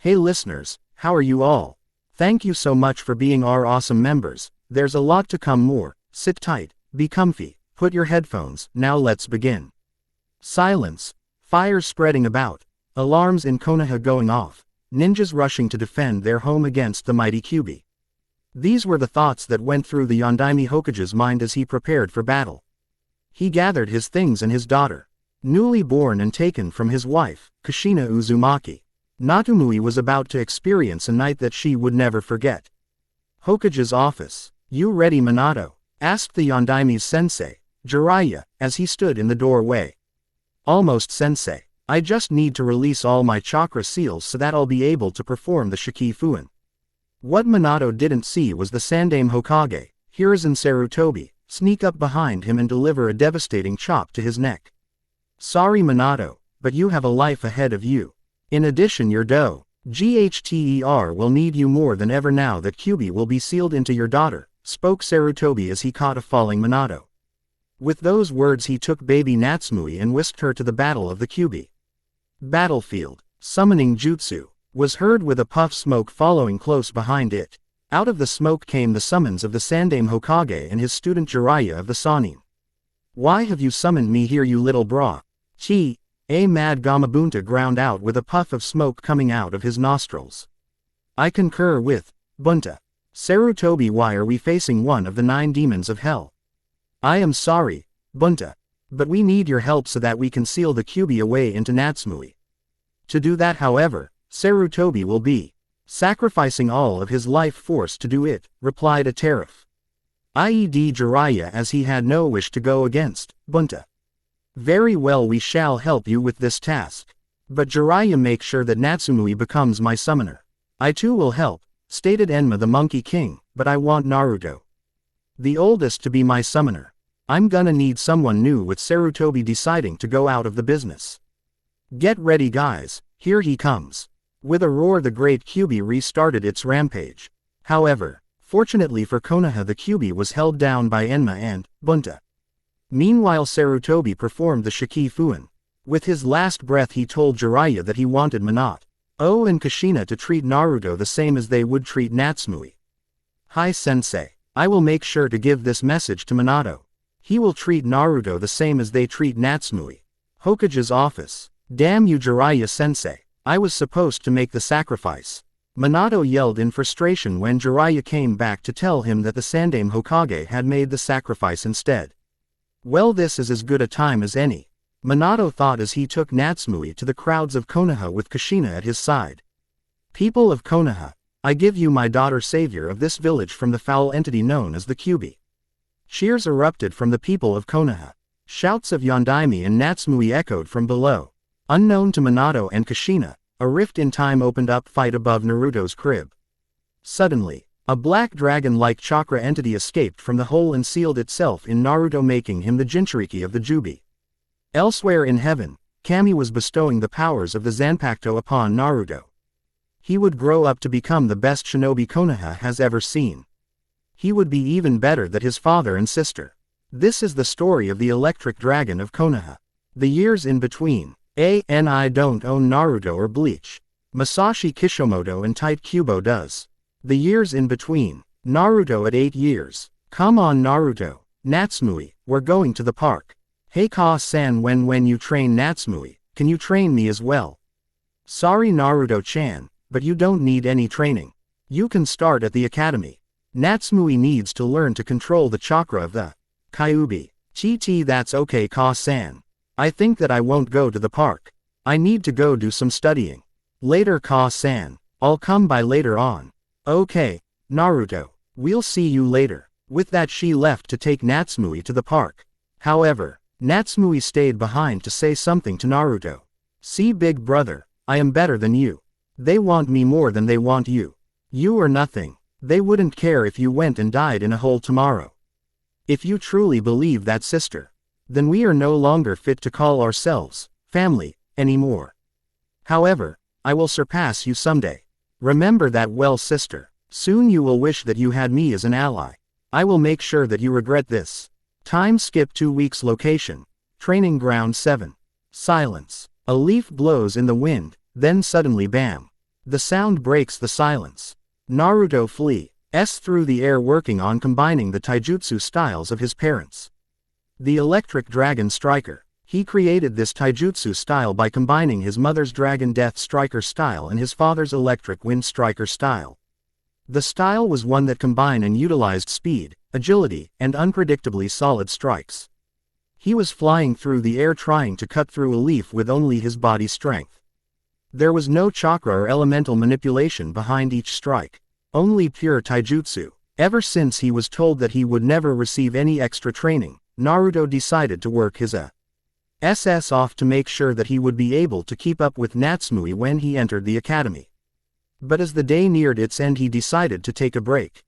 Hey listeners, how are you all? Thank you so much for being our awesome members. There's a lot to come more. Sit tight, be comfy, put your headphones, now let's begin. Silence. Fire spreading about. Alarms in Konoha going off. Ninjas rushing to defend their home against the mighty Kyuubi. These were the thoughts that went through the Yondaime Hokage's mind as he prepared for battle. He gathered his things and his daughter, newly born and taken from his wife, Kushina Uzumaki. Natsumui was about to experience a night that she would never forget. Hokage's office. You ready, Minato? Asked the Yondaime's sensei, Jiraiya, as he stood in the doorway. Almost, sensei. I just need to release all my chakra seals so that I'll be able to perform the Shikifuin. What Minato didn't see was the Sandaime Hokage, Hiruzen Sarutobi, sneak up behind him and deliver a devastating chop to his neck. Sorry Minato, but you have a life ahead of you. In addition, your Gchter will need you more than ever now that Kyuubi will be sealed into your daughter, spoke Sarutobi as he caught a falling Minato. With those words he took baby Natsumui and whisked her to the battle of the Kyuubi. Battlefield. Summoning Jutsu was heard with a puff smoke following close behind it. Out of the smoke came the summons of the Sandaime Hokage and his student Jiraiya of the Sannin. Why have you summoned me here, you little bra? A mad Gamabunta ground out with a puff of smoke coming out of his nostrils. I concur with Bunta. Sarutobi, why are we facing one of the 9 demons of hell? I am sorry, Bunta. But we need your help so that we can seal the Kyuubi away into Natsumui. To do that, however, Sarutobi will be sacrificing all of his life force to do it, replied a Tariff. I.e.d. Jiraiya, as he had no wish to go against Bunta. Very well, we shall help you with this task. But Jiraiya, make sure that Natsumui becomes my summoner. I too will help, stated Enma the Monkey King, but I want Naruto, the oldest, to be my summoner. I'm gonna need someone new, with Sarutobi deciding to go out of the business. Get ready guys, here he comes. With a roar the great Kyuubi restarted its rampage. However, fortunately for Konoha, the Kyuubi was held down by Enma and Bunta. Meanwhile Sarutobi performed the Shikifuin. With his last breath he told Jiraiya that he wanted Minato and Kushina to treat Naruto the same as they would treat Natsumui. Hi sensei, I will make sure to give this message to Minato. He will treat Naruto the same as they treat Natsumui. Hokage's office. Damn you Jiraiya sensei, I was supposed to make the sacrifice. Minato yelled in frustration when Jiraiya came back to tell him that the Sandaime Hokage had made the sacrifice instead. Well, this is as good a time as any, Minato thought as he took Natsumui to the crowds of Konoha with Kushina at his side. People of Konoha, I give you my daughter, savior of this village from the foul entity known as the Kyuubi. Cheers erupted from the people of Konoha. Shouts of Yondaime and Natsumui echoed from below. Unknown to Minato and Kushina, a rift in time opened up fight above Naruto's crib. Suddenly, a black dragon-like chakra entity escaped from the hole and sealed itself in Naruto, making him the Jinchuriki of the Kyuubi. Elsewhere in heaven, Kami was bestowing the powers of the Zanpakuto upon Naruto. He would grow up to become the best shinobi Konoha has ever seen. He would be even better than his father and sister. This is the story of the electric dragon of Konoha. The years in between. I don't own Naruto or Bleach. Masashi Kishimoto and Tite Kubo does. The years in between. Naruto at 8 years. Come on Naruto. Natsumui, we're going to the park. Hey Ka-san, when you train Natsumui, can you train me as well? Sorry Naruto-chan, but you don't need any training. You can start at the academy. Natsumui needs to learn to control the chakra of the Kyuubi. That's okay Ka-san. I think that I won't go to the park. I need to go do some studying. Later Ka-san. I'll come by later on. Okay, Naruto. We'll see you later. With that she left to take Natsumui to the park. However, Natsumui stayed behind to say something to Naruto. See big brother, I am better than you. They want me more than they want you. You are nothing. They wouldn't care if you went and died in a hole tomorrow. If you truly believe that, sister, then we are no longer fit to call ourselves family anymore. However, I will surpass you someday. Remember that well, sister. Soon you will wish that you had me as an ally. I will make sure that you regret this. Time skip 2 weeks. Location. Training ground 7. Silence. A leaf blows in the wind, then suddenly bam. The sound breaks the silence. Naruto flees through the air working on combining the taijutsu styles of his parents. The electric dragon striker. He created this taijutsu style by combining his mother's dragon death striker style and his father's electric wind striker style. The style was one that combined and utilized speed, agility, and unpredictably solid strikes. He was flying through the air trying to cut through a leaf with only his body strength. There was no chakra or elemental manipulation behind each strike. Only pure taijutsu. Ever since he was told that he would never receive any extra training, Naruto decided to work his Acess off to make sure that he would be able to keep up with Natsumi when he entered the academy. But as the day neared its end he decided to take a break.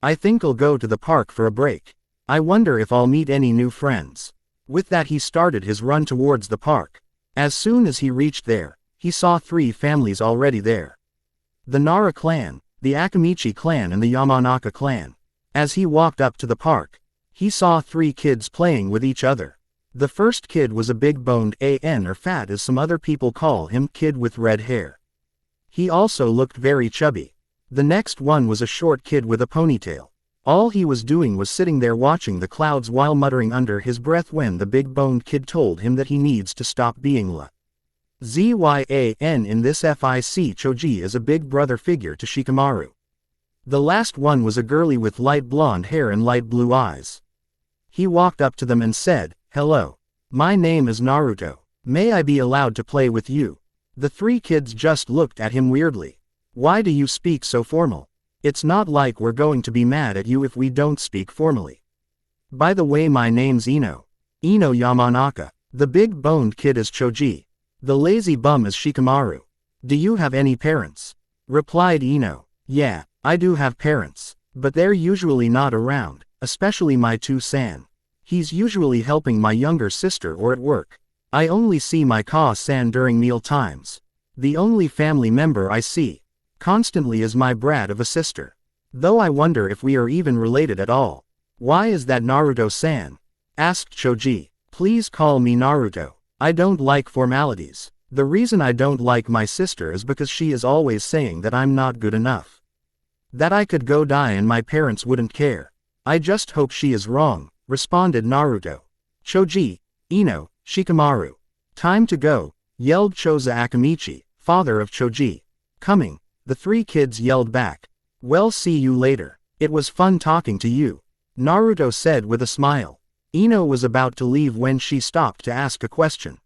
I think I'll go to the park for a break. I wonder if I'll meet any new friends. With that he started his run towards the park. As soon as he reached there, he saw 3 families already there. The Nara clan, the Akamichi clan and the Yamanaka clan. As he walked up to the park, he saw 3 kids playing with each other. The first kid was a big-boned or fat as some other people call him kid with red hair. He also looked very chubby. The next one was a short kid with a ponytail. All he was doing was sitting there watching the clouds while muttering under his breath when the big-boned kid told him that he needs to stop being ZYAN in this FIC. Choji is a big brother figure to Shikamaru. The last one was a girlie with light blonde hair and light blue eyes. He walked up to them and said, "Hello. My name is Naruto. May I be allowed to play with you?" The 3 kids just looked at him weirdly. "Why do you speak so formal? It's not like we're going to be mad at you if we don't speak formally. By the way, my name's Ino Yamanaka. The big-boned kid is Choji. The lazy bum is Shikamaru. Do you have any parents?" Replied Ino. "Yeah, I do have parents. But they're usually not around, especially my 2-san. He's usually helping my younger sister or at work. I only see my Ka-san during meal times. The only family member I see constantly is my brat of a sister. Though I wonder if we are even related at all." "Why is that, Naruto-san?" asked Choji. "Please call me Naruto. I don't like formalities. The reason I don't like my sister is because she is always saying that I'm not good enough. That I could go die and my parents wouldn't care. I just hope she is wrong," responded Naruto. "Choji, Ino, Shikamaru. Time to go," yelled Choza Akamichi, father of Choji. "Coming," the 3 kids yelled back. "Well, see you later. It was fun talking to you," Naruto said with a smile. Ino was about to leave when she stopped to ask a question.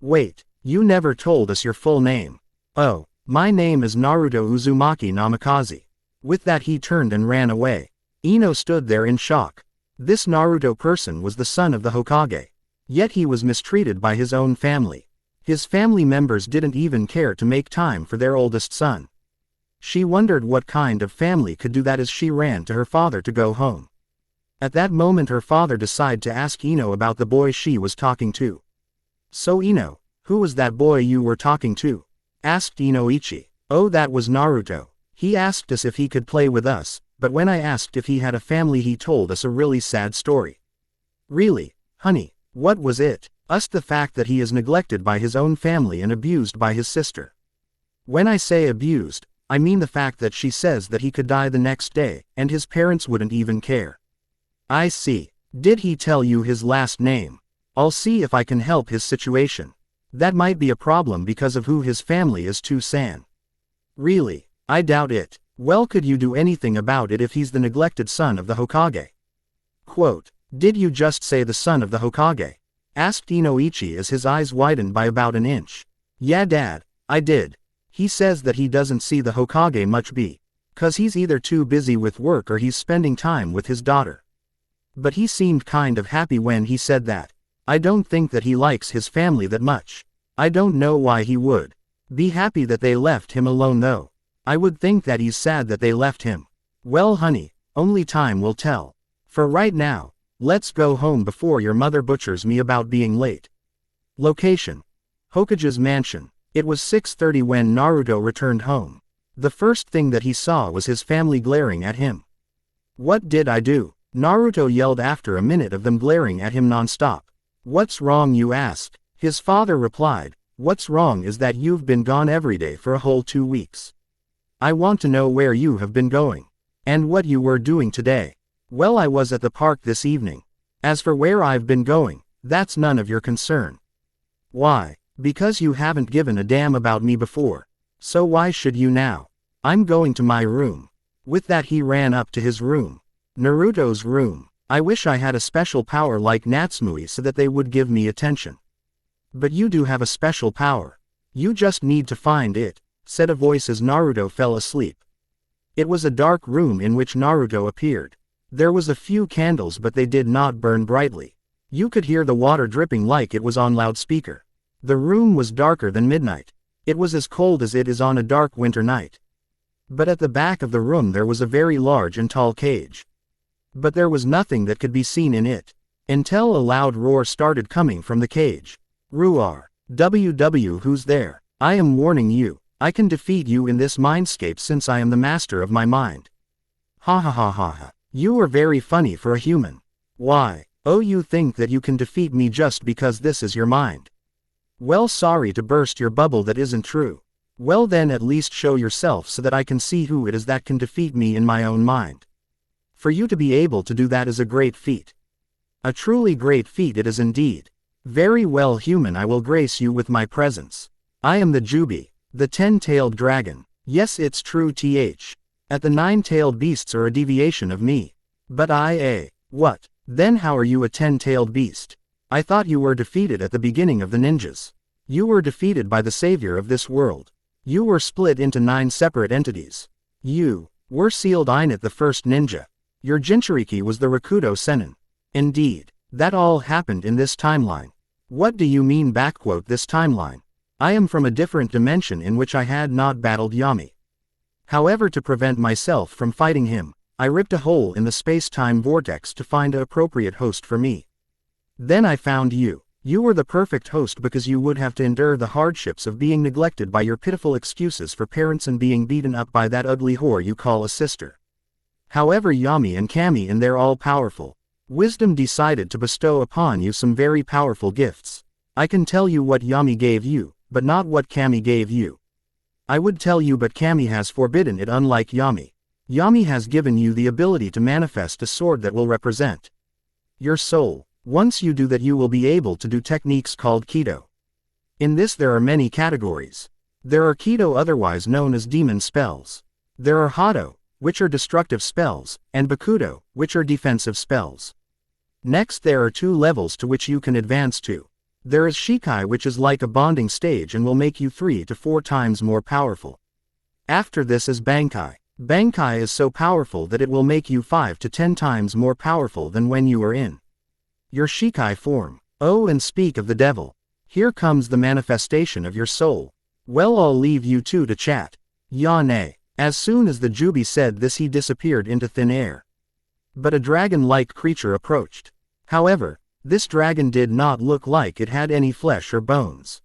"Wait, you never told us your full name." "Oh, my name is Naruto Uzumaki Namikaze." With that he turned and ran away. Ino stood there in shock. This Naruto person was the son of the Hokage. Yet he was mistreated by his own family. His family members didn't even care to make time for their oldest son. She wondered what kind of family could do that as she ran to her father to go home. At that moment her father decided to ask Ino about the boy she was talking to. "So Ino, who was that boy you were talking to?" asked Inoichi. "Oh, that was Naruto. He asked us if he could play with us, but when I asked if he had a family he told us a really sad story." "Really, honey, what was it?" "Us, the fact that he is neglected by his own family and abused by his sister." "When I say abused, I mean the fact that she says that he could die the next day, and his parents wouldn't even care." "I see. Did he tell you his last name?" "I'll see if I can help his situation. That might be a problem because of who his family is to San." "Really? I doubt it." "Well, could you do anything about it if he's the neglected son of the Hokage?" Quote, "Did you just say the son of the Hokage?" asked Inoichi as his eyes widened by about an inch. "Yeah, Dad, I did. He says that he doesn't see the Hokage much because he's either too busy with work or he's spending time with his daughter. But he seemed kind of happy when he said that. I don't think that he likes his family that much. I don't know why he would be happy that they left him alone though. I would think that he's sad that they left him." "Well, honey, only time will tell. For right now, let's go home before your mother butchers me about being late." Location: Hokage's mansion. It was 6:30 when Naruto returned home. The first thing that he saw was his family glaring at him. "What did I do?" Naruto yelled after a minute of them glaring at him non-stop. "What's wrong, you ask?" His father replied, What's wrong is that you've been gone every day for a whole 2 weeks. I want to know where you have been going. And what you were doing today. Well, I was at the park this evening. As for where I've been going, that's none of your concern. Why? Because you haven't given a damn about me before. So why should you now? I'm going to my room. With that he ran up to his room. Naruto's room. I wish I had a special power like Natsumui so that they would give me attention. But you do have a special power. You just need to find it, said a voice as Naruto fell asleep. It was a dark room in which Naruto appeared. There was a few candles but they did not burn brightly. You could hear the water dripping like it was on loudspeaker. The room was darker than midnight. It was as cold as it is on a dark winter night. But at the back of the room there was a very large and tall cage. But there was nothing that could be seen in it. Until a loud roar started coming from the cage. Roar. WW, who's there? I am warning you. I can defeat you in this mindscape since I am the master of my mind. Ha ha ha ha ha. You are very funny for a human. Why? Oh, you think that you can defeat me just because this is your mind? Well, sorry to burst your bubble, that isn't true. Well then at least show yourself so that I can see who it is that can defeat me in my own mind. For you to be able to do that is a great feat. A truly great feat it is indeed. Very well, human, I will grace you with my presence. I am the Jubi, the 10-tailed dragon. Yes, it's true, at the 9-tailed beasts are a deviation of me. But what? Then how are you a 10-tailed beast? I thought you were defeated at the beginning of the ninjas. You were defeated by the savior of this world. You were split into 9 separate entities. You were sealed Einat, the first ninja. Your Jinchuriki was the Rakudo Sennin. Indeed. That all happened in this timeline. What do you mean this timeline? I am from a different dimension in which I had not battled Yami. However, to prevent myself from fighting him, I ripped a hole in the space-time vortex to find an appropriate host for me. Then I found you. You were the perfect host because you would have to endure the hardships of being neglected by your pitiful excuses for parents and being beaten up by that ugly whore you call a sister. However, Yami and Kami and their all-powerful wisdom decided to bestow upon you some very powerful gifts. I can tell you what Yami gave you, but not what Kami gave you. I would tell you, but Kami has forbidden it, unlike Yami. Yami has given you the ability to manifest a sword that will represent your soul. Once you do that, you will be able to do techniques called Kido. In this there are many categories. There are Kido, otherwise known as demon spells. There are Hado, which are destructive spells, and Bakudo, which are defensive spells. Next there are 2 levels to which you can advance to. There is Shikai, which is like a bonding stage and will make you 3 to 4 times more powerful. After this is Bankai. Bankai is so powerful that it will make you 5 to 10 times more powerful than when you are in your Shikai form. Oh, and speak of the devil. Here comes the manifestation of your soul. Well, I'll leave you 2 to chat. Yane. As soon as the Jubi said this, he disappeared into thin air. But a dragon-like creature approached. However, this dragon did not look like it had any flesh or bones.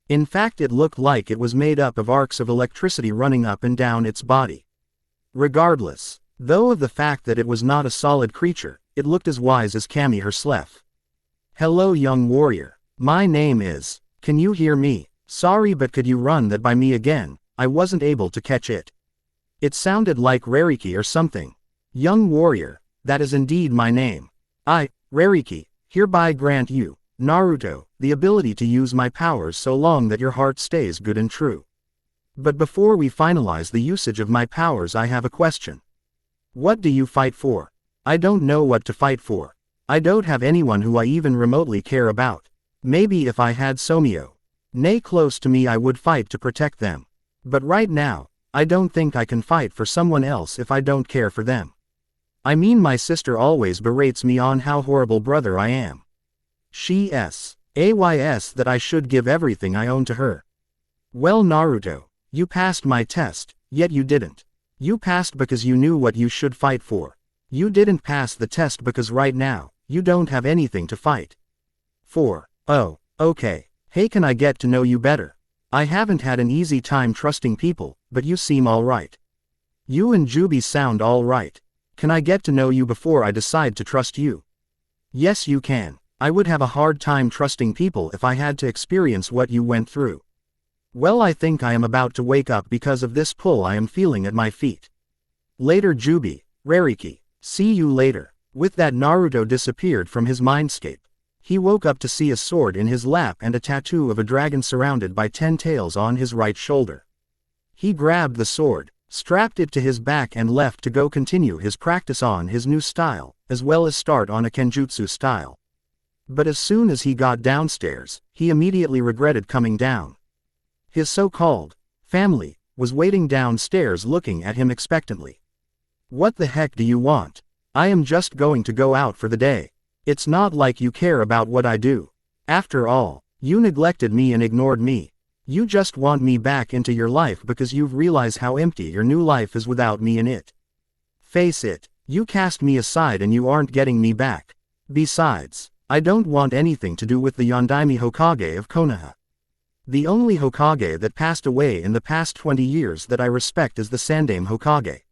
In fact, it looked like it was made up of arcs of electricity running up and down its body. Regardless, though, of the fact that it was not a solid creature, it looked as wise as Kami herself. Hello, young warrior. My name is. Can you hear me? Sorry, but could you run that by me again? I wasn't able to catch it. It sounded like Rariki or something. Young warrior, that is indeed my name. I, Rariki, hereby grant you, Naruto, the ability to use my powers so long that your heart stays good and true. But before we finalize the usage of my powers, I have a question. What do you fight for? I don't know what to fight for. I don't have anyone who I even remotely care about. Maybe if I had Somio, nay, close to me, I would fight to protect them. But right now, I don't think I can fight for someone else if I don't care for them. I mean, my sister always berates me on how horrible brother I am. She says that I should give everything I own to her. Well, Naruto, you passed my test, yet you didn't. You passed because you knew what you should fight for. You didn't pass the test because right now, you don't have anything to fight for. Oh, okay. Hey, can I get to know you better? I haven't had an easy time trusting people, but you seem alright. You and Jubi sound alright. Can I get to know you before I decide to trust you? Yes, you can. I would have a hard time trusting people if I had to experience what you went through. Well, I think I am about to wake up because of this pull I am feeling at my feet. Later Jubi, Rariki. See you later. With that, Naruto disappeared from his mindscape. He woke up to see a sword in his lap and a tattoo of a dragon surrounded by 10 tails on his right shoulder. He grabbed the sword, strapped it to his back and left to go continue his practice on his new style, as well as start on a kenjutsu style. But as soon as he got downstairs, he immediately regretted coming down. His so-called family was waiting downstairs looking at him expectantly. What the heck do you want? I am just going to go out for the day. It's not like you care about what I do. After all, you neglected me and ignored me. You just want me back into your life because you've realized how empty your new life is without me in it. Face it, you cast me aside and you aren't getting me back. Besides, I don't want anything to do with the Yondaime Hokage of Konoha. The only Hokage that passed away in the past 20 years that I respect is the Sandaime Hokage.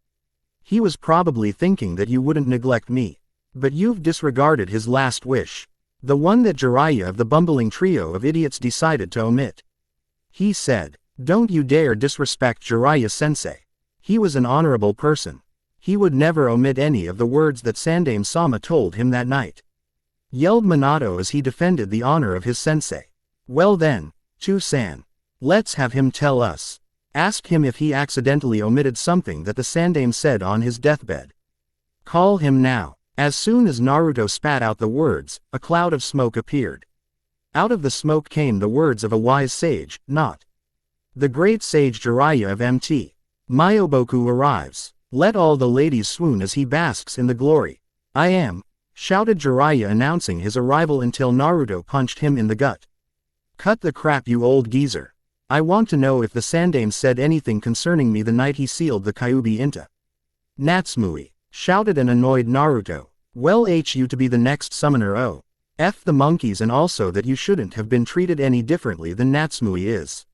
He was probably thinking that you wouldn't neglect me. But you've disregarded his last wish. The one that Jiraiya of the bumbling trio of idiots decided to omit. He said, "Don't you dare disrespect Jiraiya-sensei. He was an honorable person. He would never omit any of the words that Sandaime-sama told him that night," yelled Minato as he defended the honor of his sensei. Well then, Chu-san. Let's have him tell us. Ask him if he accidentally omitted something that the Sandaime said on his deathbed. Call him now. As soon as Naruto spat out the words, a cloud of smoke appeared. Out of the smoke came the words of a wise sage, not. The great sage Jiraiya of MT. Myoboku arrives. Let all the ladies swoon as he basks in the glory. I am, shouted Jiraiya announcing his arrival until Naruto punched him in the gut. Cut the crap, you old geezer. I want to know if the Sandaime said anything concerning me the night he sealed the Kyuubi into Natsumoi, shouted an annoyed Naruto. Well, you to be the next summoner. Oh. F the monkeys, and also that you shouldn't have been treated any differently than Natsumoi is.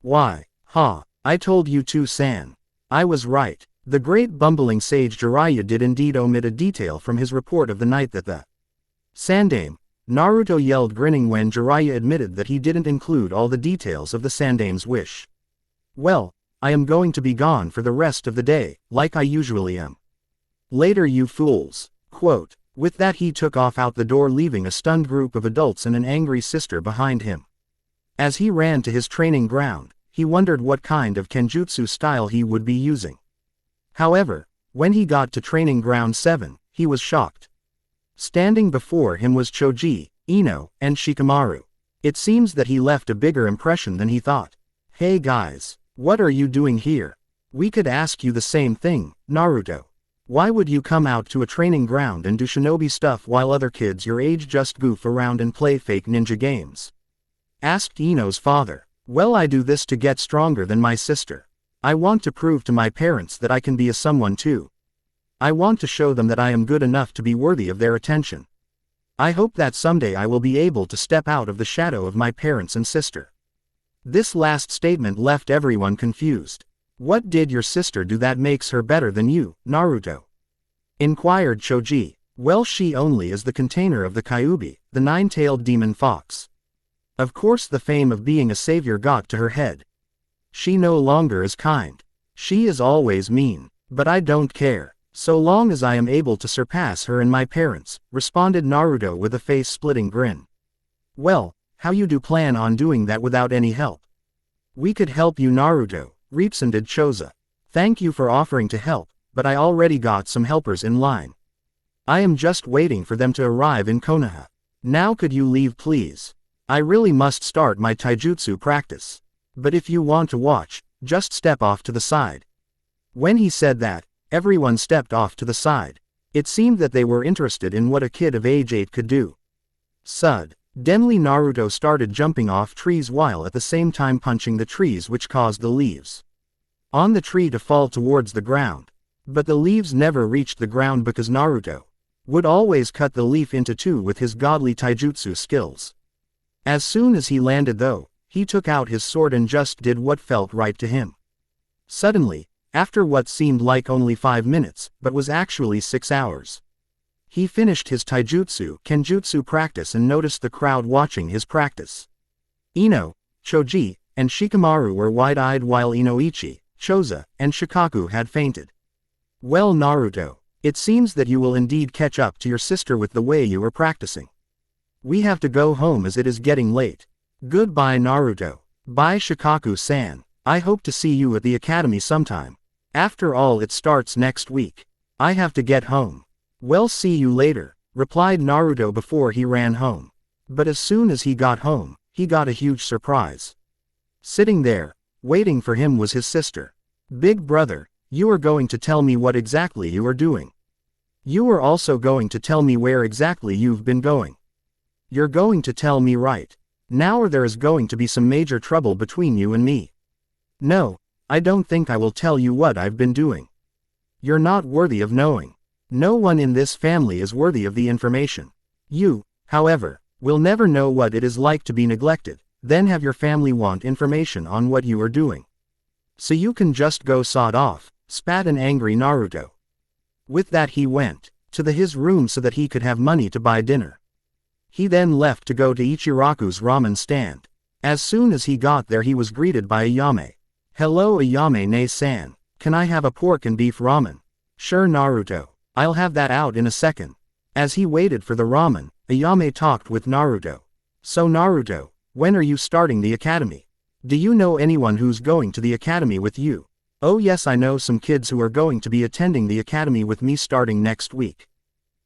Why, ha, I told you to, San. I was right. The great bumbling sage Jiraiya did indeed omit a detail from his report of the night that the Sandaime, Naruto yelled, grinning when Jiraiya admitted that he didn't include all the details of the Sandaime's wish. Well, I am going to be gone for the rest of the day, like I usually am. Later, you fools. Quote. With that, he took off out the door, leaving a stunned group of adults and an angry sister behind him. As he ran to his training ground, he wondered what kind of kenjutsu style he would be using. However, when he got to training ground 7, he was shocked. Standing before him was Choji, Ino, and Shikamaru. It seems that he left a bigger impression than he thought. Hey guys, what are you doing here? We could ask you the same thing, Naruto. Why would you come out to a training ground and do shinobi stuff while other kids your age just goof around and play fake ninja games? Asked Ino's father. Well, I do this to get stronger than my sister. I want to prove to my parents that I can be a someone too. I want to show them that I am good enough to be worthy of their attention. I hope that someday I will be able to step out of the shadow of my parents and sister. This last statement left everyone confused. What did your sister do that makes her better than you, Naruto? Inquired Choji. Well, she only is the container of the Kyuubi, the nine-tailed demon fox. Of course, the fame of being a savior got to her head. She no longer is kind. She is always mean. But I don't care, so long as I am able to surpass her and my parents, responded Naruto with a face-splitting grin. Well, how you do plan on doing that without any help? We could help you, Naruto, responded Choza. Thank you for offering to help, but I already got some helpers in line. I am just waiting for them to arrive in Konoha. Now could you leave, please? I really must start my taijutsu practice. But if you want to watch, just step off to the side. When he said that, everyone stepped off to the side. It seemed that they were interested in what a kid of age 8 could do. Suddenly Naruto started jumping off trees while at the same time punching the trees, which caused the leaves on the tree to fall towards the ground. But the leaves never reached the ground because Naruto would always cut the leaf into two with his godly taijutsu skills. As soon as he landed though, he took out his sword and just did what felt right to him. Suddenly, after what seemed like only 5 minutes, but was actually 6 hours, He finished his taijutsu kenjutsu practice and noticed the crowd watching his practice. Ino, Choji, and Shikamaru were wide-eyed while Inoichi, Choza, and Shikaku had fainted. Well, Naruto, it seems that you will indeed catch up to your sister with the way you were practicing. We have to go home as it is getting late. Goodbye, Naruto. Bye, Shikaku-san. I hope to see you at the academy sometime. After all, it starts next week. I have to get home. Well, see you later, replied Naruto before he ran home. But as soon as he got home, he got a huge surprise. Sitting there, waiting for him was his sister. Big brother, you are going to tell me what exactly you are doing. You are also going to tell me where exactly you've been going. You're going to tell me right now, or there is going to be some major trouble between you and me. No, I don't think I will tell you what I've been doing. You're not worthy of knowing. No one in this family is worthy of the information. You, however, will never know what it is like to be neglected, then have your family want information on what you are doing. So you can just go sod off, spat an angry Naruto. With that he went to his room so that he could have money to buy dinner. He then left to go to Ichiraku's ramen stand. As soon as he got there he was greeted by Ayame. Hello Ayame-ne-san, can I have a pork and beef ramen? Sure Naruto, I'll have that out in a second. As he waited for the ramen, Ayame talked with Naruto. So Naruto, when are you starting the academy? Do you know anyone who's going to the academy with you? Oh yes, I know some kids who are going to be attending the academy with me starting next week.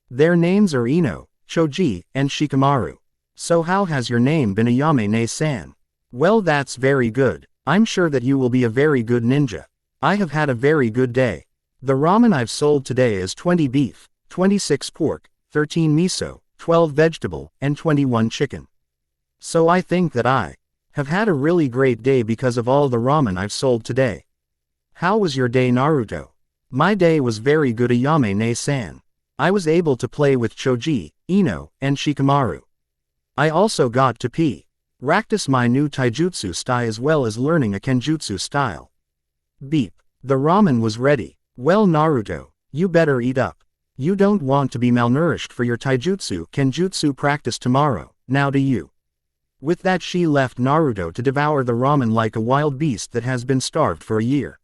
Their names are Ino, Choji, and Shikamaru. So how has your name been Ayame-ne-san? Well, that's very good. I'm sure that you will be a very good ninja. I have had a very good day. The ramen I've sold today is 20 beef, 26 pork, 13 miso, 12 vegetable, and 21 chicken. So I think that I have had a really great day because of all the ramen I've sold today. How was your day, Naruto? My day was very good, Ayame-ne-san. I was able to play with Choji, Ino, and Shikamaru. I also got to practice my new taijutsu style as well as learning a kenjutsu style. Beep. The ramen was ready. Well Naruto, you better eat up. You don't want to be malnourished for your taijutsu kenjutsu practice tomorrow, now do you? With that she left Naruto to devour the ramen like a wild beast that has been starved for a year.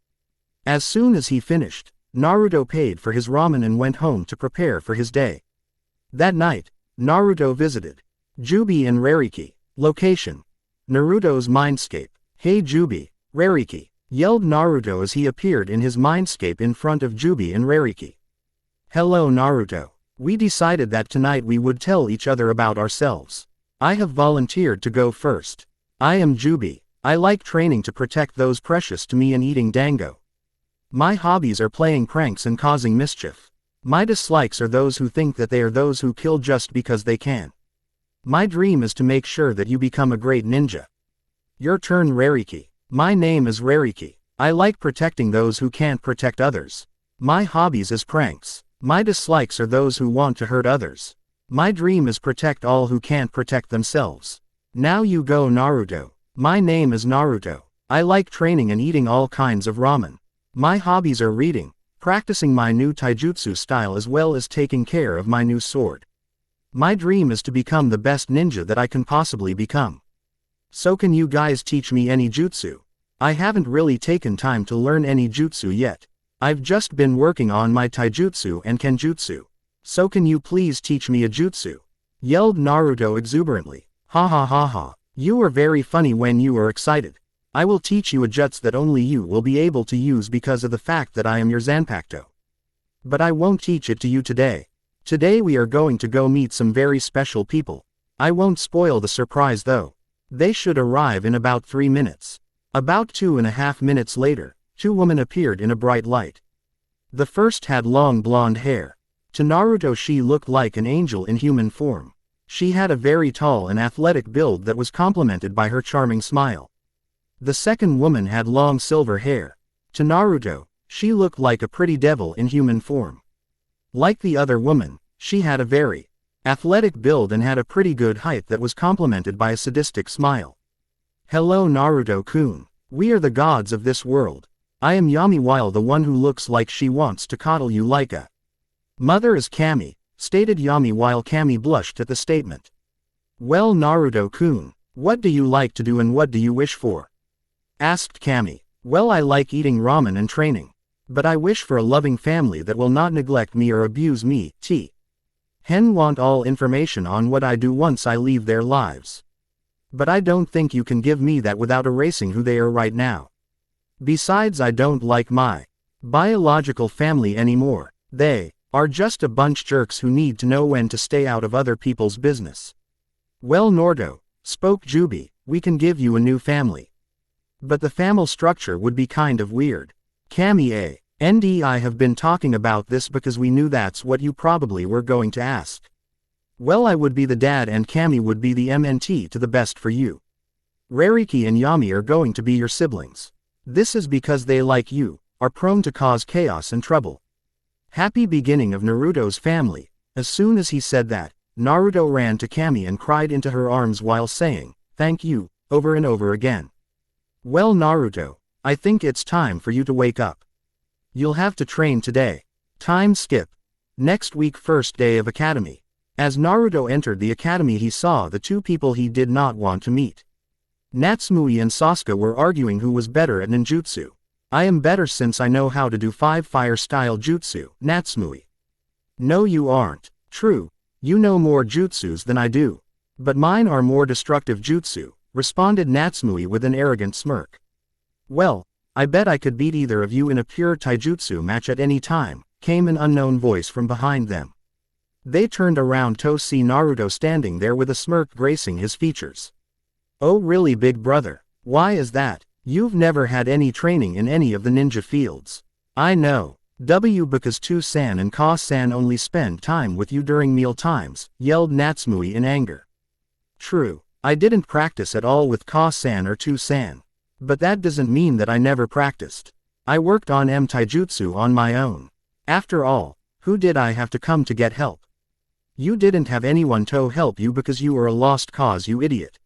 As soon as he finished, Naruto paid for his ramen and went home to prepare for his day. That night, Naruto visited Jubi and Rariki. Location: Naruto's mindscape. Hey Jubi, Rariki, yelled Naruto as he appeared in his mindscape in front of Jubi and Rariki. Hello Naruto. We decided that tonight we would tell each other about ourselves. I have volunteered to go first. I am Jubi. I like training to protect those precious to me and eating dango. My hobbies are playing pranks and causing mischief. My dislikes are those who think that they are those who kill just because they can. My dream is to make sure that you become a great ninja. Your turn, Rariki. My name is Rariki. I like protecting those who can't protect others. My hobbies is pranks. My dislikes are those who want to hurt others. My dream is protect all who can't protect themselves. Now you go, Naruto. My name is Naruto. I like training and eating all kinds of ramen. My hobbies are reading, practicing my new taijutsu style as well as taking care of my new sword. My dream is to become the best ninja that I can possibly become. So can you guys teach me any jutsu? I haven't really taken time to learn any jutsu yet. I've just been working on my taijutsu and kenjutsu. So can you please teach me a jutsu? Yelled Naruto exuberantly. Ha ha ha ha. You are very funny when you are excited. I will teach you a jutsu that only you will be able to use because of the fact that I am your Zanpakuto. But I won't teach it to you today. Today we are going to go meet some very special people. I won't spoil the surprise though. They should arrive in about 3 minutes. About 2.5 minutes later, 2 women appeared in a bright light. The first had long blonde hair. To Naruto she looked like an angel in human form. She had a very tall and athletic build that was complemented by her charming smile. The second woman had long silver hair. To Naruto, she looked like a pretty devil in human form. Like the other woman, she had a very athletic build and had a pretty good height that was complemented by a sadistic smile. Hello Naruto-kun. We are the gods of this world. I am Yami, while the one who looks like she wants to coddle you like a mother is Kami, stated Yami while Kami blushed at the statement. Well, Naruto-kun, what do you like to do and what do you wish for? Asked Kami. Well, I like eating ramen and training. But I wish for a loving family that will not neglect me or abuse me. Hen want all information on what I do once I leave their lives. But I don't think you can give me that without erasing who they are right now. Besides, I don't like my biological family anymore. They are just a bunch jerks who need to know when to stay out of other people's business. Well, Naruto, spoke Jubi, we can give you a new family. But the family structure would be kind of weird. Kami and I have been talking about this because we knew that's what you probably were going to ask. Well, I would be the dad and Kami would be the MNT to the best for you. Rariki and Yami are going to be your siblings. This is because they, like you, are prone to cause chaos and trouble. Happy beginning of Naruto's family. As soon as he said that, Naruto ran to Kami and cried into her arms while saying, thank you, over and over again. Well, Naruto, I think it's time for you to wake up. You'll have to train today. Time skip. Next week, first day of academy. As Naruto entered the academy, he saw the two people he did not want to meet. Natsumi and Sasuke were arguing who was better at ninjutsu. I am better since I know how to do 5 fire style jutsu, Natsumi. No, you aren't. True, you know more jutsus than I do. But mine are more destructive jutsu, responded Natsumi with an arrogant smirk. Well, I bet I could beat either of you in a pure taijutsu match at any time, came an unknown voice from behind them. They turned around to see Naruto standing there with a smirk gracing his features. Oh really, big brother? Why is that? You've never had any training in any of the ninja fields. I know. Because Tu-san and Ka-san only spend time with you during meal times, yelled Natsumi in anger. True, I didn't practice at all with Ka-san or Tu-san. But that doesn't mean that I never practiced. I worked on taijutsu on my own. After all, who did I have to come to get help? You didn't have anyone to help you because you were a lost cause, you idiot.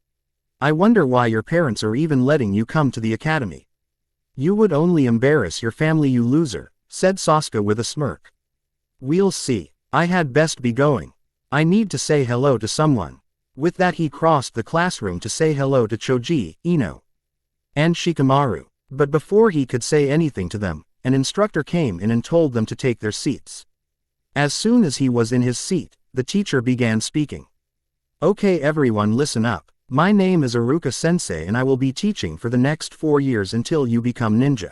I wonder why your parents are even letting you come to the academy. You would only embarrass your family, you loser, said Sasuke with a smirk. We'll see. I had best be going. I need to say hello to someone. With that he crossed the classroom to say hello to Choji, Ino, and Shikamaru. But before he could say anything to them, an instructor came in and told them to take their seats. As soon as he was in his seat, the teacher began speaking. Okay everyone, listen up. My name is Iruka Sensei and I will be teaching for the next 4 years until you become ninja.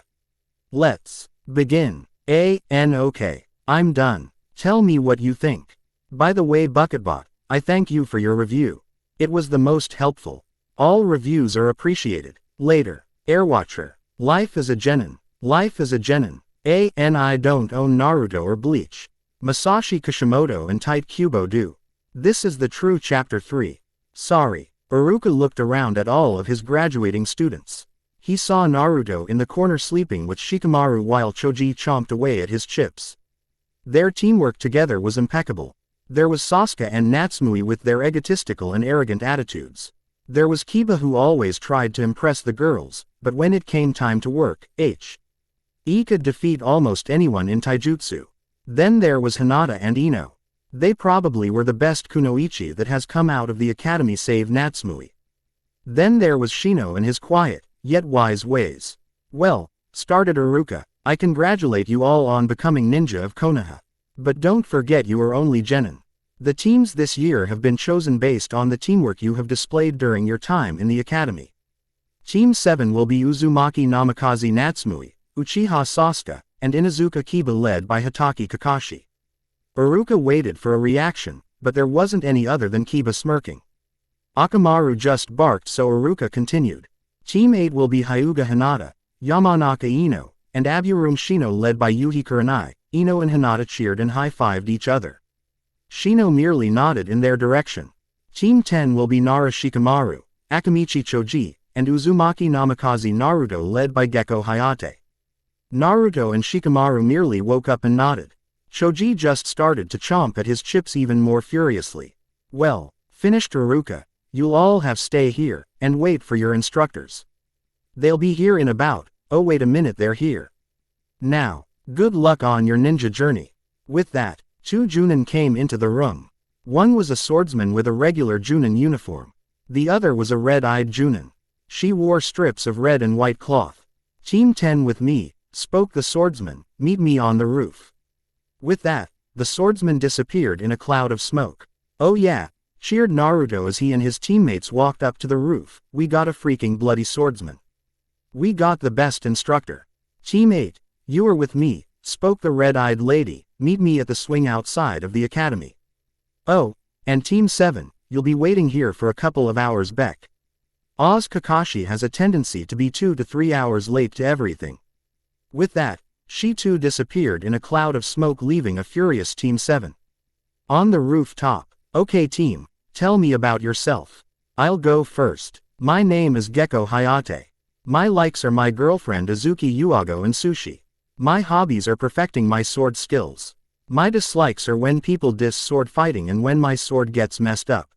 Let's begin. Okay, I'm done. Tell me what you think. By the way, Bucketbot, I thank you for your review. It was the most helpful. All reviews are appreciated. Later. Airwatcher. Life is a genin. Life is a genin. And I don't own Naruto or Bleach. Masashi Kishimoto and Tight Kubo do. This is the true chapter 3. Sorry. Iruka looked around at all of his graduating students. He saw Naruto in the corner sleeping with Shikamaru while Choji chomped away at his chips. Their teamwork together was impeccable. There was Sasuke and Natsumi with their egotistical and arrogant attitudes. There was Kiba who always tried to impress the girls, but when it came time to work, he could defeat almost anyone in taijutsu. Then there was Hinata and Ino. They probably were the best kunoichi that has come out of the academy save Natsumi. Then there was Shino and his quiet, yet wise ways. Well, started Iruka, I congratulate you all on becoming ninja of Konoha. But don't forget you are only genin. The teams this year have been chosen based on the teamwork you have displayed during your time in the academy. Team 7 will be Uzumaki Namikaze Natsumi, Uchiha Sasuke, and Inuzuka Kiba led by Hitaki Kakashi. Iruka waited for a reaction, but there wasn't any other than Kiba smirking. Akamaru just barked, so Iruka continued. Team 8 will be Hyuga Hinata, Yamanaka Ino, and Aburame Shino led by Yuhi Kurenai. Ino and Hinata cheered and high-fived each other. Shino merely nodded in their direction. Team 10 will be Nara Shikamaru, Akamichi Choji, and Uzumaki Namikaze Naruto led by Gekko Hayate. Naruto and Shikamaru merely woke up and nodded. Choji just started to chomp at his chips even more furiously. Well, finished Iruka, you'll all have stay here, and wait for your instructors. They'll be here in about, oh wait a minute, they're here. Now, good luck on your ninja journey. With that, Two Junin came into the room. One was a swordsman with a regular Junin uniform. The other was a red-eyed Junin. She wore strips of red and white cloth. "Team 10 with me," spoke the swordsman, "meet me on the roof." With that, the swordsman disappeared in a cloud of smoke. "Oh yeah," cheered Naruto as he and his teammates walked up to the roof, "we got a freaking bloody swordsman. We got the best instructor. Team 8, you are with me," spoke the red-eyed lady, "meet me at the swing outside of the academy." "Oh, and Team 7, you'll be waiting here for a couple of hours back. Oz Kakashi has a tendency to be 2 to 3 hours late to everything." With that, she too disappeared in a cloud of smoke, leaving a furious Team 7. On the rooftop, "Okay team, tell me about yourself. I'll go first. My name is Gecko Hayate. My likes are my girlfriend Azuki Yuago and sushi. My hobbies are perfecting my sword skills. My dislikes are when people diss sword fighting and when my sword gets messed up."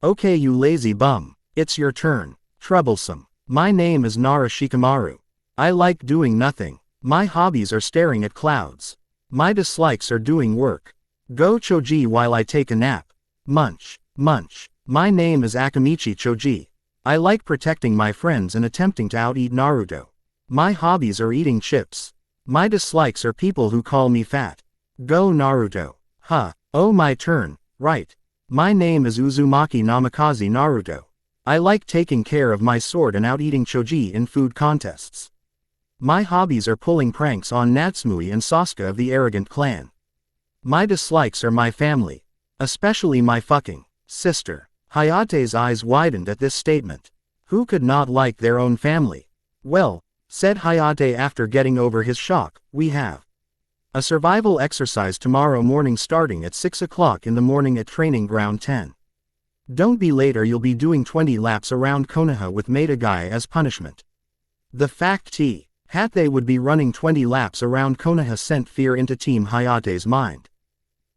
"Okay you lazy bum, it's your turn. Troublesome. My name is Nara Shikamaru. I like doing nothing. My hobbies are staring at clouds. My dislikes are doing work. Go Choji while I take a nap. Munch, munch. My name is Akamichi Choji. I like protecting my friends and attempting to out-eat Naruto. My hobbies are eating chips. My dislikes are people who call me fat. Go Naruto. Huh, oh my turn, right. My name is Uzumaki Namikaze Naruto. I like taking care of my sword and out-eating Choji in food contests. My hobbies are pulling pranks on Natsumui and Sasuke of the Arrogant Clan. My dislikes are my family. Especially my fucking sister." Hayate's eyes widened at this statement. Who could not like their own family? "Well," said Hayate after getting over his shock, "we have a survival exercise tomorrow morning starting at 6 o'clock in the morning at Training Ground 10. Don't be late or you'll be doing 20 laps around Konoha with Maida Guy as punishment." The fact that they would be running 20 laps around Konoha sent fear into Team Hayate's mind.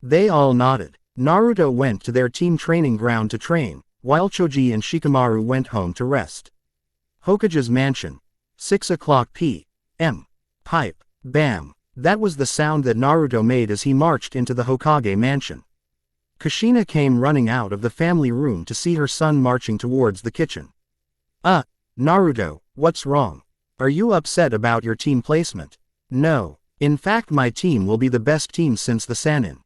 They all nodded. Naruto went to their team training ground to train, while Choji and Shikamaru went home to rest. Hokage's mansion. 6 o'clock p.m. Pipe. Bam. That was the sound that Naruto made as he marched into the Hokage mansion. Kushina came running out of the family room to see her son marching towards the kitchen. Naruto, what's wrong? Are you upset about your team placement?" "No. In fact my team will be the best team since the Sannin.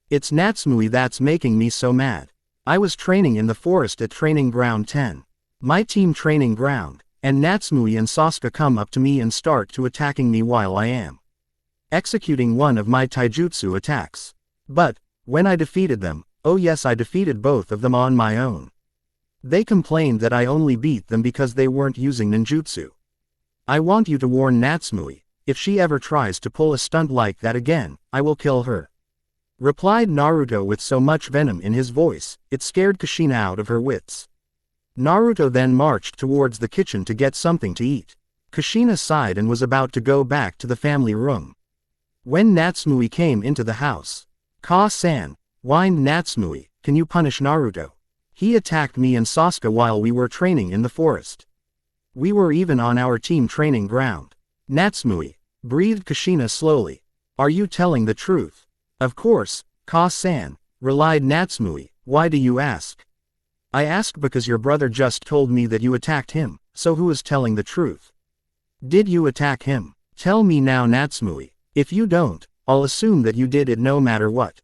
It's Natsumui that's making me so mad. I was training in the forest at Training Ground 10. My team training ground, and Natsumui and Sasuke come up to me and start to attacking me while I am executing one of my taijutsu attacks. But, when I defeated them, oh yes I defeated both of them on my own. They complained that I only beat them because they weren't using ninjutsu. I want you to warn Natsumui, if she ever tries to pull a stunt like that again, I will kill her," replied Naruto with so much venom in his voice, it scared Kushina out of her wits. Naruto then marched towards the kitchen to get something to eat. Kushina sighed and was about to go back to the family room when Natsumui came into the house. "Ka-san," whined Natsumui, "can you punish Naruto? He attacked me and Sasuke while we were training in the forest. We were even on our team training ground." "Natsumui," breathed Kushina slowly. "Are you telling the truth?" "Of course, Ka-san," relied Natsumui, "why do you ask?" "I ask because your brother just told me that you attacked him, so who is telling the truth? Did you attack him? Tell me now Natsumui. If you don't, I'll assume that you did it no matter what.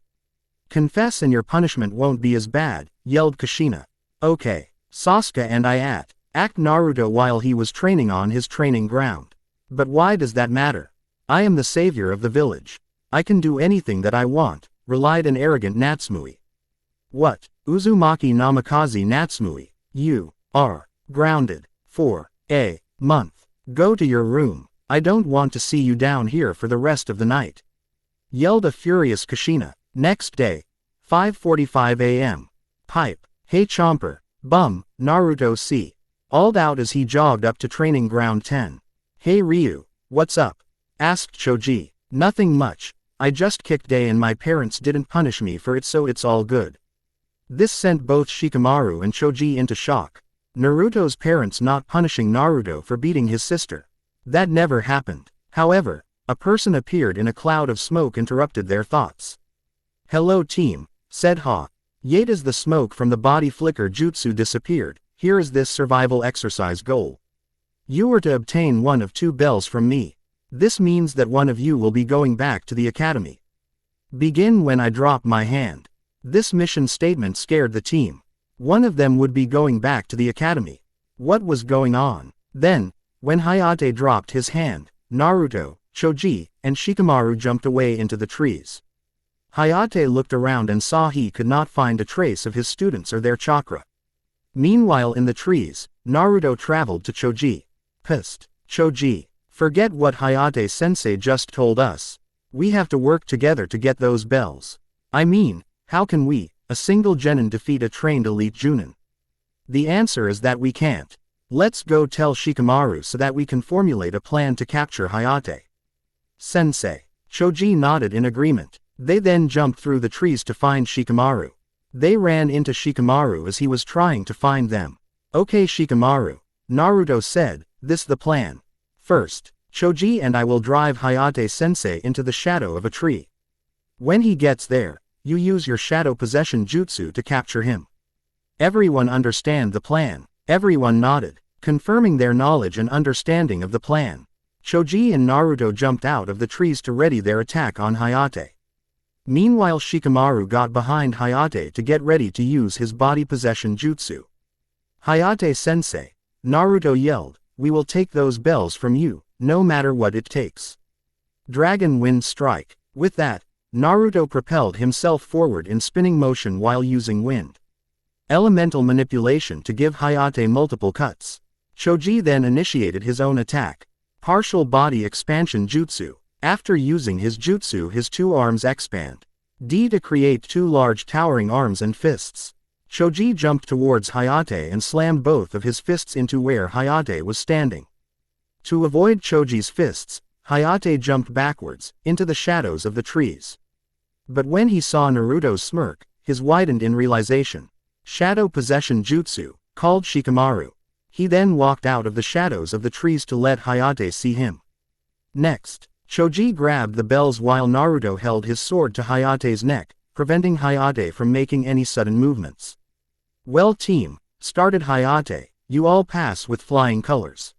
Confess and your punishment won't be as bad," yelled Kushina. "Okay, Sasuke and I attacked Naruto while he was training on his training ground. But why does that matter? I am the savior of the village. I can do anything that I want," relied an arrogant Natsumui. "What, Uzumaki Namikaze Natsumui, you are grounded for a month. Go to your room. I don't want to see you down here for the rest of the night," yelled a furious Kushina. Next day, 5:45 a.m. Pipe. "Hey Chomper, bum," Naruto called out as he jogged up to Training Ground 10. "Hey Ryu, what's up?" asked Choji. "Nothing much. I just kicked Day and my parents didn't punish me for it, so it's all good." This sent both Shikamaru and Choji into shock. Naruto's parents not punishing Naruto for beating his sister. That never happened. However, a person appeared in a cloud of smoke interrupted their thoughts. Hello team, said Ha. Yet as the smoke from the body flicker jutsu disappeared, here is this survival exercise goal. You are to obtain one of 2 bells from me. This means that one of you will be going back to the academy. Begin when I drop my hand. This mission statement scared the team. One of them would be going back to the academy. What was going on? Then, when Hayate dropped his hand, Naruto, Choji, and Shikamaru jumped away into the trees. Hayate looked around and saw he could not find a trace of his students or their chakra. Meanwhile in the trees, Naruto traveled to Choji. Pissed. Choji, forget what Hayate-sensei just told us. We have to work together to get those bells. I mean, how can we, a single genin, defeat a trained elite Junin? The answer is that we can't. Let's go tell Shikamaru so that we can formulate a plan to capture Hayate. Sensei. Choji nodded in agreement. They then jumped through the trees to find Shikamaru. They ran into Shikamaru as he was trying to find them. Okay Shikamaru, Naruto said, this the plan. First, Choji and I will drive Hayate-sensei into the shadow of a tree. When he gets there, you use your shadow possession jutsu to capture him. Everyone understand the plan. Everyone nodded, confirming their knowledge and understanding of the plan. Choji and Naruto jumped out of the trees to ready their attack on Hayate. Meanwhile Shikamaru got behind Hayate to get ready to use his body possession jutsu. Hayate-sensei, Naruto yelled, we will take those bells from you, no matter what it takes. Dragon Wind Strike. With that, Naruto propelled himself forward in spinning motion while using wind elemental manipulation to give Hayate multiple cuts. Choji then initiated his own attack. Partial body expansion jutsu. After using his jutsu, his 2 arms expand. To create 2 large towering arms and fists. Choji jumped towards Hayate and slammed both of his fists into where Hayate was standing. To avoid Choji's fists, Hayate jumped backwards, into the shadows of the trees. But when he saw Naruto's smirk, his widened in realization. Shadow possession jutsu, called Shikamaru. He then walked out of the shadows of the trees to let Hayate see him. Next, Choji grabbed the bells while Naruto held his sword to Hayate's neck, preventing Hayate from making any sudden movements. Well team, started Hayate, you all pass with flying colors.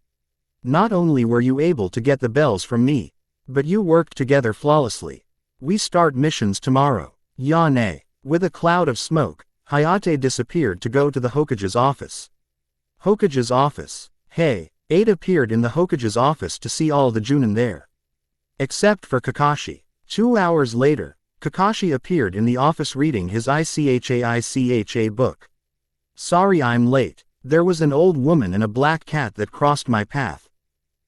Not only were you able to get the bells from me, but you worked together flawlessly. We start missions tomorrow. Yane. With a cloud of smoke, Hayate disappeared to go to the Hokage's office. Hokage's office. Hey, 8 appeared in the Hokage's office to see all the Junin there. Except for Kakashi. 2 hours later, Kakashi appeared in the office reading his ICHA book. Sorry I'm late. There was an old woman and a black cat that crossed my path,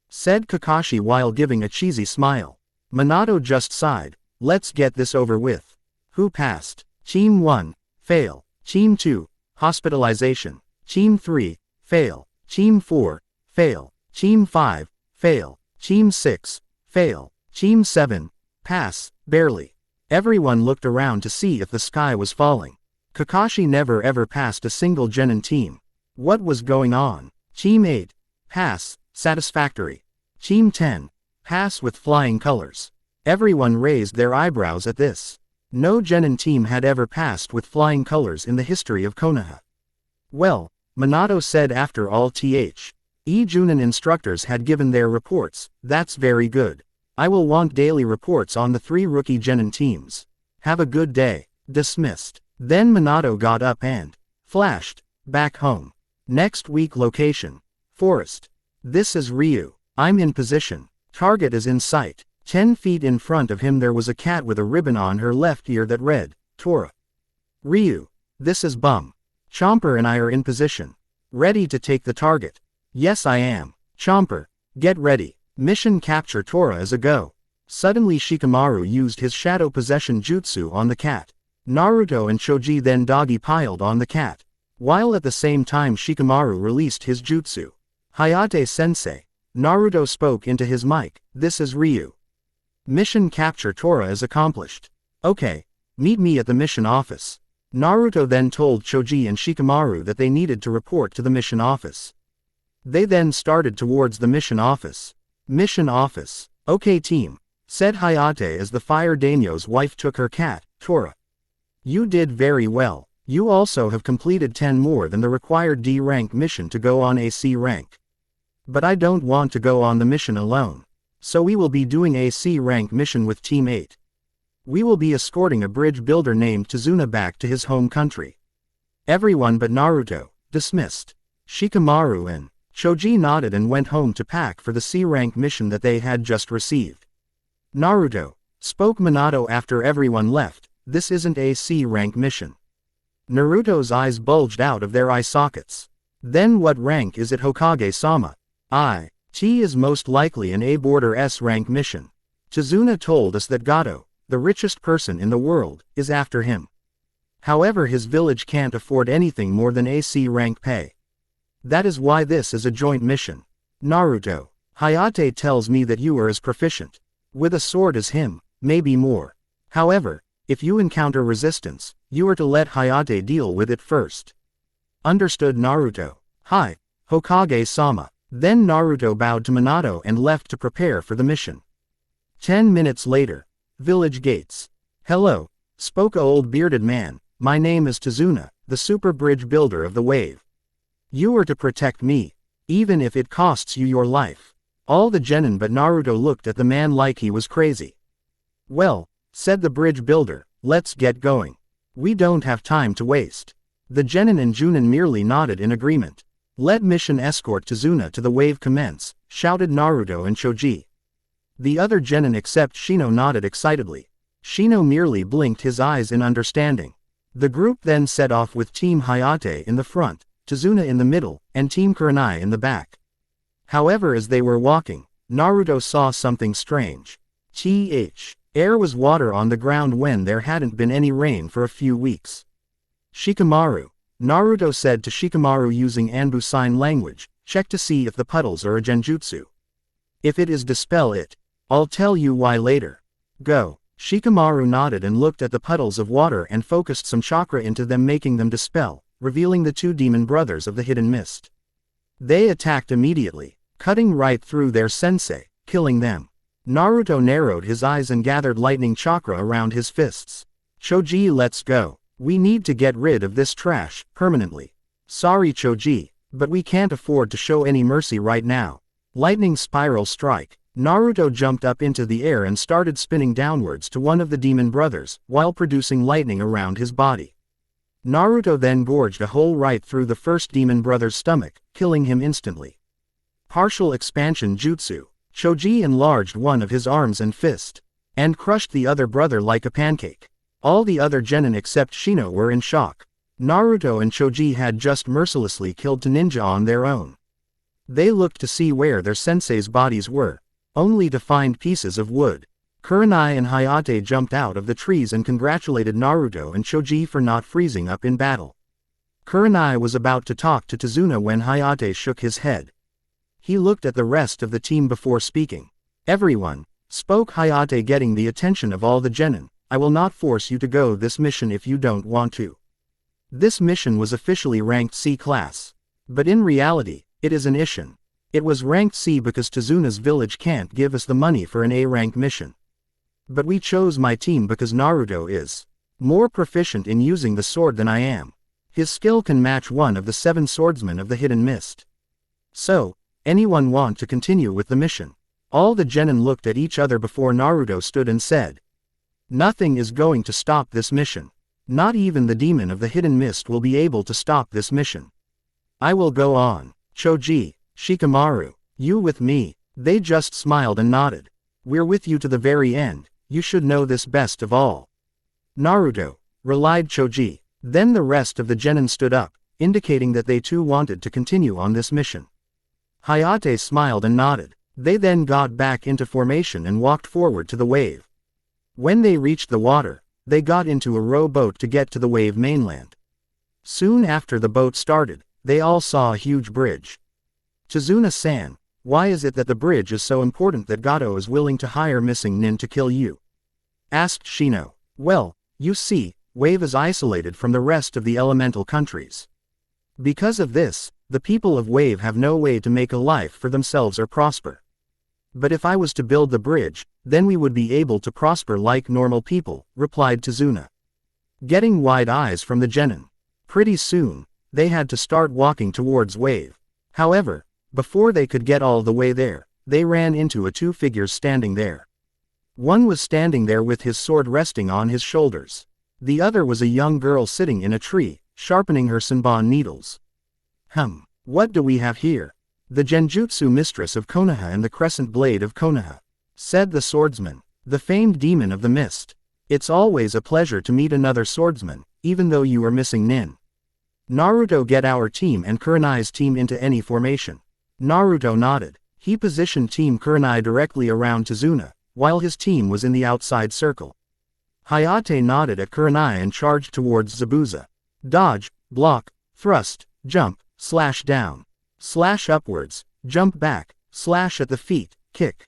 said Kakashi while giving a cheesy smile. Minato just sighed. Let's get this over with. Who passed? Team 1, fail. Team 2, hospitalization. Team 3, fail. Team 4, fail. Team 5, fail. Team 6, fail. Team 7, pass, barely. Everyone looked around to see if the sky was falling. Kakashi never ever passed a single genin team. What was going on? Team 8, pass, satisfactory. Team 10, pass with flying colors. Everyone raised their eyebrows at this. No genin team had ever passed with flying colors in the history of Konoha. Well, Minato said after all Junin instructors had given their reports, that's very good. I will want daily reports on the 3 rookie genin teams. Have a good day. Dismissed. Then Minato got up and flashed back home. Next week location. Forest. This is Ryu. I'm in position. Target is in sight. 10 feet in front of him there was a cat with a ribbon on her left ear that read, Tora. Ryu. This is Bum. Chomper and I are in position. Ready to take the target. Yes I am. Chomper. Get ready. Mission capture Tora is a go. Suddenly Shikamaru used his shadow possession jutsu on the cat. Naruto and Choji then doggy piled on the cat. While at the same time Shikamaru released his jutsu. Hayate-sensei. Naruto spoke into his mic, this is Ryu. Mission capture Tora is accomplished. Okay, meet me at the mission office. Naruto then told Choji and Shikamaru that they needed to report to the mission office. They then started towards the mission office. Mission office. Okay team, said Hayate as the fire daimyo's wife took her cat, Tora, You did very well. You also have completed 10 more than the required D rank mission to go on a C rank. But I don't want to go on the mission alone. So we will be doing a C rank mission with Team 8. We will be escorting a bridge builder named Tazuna back to his home country. Everyone but Naruto dismissed. Shikamaru and Choji nodded and went home to pack for the C rank mission that they had just received. Naruto, spoke Minato after everyone left, this isn't a C rank mission. Naruto's eyes bulged out of their eye sockets. Then what rank is it, Hokage-sama? T is most likely an A border S rank mission. Tazuna told us that Gato, the richest person in the world, is after him. However, his village can't afford anything more than a C rank pay. That is why this is a joint mission. Naruto, Hayate tells me that you are as proficient with a sword as him, maybe more. However, if you encounter resistance, you are to let Hayate deal with it first. Understood, Naruto. Hi, Hokage-sama. Then Naruto bowed to Minato and left to prepare for the mission. 10 minutes later. Village gates. Hello, spoke a old bearded man. My name is Tazuna, the super bridge builder of the wave. You are to protect me, even if it costs you your life. All the genin but Naruto looked at the man like he was crazy. Well, said the bridge builder, let's get going. We don't have time to waste. The genin and Junin merely nodded in agreement. Let mission escort Tazuna to the wave commence, shouted Naruto and Choji. The other genin except Shino nodded excitedly. Shino merely blinked his eyes in understanding. The group then set off with Team Hayate in the front, Tazuna in the middle, and Team Kurenai in the back. However, as they were walking, Naruto saw something strange. Air was water on the ground when there hadn't been any rain for a few weeks. Shikamaru, Naruto said to Shikamaru using Anbu sign language, check to see if the puddles are a genjutsu. If it is, dispel it. I'll tell you why later. Go. Shikamaru nodded and looked at the puddles of water and focused some chakra into them, making them dispel, revealing the two demon brothers of the hidden mist. They attacked immediately, cutting right through their sensei, killing them. Naruto narrowed his eyes and gathered lightning chakra around his fists. Choji, let's go. We need to get rid of this trash, permanently. Sorry Choji, but we can't afford to show any mercy right now. Lightning spiral strike. Naruto jumped up into the air and started spinning downwards to one of the demon brothers, while producing lightning around his body. Naruto then gorged a hole right through the first demon brother's stomach, killing him instantly. Partial expansion jutsu. Choji enlarged one of his arms and fist, and crushed the other brother like a pancake. All the other genin except Shino were in shock. Naruto and Choji had just mercilessly killed two ninja on their own. They looked to see where their sensei's bodies were, only to find pieces of wood. Kurenai and Hayate jumped out of the trees and congratulated Naruto and Choji for not freezing up in battle. Kurenai was about to talk to Tazuna when Hayate shook his head. He looked at the rest of the team before speaking. Everyone, spoke Hayate, getting the attention of all the genin, I will not force you to go this mission if you don't want to. This mission was officially ranked C class. But in reality, it is an Ishin. It was ranked C because Tazuna's village can't give us the money for an A rank mission. But we chose my team because Naruto is more proficient in using the sword than I am. His skill can match one of the 7 swordsmen of the hidden mist. So, anyone want to continue with the mission? All the genin looked at each other before Naruto stood and said, nothing is going to stop this mission. Not even the demon of the hidden mist will be able to stop this mission. I will go on. Choji, Shikamaru, you with me? They just smiled and nodded. We're with you to the very end, you should know this best of all. Naruto, relied Choji. Then the rest of the genin stood up, indicating that they too wanted to continue on this mission. Hayate smiled and nodded. They then got back into formation and walked forward to the wave. When they reached the water, they got into a rowboat to get to the wave mainland. Soon after the boat started, they all saw a huge bridge. Tazuna-san, why is it that the bridge is so important that Gato is willing to hire missing nin to kill you? Asked Shino. Well, you see, wave is isolated from the rest of the elemental countries. Because of this, the people of wave have no way to make a life for themselves or prosper. But if I was to build the bridge, then we would be able to prosper like normal people, replied Tazuna. getting wide eyes from the genin. Pretty soon, they had to start walking towards Wave. However, before they could get all the way there, they ran into two figures standing there. One was standing there with his sword resting on his shoulders. The other was a young girl sitting in a tree, sharpening her senbon needles. What do we have here? The Genjutsu mistress of Konoha and the crescent blade of Konoha, said the swordsman, the famed demon of the mist. It's always a pleasure to meet another swordsman, even though you are missing Nin. Naruto, get our team and Kurenai's team into any formation. Naruto nodded. He positioned Team Kurenai directly around Tazuna, while his team was in the outside circle. Hayate nodded at Kurenai and charged towards Zabuza. Dodge, block, thrust, jump, slash down, slash upwards, jump back, slash at the feet, kick.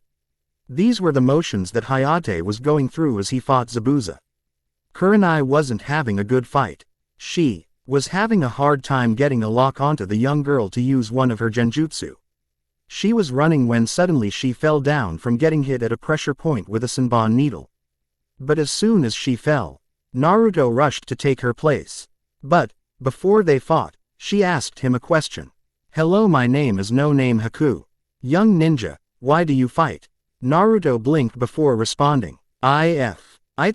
These were the motions that Hayate was going through as he fought Zabuza. Kurenai wasn't having a good fight. She was having a hard time getting a lock onto the young girl to use one of her genjutsu. She was running when suddenly she fell down from getting hit at a pressure point with a senbon needle. But as soon as she fell, Naruto rushed to take her place. But, before they fought, she asked him a question. Hello, my name is No Name Haku. Young ninja, why do you fight? Naruto blinked before responding. I'd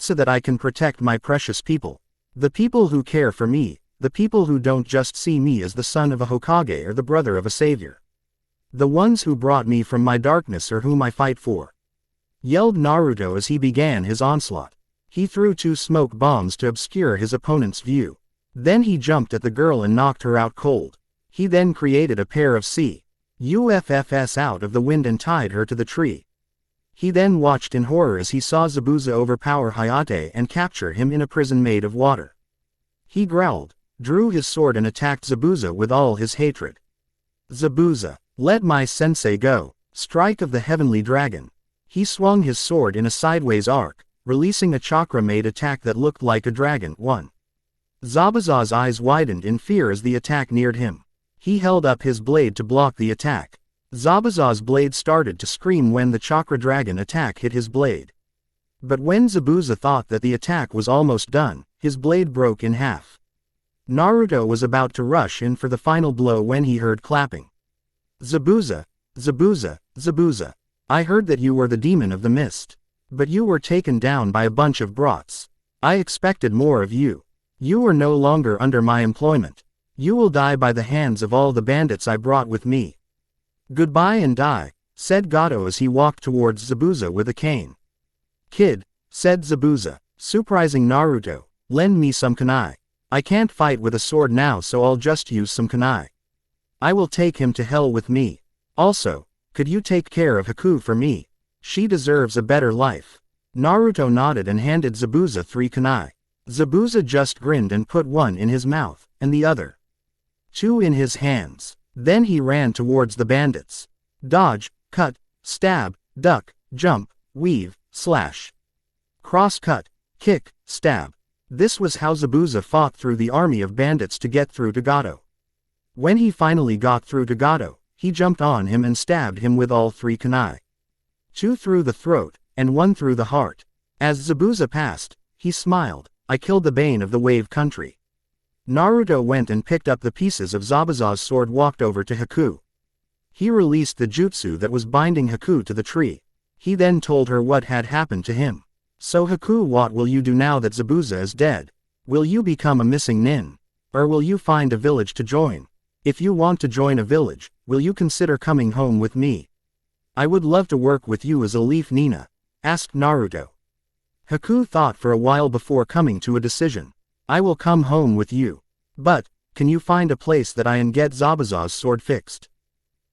so that I can protect my precious people. The people who care for me, the people who don't just see me as the son of a Hokage or the brother of a savior. The ones who brought me from my darkness are whom I fight for. Yelled Naruto as he began his onslaught. He threw 2 smoke bombs to obscure his opponent's view. Then he jumped at the girl and knocked her out cold. He then created a pair of CUFFs out of the wind and tied her to the tree. He then watched in horror as he saw Zabuza overpower Hayate and capture him in a prison made of water. He growled, drew his sword and attacked Zabuza with all his hatred. Zabuza, let my sensei go. Strike of the heavenly dragon. He swung his sword in a sideways arc, releasing a chakra-made attack that looked like a dragon. 1. Zabuza's eyes widened in fear as the attack neared him. He held up his blade to block the attack. Zabuza's blade started to scream when the chakra dragon attack hit his blade. But when Zabuza thought that the attack was almost done, his blade broke in half. Naruto was about to rush in for the final blow when he heard clapping. Zabuza, Zabuza, Zabuza. I heard that you were the demon of the mist. But you were taken down by a bunch of brats. I expected more of you. You are no longer under my employment. You will die by the hands of all the bandits I brought with me. Goodbye and die, said Gato as he walked towards Zabuza with a cane. Kid, said Zabuza, surprising Naruto, lend me some kunai. I can't fight with a sword now, so I'll just use some kunai. I will take him to hell with me. Also, could you take care of Haku for me? She deserves a better life. Naruto nodded and handed Zabuza 3 kunai. Zabuza just grinned and put one in his mouth, and the other 2 in his hands. Then he ran towards the bandits. Dodge, cut, stab, duck, jump, weave, slash. Cross cut, kick, stab. This was how Zabuza fought through the army of bandits to get through to Gato. When he finally got through to Gato, he jumped on him and stabbed him with all 3 kunai. 2 through the throat, and 1 through the heart. As Zabuza passed, he smiled. I killed the bane of the wave country. Naruto went and picked up the pieces of Zabuza's sword, walked over to Haku. He released the jutsu that was binding Haku to the tree. He then told her what had happened to him. So Haku, what will you do now that Zabuza is dead? Will you become a missing nin? Or will you find a village to join? If you want to join a village, will you consider coming home with me? I would love to work with you as a leaf Nina, asked Naruto. Haku thought for a while before coming to a decision. I will come home with you. But, can you find a place that I can get Zabuza's sword fixed?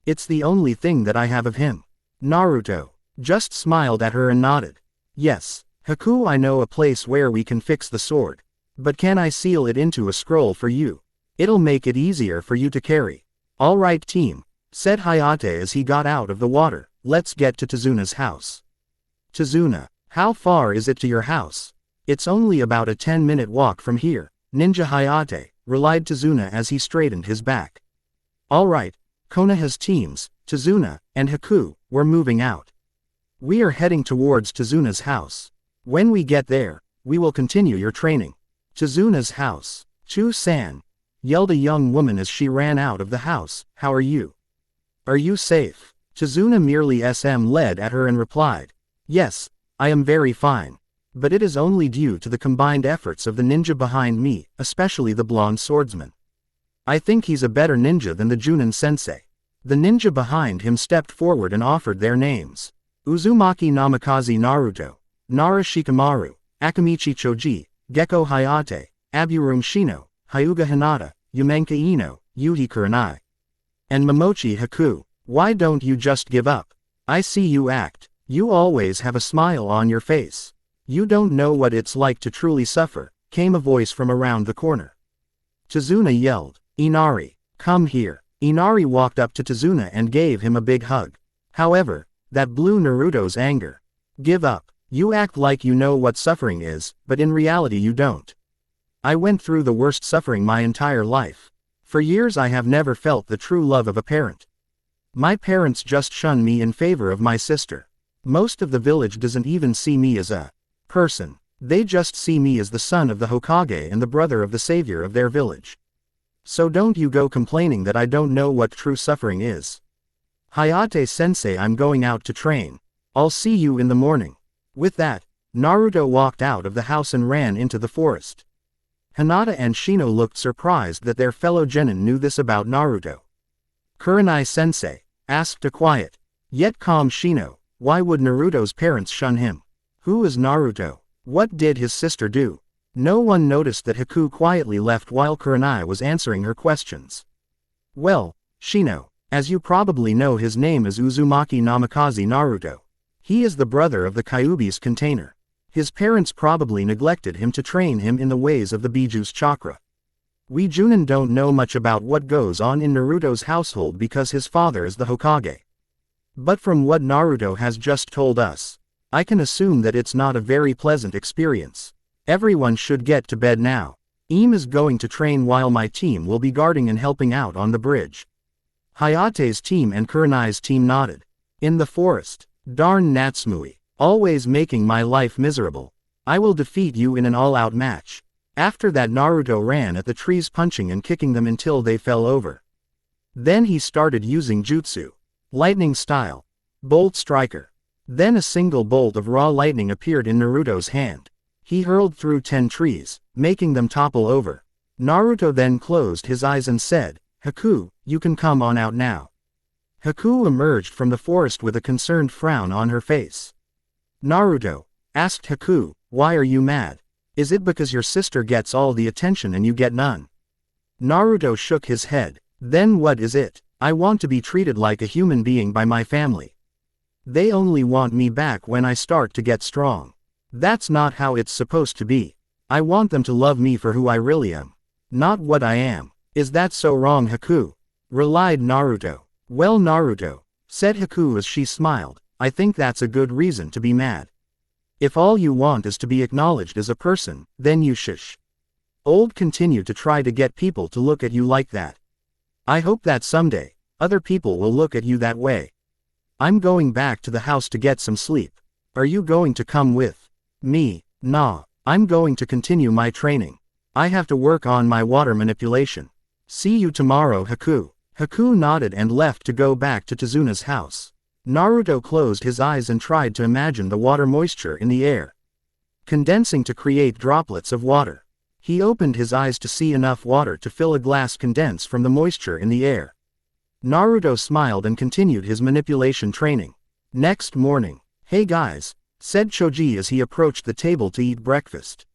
It's the only thing that I have of him. Naruto just smiled at her and nodded. Yes, Haku, I know a place where we can fix the sword. But can I seal it into a scroll for you? It'll make it easier for you to carry. All right, team, said Hayate as he got out of the water. Let's get to Tazuna's house. Tazuna, how far is it to your house? It's only about a 10-minute walk from here, Ninja Hayate, relied Tazuna as he straightened his back. All right, Konoha's teams, Tazuna, and Haku, we're moving out. We are heading towards Tazuna's house. When we get there, we will continue your training. Chizuna's house. Chu-san, yelled a young woman as she ran out of the house, how are you? Are you safe? Chizuna merely led at her and replied, yes, I am very fine. But it is only due to the combined efforts of the ninja behind me, especially the blonde swordsman. I think he's a better ninja than the Junin sensei. The ninja behind him stepped forward and offered their names. Uzumaki Namikaze Naruto, Nara Shikamaru, Akamichi Choji, Gekko Hayate, Aburum Shino, Hyuga Hinata, Yamenka Ino, Yuhi Kurenai. And Momochi Haku. Why don't you just give up? I see you act. You always have a smile on your face. You don't know what it's like to truly suffer, came a voice from around the corner. Chizuna yelled, Inari, come here. Inari walked up to Chizuna and gave him a big hug. However, that blew Naruto's anger. Give up. You act like you know what suffering is, but in reality you don't. I went through the worst suffering my entire life. For years I have never felt the true love of a parent. My parents just shun me in favor of my sister. Most of the village doesn't even see me as a person. They just see me as the son of the Hokage and the brother of the savior of their village. So don't you go complaining that I don't know what true suffering is. Hayate-sensei, I'm going out to train. I'll see you in the morning. With that, Naruto walked out of the house and ran into the forest. Hinata and Shino looked surprised that their fellow genin knew this about Naruto. Kurenai-sensei, asked a quiet, yet calm Shino, why would Naruto's parents shun him? Who is Naruto? What did his sister do? No one noticed that Haku quietly left while Kurenai was answering her questions. Well, Shino, as you probably know, his name is Uzumaki Namikaze Naruto. He is the brother of the Kyuubi's container. His parents probably neglected him to train him in the ways of the Biju's chakra. We Junin don't know much about what goes on in Naruto's household because his father is the Hokage. But from what Naruto has just told us, I can assume that it's not a very pleasant experience. Everyone should get to bed now. Im is going to train while my team will be guarding and helping out on the bridge. Hayate's team and Kurenai's team nodded. In the forest. Darn Natsumui. Always making my life miserable. I will defeat you in an all-out match. After that, Naruto ran at the trees, punching and kicking them until they fell over. Then he started using Jutsu. Lightning style. Bolt striker. Then a single bolt of raw lightning appeared in Naruto's hand. He hurled through 10 trees, making them topple over. Naruto then closed his eyes and said, Haku, you can come on out now. Haku emerged from the forest with a concerned frown on her face. Naruto, asked Haku, why are you mad? Is it because your sister gets all the attention and you get none? Naruto shook his head. Then what is it? I want to be treated like a human being by my family. They only want me back when I start to get strong. That's not how it's supposed to be. I want them to love me for who I really am. Not what I am. Is that so wrong, Haku? Relied Naruto. Well, Naruto, said Haku as she smiled, I think that's a good reason to be mad. If all you want is to be acknowledged as a person, then you shush. Old continue to try to get people to look at you like that. I hope that someday, other people will look at you that way. I'm going back to the house to get some sleep. Are you going to come with me? Nah, I'm going to continue my training. I have to work on my water manipulation. See you tomorrow, Haku. Haku nodded and left to go back to Chizuna's house. Naruto closed his eyes and tried to imagine the water moisture in the air, condensing to create droplets of water. He opened his eyes to see enough water to fill a glass condense from the moisture in the air. Naruto smiled and continued his manipulation training. Next morning, hey guys, said Choji as he approached the table to eat breakfast.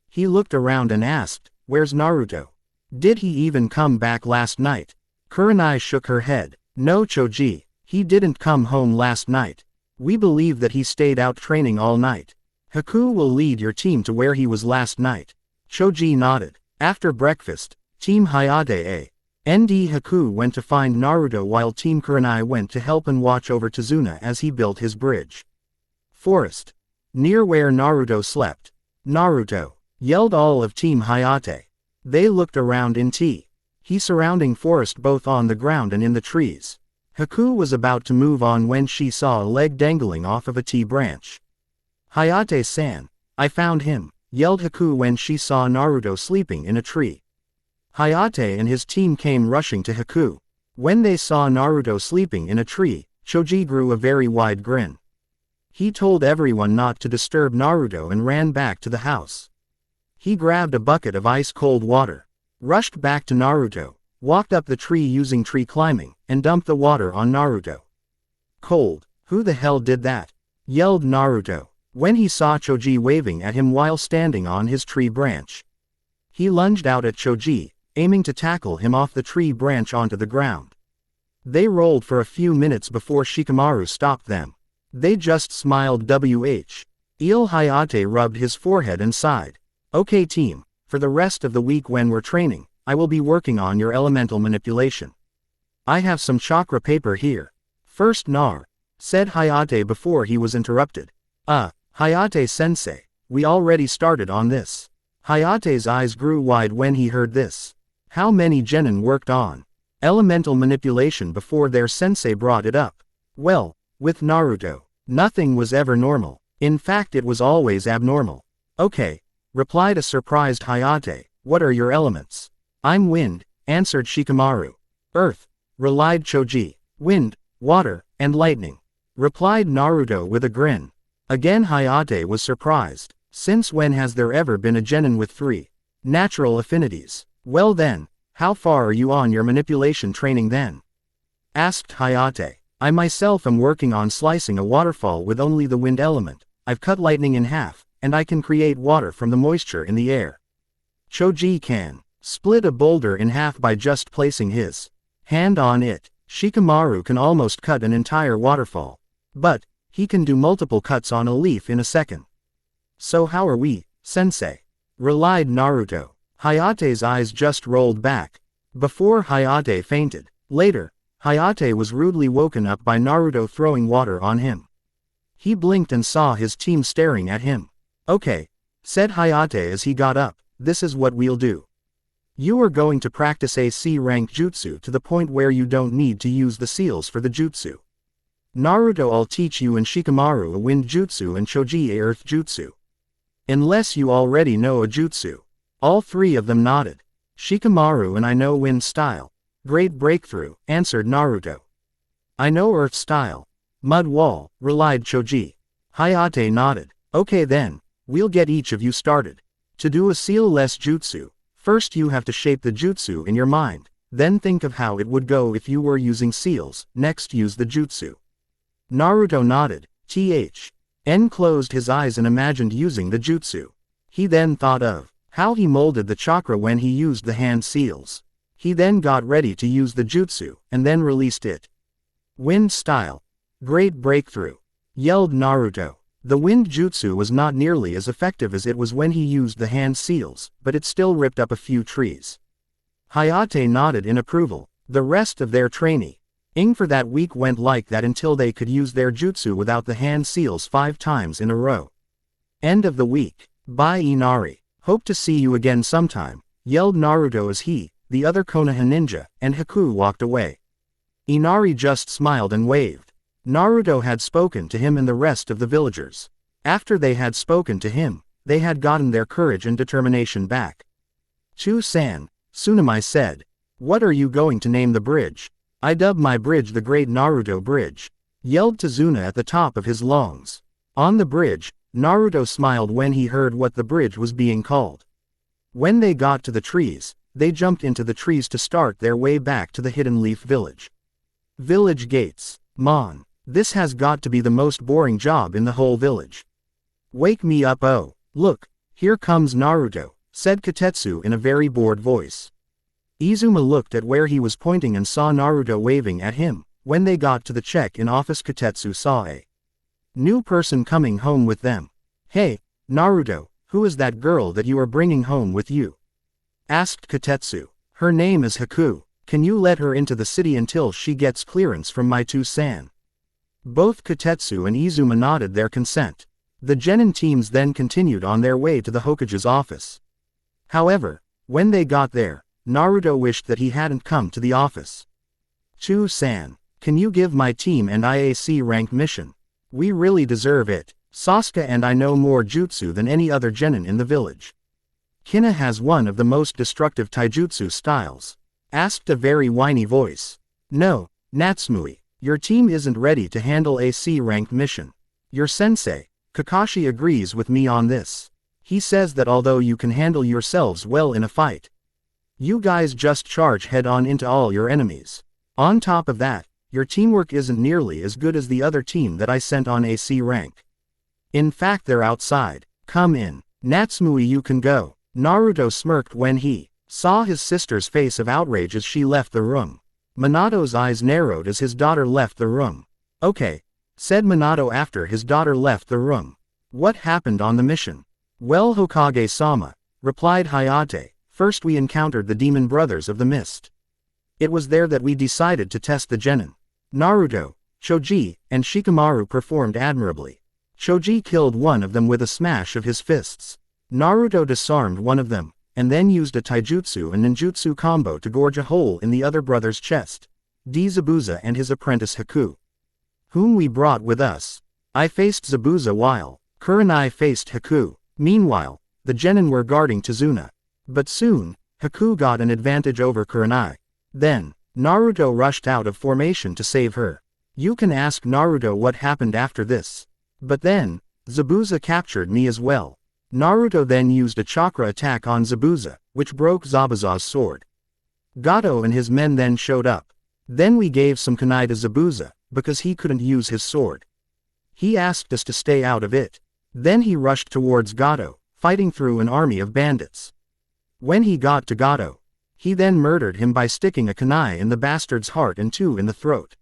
He looked around and asked, where's Naruto? Did he even come back last night? Kurenai shook her head. No, Choji, he didn't come home last night. We believe that he stayed out training all night. Haku will lead your team to where he was last night. Choji nodded. After breakfast, Team Hayate and Haku went to find Naruto while Team Kurenai went to help and watch over Chizuna as he built his bridge. Forest. Near where Naruto slept. Naruto, yelled all of Team Hayate. They looked around in surrounding forest both on the ground and in the trees. Haku was about to move on when she saw a leg dangling off of a tea branch. Hayate-san, I found him. yelled Haku when she saw Naruto sleeping in a tree. Hayate and his team came rushing to Haku. When they saw Naruto sleeping in a tree, Choji grew a very wide grin. He told everyone not to disturb Naruto and ran back to the house. He grabbed a bucket of ice-cold water, rushed back to Naruto, walked up the tree using tree climbing, and dumped the water on Naruto. Cold. Who the hell did that? Yelled Naruto, when he saw Choji waving at him while standing on his tree branch. He lunged out at Choji, aiming to tackle him off the tree branch onto the ground. They rolled for a few minutes before Shikamaru stopped them. They just smiled. Il Hayate rubbed his forehead and sighed. Okay team, for the rest of the week when we're training, I will be working on your elemental manipulation. I have some chakra paper here. First Nar, said Hayate before he was interrupted. Hayate-sensei, we already started on this. Hayate's eyes grew wide when he heard this. How many genin worked on elemental manipulation before their sensei brought it up? Well, with Naruto, nothing was ever normal. In fact, it was always abnormal. Okay, replied a surprised Hayate, what are your elements? I'm wind, answered Shikamaru. Earth, relied Choji. Wind, water, and lightning, replied Naruto with a grin. Again Hayate was surprised. Since when has there ever been a genin with 3 natural affinities? Well then, how far are you on your manipulation training then? Asked Hayate. I myself am working on slicing a waterfall with only the wind element. I've cut lightning in half, and I can create water from the moisture in the air. Choji can split a boulder in half by just placing his hand on it. Shikamaru can almost cut an entire waterfall. But he can do multiple cuts on a leaf in a second. So how are we, sensei? Relied Naruto. Hayate's eyes just rolled back. Before Hayate fainted. Later, Hayate was rudely woken up by Naruto throwing water on him. He blinked and saw his team staring at him. Okay, said Hayate as he got up, this is what we'll do. You are going to practice a C-rank jutsu to the point where you don't need to use the seals for the jutsu. Naruto, I'll teach you and Shikamaru a wind jutsu and Choji a earth jutsu. Unless you already know a jutsu. All 3 of them nodded. Shikamaru and I know wind style. Great breakthrough, answered Naruto. I know earth style. Mud wall, relied Choji. Hayate nodded. Okay then, we'll get each of you started. To do a seal-less jutsu, first you have to shape the jutsu in your mind, then think of how it would go if you were using seals, next use the jutsu. Naruto nodded. N closed his eyes and imagined using the jutsu. He then thought of how he molded the chakra when he used the hand seals. He then got ready to use the jutsu, and then released it. Wind style. Great breakthrough, yelled Naruto. The wind jutsu was not nearly as effective as it was when he used the hand seals, but it still ripped up a few trees. Hayate nodded in approval. The rest of their training for that week went like that until they could use their jutsu without the hand seals 5 times in a row. End of the week. Bye Inari. Hope to see you again sometime, yelled Naruto as he, the other Konoha ninja, and Haku walked away. Inari just smiled and waved. Naruto had spoken to him and the rest of the villagers. After they had spoken to him, they had gotten their courage and determination back. Chu-san, Tsunami said. What are you going to name the bridge? I dub my bridge the Great Naruto Bridge, yelled Tazuna at the top of his lungs. On the bridge, Naruto smiled when he heard what the bridge was being called. When they got to the trees, they jumped into the trees to start their way back to the Hidden Leaf Village. Village gates. Mon. This has got to be the most boring job in the whole village. Wake me up, oh. Look, here comes Naruto, said Kotetsu in a very bored voice. Izuma looked at where he was pointing and saw Naruto waving at him. When they got to the check-in office, Kotetsu saw a new person coming home with them. Hey, Naruto, who is that girl that you are bringing home with you? Asked Kotetsu. Her name is Haku. Can you let her into the city until she gets clearance from my Two-san? Both Kotetsu and Izuma nodded their consent. The genin teams then continued on their way to the Hokage's office. However, when they got there, Naruto wished that he hadn't come to the office. Chu-san, can you give my team an IAC rank mission? We really deserve it, Sasuke and I know more jutsu than any other genin in the village. Kina has one of the most destructive taijutsu styles. Asked a very whiny voice. No, Natsumui, your team isn't ready to handle a C-ranked mission. Your sensei, Kakashi, agrees with me on this. He says that although you can handle yourselves well in a fight, you guys just charge head-on into all your enemies. On top of that, your teamwork isn't nearly as good as the other team that I sent on a C rank. In fact, they're outside. Come in. Natsumui, you can go. Naruto smirked when he saw his sister's face of outrage as she left the room. Minato's eyes narrowed as his daughter left the room. Okay, said Minato after his daughter left the room. What happened on the mission? Well, Hokage-sama, replied Hayate, first we encountered the demon brothers of the mist. It was there that we decided to test the genin. Naruto, Choji, and Shikamaru performed admirably. Choji killed one of them with a smash of his fists. Naruto disarmed one of them, and then used a taijutsu and ninjutsu combo to gorge a hole in the other brother's chest. Zabuza and his apprentice Haku, whom we brought with us. I faced Zabuza while Kurenai faced Haku. Meanwhile, the genin were guarding Tazuna. But soon, Haku got an advantage over Kurenai. Then, Naruto rushed out of formation to save her. You can ask Naruto what happened after this. But then, Zabuza captured me as well. Naruto then used a chakra attack on Zabuza, which broke Zabuza's sword. Gato and his men then showed up. Then we gave some kunai to Zabuza, because he couldn't use his sword. He asked us to stay out of it. Then he rushed towards Gato, fighting through an army of bandits. When he got to Gato, he then murdered him by sticking a kunai in the bastard's heart and two in the throat.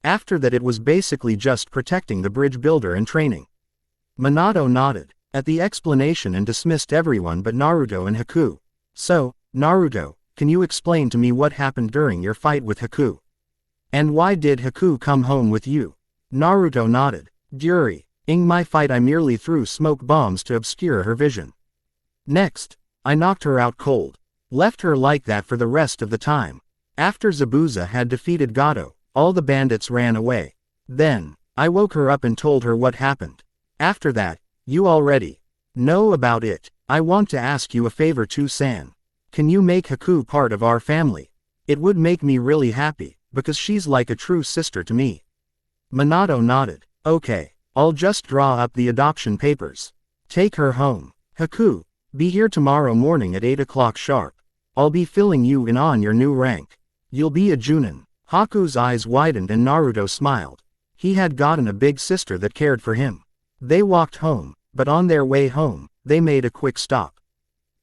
After that, it was basically just protecting the bridge builder and training. Minato nodded at the explanation and dismissed everyone but Naruto and Haku. So, Naruto, can you explain to me what happened during your fight with Haku? And why did Haku come home with you? Naruto nodded. During my fight I merely threw smoke bombs to obscure her vision. Next, I knocked her out cold. Left her like that for the rest of the time. After Zabuza had defeated Gato, all the bandits ran away. Then, I woke her up and told her what happened. After that, you already know about it. I want to ask you a favor too, San. Can you make Haku part of our family? It would make me really happy, because she's like a true sister to me. Minato nodded. Okay, I'll just draw up the adoption papers. Take her home. Haku, be here tomorrow morning at 8 o'clock sharp. I'll be filling you in on your new rank. You'll be a Junin. Haku's eyes widened and Naruto smiled. He had gotten a big sister that cared for him. They walked home, but on their way home, they made a quick stop.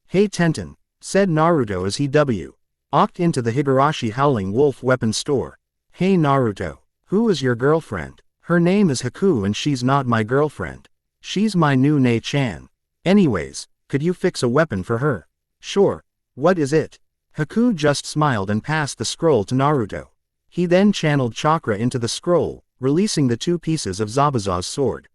Hey Tenten, said Naruto as he walked into the Higurashi Howling Wolf weapon store. Hey Naruto, who is your girlfriend? Her name is Haku and she's not my girlfriend. She's my new Nei-chan. Anyways, could you fix a weapon for her? Sure. What is it? Haku just smiled and passed the scroll to Naruto. He then channeled chakra into the scroll, releasing the two pieces of Zabuza's sword.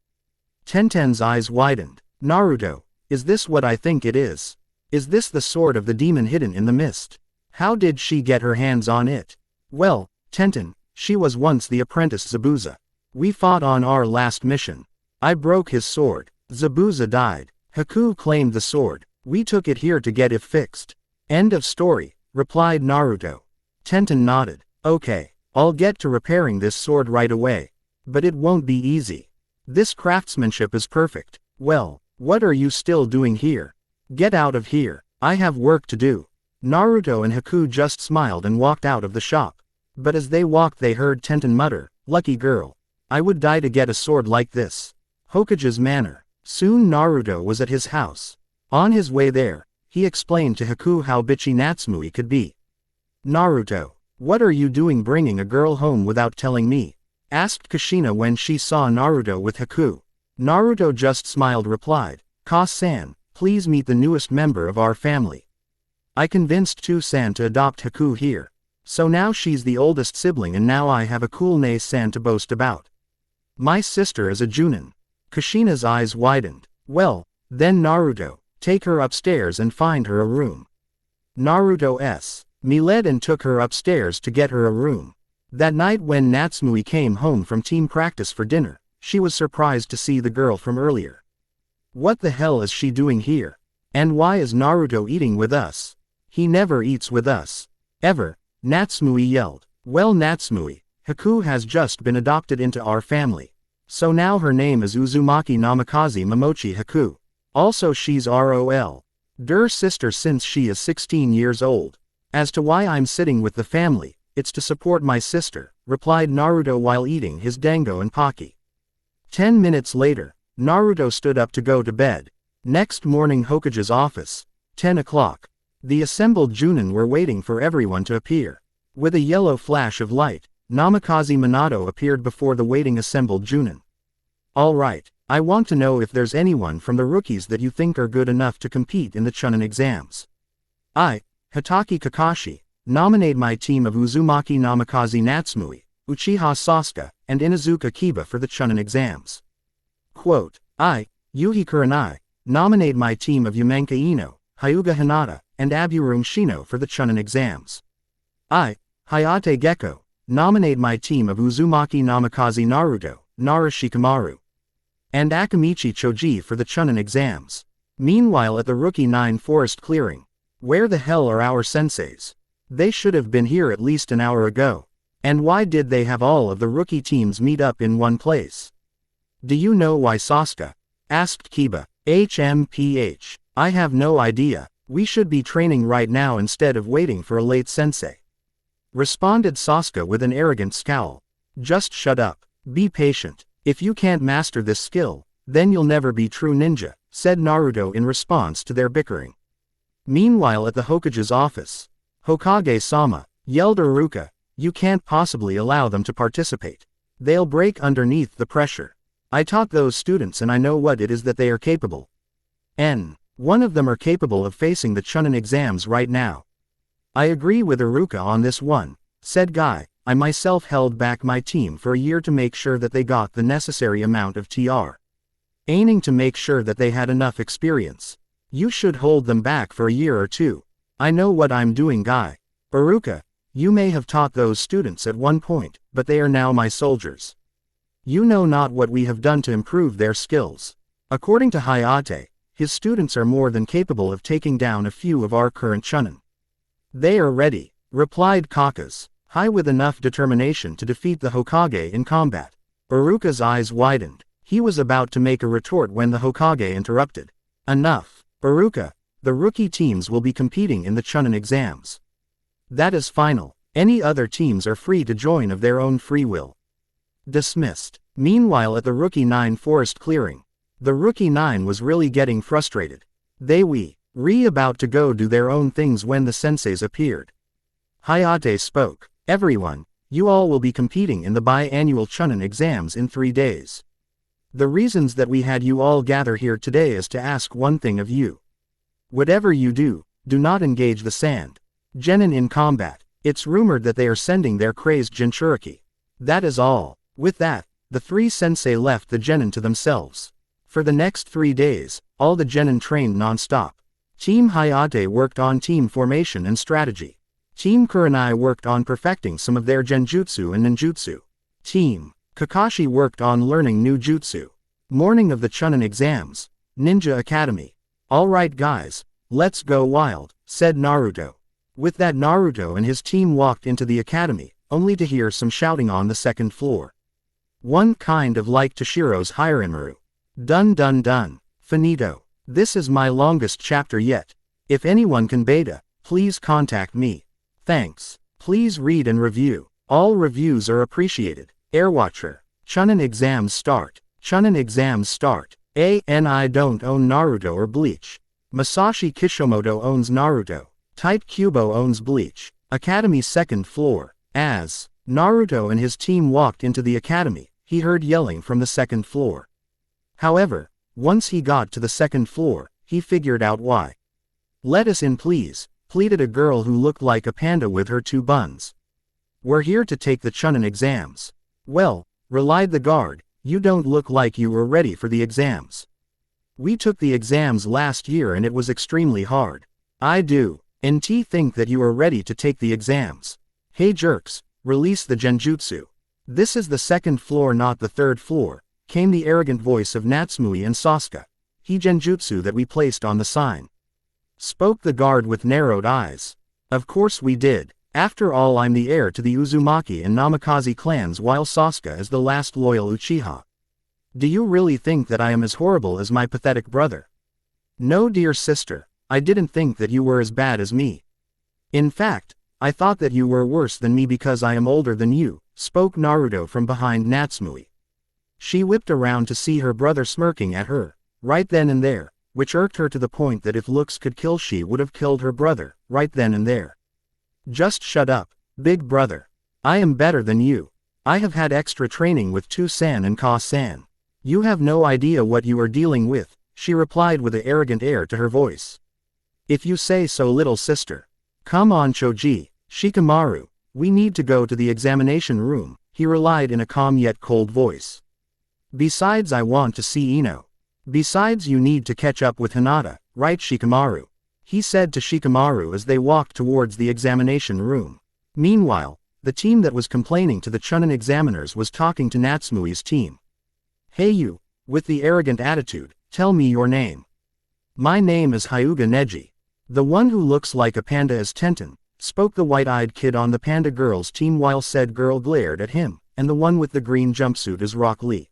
Tenten's eyes widened. Naruto, is this what I think it is? Is this the sword of the demon hidden in the mist? How did she get her hands on it? Well, Tenten, she was once the apprentice Zabuza. We fought on our last mission. I broke his sword. Zabuza died. Haku claimed the sword. We took it here to get it fixed. End of story, replied Naruto. Tenten nodded. Okay, I'll get to repairing this sword right away. But it won't be easy. This craftsmanship is perfect. Well, what are you still doing here? Get out of here. I have work to do. Naruto and Haku just smiled and walked out of the shop. But as they walked they heard Tenten mutter, "Lucky girl. I would die to get a sword like this." Hokage's manor. Soon Naruto was at his house. On his way there, he explained to Haku how bitchy Natsumui could be. Naruto, what are you doing bringing a girl home without telling me? Asked Kushina when she saw Naruto with Haku. Naruto just smiled replied, Ka-san, please meet the newest member of our family. I convinced Tu-san to adopt Haku here. So now she's the oldest sibling and now I have a cool Nei-san to boast about. My sister is a Junin. Kushina's eyes widened. Well, then Naruto, take her upstairs and find her a room. Naruto led and took her upstairs to get her a room. That night when Natsumui came home from team practice for dinner, she was surprised to see the girl from earlier. What the hell is she doing here? And why is Naruto eating with us? He never eats with us. Ever, Natsumui yelled. Well Natsumui, Haku has just been adopted into our family. So now her name is Uzumaki Namikaze Momochi Haku. Also she's ROL. Der sister since she is 16 years old. As to why I'm sitting with the family, it's to support my sister, replied Naruto while eating his dango and pocky. 10 minutes later, Naruto stood up to go to bed. Next morning Hokage's office. 10 o'clock. The assembled Junin were waiting for everyone to appear. With a yellow flash of light, Namikaze Minato appeared before the waiting assembled Junin. Alright, I want to know if there's anyone from the rookies that you think are good enough to compete in the Chunin exams. I, Hitaki Kakashi, nominate my team of Uzumaki Namikaze Natsumui, Uchiha Sasuke, and Inuzuka Kiba for the Chunin exams. Quote, I, Yuhi Kurenai, nominate my team of Yamenka Ino, Hyuga Hinata, and Aburun Shino for the Chunin exams. I, Hayate Gecko, nominate my team of Uzumaki Namikaze Naruto, Nara Shikamaru, and Akamichi Choji for the Chunin exams. Meanwhile at the Rookie 9 Forest Clearing. Where the hell are our senseis? They should have been here at least an hour ago. And why did they have all of the rookie teams meet up in one place? Do you know why Sasuke? Asked Kiba. HMPH. I have no idea. We should be training right now instead of waiting for a late sensei. Responded Sasuke with an arrogant scowl. Just shut up. Be patient. If you can't master this skill, then you'll never be true ninja, said Naruto in response to their bickering. Meanwhile at the Hokage's office. Hokage-sama, yelled Iruka, you can't possibly allow them to participate. They'll break underneath the pressure. I taught those students and I know what it is that they are capable. One of them are capable of facing the Chunin exams right now. I agree with Iruka on this one, said Guy. I myself held back my team for a year to make sure that they got the necessary amount of TR. Aiming to make sure that they had enough experience. You should hold them back for a year or two. I know what I'm doing, Guy. Iruka, you may have taught those students at one point, but they are now my soldiers. You know not what we have done to improve their skills. According to Hayate, his students are more than capable of taking down a few of our current Chunin. They are ready, replied Kaka's, high with enough determination to defeat the Hokage in combat. Iruka's eyes widened. He was about to make a retort when the Hokage interrupted. Enough. Iruka, the rookie teams will be competing in the Chunin exams. That is final. Any other teams are free to join of their own free will. Dismissed. Meanwhile at the Rookie 9 Forest Clearing. The Rookie 9 was really getting frustrated. They were about to go do their own things when the senseis appeared. Hayate spoke. Everyone, you all will be competing in the biannual Chunin exams in 3 days. The reasons that we had you all gather here today is to ask one thing of you. Whatever you do, do not engage the sand genin in combat. It's rumored that they are sending their crazed Jinchuriki. That is all. With that, the 3 sensei left the genin to themselves. For the next 3 days, all the genin trained non-stop. Team Hayate worked on team formation and strategy. Team Kurenai worked on perfecting some of their genjutsu and ninjutsu. Team Kakashi worked on learning new jutsu. Morning of the Chunin exams. Ninja Academy. Alright guys, let's go wild, said Naruto. With that Naruto and his team walked into the academy, only to hear some shouting on the second floor. One kind of like Toshiro's Hirenmaru. Dun dun dun. Finito. This is my longest chapter yet. If anyone can beta, please contact me. Thanks. Please read and review. All reviews are appreciated. Airwatcher. Chunin exams start. Chunin exams start. I don't own Naruto or Bleach. Masashi Kishimoto owns Naruto. Type Kubo owns Bleach. Academy second floor. As Naruto and his team walked into the academy, he heard yelling from the second floor. However, once he got to the second floor, he figured out why. Let us in please, pleaded a girl who looked like a panda with her 2 buns. We're here to take the Chunin exams. Well, relied the guard, you don't look like you were ready for the exams. We took the exams last year and it was extremely hard. I do. NT think that you are ready to take the exams. Hey jerks, release the genjutsu. This is the second floor not the third floor. came the arrogant voice of Natsumi and Sasuke. "He genjutsu that we placed on the sign," spoke the guard with narrowed eyes. "Of course we did. After all, I'm the heir to the Uzumaki and Namikaze clans while Sasuke is the last loyal Uchiha. Do you really think that I am as horrible as my pathetic brother?" "No, dear sister, I didn't think that you were as bad as me. In fact, I thought that you were worse than me because I am older than you," spoke Naruto from behind Natsumi. She whipped around to see her brother smirking at her, right then and there, which irked her to the point that if looks could kill she would have killed her brother, right then and there. "Just shut up, big brother. I am better than you. I have had extra training with Tu-san and Ka-san. You have no idea what you are dealing with," she replied with an arrogant air to her voice. "If you say so, little sister. Come on, Choji, Shikamaru, we need to go to the examination room," he relied in a calm yet cold voice. "Besides, I want to see Ino. Besides, you need to catch up with Hinata, right, Shikamaru?" he said to Shikamaru as they walked towards the examination room. Meanwhile, the team that was complaining to the Chunin examiners was talking to Natsumi's team. "Hey you, with the arrogant attitude, tell me your name." "My name is Hyuga Neji. The one who looks like a panda is Tenten," spoke the white-eyed kid on the Panda Girls team while said girl glared at him, "and the one with the green jumpsuit is Rock Lee."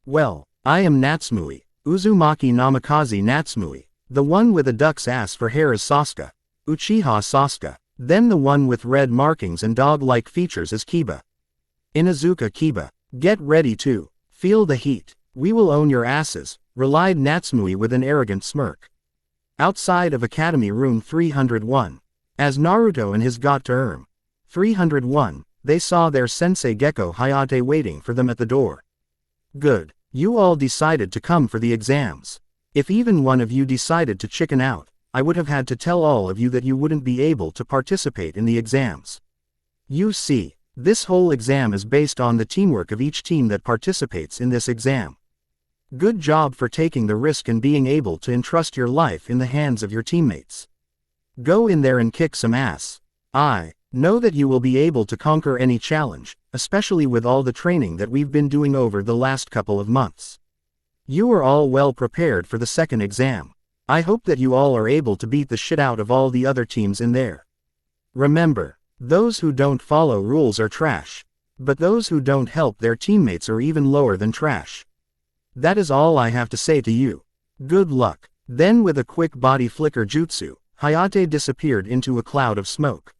"Well, I am Natsumi, Uzumaki Namikaze Natsumi. The one with a duck's ass for hair is Sasuke, Uchiha Sasuke. Then the one with red markings and dog-like features is Kiba, Inuzuka Kiba. Get ready to feel the heat. We will own your asses," relied Natsumi with an arrogant smirk. Outside of Academy Room 301. As Naruto and his got to room 301, they saw their sensei Gekko Hayate waiting for them at the door. "Good. You all decided to come for the exams. If even one of you decided to chicken out, I would have had to tell all of you that you wouldn't be able to participate in the exams. You see, this whole exam is based on the teamwork of each team that participates in this exam. Good job for taking the risk and being able to entrust your life in the hands of your teammates. Go in there and kick some ass. I know that you will be able to conquer any challenge, especially with all the training that we've been doing over the last couple of months. You are all well prepared for the second exam. I hope that you all are able to beat the shit out of all the other teams in there. Remember, those who don't follow rules are trash, but those who don't help their teammates are even lower than trash. That is all I have to say to you. Good luck." Then with a quick body flicker jutsu, Hayate disappeared into a cloud of smoke.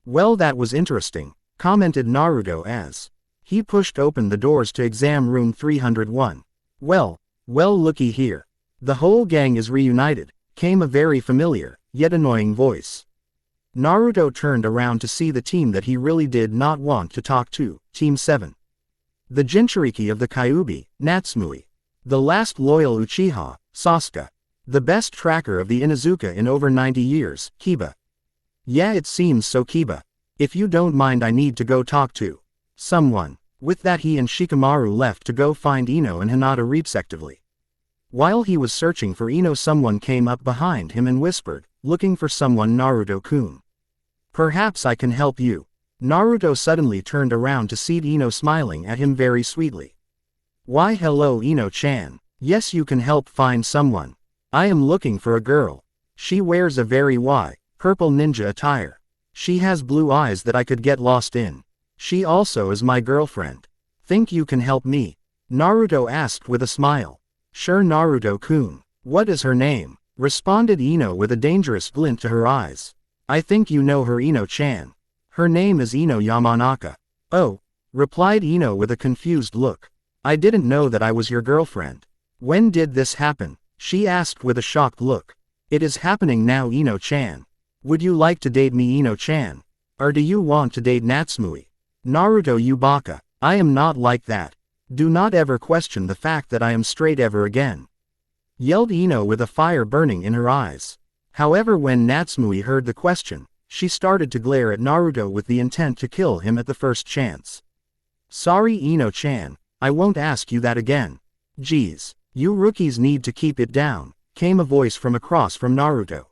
"Well, that was interesting," commented Naruto as he pushed open the doors to exam room 301. Well, looky here. The whole gang is reunited," came a very familiar, yet annoying voice. Naruto turned around to see the team that he really did not want to talk to, Team 7. The Jinchuriki of the Kyuubi, Natsumi. The last loyal Uchiha, Sasuke. The best tracker of the Inuzuka in over 90 years, Kiba. "Yeah, it seems so, Kiba. If you don't mind, I need to go talk to someone." With that, he and Shikamaru left to go find Ino and Hinata respectively. While he was searching for Ino, someone came up behind him and whispered, "Looking for someone, Naruto-kun? Perhaps I can help you." Naruto suddenly turned around to see Ino smiling at him very sweetly. "Why, hello, Ino-chan. Yes, you can help find someone. I am looking for a girl. She wears a very purple ninja attire. She has blue eyes that I could get lost in. She also is my girlfriend. Think you can help me?" Naruto asked with a smile. "Sure, Naruto-kun. What is her name?" responded Ino with a dangerous glint to her eyes. "I think you know her, Ino-chan. Her name is Ino Yamanaka." "Oh," replied Ino with a confused look. "I didn't know that I was your girlfriend. When did this happen?" she asked with a shocked look. "It is happening now, Ino-chan. Would you like to date me, Ino-chan? Or do you want to date Natsumi?" "Naruto, you baka. I am not like that. Do not ever question the fact that I am straight ever again," yelled Ino with a fire burning in her eyes. However, when Natsumi heard the question, she started to glare at Naruto with the intent to kill him at the first chance. "Sorry, Ino-chan, I won't ask you that again. Geez, you rookies need to keep it down," came a voice from across from Naruto.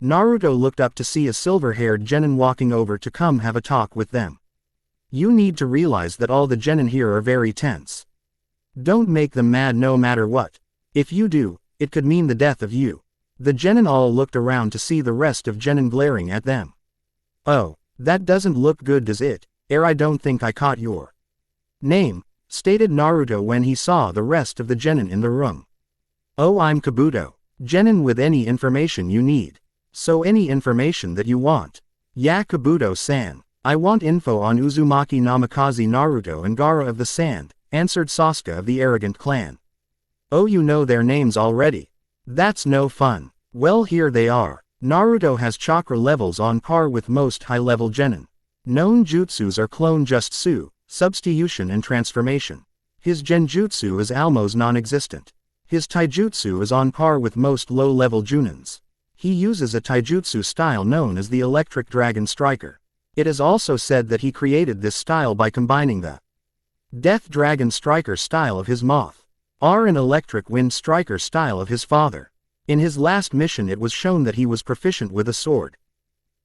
Naruto looked up to see a silver-haired genin walking over to come have a talk with them. "You need to realize that all the genin here are very tense. Don't make them mad no matter what. If you do, it could mean the death of you. The genin all looked around to see the rest of genin glaring at them. Oh, that doesn't look good, does it? I don't think I caught your name, stated Naruto when he saw the rest of the genin in the room. Oh, I'm Kabuto. Genin with any information you need. So any information that you want. Yeah, Kabuto-san. I want info on Uzumaki Namikaze Naruto and Gaara of the Sand, answered Sasuke of the Arrogant Clan. Oh, you know their names already. That's no fun. Well, here they are. Naruto has chakra levels on par with most high-level genin. Known jutsus are clone jutsu, substitution and transformation. His genjutsu is almost non-existent. His taijutsu is on par with most low-level junins. He uses a taijutsu style known as the Electric Dragon Striker. It is also said that he created this style by combining the Death Dragon Striker style of his moth, and Electric Wind Striker style of his father. In his last mission it was shown that he was proficient with a sword.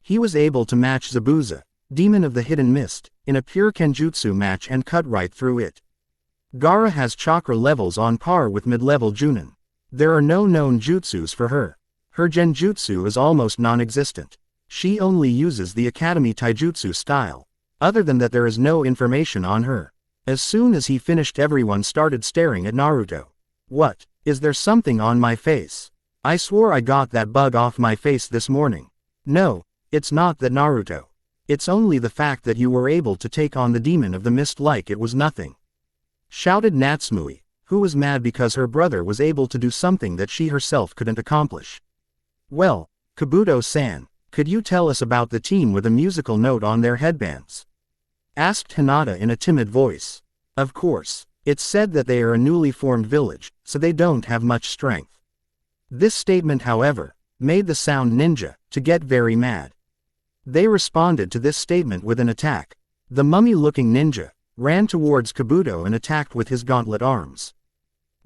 He was able to match Zabuza, Demon of the Hidden Mist, in a pure Kenjutsu match and cut right through it. Gaara has chakra levels on par with mid-level Junin. There are no known jutsus for her. Her genjutsu is almost non-existent. She only uses the Academy Taijutsu style. Other than that there is no information on her. As soon as he finished everyone started staring at Naruto. What? Is there something on my face? I swore I got that bug off my face this morning. No, it's not that, Naruto. It's only the fact that you were able to take on the demon of the mist like it was nothing. Shouted Natsumui, who was mad because her brother was able to do something that she herself couldn't accomplish. Well, Kabuto-san, could you tell us about the team with a musical note on their headbands? Asked Hinata in a timid voice. Of course, it's said that they are a newly formed village, so they don't have much strength. This statement, however, made the sound ninja to get very mad. They responded to this statement with an attack. The mummy-looking ninja ran towards Kabuto and attacked with his gauntlet arms.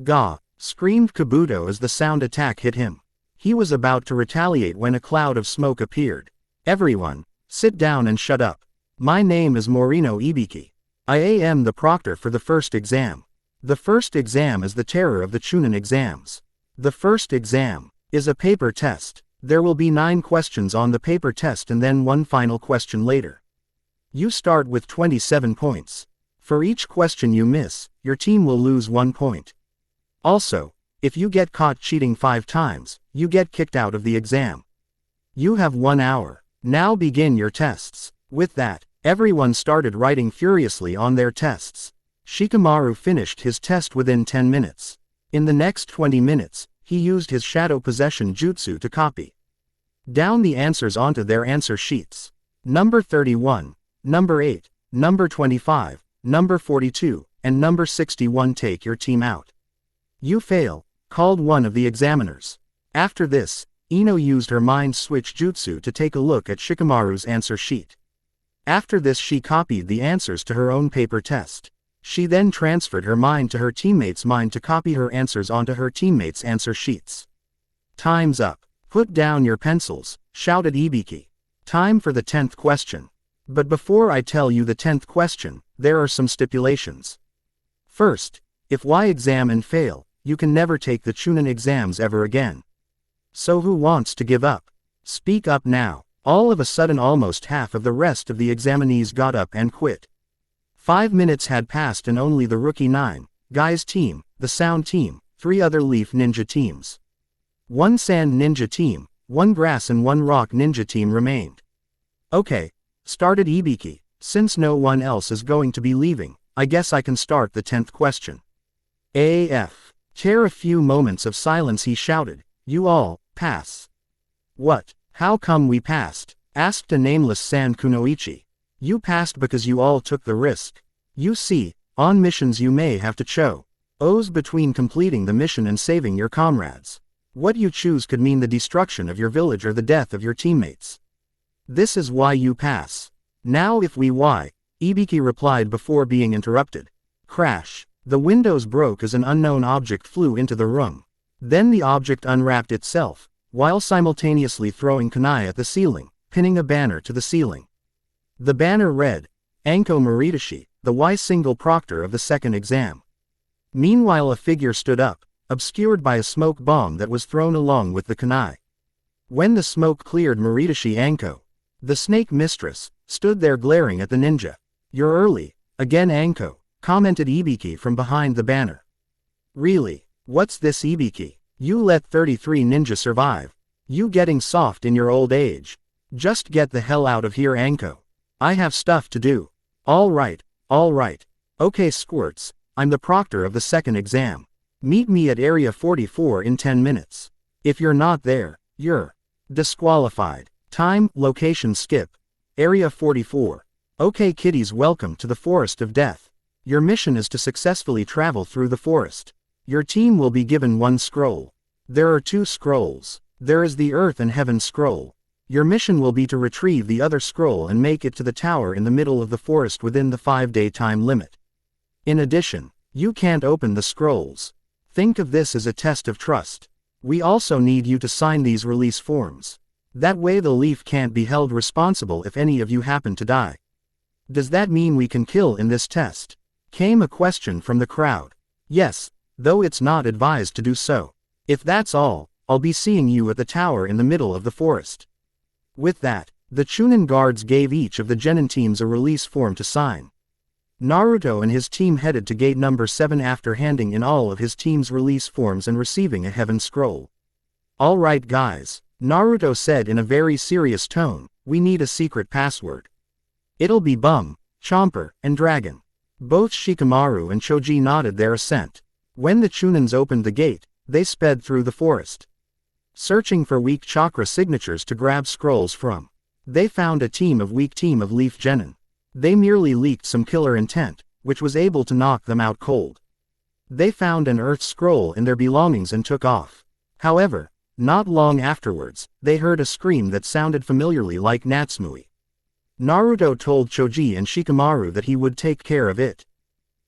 Gah! Screamed Kabuto as the sound attack hit him. He was about to retaliate when a cloud of smoke appeared. Everyone, sit down and shut up. My name is Morino Ibiki. I am the proctor for the first exam. The first exam is the terror of the Chunin exams. The first exam is a paper test. There will be 9 questions on the paper test and then one final question later. You start with 27 points. For each question you miss, your team will lose 1 point. Also, if you get caught cheating 5 times, you get kicked out of the exam. You have 1 hour. Now begin your tests. With that, everyone started writing furiously on their tests. Shikamaru finished his test within 10 minutes. In the next 20 minutes, he used his shadow possession jutsu to copy down the answers onto their answer sheets. Number 31, number 8, number 25, number 42, and number 61 take your team out. You fail, called one of the examiners. After this, Ino used her mind switch jutsu to take a look at Shikamaru's answer sheet. After this she copied the answers to her own paper test. She then transferred her mind to her teammates' mind to copy her answers onto her teammates' answer sheets. Time's up. Put down your pencils, shouted Ibiki. Time for the 10th question. But before I tell you the 10th question, there are some stipulations. First, if Y exam and fail, you can never take the Chunin exams ever again. So who wants to give up? Speak up now. All of a sudden almost half of the rest of the examinees got up and quit. 5 minutes had passed and only the rookie 9 guys team, the sound team, 3 other leaf ninja teams, 1 sand ninja team, 1 grass and 1 rock ninja team remained. Okay, started Ibiki, since no one else is going to be leaving, I guess I can start the 10th question. AF. After a few moments of silence he shouted, you all, pass. What? How come we passed? Asked a nameless Sand Kunoichi. You passed because you all took the risk. You see, on missions you may have to choose between completing the mission and saving your comrades. What you choose could mean the destruction of your village or the death of your teammates. This is why you pass. Now if we why, Ibiki replied before being interrupted. Crash. The windows broke as an unknown object flew into the room. Then the object unwrapped itself, while simultaneously throwing kunai at the ceiling, pinning a banner to the ceiling. The banner read, Anko Moridashi, the Y single proctor of the second exam. Meanwhile a figure stood up, obscured by a smoke bomb that was thrown along with the kunai. When the smoke cleared, Moritashi Anko, the snake mistress, stood there glaring at the ninja. "You're early, again Anko," commented Ibiki from behind the banner. "Really? What's this Ibiki? You let 33 ninja survive. You getting soft in your old age. Just get the hell out of here Anko. I have stuff to do." All right. Okay squirts, I'm the proctor of the second exam. Meet me at area 44 in 10 minutes. If you're not there, you're disqualified. Time, location skip. Area 44. Okay kiddies, welcome to the Forest of Death. Your mission is to successfully travel through the forest. Your team will be given one scroll. There are 2 scrolls. There is the Earth and Heaven scroll. Your mission will be to retrieve the other scroll and make it to the tower in the middle of the forest within the 5-day time limit. In addition, you can't open the scrolls. Think of this as a test of trust. We also need you to sign these release forms. That way the Leaf can't be held responsible if any of you happen to die. Does that mean we can kill in this test? Came a question from the crowd. Yes, though it's not advised to do so. If that's all, I'll be seeing you at the tower in the middle of the forest. With that, the Chunin guards gave each of the genin teams a release form to sign. Naruto and his team headed to gate number 7 after handing in all of his team's release forms and receiving a heaven scroll. "All right guys," Naruto said in a very serious tone, "we need a secret password. It'll be Bum, Chomper, and Dragon." Both Shikamaru and Choji nodded their assent. When the Chunins opened the gate, they sped through the forest, searching for weak chakra signatures to grab scrolls from. They found a weak team of Leaf Genin. They merely leaked some killer intent, which was able to knock them out cold. They found an Earth scroll in their belongings and took off. However, not long afterwards, they heard a scream that sounded familiarly like Natsumui. Naruto told Choji and Shikamaru that he would take care of it.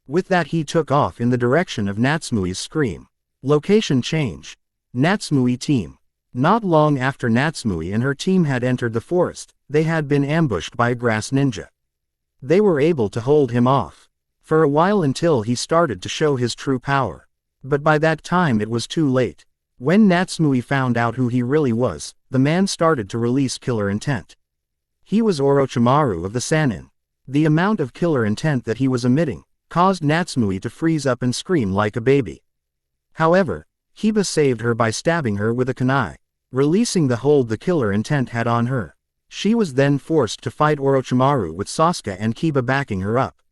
With that he took off in the direction of Natsumui's scream. Location change. Natsumui team. Not long after Natsumui and her team had entered the forest, they had been ambushed by a grass ninja. They were able to hold him off for a while until he started to show his true power. But by that time it was too late. When Natsumui found out who he really was, the man started to release killer intent. He was Orochimaru of the Sannin. The amount of killer intent that he was emitting caused Natsumui to freeze up and scream like a baby. However, Kiba saved her by stabbing her with a kunai, releasing the hold the killer intent had on her. She was then forced to fight Orochimaru with Sasuke and Kiba backing her up.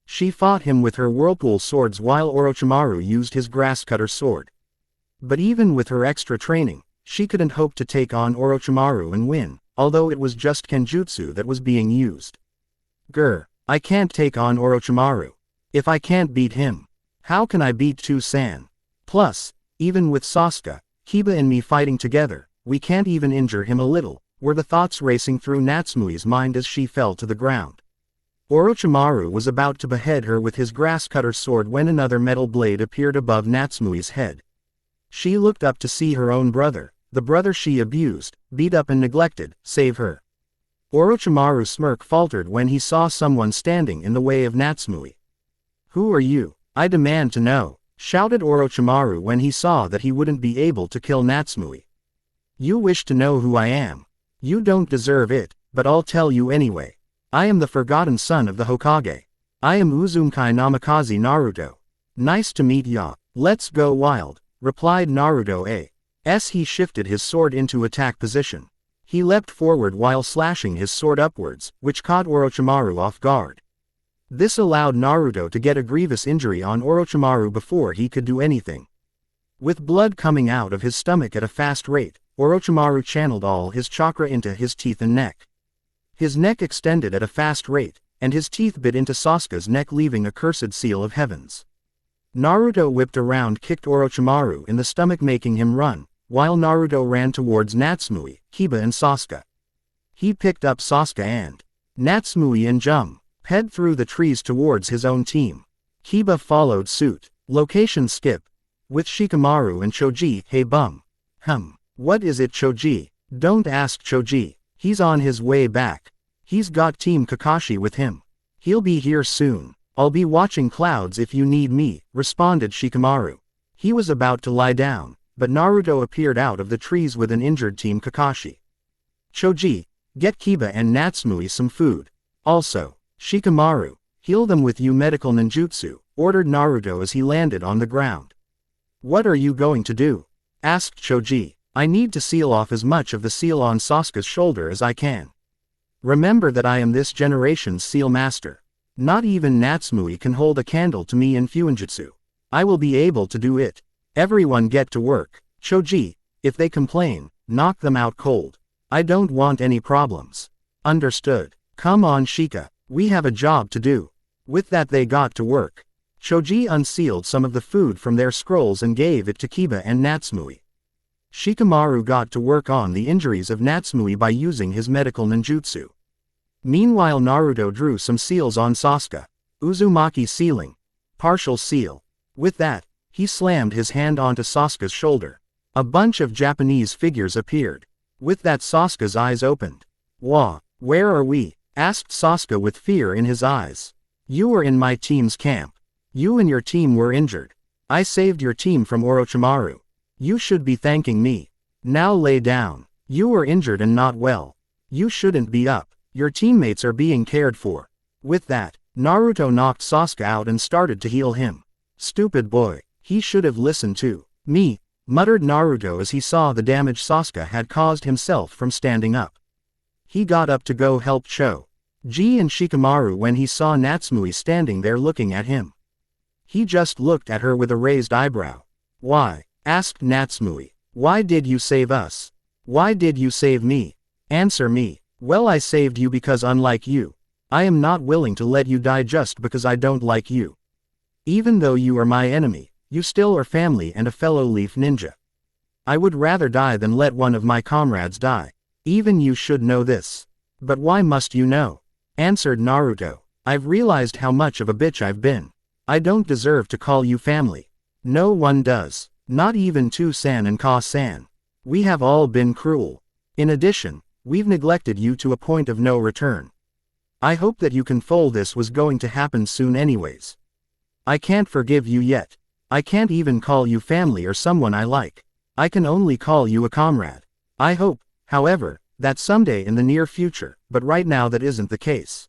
She fought him with her whirlpool swords while Orochimaru used his grass-cutter sword. But even with her extra training, she couldn't hope to take on Orochimaru and win, although it was just Kenjutsu that was being used. Grr, I can't take on Orochimaru. If I can't beat him, how can I beat Two-san? Plus, even with Sasuke, Kiba and me fighting together, we can't even injure him a little, were the thoughts racing through Natsumi's mind as she fell to the ground. Orochimaru was about to behead her with his grass-cutter sword when another metal blade appeared above Natsumi's head. She looked up to see her own brother, the brother she abused, beat up and neglected, save her. Orochimaru's smirk faltered when he saw someone standing in the way of Natsumui. "Who are you? I demand to know," shouted Orochimaru when he saw that he wouldn't be able to kill Natsumui. "You wish to know who I am? You don't deserve it, but I'll tell you anyway. I am the forgotten son of the Hokage. I am Uzumaki Namikaze Naruto. Nice to meet ya. Let's go wild," replied Naruto as he shifted his sword into attack position. He leapt forward while slashing his sword upwards, which caught Orochimaru off guard. This allowed Naruto to get a grievous injury on Orochimaru before he could do anything. With blood coming out of his stomach at a fast rate, Orochimaru channeled all his chakra into his teeth and neck. His neck extended at a fast rate, and his teeth bit into Sasuke's neck, leaving a cursed seal of heavens. Naruto whipped around, kicked Orochimaru in the stomach, making him run, while Naruto ran towards Natsumui, Kiba and Sasuke. He picked up Sasuke and Natsumui and head through the trees towards his own team. Kiba followed suit. Location skip. With Shikamaru and Choji. "Hey bum. What is it Choji?" "Don't ask Choji. He's on his way back. He's got Team Kakashi with him. He'll be here soon." I'll be watching clouds if you need me, responded Shikamaru. He was about to lie down, but Naruto appeared out of the trees with an injured Team Kakashi. Choji, get Kiba and Natsumi some food. Also, Shikamaru, heal them with you medical ninjutsu, ordered Naruto as he landed on the ground. What are you going to do? Asked Choji. I need to seal off as much of the seal on Sasuke's shoulder as I can. Remember that I am this generation's seal master. Not even Natsumi can hold a candle to me in Fuinjutsu. I will be able to do it. Everyone get to work. Choji, if they complain, knock them out cold. I don't want any problems. Understood. Come on Shika, we have a job to do. With that they got to work. Choji unsealed some of the food from their scrolls and gave it to Kiba and Natsumi. Shikamaru got to work on the injuries of Natsumi by using his medical ninjutsu. Meanwhile Naruto drew some seals on Sasuke. Uzumaki sealing. Partial seal. With that, he slammed his hand onto Sasuke's shoulder. A bunch of Japanese figures appeared. With that Sasuke's eyes opened. Wah, where are we? Asked Sasuke with fear in his eyes. You were in my team's camp. You and your team were injured. I saved your team from Orochimaru. You should be thanking me. Now lay down. You were injured and not well. You shouldn't be up. Your teammates are being cared for. With that, Naruto knocked Sasuke out and started to heal him. Stupid boy, he should have listened to me, muttered Naruto as he saw the damage Sasuke had caused himself from standing up. He got up to go help Choji and Shikamaru when he saw Natsumi standing there looking at him. He just looked at her with a raised eyebrow. Why? Asked Natsumi. Why did you save us? Why did you save me? Answer me. Well, I saved you because unlike you, I am not willing to let you die just because I don't like you. Even though you are my enemy, you still are family and a fellow Leaf Ninja. I would rather die than let one of my comrades die. Even you should know this. But why must you know? Answered Naruto. I've realized how much of a bitch I've been. I don't deserve to call you family. No one does. Not even Tu-san and Ka-san. We have all been cruel. In addition, we've neglected you to a point of no return. I hope that you can fold. This was going to happen soon anyways. I can't forgive you yet. I can't even call you family or someone I like. I can only call you a comrade. I hope, however, that someday in the near future, but right now that isn't the case.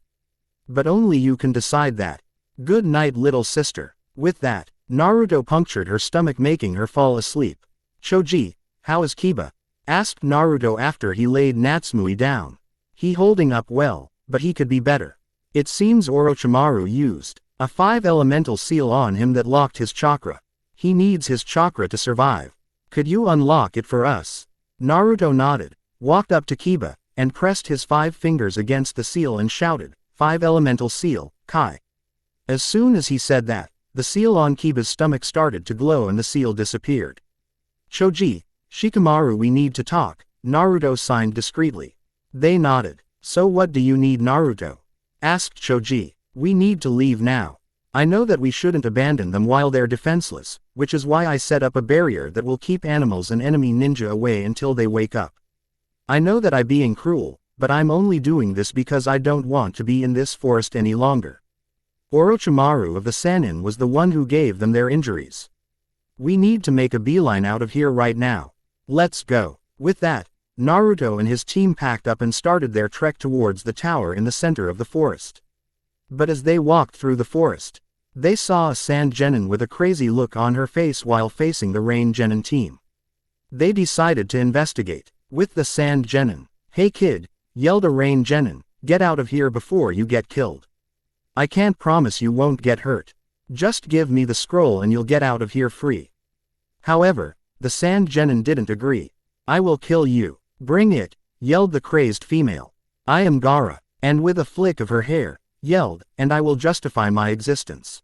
But only you can decide that. Good night little sister. With that, Naruto punctured her stomach making her fall asleep. Choji, how is Kiba? Asked Naruto after he laid Natsumi down. He holding up well, but he could be better. It seems Orochimaru used a 5-elemental seal on him that locked his chakra. He needs his chakra to survive. Could you unlock it for us? Naruto nodded, walked up to Kiba, and pressed his 5 fingers against the seal and shouted, 5-elemental seal, Kai. As soon as he said that, the seal on Kiba's stomach started to glow and the seal disappeared. Choji, Shikamaru, we need to talk, Naruto signed discreetly. They nodded. So what do you need, Naruto? Asked Choji. We need to leave now. I know that we shouldn't abandon them while they're defenseless, which is why I set up a barrier that will keep animals and enemy ninja away until they wake up. I know that I'm being cruel, but I'm only doing this because I don't want to be in this forest any longer. Orochimaru of the Sannin was the one who gave them their injuries. We need to make a beeline out of here right now. Let's go. With that, Naruto and his team packed up and started their trek towards the tower in the center of the forest. But as they walked through the forest, they saw a Sand Genin with a crazy look on her face while facing the Rain Genin team. They decided to investigate. With the Sand Genin, "Hey kid," yelled a Rain Genin, "get out of here before you get killed. I can't promise you won't get hurt. Just give me the scroll and you'll get out of here free." However, the Sand Genin didn't agree. "I will kill you." "Bring it," yelled the crazed female. "I am Gaara," and with a flick of her hair, yelled, "and I will justify my existence."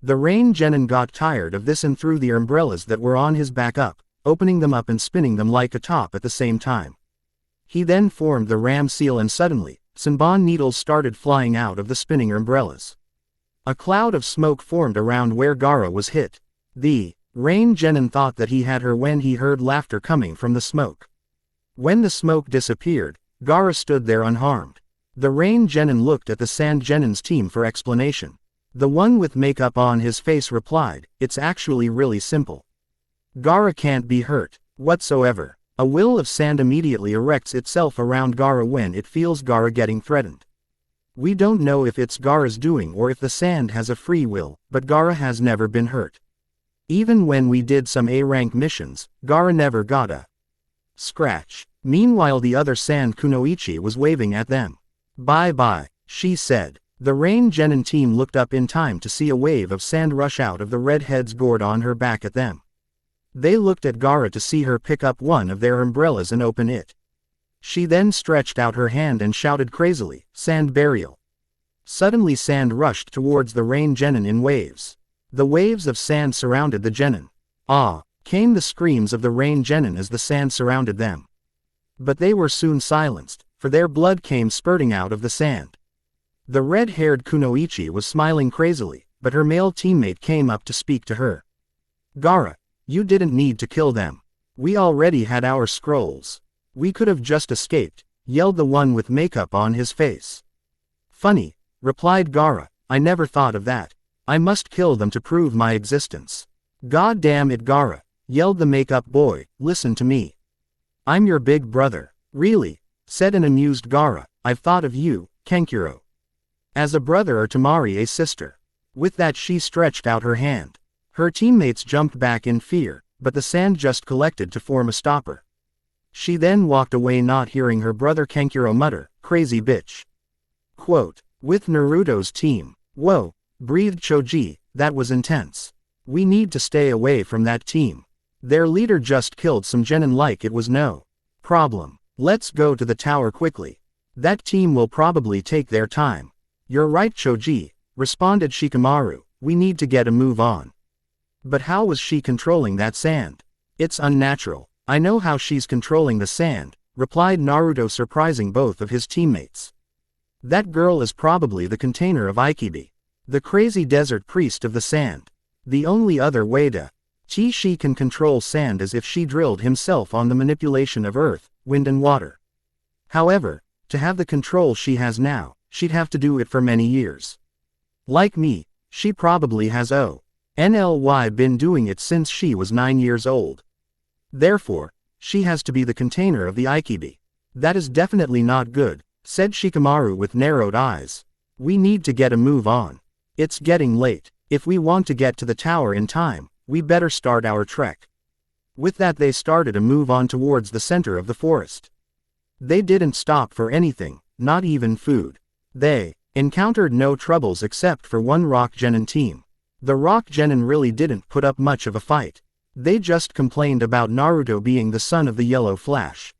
The Rain Genin got tired of this and threw the umbrellas that were on his back up, opening them up and spinning them like a top at the same time. He then formed the ram seal and suddenly, Senbon needles started flying out of the spinning umbrellas. A cloud of smoke formed around where Gaara was hit. The Rain Genin thought that he had her when he heard laughter coming from the smoke. When the smoke disappeared, Gaara stood there unharmed. The Rain Genin looked at the Sand Genin's team for explanation. The one with makeup on his face replied, "It's actually really simple. Gaara can't be hurt whatsoever." A will of sand immediately erects itself around Gaara when it feels Gaara getting threatened. We don't know if it's Gaara's doing or if the sand has a free will, but Gaara has never been hurt. Even when we did some A-rank missions, Gaara never got a scratch. Meanwhile the other sand kunoichi was waving at them. "Bye-bye," she said. The Rain Genin team looked up in time to see a wave of sand rush out of the redhead's gourd on her back at them. They looked at Gaara to see her pick up one of their umbrellas and open it. She then stretched out her hand and shouted crazily, "Sand burial." Suddenly sand rushed towards the Rain Genin in waves. The waves of sand surrounded the Genin. "Ah!" came the screams of the Rain Genin as the sand surrounded them. But they were soon silenced, for their blood came spurting out of the sand. The red-haired kunoichi was smiling crazily, but her male teammate came up to speak to her. "Gaara, you didn't need to kill them. We already had our scrolls. We could have just escaped," yelled the one with makeup on his face. "Funny," replied Gaara, "I never thought of that. I must kill them to prove my existence." "God damn it, Gaara," yelled the makeup boy, "listen to me. I'm your big brother." "Really?" said an amused Gaara, "I've thought of you, Kenkiro, as a brother or Tamari a sister." With that she stretched out her hand. Her teammates jumped back in fear, but the sand just collected to form a stopper. She then walked away not hearing her brother Kenkiro mutter, "Crazy bitch." Quote, "With Naruto's team. Whoa," breathed Choji, "that was intense. We need to stay away from that team. Their leader just killed some genin like it was no problem. Let's go to the tower quickly. That team will probably take their time." "You're right, Choji," responded Shikamaru, "we need to get a move on." "But how was she controlling that sand?" "It's unnatural. I know how she's controlling the sand," replied Naruto, surprising both of his teammates. "That girl is probably the container of Ikibi, the crazy desert priest of the sand. The only other way to she can control sand is if she drilled himself on the manipulation of earth, wind and water. However, to have the control she has now, she'd have to do it for many years. Like me, she probably has been doing it since she was 9 years old. Therefore, she has to be the container of the Ikibi. That is definitely not good," said Shikamaru with narrowed eyes. "We need to get a move on. It's getting late. If we want to get to the tower in time, we better start our trek." With that they started a move on towards the center of the forest. They didn't stop for anything, not even food. They encountered no troubles except for one Rock Genin team. The Rock Genin really didn't put up much of a fight. They just complained about Naruto being the son of the Yellow Flash.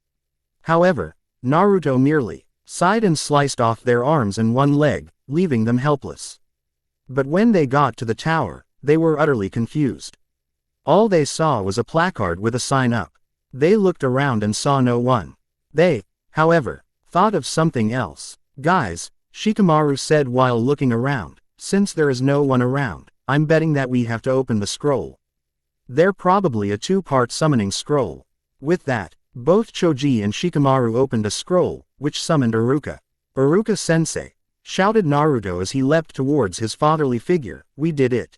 However, Naruto merely sighed and sliced off their arms and one leg, leaving them helpless. But when they got to the tower, they were utterly confused. All they saw was a placard with a sign up. They looked around and saw no one. They, however, thought of something else. "Guys," Shikamaru said while looking around, "since there is no one around, I'm betting that we have to open the scroll. They're probably a 2-part summoning scroll." With that, both Choji and Shikamaru opened a scroll, which summoned Iruka. "Iruka-sensei," shouted Naruto as he leapt towards his fatherly figure, "we did it.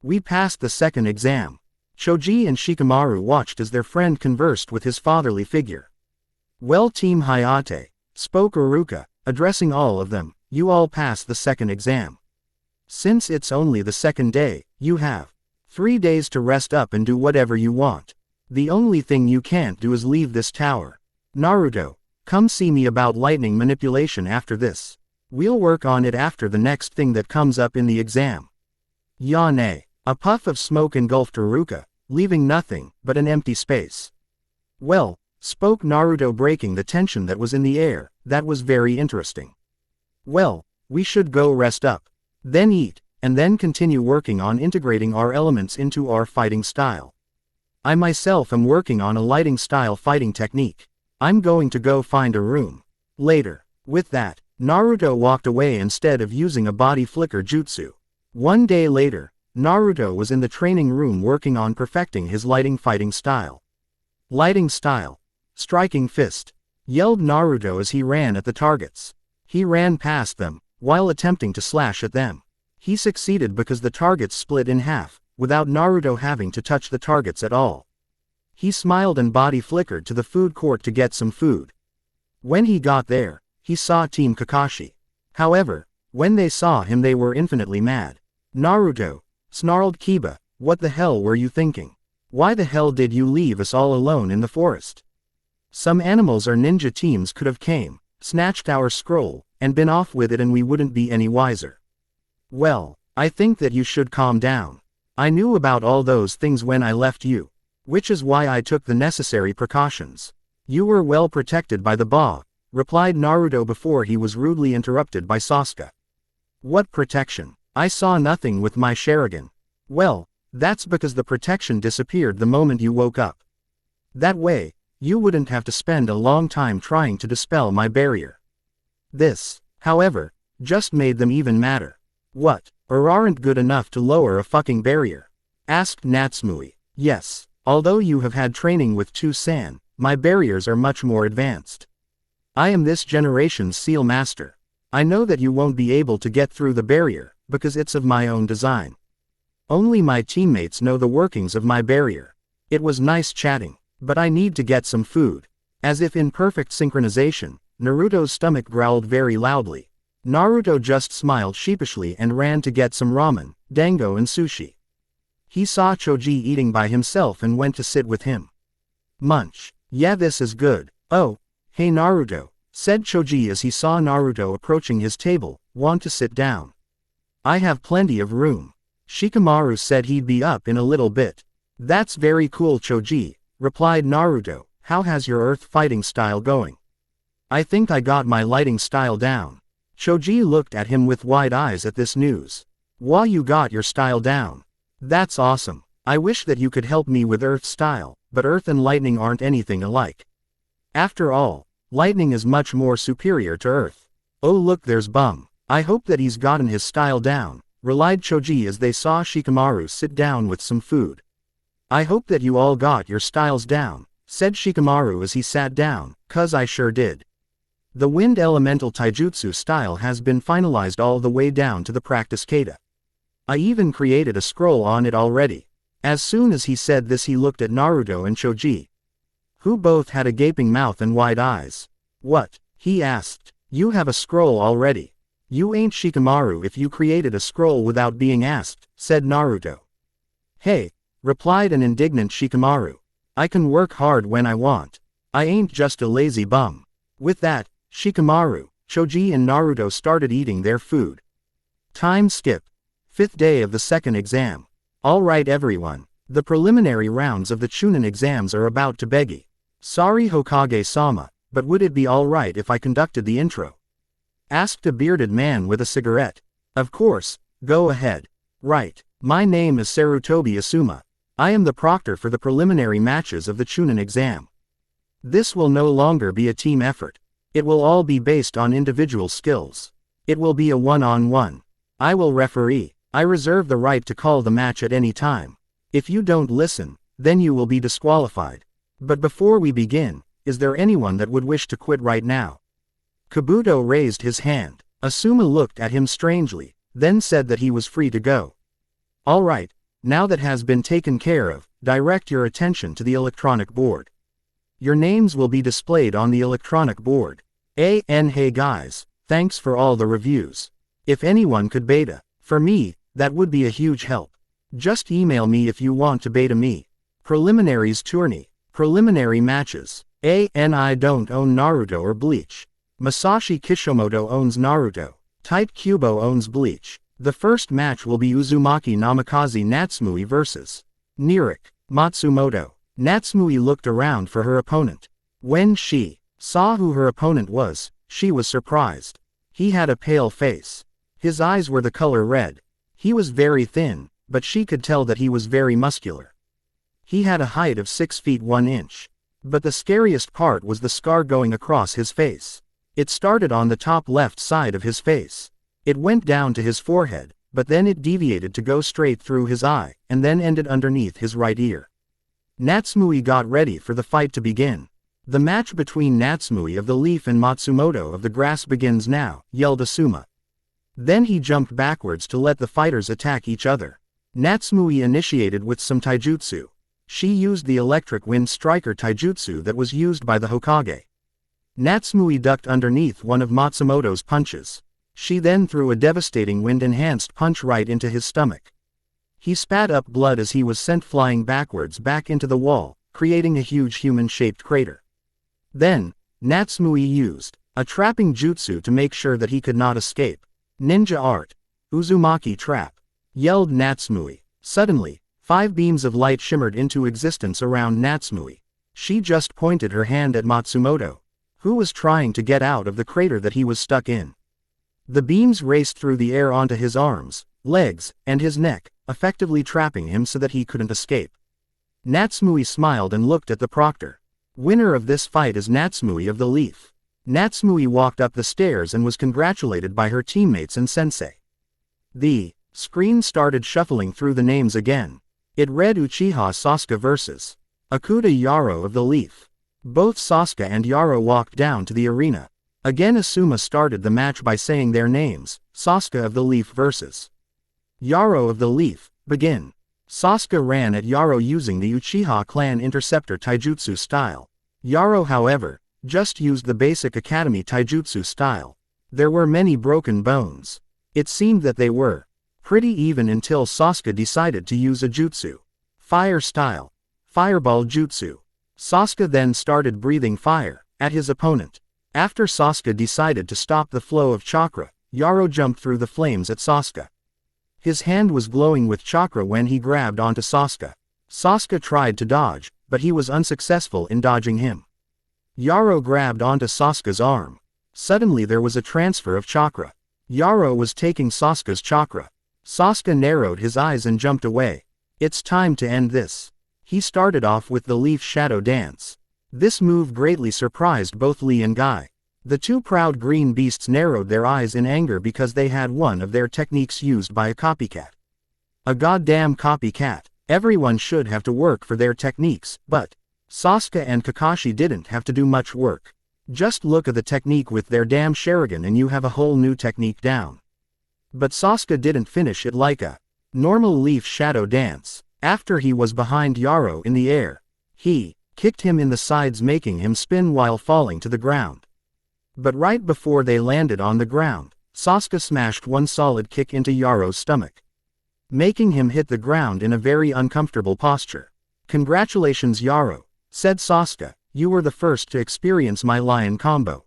We passed the second exam." Choji and Shikamaru watched as their friend conversed with his fatherly figure. "Well, Team Hayate," spoke Iruka, addressing all of them, "you all passed the second exam. Since it's only the second day, you have 3 days to rest up and do whatever you want. The only thing you can't do is leave this tower. Naruto, come see me about lightning manipulation after this. We'll work on it after the next thing that comes up in the exam." "Yane." A puff of smoke engulfed Iruka, leaving nothing but an empty space. "Well," spoke Naruto, breaking the tension that was in the air, "that was very interesting. Well, we should go rest up, then eat, and then continue working on integrating our elements into our fighting style. I myself am working on a lighting style fighting technique. I'm going to go find a room later." With that, Naruto walked away instead of using a body flicker jutsu. One day later, Naruto was in the training room working on perfecting his lighting fighting style. "Lighting style. Striking fist," yelled Naruto as he ran at the targets. He ran past them, while attempting to slash at them. He succeeded because the targets split in half, without Naruto having to touch the targets at all. He smiled and body flickered to the food court to get some food. When he got there, he saw Team Kakashi. However, when they saw him they were infinitely mad. "Naruto," snarled Kiba, "what the hell were you thinking? Why the hell did you leave us all alone in the forest? Some animals or ninja teams could have came, snatched our scroll, and been off with it and we wouldn't be any wiser." "Well, I think that you should calm down. I knew about all those things when I left you, which is why I took the necessary precautions. You were well protected by the Ba," replied Naruto before he was rudely interrupted by Sasuke. "What protection? I saw nothing with my Sharingan." "Well, that's because the protection disappeared the moment you woke up. That way, you wouldn't have to spend a long time trying to dispel my barrier." This, however, just made them even madder. "What, or aren't good enough to lower a fucking barrier?" asked Natsumi. "Yes, although you have had training with Two-san, my barriers are much more advanced. I am this generation's seal master. I know that you won't be able to get through the barrier, because it's of my own design. Only my teammates know the workings of my barrier. It was nice chatting, but I need to get some food." As if in perfect synchronization, Naruto's stomach growled very loudly. Naruto just smiled sheepishly and ran to get some ramen, dango and sushi. He saw Choji eating by himself and went to sit with him. "Munch. Yeah, this is good. Oh, hey Naruto," said Choji as he saw Naruto approaching his table, "want to sit down? I have plenty of room." Shikamaru said he'd be up in a little bit. "That's very cool Choji," replied Naruto. "How has your earth fighting style going?" "I think I got my lighting style down." Choji looked at him with wide eyes at this news. "Wow, you got your style down. That's awesome. I wish that you could help me with earth style, but earth and lightning aren't anything alike. After all, lightning is much more superior to earth." "Oh look, there's Bum. I hope that he's gotten his style down," relied Choji as they saw Shikamaru sit down with some food. "I hope that you all got your styles down," said Shikamaru as he sat down, "'cause I sure did. The wind elemental taijutsu style has been finalized all the way down to the practice kata. I even created a scroll on it already." As soon as he said this he looked at Naruto and Choji, who both had a gaping mouth and wide eyes. "What?" he asked. "You have a scroll already? You ain't Shikamaru if you created a scroll without being asked," said Naruto. "Hey," replied an indignant Shikamaru. "I can work hard when I want. I ain't just a lazy bum." With that, Shikamaru, Choji and Naruto started eating their food. Time skip. 5th day of the second exam. Alright everyone, the preliminary rounds of the Chunin exams are about to begin. "Sorry Hokage-sama, but would it be alright if I conducted the intro?" asked a bearded man with a cigarette. "Of course, go ahead." "Right, my name is Sarutobi Asuma. I am the proctor for the preliminary matches of the Chunin exam. This will no longer be a team effort. It will all be based on individual skills. It will be a one-on-one. I will referee. I reserve the right to call the match at any time. If you don't listen, then you will be disqualified. But before we begin, is there anyone that would wish to quit right now?" Kabuto raised his hand. Asuma looked at him strangely, then said that he was free to go. "Alright, now that has been taken care of, direct your attention to the electronic board. Your names will be displayed on the electronic board. Hey guys, thanks for all the reviews. If anyone could beta, for me, that would be a huge help. Just email me if you want to beta me. Preliminaries tourney. Preliminary matches. I don't own Naruto or Bleach. Masashi Kishimoto owns Naruto. Type Kubo owns Bleach. The first match will be Uzumaki Namikaze Natsumi vs. Nirik Matsumoto. Natsumi looked around for her opponent. When she saw who her opponent was, she was surprised. He had a pale face. His eyes were the color red. He was very thin, but she could tell that he was very muscular. He had a height of 6 feet 1 inch. But the scariest part was the scar going across his face. It started on the top left side of his face. It went down to his forehead, but then it deviated to go straight through his eye, and then ended underneath his right ear. Natsumi got ready for the fight to begin. "The match between Natsumi of the Leaf and Matsumoto of the Grass begins now," yelled Asuma. Then he jumped backwards to let the fighters attack each other. Natsumoi initiated with some taijutsu. She used the electric wind striker taijutsu that was used by the Hokage. Natsumoi ducked underneath one of Matsumoto's punches. She then threw a devastating wind-enhanced punch right into his stomach. He spat up blood as he was sent flying backwards back into the wall, creating a huge human-shaped crater. Then, Natsumoi used a trapping jutsu to make sure that he could not escape. Ninja art. Uzumaki trap. Yelled Natsumoi. Suddenly, 5 beams of light shimmered into existence around Natsumoi. She just pointed her hand at Matsumoto, who was trying to get out of the crater that he was stuck in. The beams raced through the air onto his arms, legs, and his neck, effectively trapping him so that he couldn't escape. Natsumoi smiled and looked at the proctor. Winner of this fight is Natsumoi of the Leaf. Natsumoi walked up the stairs and was congratulated by her teammates and sensei. The screen started shuffling through the names again. It read Uchiha Sasuke vs. Akuta Yaro of the Leaf. Both Sasuke and Yaro walked down to the arena. Again Asuma started the match by saying their names, Sasuke of the Leaf vs. Yaro of the Leaf, begin. Sasuke ran at Yaro using the Uchiha clan interceptor taijutsu style. Yaro however, just used the basic academy taijutsu style. There were many broken bones. It seemed that they were pretty even until Sasuke decided to use a jutsu. Fire style. Fireball jutsu. Sasuke then started breathing fire at his opponent. After Sasuke decided to stop the flow of chakra, Yaro jumped through the flames at Sasuke. His hand was glowing with chakra when he grabbed onto Sasuke. Sasuke tried to dodge, but he was unsuccessful in dodging him. Yaro grabbed onto Sasuke's arm. Suddenly there was a transfer of chakra. Yaro was taking Sasuke's chakra. Sasuke narrowed his eyes and jumped away. It's time to end this. He started off with the Leaf Shadow Dance. This move greatly surprised both Lee and Guy. The two proud green beasts narrowed their eyes in anger because they had one of their techniques used by a copycat. A goddamn copycat. Everyone should have to work for their techniques, but Sasuke and Kakashi didn't have to do much work. Just look at the technique with their damn Sharingan and you have a whole new technique down. But Sasuke didn't finish it like a normal Leaf Shadow Dance. After he was behind Yaro in the air, he kicked him in the sides making him spin while falling to the ground. But right before they landed on the ground, Sasuke smashed one solid kick into Yaro's stomach, making him hit the ground in a very uncomfortable posture. Congratulations Yaro, said Sasuke, you were the first to experience my lion combo.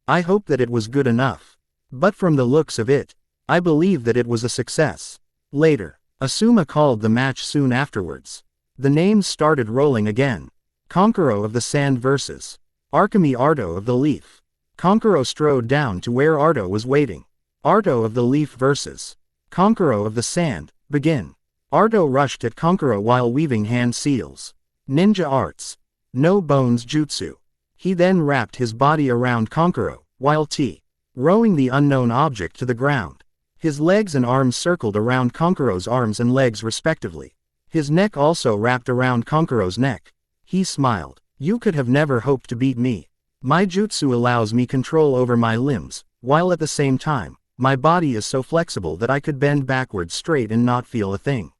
I hope that it was good enough. But from the looks of it, I believe that it was a success. Later, Asuma called the match soon afterwards. The names started rolling again. Konkuro of the Sand vs. Arkami Ardo of the Leaf. Konkuro strode down to where Ardo was waiting. Ardo of the Leaf vs. Konkuro of the Sand, begin. Ardo rushed at Konkuro while weaving hand seals. Ninja arts. No bones jutsu. He then wrapped his body around Konkuro, while rowing the unknown object to the ground. His legs and arms circled around Konkuro's arms and legs respectively. His neck also wrapped around Konkuro's neck. He smiled. You could have never hoped to beat me. My jutsu allows me control over my limbs, while at the same time, my body is so flexible that I could bend backwards straight and not feel a thing.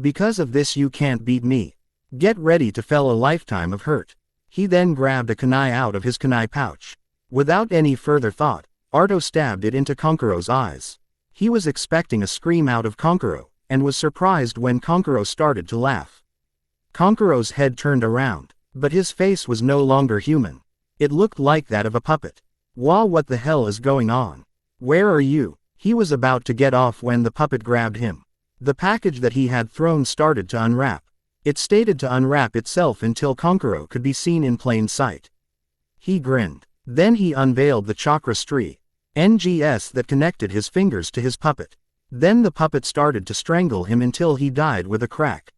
Because of this you can't beat me. Get ready to feel a lifetime of hurt. He then grabbed a kunai out of his kunai pouch. Without any further thought, Ardo stabbed it into Konkuro's eyes. He was expecting a scream out of Konkuro, and was surprised when Konkuro started to laugh. Konkuro's head turned around, but his face was no longer human. It looked like that of a puppet. Wow, what the hell is going on? Where are you? He was about to get off when the puppet grabbed him. The package that he had thrown started to unwrap. It stated to unwrap itself until Konkuro could be seen in plain sight. He grinned. Then he unveiled the chakra tree. NGS that connected his fingers to his puppet. Then the puppet started to strangle him until he died with a crack.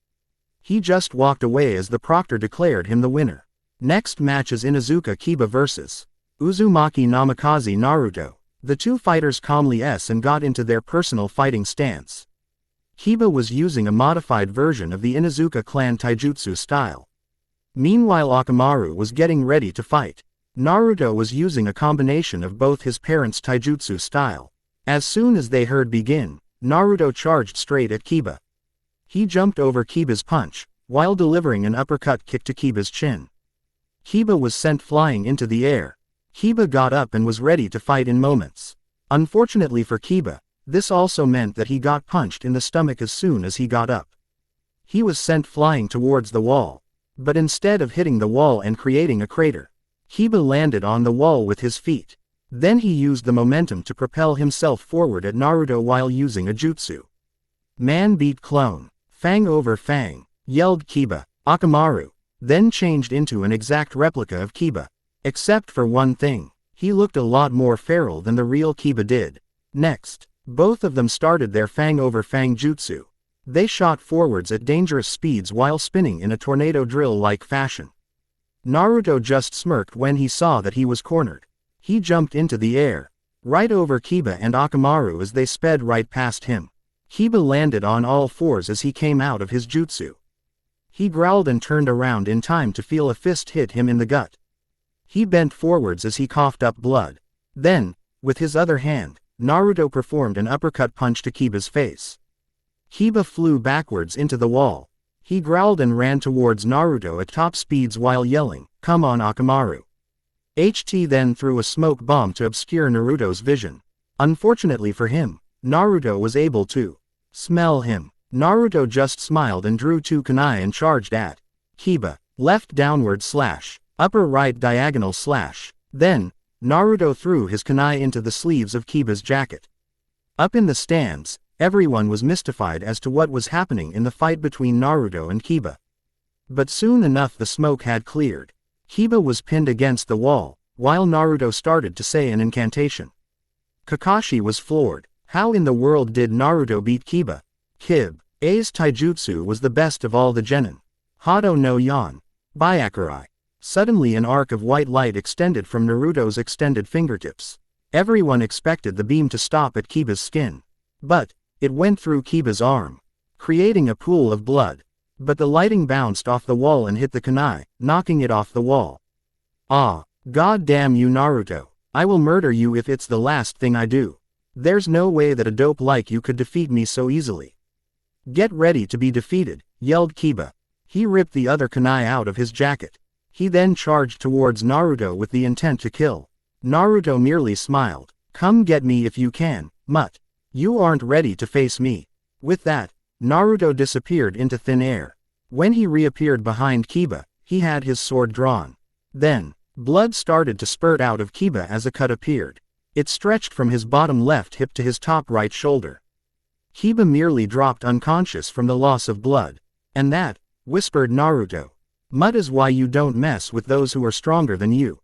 He just walked away as the proctor declared him the winner. Next match is Inuzuka Kiba vs. Uzumaki Namikaze Naruto. The two fighters calmly and got into their personal fighting stance. Kiba was using a modified version of the Inuzuka clan taijutsu style. Meanwhile Akamaru was getting ready to fight. Naruto was using a combination of both his parents' taijutsu style. As soon as they heard begin, Naruto charged straight at Kiba. He jumped over Kiba's punch, while delivering an uppercut kick to Kiba's chin. Kiba was sent flying into the air. Kiba got up and was ready to fight in moments. Unfortunately for Kiba, this also meant that he got punched in the stomach as soon as he got up. He was sent flying towards the wall. But instead of hitting the wall and creating a crater, Kiba landed on the wall with his feet. Then he used the momentum to propel himself forward at Naruto while using a jutsu. Man beat clone. Fang over Fang, yelled Kiba. Akamaru then changed into an exact replica of Kiba. Except for one thing, he looked a lot more feral than the real Kiba did. Next, both of them started their Fang over Fang jutsu. They shot forwards at dangerous speeds while spinning in a tornado drill-like fashion. Naruto just smirked when he saw that he was cornered. He jumped into the air, right over Kiba and Akamaru as they sped right past him. Kiba landed on all fours as he came out of his jutsu. He growled and turned around in time to feel a fist hit him in the gut. He bent forwards as he coughed up blood. Then, with his other hand, Naruto performed an uppercut punch to Kiba's face. Kiba flew backwards into the wall. He growled and ran towards Naruto at top speeds while yelling, "Come on Akamaru." HT then threw a smoke bomb to obscure Naruto's vision. Unfortunately for him, Naruto was able to smell him. Naruto just smiled and drew two kunai and charged at Kiba. Left downward slash, upper right diagonal slash. Then, Naruto threw his kunai into the sleeves of Kiba's jacket. Up in the stands, everyone was mystified as to what was happening in the fight between Naruto and Kiba. But soon enough the smoke had cleared. Kiba was pinned against the wall, while Naruto started to say an incantation. Kakashi was floored. How in the world did Naruto beat Kiba? Kiba's taijutsu was the best of all the genin. Hado no Yan. Byakurai. Suddenly an arc of white light extended from Naruto's extended fingertips. Everyone expected the beam to stop at Kiba's skin. But it went through Kiba's arm, creating a pool of blood. But the lighting bounced off the wall and hit the kunai, knocking it off the wall. Ah, god damn you Naruto. I will murder you if it's the last thing I do. There's no way that a dope like you could defeat me so easily. Get ready to be defeated, yelled Kiba. He ripped the other kunai out of his jacket. He then charged towards Naruto with the intent to kill. Naruto merely smiled. Come get me if you can, mutt. You aren't ready to face me. With that, Naruto disappeared into thin air. When he reappeared behind Kiba, he had his sword drawn. Then, blood started to spurt out of Kiba as a cut appeared. It stretched from his bottom left hip to his top right shoulder. Kiba merely dropped unconscious from the loss of blood. And that, whispered Naruto. Mud is why you don't mess with those who are stronger than you.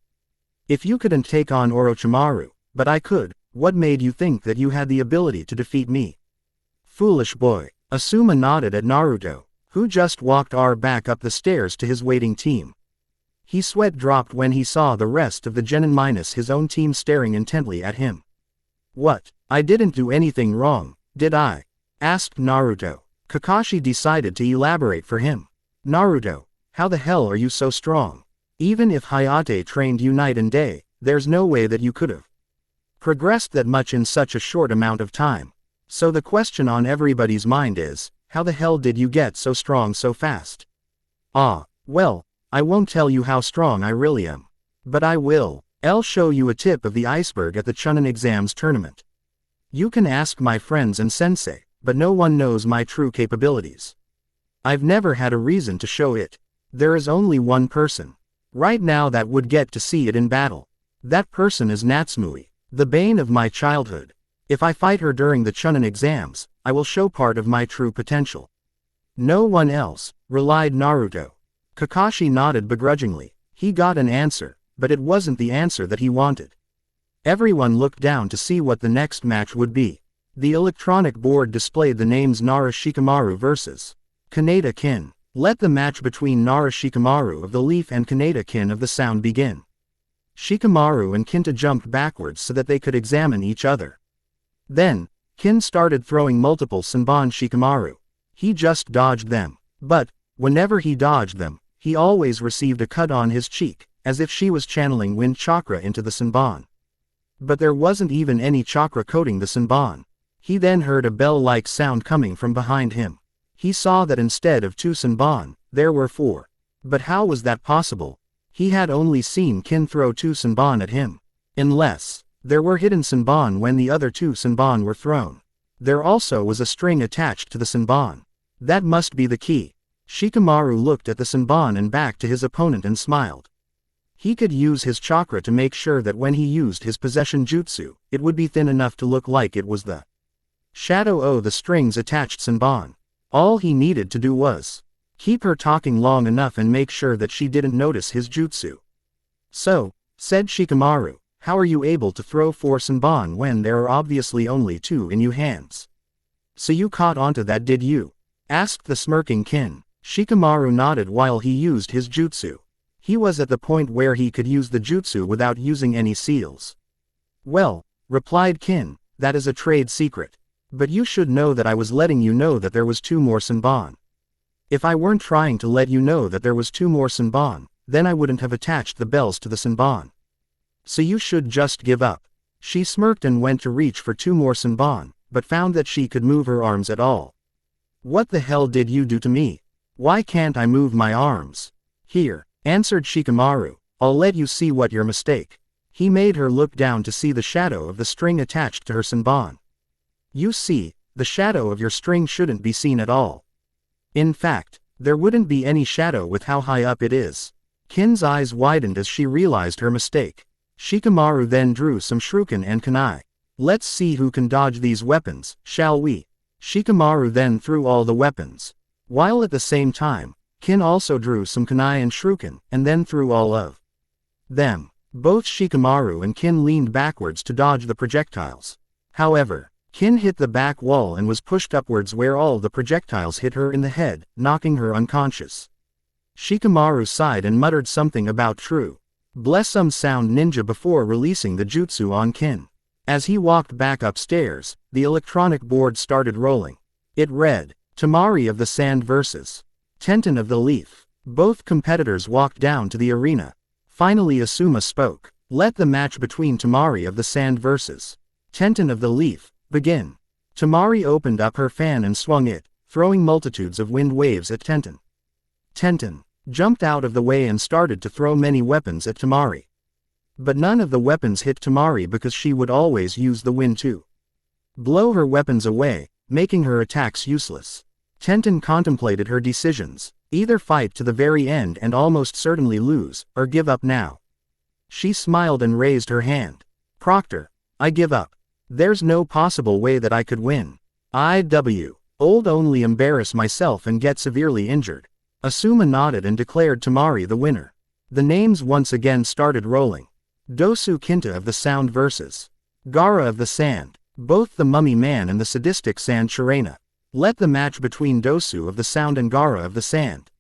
If you couldn't take on Orochimaru, but I could, what made you think that you had the ability to defeat me? Foolish boy. Asuma nodded at Naruto, who just walked back up the stairs to his waiting team. His sweat dropped when he saw the rest of the genin minus his own team staring intently at him. What? I didn't do anything wrong, did I? Asked Naruto. Kakashi decided to elaborate for him. Naruto, how the hell are you so strong? Even if Hayate trained you night and day, there's no way that you could've progressed that much in such a short amount of time. So the question on everybody's mind is, how the hell did you get so strong so fast? Well, I won't tell you how strong I really am. But I will. I'll show you a tip of the iceberg at the Chunin exams tournament. You can ask my friends and sensei, but no one knows my true capabilities. I've never had a reason to show it. There is only one person right now that would get to see it in battle. That person is Natsumui, the bane of my childhood. If I fight her during the Chunin exams, I will show part of my true potential. No one else, relied Naruto. Kakashi nodded begrudgingly. He got an answer, but it wasn't the answer that he wanted. Everyone looked down to see what the next match would be. The electronic board displayed the names Nara Shikamaru vs. Kaneda Kin. Let the match between Nara Shikamaru of the Leaf and Kaneda Kin of the Sound begin. Shikamaru and Kinta jumped backwards so that they could examine each other. Then, Kin started throwing multiple Senbon Shikamaru. He just dodged them. But, whenever he dodged them, he always received a cut on his cheek, as if she was channeling wind chakra into the Senbon. But there wasn't even any chakra coating the Senbon. He then heard a bell-like sound coming from behind him. He saw that instead of 2 Senbon, there were 4. But how was that possible? He had only seen Kin throw 2 Senbon at him. Unless there were hidden Senbon when the other 2 Senbon were thrown. There also was a string attached to the Senbon. That must be the key. Shikamaru looked at the Senbon and back to his opponent and smiled. He could use his chakra to make sure that when he used his possession jutsu, it would be thin enough to look like it was the shadow of the strings attached Senbon. All he needed to do was keep her talking long enough and make sure that she didn't notice his jutsu. So, said Shikamaru, how are you able to throw 4 Senbon when there are obviously only 2 in your hands? So you caught onto that, did you? Asked the smirking Kin. Shikamaru nodded while he used his jutsu. He was at the point where he could use the jutsu without using any seals. Well, replied Kin, that is a trade secret. But you should know that I was letting you know that there was 2 more Senbon. If I weren't trying to let you know that there was 2 more Senbon, then I wouldn't have attached the bells to the Senbon. So you should just give up. She smirked and went to reach for 2 more Senbon, but found that she could move her arms at all. What the hell did you do to me? Why can't I move my arms? Here, answered Shikamaru, I'll let you see what your mistake. He made her look down to see the shadow of the string attached to her Senbon. You see, the shadow of your string shouldn't be seen at all. In fact, there wouldn't be any shadow with how high up it is. Kin's eyes widened as she realized her mistake. Shikamaru then drew some shuriken and kunai. Let's see who can dodge these weapons, shall we? Shikamaru then threw all the weapons. While at the same time, Kin also drew some kunai and shuriken, and then threw all of them. Both Shikamaru and Kin leaned backwards to dodge the projectiles. However, Kin hit the back wall and was pushed upwards where all the projectiles hit her in the head, knocking her unconscious. Shikamaru sighed and muttered something about true blessum sound ninja before releasing the jutsu on Kin. As he walked back upstairs, the electronic board started rolling. It read, Tamari of the Sand vs. Tenten of the Leaf. Both competitors walked down to the arena. Finally Asuma spoke. Let the match between Tamari of the Sand vs. Tenten of the Leaf begin. Tamari opened up her fan and swung it, throwing multitudes of wind waves at Tenten. Tenten jumped out of the way and started to throw many weapons at Tamari. But none of the weapons hit Tamari because she would always use the wind to blow her weapons away, making her attacks useless. Tenten contemplated her decisions, either fight to the very end and almost certainly lose, or give up now. She smiled and raised her hand. Proctor, I give up. There's no possible way that I could win. Old only embarrass myself and get severely injured. Asuma nodded and declared Tamari the winner. The names once again started rolling. Dosu Kinta of the Sound vs. Gaara of the Sand. Both the Mummy Man and the sadistic Sand Shirena. Let the match between Dosu of the Sound and Gaara of the Sand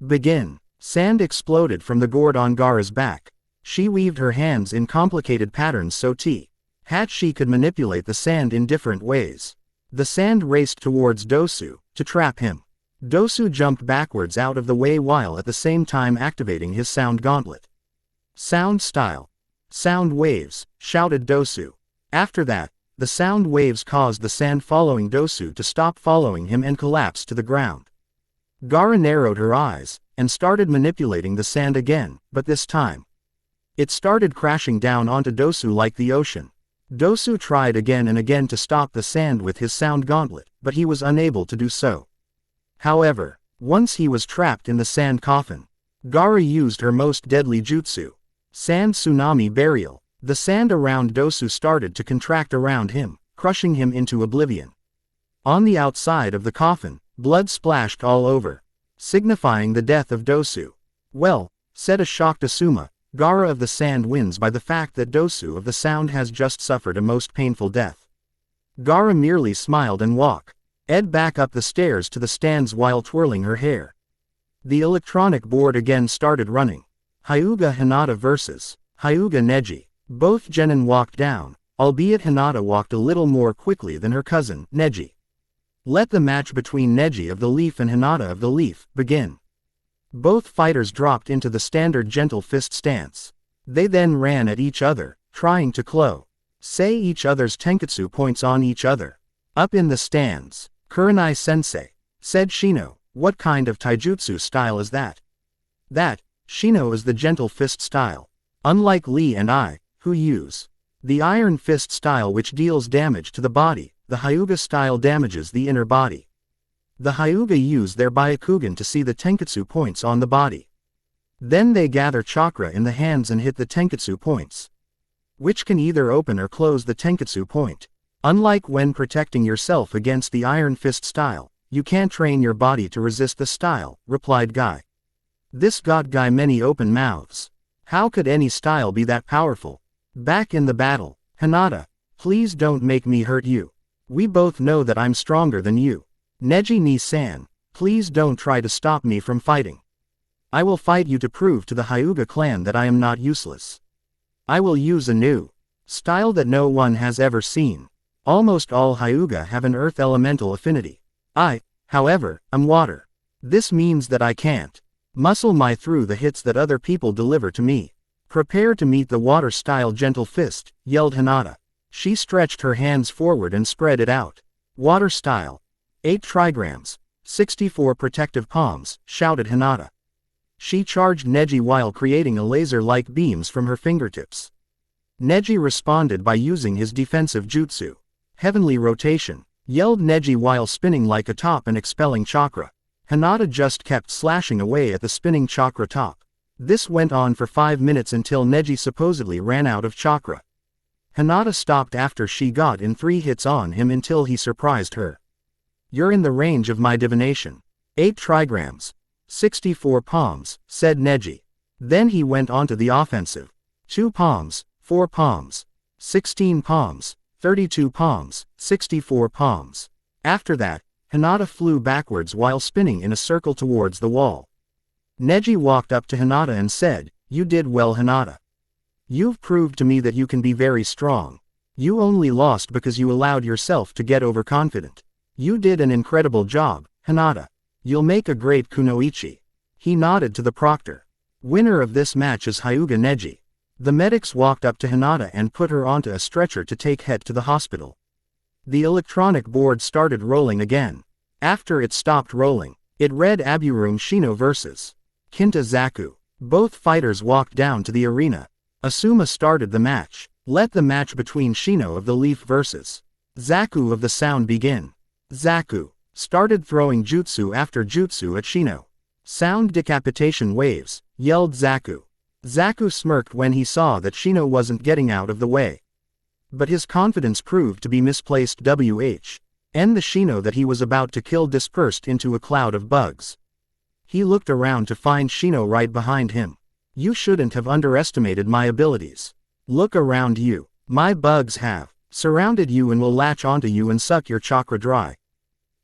begin. Sand exploded from the gourd on Gaara's back. She weaved her hands in complicated patterns so she could manipulate the sand in different ways. The sand raced towards Dosu, to trap him. Dosu jumped backwards out of the way while at the same time activating his sound gauntlet. Sound style. Sound waves, shouted Dosu. After that, the sound waves caused the sand following Dosu to stop following him and collapse to the ground. Gaara narrowed her eyes, and started manipulating the sand again, but this time, it started crashing down onto Dosu like the ocean. Dosu tried again and again to stop the sand with his sound gauntlet, but he was unable to do so. However, once he was trapped in the sand coffin, Gaara used her most deadly jutsu, Sand Tsunami Burial. The sand around Dosu started to contract around him, crushing him into oblivion. On the outside of the coffin, blood splashed all over, signifying the death of Dosu. Well, said a shocked Asuma, Gaara of the Sand wins by the fact that Dosu of the Sound has just suffered a most painful death. Gaara merely smiled and walked back up the stairs to the stands while twirling her hair. The electronic board again started running. Hyuga Hinata vs. Hyuga Neji. Both genin walked down, albeit Hinata walked a little more quickly than her cousin, Neji. Let the match between Neji of the Leaf and Hinata of the Leaf begin. Both fighters dropped into the standard gentle fist stance. They then ran at each other, trying to Say each other's tenketsu points on each other. Up in the stands. Kurenai-sensei, said Shino, what kind of taijutsu style is that? That, Shino, is the gentle fist style. Unlike Lee and I, who use the iron fist style which deals damage to the body, the Hyuga style damages the inner body. The Hyuga use their Byakugan to see the tenketsu points on the body. Then they gather chakra in the hands and hit the tenketsu points, which can either open or close the tenketsu point. Unlike when protecting yourself against the iron fist style, you can't train your body to resist the style, replied Guy. This got Guy many open mouths. How could any style be that powerful? Back in the battle, Hinata, please don't make me hurt you. We both know that I'm stronger than you. Neji ni-san, please don't try to stop me from fighting. I will fight you to prove to the Hyuga clan that I am not useless. I will use a new style that no one has ever seen. Almost all Hyuga have an earth elemental affinity. I, however, am water. This means that I can't muscle my through the hits that other people deliver to me. Prepare to meet the water-style gentle fist, yelled Hinata. She stretched her hands forward and spread it out. Water style. 8 trigrams, 64 protective palms, shouted Hinata. She charged Neji while creating a laser-like beams from her fingertips. Neji responded by using his defensive jutsu. Heavenly rotation, yelled Neji while spinning like a top and expelling chakra. Hinata just kept slashing away at the spinning chakra top. This went on for 5 minutes until Neji supposedly ran out of chakra. Hinata stopped after she got in 3 hits on him until he surprised her. You're in the range of my divination. 8 trigrams. 64 palms, said Neji. Then he went on to the offensive. 2 palms, 4 palms, 16 palms, 32 palms, 64 palms. After that, Hinata flew backwards while spinning in a circle towards the wall. Neji walked up to Hinata and said, "You did well, Hinata. You've proved to me that you can be very strong. You only lost because you allowed yourself to get overconfident. You did an incredible job, Hinata. You'll make a great kunoichi." He nodded to the proctor. Winner of this match is Hyuga Neji. The medics walked up to Hinata and put her onto a stretcher to take her to the hospital. The electronic board started rolling again. After it stopped rolling, it read Aburum Shino vs. Kinta Zaku. Both fighters walked down to the arena. Asuma started the match. Let the match between Shino of the Leaf vs. Zaku of the Sound begin. Zaku started throwing jutsu after jutsu at Shino. Sound decapitation waves, yelled Zaku. Zaku smirked when he saw that Shino wasn't getting out of the way. But his confidence proved to be misplaced. The Shino that he was about to kill dispersed into a cloud of bugs. He looked around to find Shino right behind him. You shouldn't have underestimated my abilities. Look around you. My bugs have surrounded you and will latch onto you and suck your chakra dry.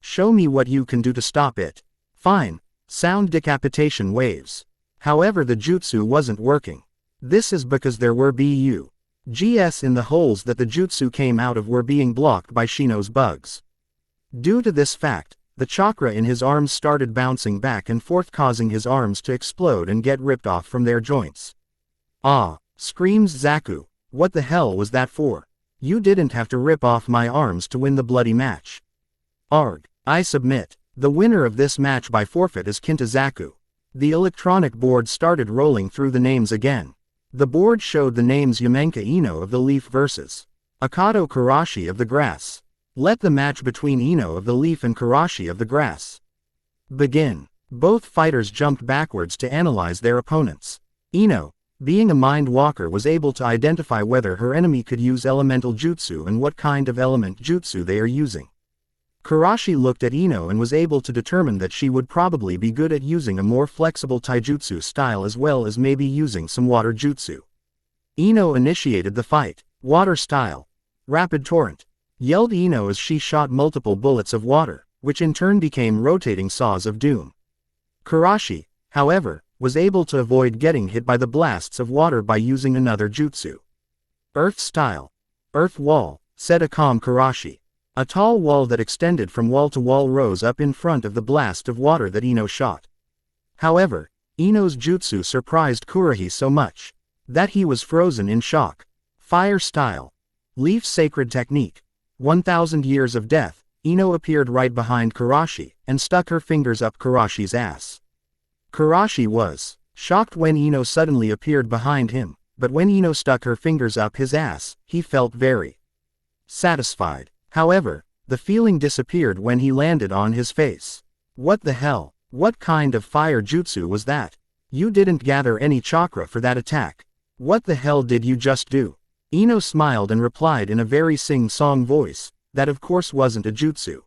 Show me what you can do to stop it. Fine. Sound decapitation waves. However, the jutsu wasn't working. This is because there were bugs in the holes that the jutsu came out of were being blocked by Shino's bugs. Due to this fact, the chakra in his arms started bouncing back and forth, causing his arms to explode and get ripped off from their joints. Ah! Screams Zaku. What the hell was that for? You didn't have to rip off my arms to win the bloody match. Arg. I submit. The winner of this match by forfeit is Kinta Zaku. The electronic board started rolling through the names again. The board showed the names Yamenka Ino of the Leaf vs. Akato Karashi of the Grass. Let the match between Ino of the Leaf and Karashi of the Grass begin. Both fighters jumped backwards to analyze their opponents. Ino, being a mind walker, was able to identify whether her enemy could use elemental jutsu and what kind of element jutsu they are using. Karashi looked at Ino and was able to determine that she would probably be good at using a more flexible taijutsu style as well as maybe using some water jutsu. Ino initiated the fight. Water style. Rapid torrent. Yelled Ino as she shot multiple bullets of water, which in turn became rotating saws of doom. Karashi, however, was able to avoid getting hit by the blasts of water by using another jutsu. Earth style. Earth wall, said a calm Karashi. A tall wall that extended from wall to wall rose up in front of the blast of water that Ino shot. However, Ino's jutsu surprised Kurahi so much that he was frozen in shock. Fire style. Leaf Sacred Technique. 1000 Years of Death. Ino appeared right behind Karashi, and stuck her fingers up Karashi's ass. Karashi was shocked when Ino suddenly appeared behind him, but when Ino stuck her fingers up his ass, he felt very satisfied. However, the feeling disappeared when he landed on his face. What the hell? What kind of fire jutsu was that? You didn't gather any chakra for that attack. What the hell did you just do? Ino smiled and replied in a very sing-song voice, that of course wasn't a jutsu.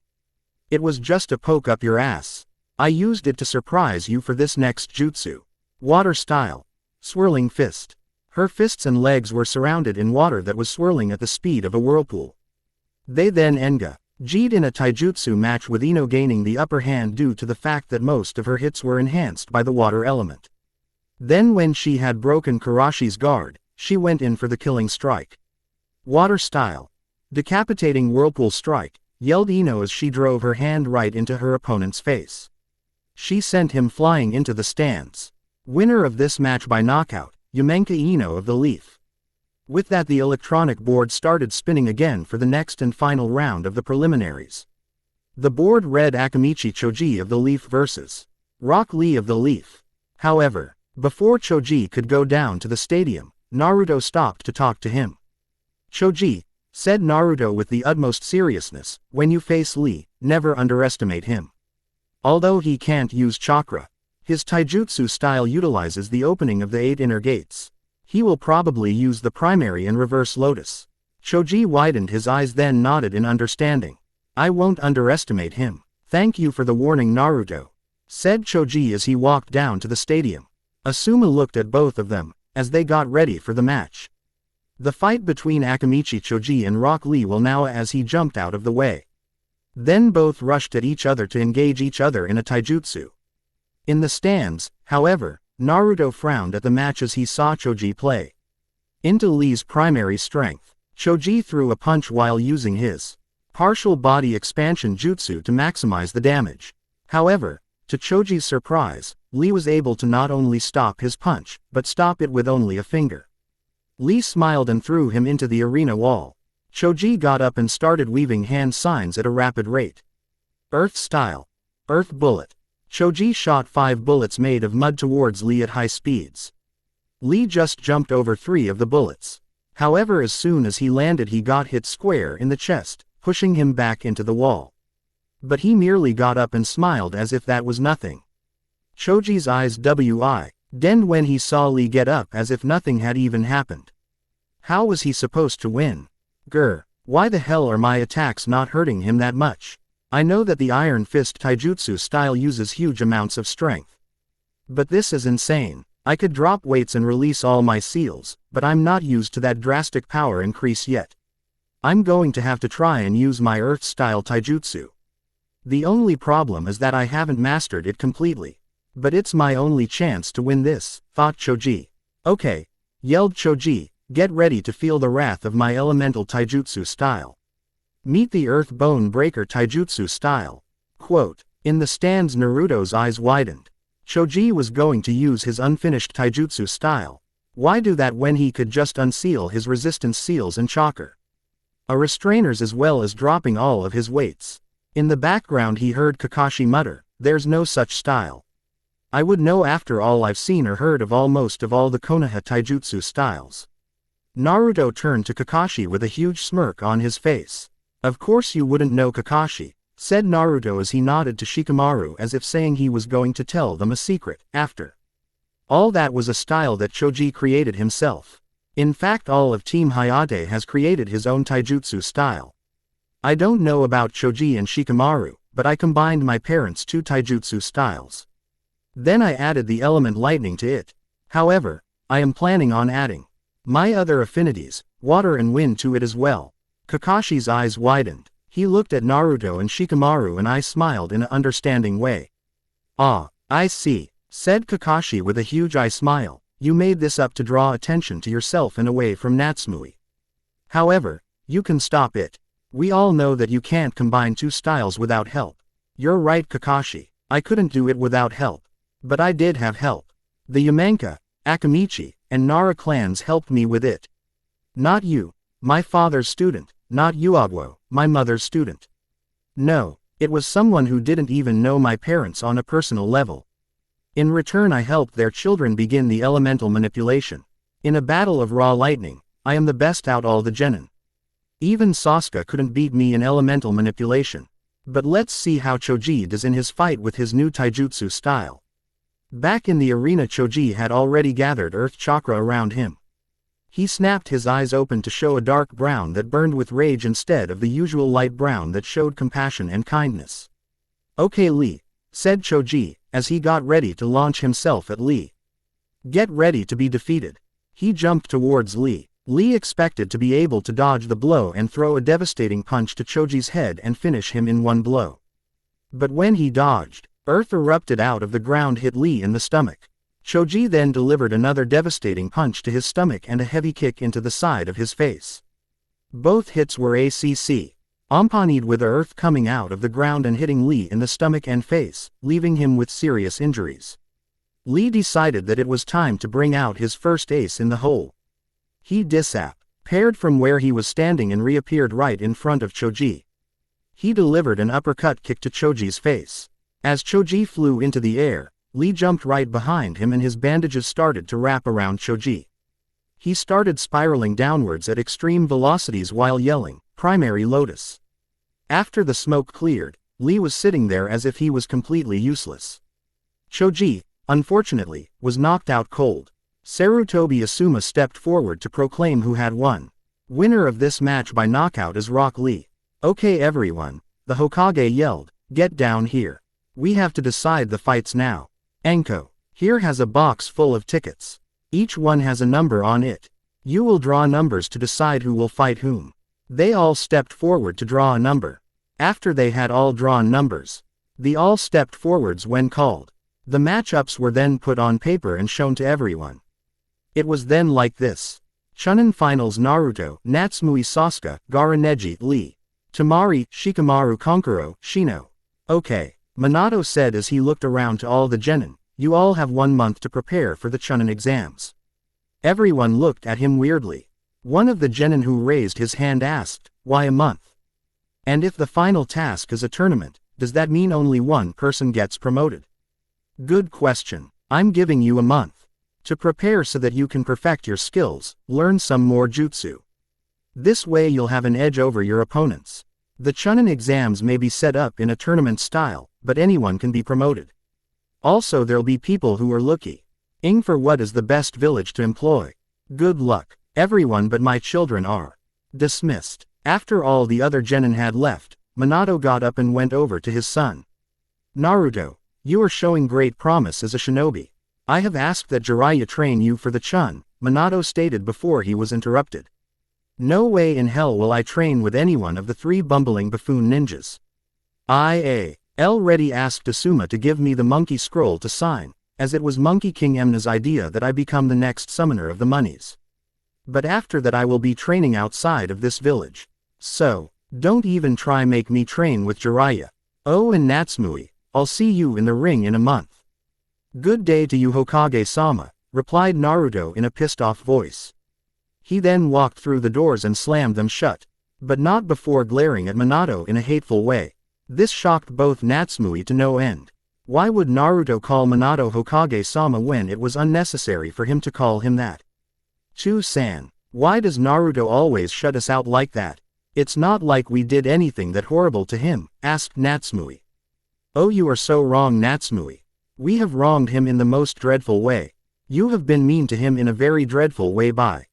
It was just a poke up your ass. I used it to surprise you for this next jutsu. Water style. Swirling fist. Her fists and legs were surrounded in water that was swirling at the speed of a whirlpool. They then engaged in a taijutsu match with Ino gaining the upper hand due to the fact that most of her hits were enhanced by the water element. Then when she had broken Karashi's guard, she went in for the killing strike. Water style. Decapitating whirlpool strike, yelled Ino as she drove her hand right into her opponent's face. She sent him flying into the stands. Winner of this match by knockout, Yamenka Ino of the Leaf. With that, the electronic board started spinning again for the next and final round of the preliminaries. The board read Akamichi Choji of the Leaf versus Rock Lee of the Leaf. However, before Choji could go down to the stadium, Naruto stopped to talk to him. Choji, said Naruto with the utmost seriousness, when you face Lee, never underestimate him. Although he can't use chakra, his taijutsu style utilizes the opening of the 8 inner gates. He will probably use the primary and reverse lotus. Choji widened his eyes then nodded in understanding. I won't underestimate him. Thank you for the warning, Naruto, said Choji as he walked down to the stadium. Asuma looked at both of them, as they got ready for the match. The fight between Akamichi Choji and Rock Lee will now as he jumped out of the way. Then both rushed at each other to engage each other in a taijutsu. In the stands, however, Naruto frowned at the match as he saw Choji play into Lee's primary strength. Choji threw a punch while using his partial body expansion jutsu to maximize the damage. However, to Choji's surprise, Lee was able to not only stop his punch, but stop it with only a finger. Lee smiled and threw him into the arena wall. Choji got up and started weaving hand signs at a rapid rate. Earth style. Earth bullet. Choji shot 5 bullets made of mud towards Lee at high speeds. Lee just jumped over 3 of the bullets. However, as soon as he landed he got hit square in the chest, pushing him back into the wall. But he merely got up and smiled as if that was nothing. Choji's eyes widened when he saw Lee get up as if nothing had even happened. How was he supposed to win? Why the hell are my attacks not hurting him that much? I know that the Iron Fist taijutsu style uses huge amounts of strength. But this is insane. I could drop weights and release all my seals, but I'm not used to that drastic power increase yet. I'm going to have to try and use my Earth style taijutsu. The only problem is that I haven't mastered it completely. But it's my only chance to win this, thought Choji. Okay, yelled Choji, get ready to feel the wrath of my elemental taijutsu style. Meet the Earth Bone Breaker taijutsu style. Quote, in the stands Naruto's eyes widened. Choji was going to use his unfinished taijutsu style. Why do that when he could just unseal his resistance seals and chakra? A restrainers as well as dropping all of his weights. In the background he heard Kakashi mutter, there's no such style. I would know after all I've seen or heard of almost of all the Konoha taijutsu styles. Naruto turned to Kakashi with a huge smirk on his face. Of course you wouldn't know Kakashi, said Naruto as he nodded to Shikamaru as if saying he was going to tell them a secret. After all, that was a style that Choji created himself. In fact, all of Team Hayate has created his own taijutsu style. I don't know about Choji and Shikamaru, but I combined my parents' 2 taijutsu styles. Then I added the element lightning to it. However, I am planning on adding my other affinities, water and wind, to it as well. Kakashi's eyes widened. He looked at Naruto and Shikamaru and I smiled in an understanding way. Ah, I see, said Kakashi with a huge eye smile. You made this up to draw attention to yourself and away from Natsumui. However, you can stop it. We all know that you can't combine 2 styles without help. You're right, Kakashi. I couldn't do it without help. But I did have help. The Yamenka, Akamichi, and Nara clans helped me with it. Not you, my father's student, not Yuagwo, my mother's student. No, it was someone who didn't even know my parents on a personal level. In return I helped their children begin the elemental manipulation. In a battle of raw lightning, I am the best out all the genin. Even Sasuke couldn't beat me in elemental manipulation. But let's see how Choji does in his fight with his new taijutsu style. Back in the arena, Choji had already gathered earth chakra around him. He snapped his eyes open to show a dark brown that burned with rage instead of the usual light brown that showed compassion and kindness. Okay Lee, said Choji, as he got ready to launch himself at Lee. Get ready to be defeated. He jumped towards Lee. Lee expected to be able to dodge the blow and throw a devastating punch to Choji's head and finish him in one blow. But when he dodged, earth erupted out of the ground, hit Lee in the stomach. Choji then delivered another devastating punch to his stomach and a heavy kick into the side of his face. Both hits were ACC. Accompanied with earth coming out of the ground and hitting Lee in the stomach and face, leaving him with serious injuries. Lee decided that it was time to bring out his first ace in the hole. He disappeared from where he was standing and reappeared right in front of Choji. He delivered an uppercut kick to Choji's face. As Choji flew into the air, Lee jumped right behind him and his bandages started to wrap around Choji. He started spiraling downwards at extreme velocities while yelling, "Primary Lotus." After the smoke cleared, Lee was sitting there as if he was completely useless. Choji, unfortunately, was knocked out cold. Sarutobi Asuma stepped forward to proclaim who had won. Winner of this match by knockout is Rock Lee. Okay everyone, the Hokage yelled, get down here. We have to decide the fights now. Anko, here has a box full of tickets. Each one has a number on it. You will draw numbers to decide who will fight whom. They all stepped forward to draw a number. After they had all drawn numbers, they all stepped forwards when called. The matchups were then put on paper and shown to everyone. It was then like this. Chunin Finals: Naruto, Natsumui Sasuke, Gaara Neji Lee. Temari, Shikamaru Konkuro, Shino. Okay, Minato said as he looked around to all the genin, you all have 1 month to prepare for the Chunin exams. Everyone looked at him weirdly. One of the genin who raised his hand asked, why a month? And if the final task is a tournament, does that mean only one person gets promoted? Good question. I'm giving you a month to prepare so that you can perfect your skills, learn some more jutsu. This way you'll have an edge over your opponents. The Chunin exams may be set up in a tournament style, but anyone can be promoted. Also there'll be people who are looking for what is the best village to employ. Good luck. Everyone but my children are dismissed. After all the other genin had left, Minato got up and went over to his son. Naruto, you are showing great promise as a shinobi. I have asked that Jiraiya train you for the Chun, Minato stated before he was interrupted. No way in hell will I train with anyone of the 3 bumbling buffoon ninjas. I already asked Asuma to give me the monkey scroll to sign, as it was Monkey King Emna's idea that I become the next summoner of the monies. But after that I will be training outside of this village. So, don't even try make me train with Jiraiya. Oh, and Natsumui, I'll see you in the ring in a month. Good day to you Hokage-sama, replied Naruto in a pissed-off voice. He then walked through the doors and slammed them shut, but not before glaring at Minato in a hateful way. This shocked both Natsumui to no end. Why would Naruto call Minato Hokage-sama when it was unnecessary for him to call him that? Chu-san, why does Naruto always shut us out like that? It's not like we did anything that horrible to him, asked Natsumui. Oh, you are so wrong, Natsumui. We have wronged him in the most dreadful way. You have been mean to him in a very dreadful way by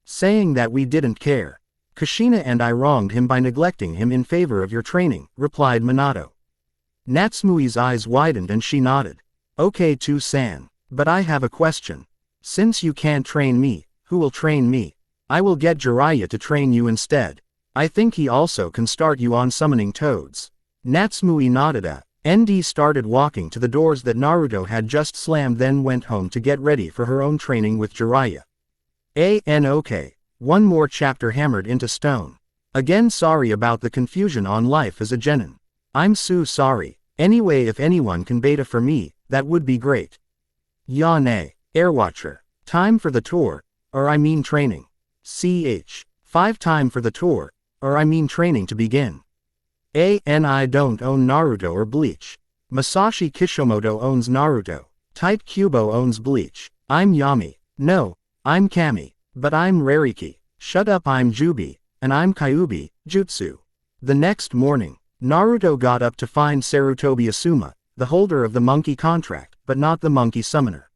saying that we didn't care. Kushina and I wronged him by neglecting him in favor of your training, replied Minato. Natsumi's eyes widened and she nodded. Okay, Chu-san, but I have a question. Since you can't train me, who will train me? I will get Jiraiya to train you instead. I think he also can start you on summoning toads. Natsumui nodded ND started walking to the doors that Naruto had just slammed, then went home to get ready for her own training with Jiraiya. Okay. One more chapter hammered into stone. Again, sorry about the confusion on life as a genin. I'm so sorry. Anyway, if anyone can beta for me, that would be great. Yane, Airwatcher. Time for the tour, or I mean training. 5 time for the tour, or I mean training to begin. I don't own Naruto or Bleach. Masashi Kishimoto owns Naruto. Tight Kubo owns Bleach. I'm Yami. No, I'm Kami. But I'm Rariki. Shut up, I'm Jubi. And I'm Kyuubi, Jutsu. The next morning, Naruto got up to find Sarutobi Asuma, the holder of the monkey contract, but not the monkey summoner.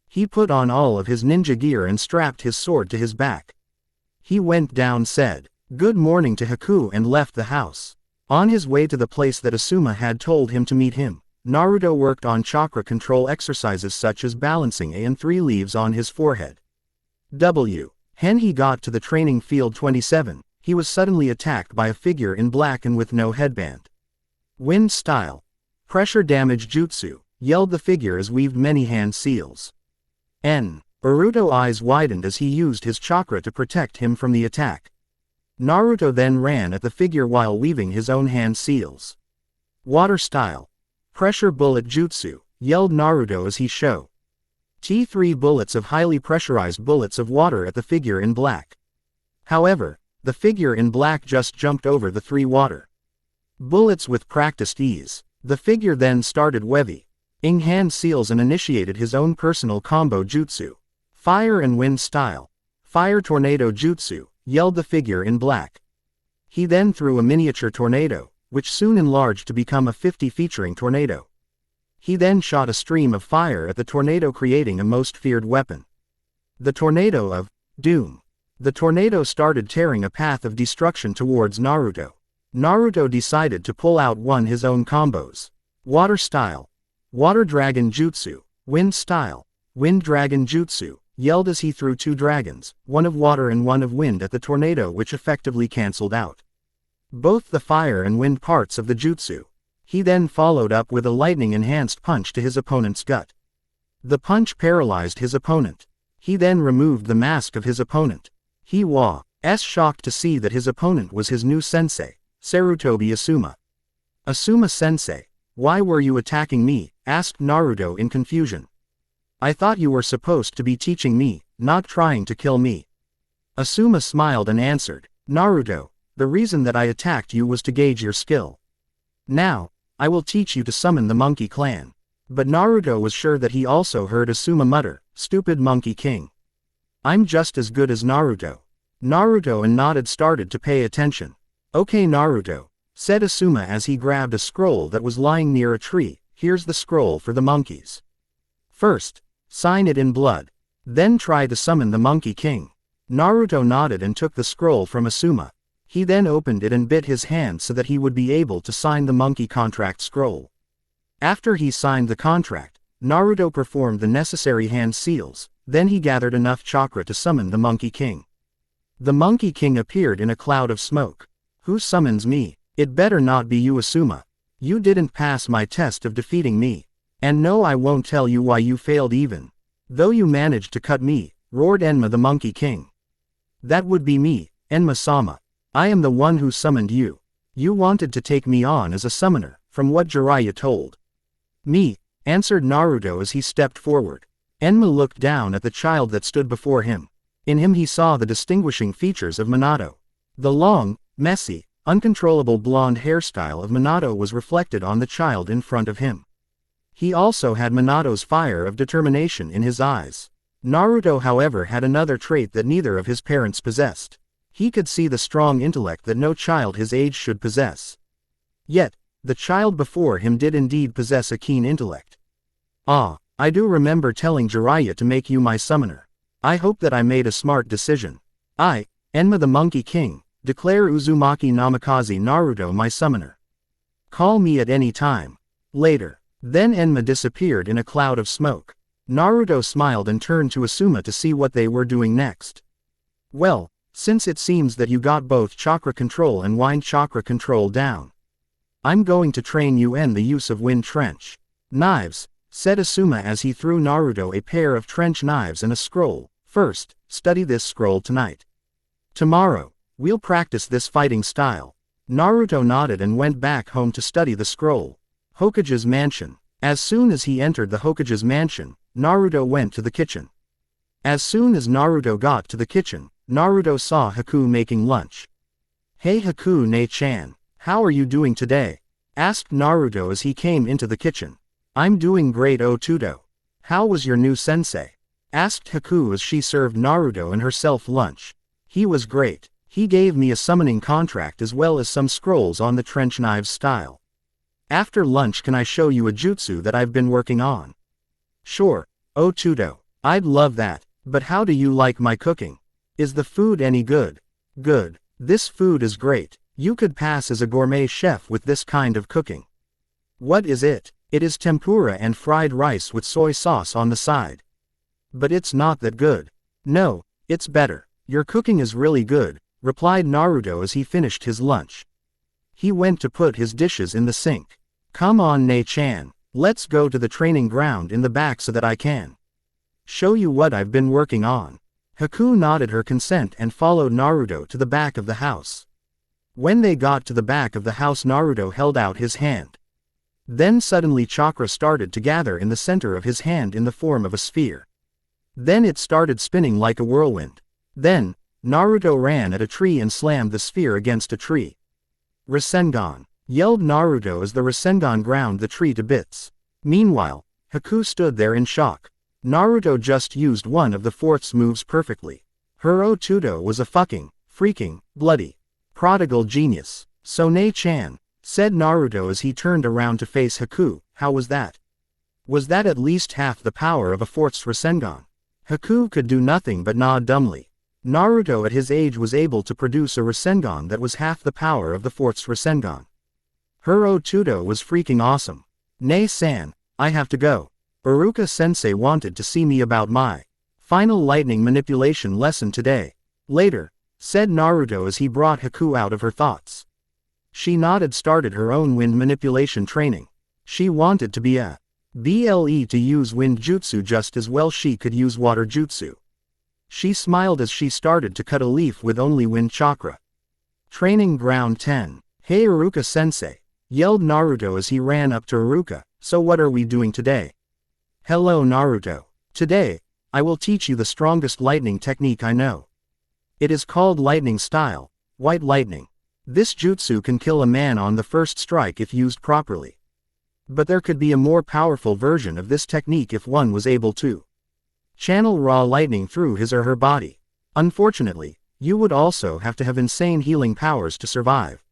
He put on all of his ninja gear and strapped his sword to his back. He went down, said, "Good morning" to Haku and left the house. On his way to the place that Asuma had told him to meet him, Naruto worked on chakra control exercises such as balancing A and 3 leaves on his forehead. When he got to the training field 27, he was suddenly attacked by a figure in black and with no headband. Wind style. Pressure damage jutsu, yelled the figure as weaved many hand seals. Naruto's eyes widened as he used his chakra to protect him from the attack. Naruto then ran at the figure while weaving his own hand seals. Water style. Pressure bullet jutsu, yelled Naruto as he showed T3 bullets of highly pressurized bullets of water at the figure in black. However, the figure in black just jumped over the 3 water bullets with practiced ease. The figure then started weaving hand seals and initiated his own personal combo jutsu. Fire and wind style. Fire tornado jutsu, yelled the figure in black. He then threw a miniature tornado, which soon enlarged to become a 50 featuring tornado. He then shot a stream of fire at the tornado, creating a most feared weapon. The tornado of doom. The tornado started tearing a path of destruction towards Naruto. Naruto decided to pull out his own combos. Water style. Water dragon jutsu. Wind style. Wind dragon jutsu, yelled as he threw 2 dragons, one of water and one of wind at the tornado, which effectively cancelled out both the fire and wind parts of the jutsu. He then followed up with a lightning-enhanced punch to his opponent's gut. The punch paralyzed his opponent. He then removed the mask of his opponent. He was shocked to see that his opponent was his new sensei, Sarutobi Asuma. "Asuma-sensei, why were you attacking me?" asked Naruto in confusion. "I thought you were supposed to be teaching me, not trying to kill me." Asuma smiled and answered, "Naruto, the reason that I attacked you was to gauge your skill. Now, I will teach you to summon the Monkey Clan." But Naruto was sure that he also heard Asuma mutter, "Stupid Monkey King. I'm just as good as Naruto." Naruto and nodded started to pay attention. "Okay Naruto," said Asuma as he grabbed a scroll that was lying near a tree. "Here's the scroll for the monkeys. First, sign it in blood. Then try to summon the Monkey King." Naruto nodded and took the scroll from Asuma. He then opened it and bit his hand so that he would be able to sign the monkey contract scroll. After he signed the contract, Naruto performed the necessary hand seals, then he gathered enough chakra to summon the Monkey King. The Monkey King appeared in a cloud of smoke. "Who summons me? It better not be you, Asuma. You didn't pass my test of defeating me. And no, I won't tell you why you failed even though you managed to cut me," roared Enma the Monkey King. "That would be me, Enma-sama. I am the one who summoned you. You wanted to take me on as a summoner, from what Jiraiya told me," answered Naruto as he stepped forward. Enma looked down at the child that stood before him. In him he saw the distinguishing features of Minato. The long, messy, uncontrollable blonde hairstyle of Minato was reflected on the child in front of him. He also had Minato's fire of determination in his eyes. Naruto, however, had another trait that neither of his parents possessed. He could see the strong intellect that no child his age should possess. Yet, the child before him did indeed possess a keen intellect. I do remember telling Jiraiya to make you my summoner. I hope that I made a smart decision. I, Enma the Monkey King, declare Uzumaki Namikaze Naruto my summoner. Call me at any time." Later. Then Enma disappeared in a cloud of smoke. Naruto smiled and turned to Asuma to see what they were doing next. "Well, since it seems that you got both chakra control and wind chakra control down, I'm going to train you in the use of wind trench knives," said Asuma as he threw Naruto a pair of trench knives and a scroll. "First, study this scroll tonight. Tomorrow, we'll practice this fighting style." Naruto nodded and went back home to study the scroll. Hokage's mansion. As soon as he entered the Hokage's mansion, Naruto went to the kitchen. As soon as Naruto got to the kitchen, Naruto saw Haku making lunch. "Hey Haku ne-chan, how are you doing today?" asked Naruto as he came into the kitchen. "I'm doing great Otudo. How was your new sensei?" asked Haku as she served Naruto and herself lunch. "He was great. He gave me a summoning contract as well as some scrolls on the trench knives style. After lunch can I show you a jutsu that I've been working on?" "Sure, Otudo. I'd love that, but how do you like my cooking? Is the food any good?" "Good. This food is great. You could pass as a gourmet chef with this kind of cooking." "What is it?" "It is tempura and fried rice with soy sauce on the side." "But it's not that good." "No, it's better. Your cooking is really good," replied Naruto as he finished his lunch. He went to put his dishes in the sink. "Come on ne-chan, let's go to the training ground in the back so that I can show you what I've been working on." Haku nodded her consent and followed Naruto to the back of the house. When they got to the back of the house, Naruto held out his hand. Then suddenly chakra started to gather in the center of his hand in the form of a sphere. Then it started spinning like a whirlwind. Then, Naruto ran at a tree and slammed the sphere against a tree. "Rasengan!" yelled Naruto as the Rasengan ground the tree to bits. Meanwhile, Haku stood there in shock. Naruto just used one of the fourth's moves perfectly. Her Otudo was a freaking, bloody, prodigal genius. "So ne-chan," said Naruto as he turned around to face Haku, "how was that? Was that at least half the power of a fourth's Rasengan?" Haku could do nothing but nod dumbly. Naruto at his age was able to produce a Rasengan that was half the power of the fourth's Rasengan. Her Otudo was freaking awesome. "Ne-san, I have to go. Iruka-sensei wanted to see me about my final lightning manipulation lesson today. Later," said Naruto as he brought Haku out of her thoughts. She nodded, started her own wind manipulation training. She wanted to be a BLE to use wind jutsu just as well she could use water jutsu. She smiled as she started to cut a leaf with only wind chakra. Training ground 10. "Hey Iruka-sensei," yelled Naruto as he ran up to Iruka, "so what are we doing today?" "Hello Naruto. Today, I will teach you the strongest lightning technique I know. It is called lightning style, white lightning. This jutsu can kill a man on the first strike if used properly. But there could be a more powerful version of this technique if one was able to channel raw lightning through his or her body. Unfortunately, you would also have to have insane healing powers to survive.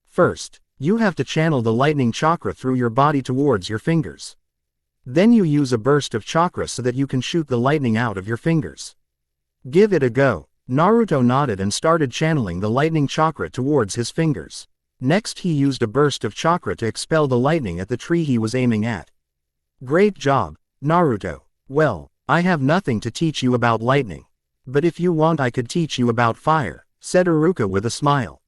First, you have to channel the lightning chakra through your body towards your fingers. Then you use a burst of chakra so that you can shoot the lightning out of your fingers. Give it a go." Naruto nodded and started channeling the lightning chakra towards his fingers. Next he used a burst of chakra to expel the lightning at the tree he was aiming at. "Great job, Naruto. Well, I have nothing to teach you about lightning. But if you want I could teach you about fire," said Iruka with a smile.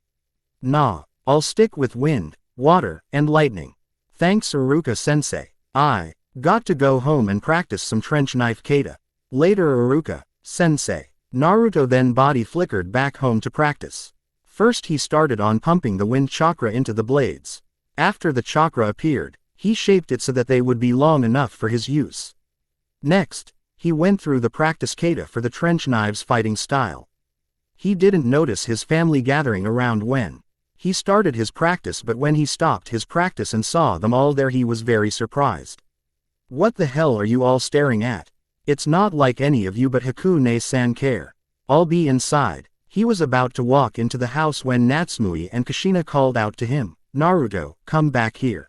"Nah, I'll stick with wind, water, and lightning. Thanks Iruka-sensei. I got to go home and practice some trench knife kata. Later Iruka-sensei." Naruto then body flickered back home to practice. First he started on pumping the wind chakra into the blades. After the chakra appeared, he shaped it so that they would be long enough for his use. Next, he went through the practice kata for the trench knives fighting style. He didn't notice his family gathering around when he started his practice, but when he stopped his practice and saw them all there he was very surprised. "What the hell are you all staring at? It's not like any of you but Haku ne-san care. I'll be inside." He was about to walk into the house when Natsumoi and Kushina called out to him, "Naruto, come back here.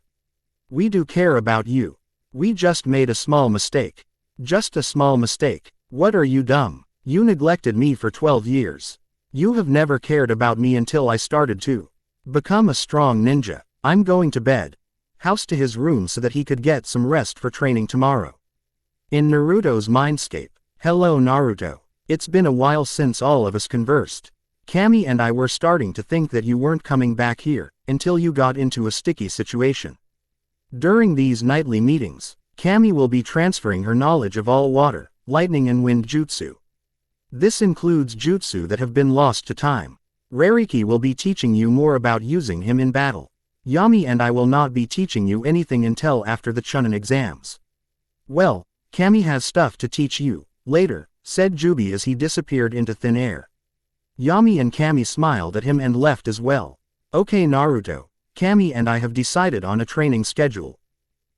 We do care about you. We just made a small mistake." "Just a small mistake? What, are you dumb? You neglected me for 12 years. You have never cared about me until I started to become a strong ninja. I'm going to bed." House to his room so that he could get some rest for training tomorrow. In Naruto's mindscape. "Hello Naruto. It's been a while since all of us conversed. Kami and I were starting to think that you weren't coming back here, until you got into a sticky situation. During these nightly meetings, Kami will be transferring her knowledge of all water, lightning and wind jutsu. This includes jutsu that have been lost to time. Rariki will be teaching you more about using him in battle. Yami and I will not be teaching you anything until after the Chunin exams. Well, Kami has stuff to teach you, later," said Jubi as he disappeared into thin air. Yami and Kami smiled at him and left as well. Okay Naruto, Kami and I have decided on a training schedule.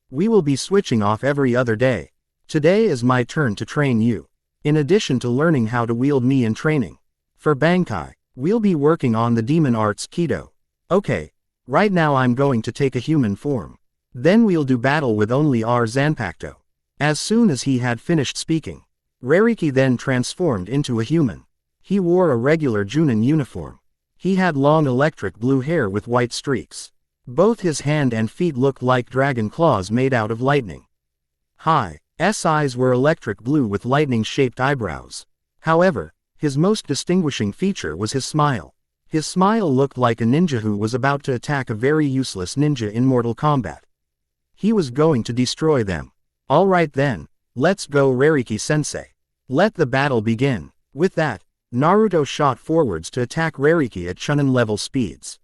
We will be switching off every other day. Today is my turn to train you. In addition to learning how to wield me in training. For Bankai, we'll be working on the demon arts Kido. Okay, right now I'm going to take a human form. Then we'll do battle with only our Zanpakuto. As soon as he had finished speaking, Rariki then transformed into a human. He wore a regular Junin uniform. He had long electric blue hair with white streaks. Both his hand and feet looked like dragon claws made out of lightning. His eyes were electric blue with lightning-shaped eyebrows. However, his most distinguishing feature was his smile. His smile looked like a ninja who was about to attack a very useless ninja in Mortal Kombat. He was going to destroy them. Alright then, let's go Rariki-sensei. Let the battle begin. With that, Naruto shot forwards to attack Rariki at Chunin level speeds.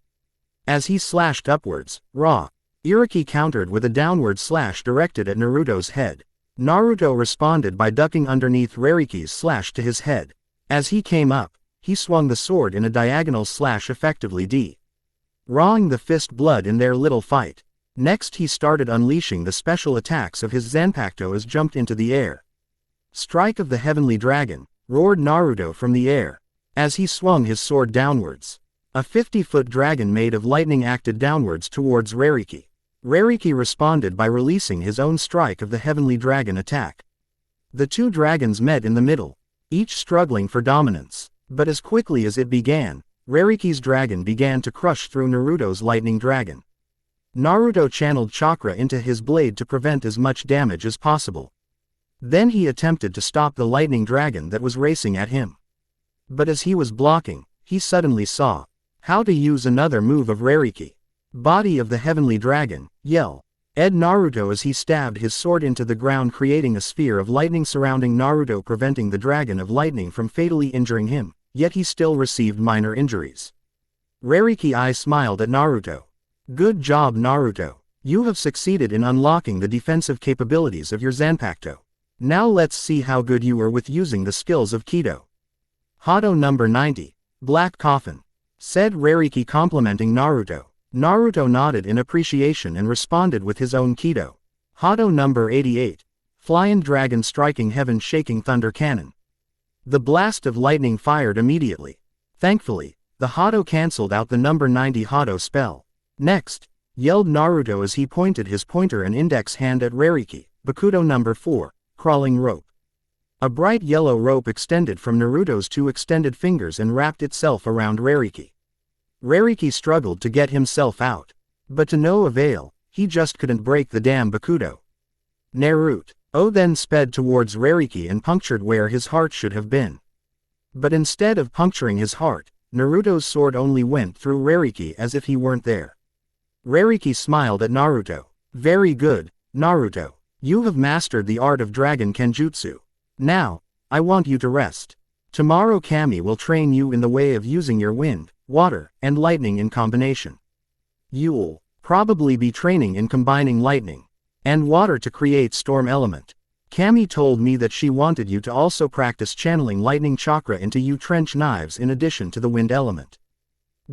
As he slashed upwards, Iriki countered with a downward slash directed at Naruto's head. Naruto responded by ducking underneath Rariki's slash to his head. As he came up, he swung the sword in a diagonal slash effectively drawing the fist blood in their little fight. Next he started unleashing the special attacks of his Zanpakuto as jumped into the air. Strike of the Heavenly Dragon, roared Naruto from the air. As he swung his sword downwards, a 50-foot dragon made of lightning acted downwards towards Rariki. Rariki responded by releasing his own strike of the Heavenly Dragon attack. The two dragons met in the middle, each struggling for dominance. But as quickly as it began, Rariki's dragon began to crush through Naruto's lightning dragon. Naruto channeled chakra into his blade to prevent as much damage as possible. Then he attempted to stop the lightning dragon that was racing at him. But as he was blocking, he suddenly saw how to use another move of Rariki. Body of the Heavenly Dragon, yell. Ed Naruto as he stabbed his sword into the ground, creating a sphere of lightning surrounding Naruto, preventing the dragon of lightning from fatally injuring him, yet he still received minor injuries. Rariki I smiled at Naruto. Good job Naruto. You have succeeded in unlocking the defensive capabilities of your Zanpakuto. Now let's see how good you are with using the skills of Kido. Hado number 90, Black Coffin, said Rariki complimenting Naruto. Naruto nodded in appreciation and responded with his own Kido. Hado number 88, Flying Dragon Striking Heaven Shaking Thunder Cannon. The blast of lightning fired immediately. Thankfully, the Hado cancelled out the number 90 Hado spell. Next, yelled Naruto as he pointed his pointer and index hand at Rariki. Bakudo number 4, Crawling Rope. A bright yellow rope extended from Naruto's two extended fingers and wrapped itself around Rariki. Rariki struggled to get himself out. But to no avail, he just couldn't break the damn Bakudo. Naruto then sped towards Rariki and punctured where his heart should have been. But instead of puncturing his heart, Naruto's sword only went through Rariki as if he weren't there. Rariki smiled at Naruto. Very good, Naruto. You have mastered the art of Dragon Kenjutsu. Now, I want you to rest. Tomorrow Kami will train you in the way of using your wind, water, and lightning in combination. You'll probably be training in combining lightning and water to create storm element. Kami told me that she wanted you to also practice channeling lightning chakra into you trench knives in addition to the wind element.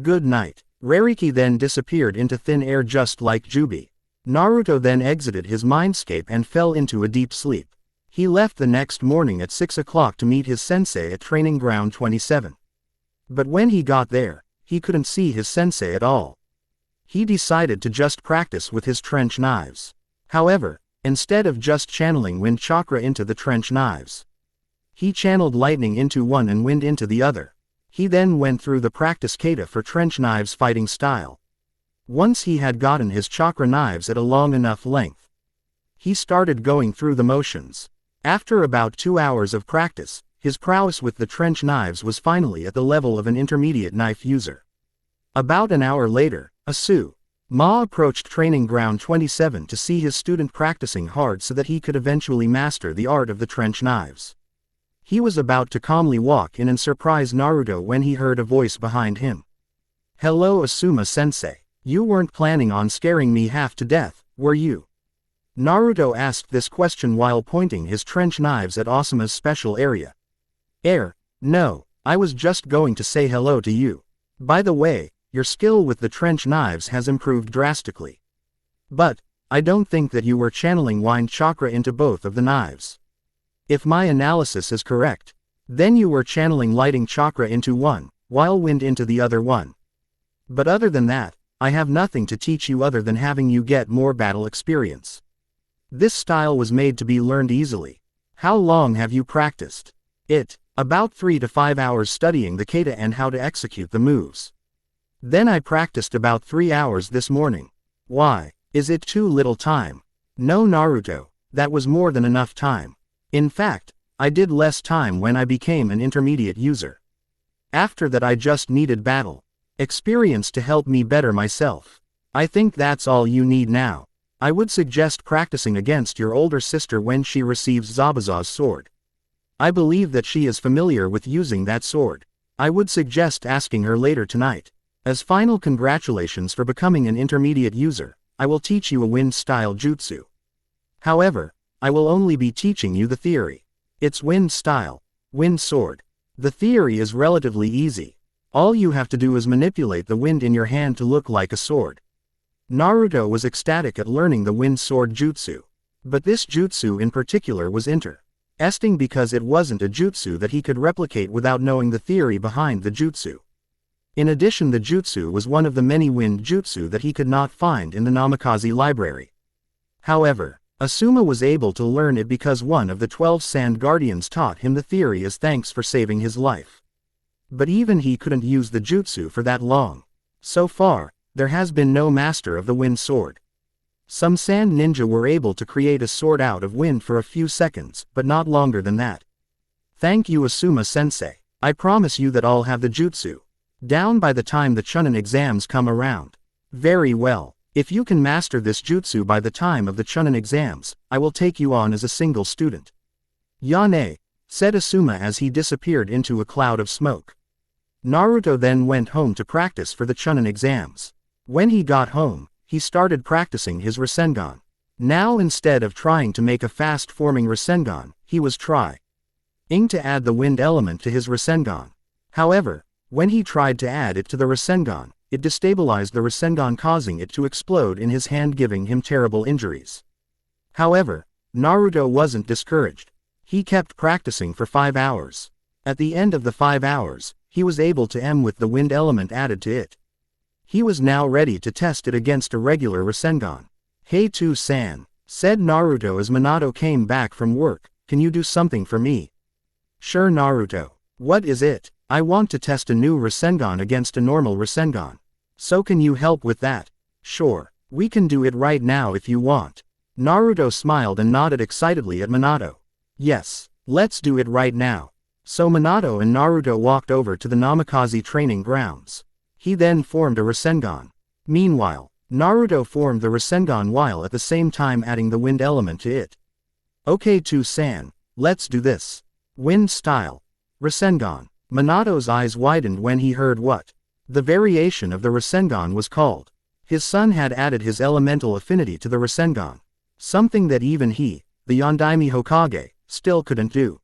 Good night. Rariki then disappeared into thin air just like Jubi. Naruto then exited his mindscape and fell into a deep sleep. He left the next morning at 6 o'clock to meet his sensei at Training Ground 27. But when he got there, he couldn't see his sensei at all. He decided to just practice with his trench knives. However, instead of just channeling wind chakra into the trench knives, he channeled lightning into one and wind into the other. He then went through the practice kata for trench knives fighting style. Once he had gotten his chakra knives at a long enough length, he started going through the motions. After about 2 hours of practice, his prowess with the trench knives was finally at the level of an intermediate knife user. About an hour later, Ma approached Training Ground 27 to see his student practicing hard so that he could eventually master the art of the trench knives. He was about to calmly walk in and surprise Naruto when he heard a voice behind him. Hello Asuma-sensei. You weren't planning on scaring me half to death, were you? Naruto asked this question while pointing his trench knives at Asuma's special area. No, I was just going to say hello to you. By the way, your skill with the trench knives has improved drastically. But, I don't think that you were channeling wind chakra into both of the knives. If my analysis is correct, then you were channeling lighting chakra into one, while wind into the other one. But other than that, I have nothing to teach you other than having you get more battle experience. This style was made to be learned easily. How long have you practiced it? About 3 to 5 hours studying the kata and how to execute the moves. Then I practiced about 3 hours this morning. Why? Is it too little time? No, Naruto, that was more than enough time. In fact, I did less time when I became an intermediate user. After that I just needed battle experience to help me better myself. I think that's all you need now. I would suggest practicing against your older sister when she receives Zabuza's sword. I believe that she is familiar with using that sword. I would suggest asking her later tonight. As final congratulations for becoming an intermediate user, I will teach you a wind-style jutsu. However, I will only be teaching you the theory. It's wind-style, wind sword. The theory is relatively easy. All you have to do is manipulate the wind in your hand to look like a sword. Naruto was ecstatic at learning the wind sword jutsu. But this jutsu in particular was interesting because it wasn't a jutsu that he could replicate without knowing the theory behind the jutsu. In addition, the jutsu was one of the many wind jutsu that he could not find in the Namikaze library. However, Asuma was able to learn it because one of the 12 Sand Guardians taught him the theory as thanks for saving his life. But even he couldn't use the jutsu for that long. So far, there has been no master of the wind sword. Some sand ninja were able to create a sword out of wind for a few seconds, but not longer than that. Thank you, Asuma-sensei. I promise you that I'll have the jutsu down by the time the Chunin exams come around. Very well. If you can master this jutsu by the time of the Chunin exams, I will take you on as a single student. Yane, said Asuma as he disappeared into a cloud of smoke. Naruto then went home to practice for the Chunin exams. When he got home, he started practicing his Rasengan. Now instead of trying to make a fast-forming Rasengan, he was trying to add the wind element to his Rasengan. However, when he tried to add it to the Rasengan, it destabilized the Rasengan, causing it to explode in his hand, giving him terrible injuries. However, Naruto wasn't discouraged. He kept practicing for 5 hours. At the end of the 5 hours, he was able to aim with the wind element added to it. He was now ready to test it against a regular Rasengan. Hey To-san, said Naruto as Minato came back from work, can you do something for me? Sure, Naruto. What is it? I want to test a new Rasengan against a normal Rasengan. So can you help with that? Sure, we can do it right now if you want. Naruto smiled and nodded excitedly at Minato. Yes, let's do it right now. So Minato and Naruto walked over to the Namikaze training grounds. He then formed a Rasengan. Meanwhile, Naruto formed the Rasengan while at the same time adding the wind element to it. Okay To-san, let's do this. Wind style. Rasengan. Minato's eyes widened when he heard what the variation of the Rasengan was called. His son had added his elemental affinity to the Rasengan. Something that even he, the Yondaime Hokage, still couldn't do.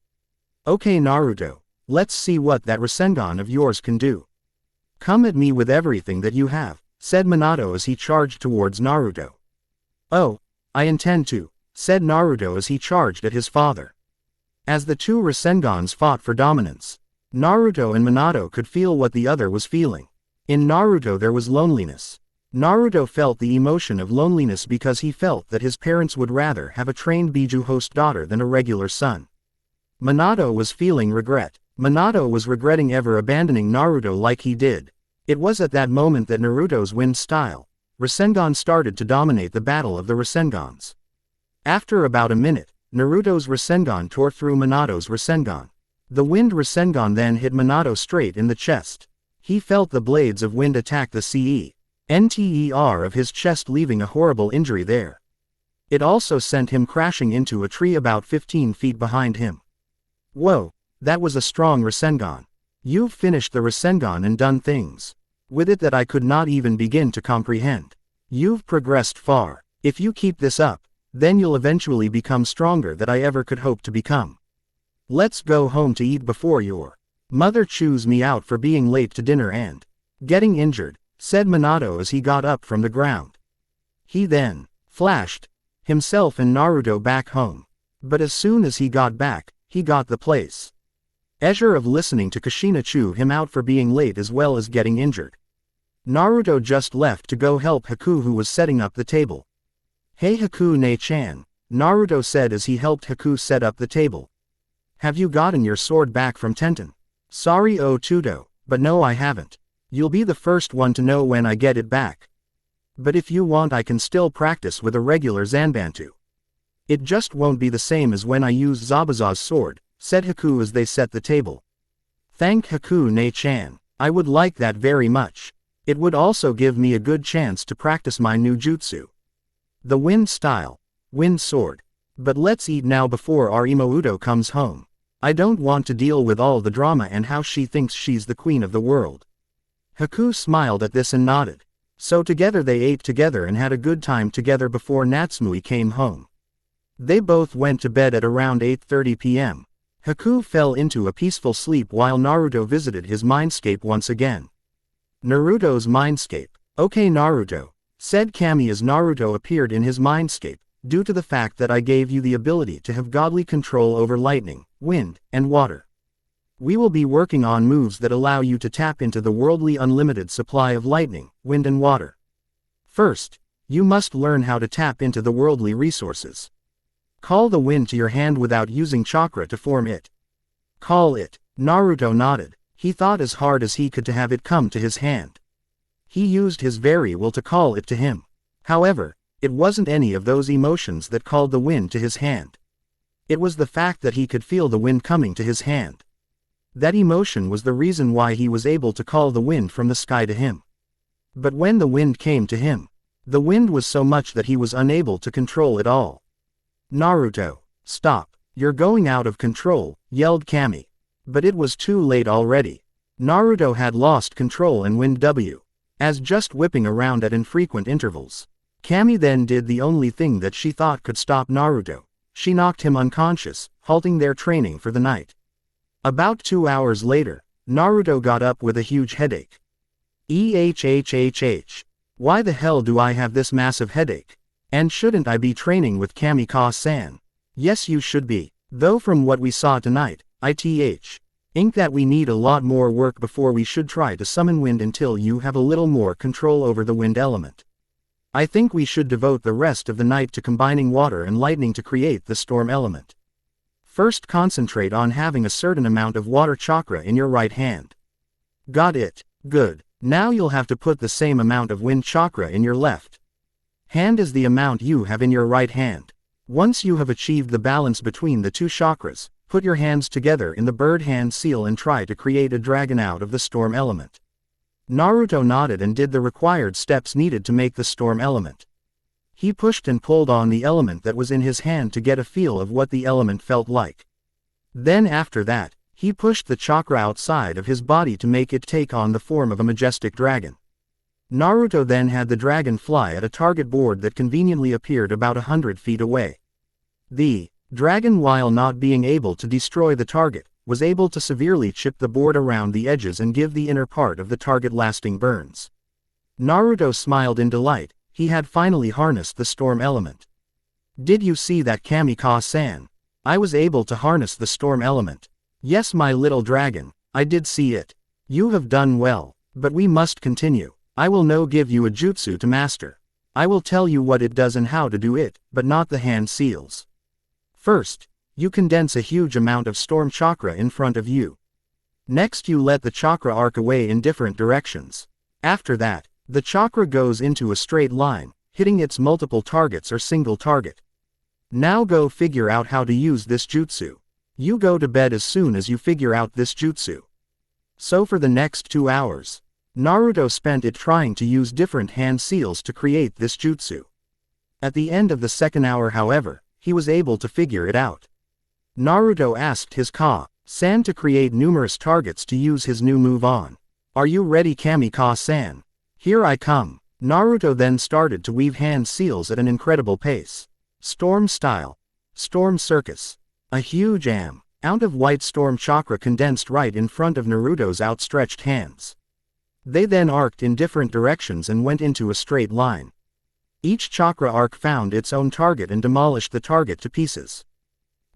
Okay Naruto, let's see what that Rasengan of yours can do. Come at me with everything that you have, said Minato as he charged towards Naruto. Oh, I intend to, said Naruto as he charged at his father. As the two Rasengans fought for dominance, Naruto and Minato could feel what the other was feeling. In Naruto there was loneliness. Naruto felt the emotion of loneliness because he felt that his parents would rather have a trained Biju host daughter than a regular son. Minato was feeling regret. Minato was regretting ever abandoning Naruto like he did. It was at that moment that Naruto's wind style, Rasengan, started to dominate the battle of the Rasengans. After about a minute, Naruto's Rasengan tore through Minato's Rasengan. The wind Rasengan then hit Minato straight in the chest. He felt the blades of wind attack the center of his chest, leaving a horrible injury there. It also sent him crashing into a tree about 15 feet behind him. Whoa, that was a strong Rasengan. You've finished the Rasengan and done things with it that I could not even begin to comprehend. You've progressed far. If you keep this up, then you'll eventually become stronger than I ever could hope to become. Let's go home to eat before your Mother chews me out for being late to dinner and getting injured, said Minato as he got up from the ground. He then flashed himself and Naruto back home. But as soon as he got back, he got the place pleasure of listening to Kushina chew him out for being late as well as getting injured. Naruto just left to go help Haku, who was setting up the table. Hey Haku ne-chan, Naruto said as he helped Haku set up the table. Have you gotten your sword back from Tenten? Sorry Tudo, but no I haven't. You'll be the first one to know when I get it back. But if you want I can still practice with a regular Zanbanto. It just won't be the same as when I used Zabuza's sword, said Haku as they set the table. Thank Haku ne-chan, I would like that very much. It would also give me a good chance to practice my new jutsu. The wind style. Wind sword. But let's eat now before our Imouto comes home. I don't want to deal with all the drama and how she thinks she's the queen of the world. Haku smiled at this and nodded. So together they ate together and had a good time together before Natsumoi came home. They both went to bed at around 8:30 p.m. Haku fell into a peaceful sleep while Naruto visited his mindscape once again. Naruto's mindscape. Okay Naruto, said Kami as Naruto appeared in his mindscape, due to the fact that I gave you the ability to have godly control over lightning, wind, and water. We will be working on moves that allow you to tap into the worldly unlimited supply of lightning, wind and water. First, you must learn how to tap into the worldly resources. Call the wind to your hand without using chakra to form it. Call it. Naruto nodded. He thought as hard as he could to have it come to his hand. He used his very will to call it to him. However, it wasn't any of those emotions that called the wind to his hand. It was the fact that he could feel the wind coming to his hand. That emotion was the reason why he was able to call the wind from the sky to him. But when the wind came to him, the wind was so much that he was unable to control it all. Naruto, stop, you're going out of control, yelled Kami. But it was too late already. Naruto had lost control and wind W. As just whipping around at infrequent intervals. Kami then did the only thing that she thought could stop Naruto. She knocked him unconscious, halting their training for the night. About 2 hours later, Naruto got up with a huge headache. Why the hell do I have this massive headache? And shouldn't I be training with Kamikaze-san? Yes you should be, though from what we saw tonight, think that we need a lot more work before we should try to summon wind until you have a little more control over the wind element. I think we should devote the rest of the night to combining water and lightning to create the storm element. First concentrate on having a certain amount of water chakra in your right hand. Got it, good. Now you'll have to put the same amount of wind chakra in your left hand as the amount you have in your right hand. Once you have achieved the balance between the two chakras, put your hands together in the bird hand seal and try to create a dragon out of the storm element. Naruto nodded and did the required steps needed to make the storm element. He pushed and pulled on the element that was in his hand to get a feel of what the element felt like. Then after that, he pushed the chakra outside of his body to make it take on the form of a majestic dragon. Naruto then had the dragon fly at a target board that conveniently appeared about 100 feet away. The dragon, while not being able to destroy the target, was able to severely chip the board around the edges and give the inner part of the target lasting burns. Naruto smiled in delight, he had finally harnessed the storm element. Did you see that Kamikaze-san? I was able to harness the storm element. Yes my little dragon, I did see it. You have done well, but we must continue. I will now give you a jutsu to master. I will tell you what it does and how to do it, but not the hand seals. First, you condense a huge amount of storm chakra in front of you. Next you let the chakra arc away in different directions. After that, the chakra goes into a straight line, hitting its multiple targets or single target. Now go figure out how to use this jutsu. You go to bed as soon as you figure out this jutsu. So for the next 2 hours, Naruto spent it trying to use different hand seals to create this jutsu. At the end of the second hour however, he was able to figure it out. Naruto asked his Ka-san to create numerous targets to use his new move on. Are you ready Kamikaze-san? Here I come. Naruto then started to weave hand seals at an incredible pace. Storm style. Storm circus. A huge Out of white storm chakra condensed right in front of Naruto's outstretched hands. They then arced in different directions and went into a straight line. Each chakra arc found its own target and demolished the target to pieces.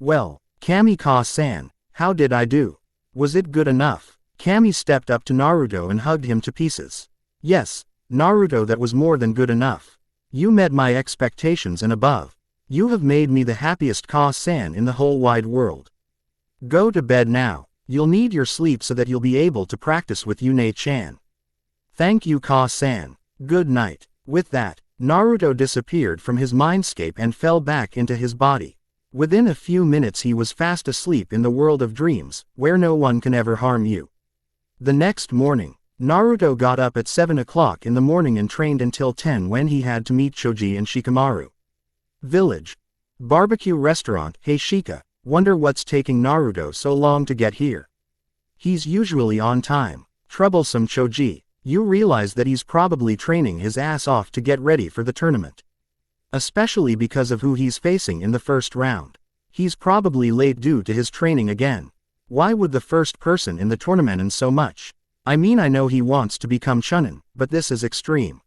Well, Kami-ka-san, how did I do? Was it good enough? Kami stepped up to Naruto and hugged him to pieces. Yes, Naruto, that was more than good enough. You met my expectations and above. You have made me the happiest Ka-san in the whole wide world. Go to bed now. You'll need your sleep so that you'll be able to practice with Yune-chan. Thank you, Ka-san. Good night. With that, Naruto disappeared from his mindscape and fell back into his body. Within a few minutes he was fast asleep in the world of dreams, where no one can ever harm you. The next morning, Naruto got up at 7 o'clock in the morning and trained until 10 when he had to meet Choji and Shikamaru. Village. Barbecue restaurant. Hey Shika, wonder what's taking Naruto so long to get here. He's usually on time. Troublesome Choji. You realize that he's probably training his ass off to get ready for the tournament. Especially because of who he's facing in the first round. He's probably late due to his training again. Why would the first person in the tournament and so much? I mean, I know he wants to become Chunin, but this is extreme.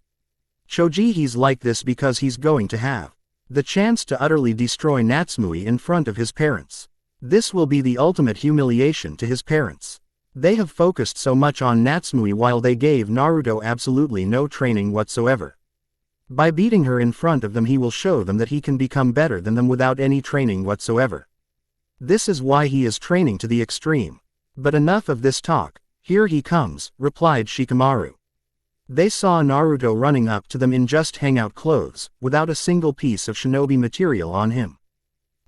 Choji, he's like this because he's going to have the chance to utterly destroy Natsumi in front of his parents. This will be the ultimate humiliation to his parents. They have focused so much on Natsumi while they gave Naruto absolutely no training whatsoever. By beating her in front of them he will show them that he can become better than them without any training whatsoever. This is why he is training to the extreme. But enough of this talk, here he comes, replied Shikamaru. They saw Naruto running up to them in just hangout clothes, without a single piece of shinobi material on him.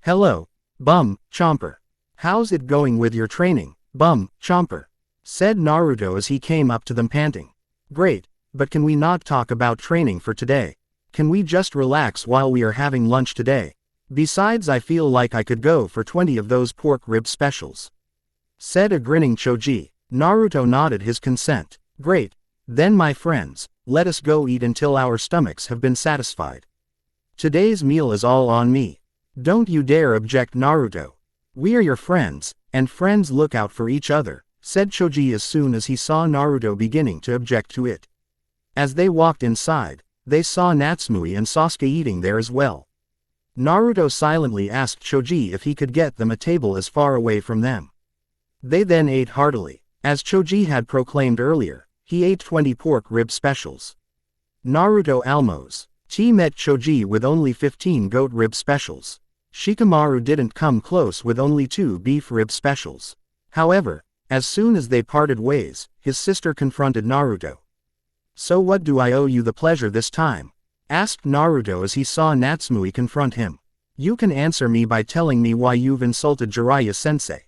Hello, bum, chomper. How's it going with your training, bum, chomper? Said Naruto as he came up to them panting. Great, but can we not talk about training for today? Can we just relax while we are having lunch today? Besides, I feel like I could go for 20 of those pork rib specials. Said a grinning Choji. Naruto nodded his consent. Great. Then my friends, let us go eat until our stomachs have been satisfied. Today's meal is all on me. Don't you dare object, Naruto. We are your friends, and friends look out for each other, said Choji as soon as he saw Naruto beginning to object to it. As they walked inside, they saw Natsumi and Sasuke eating there as well. Naruto silently asked Choji if he could get them a table as far away from them. They then ate heartily. As Choji had proclaimed earlier, he ate 20 pork rib specials. Naruto almost met Choji with only 15 goat rib specials. Shikamaru didn't come close with only 2 beef rib specials. However, as soon as they parted ways, his sister confronted Naruto. So what do I owe you the pleasure this time? Asked Naruto as he saw Natsumi confront him. You can answer me by telling me why you've insulted Jiraiya-sensei.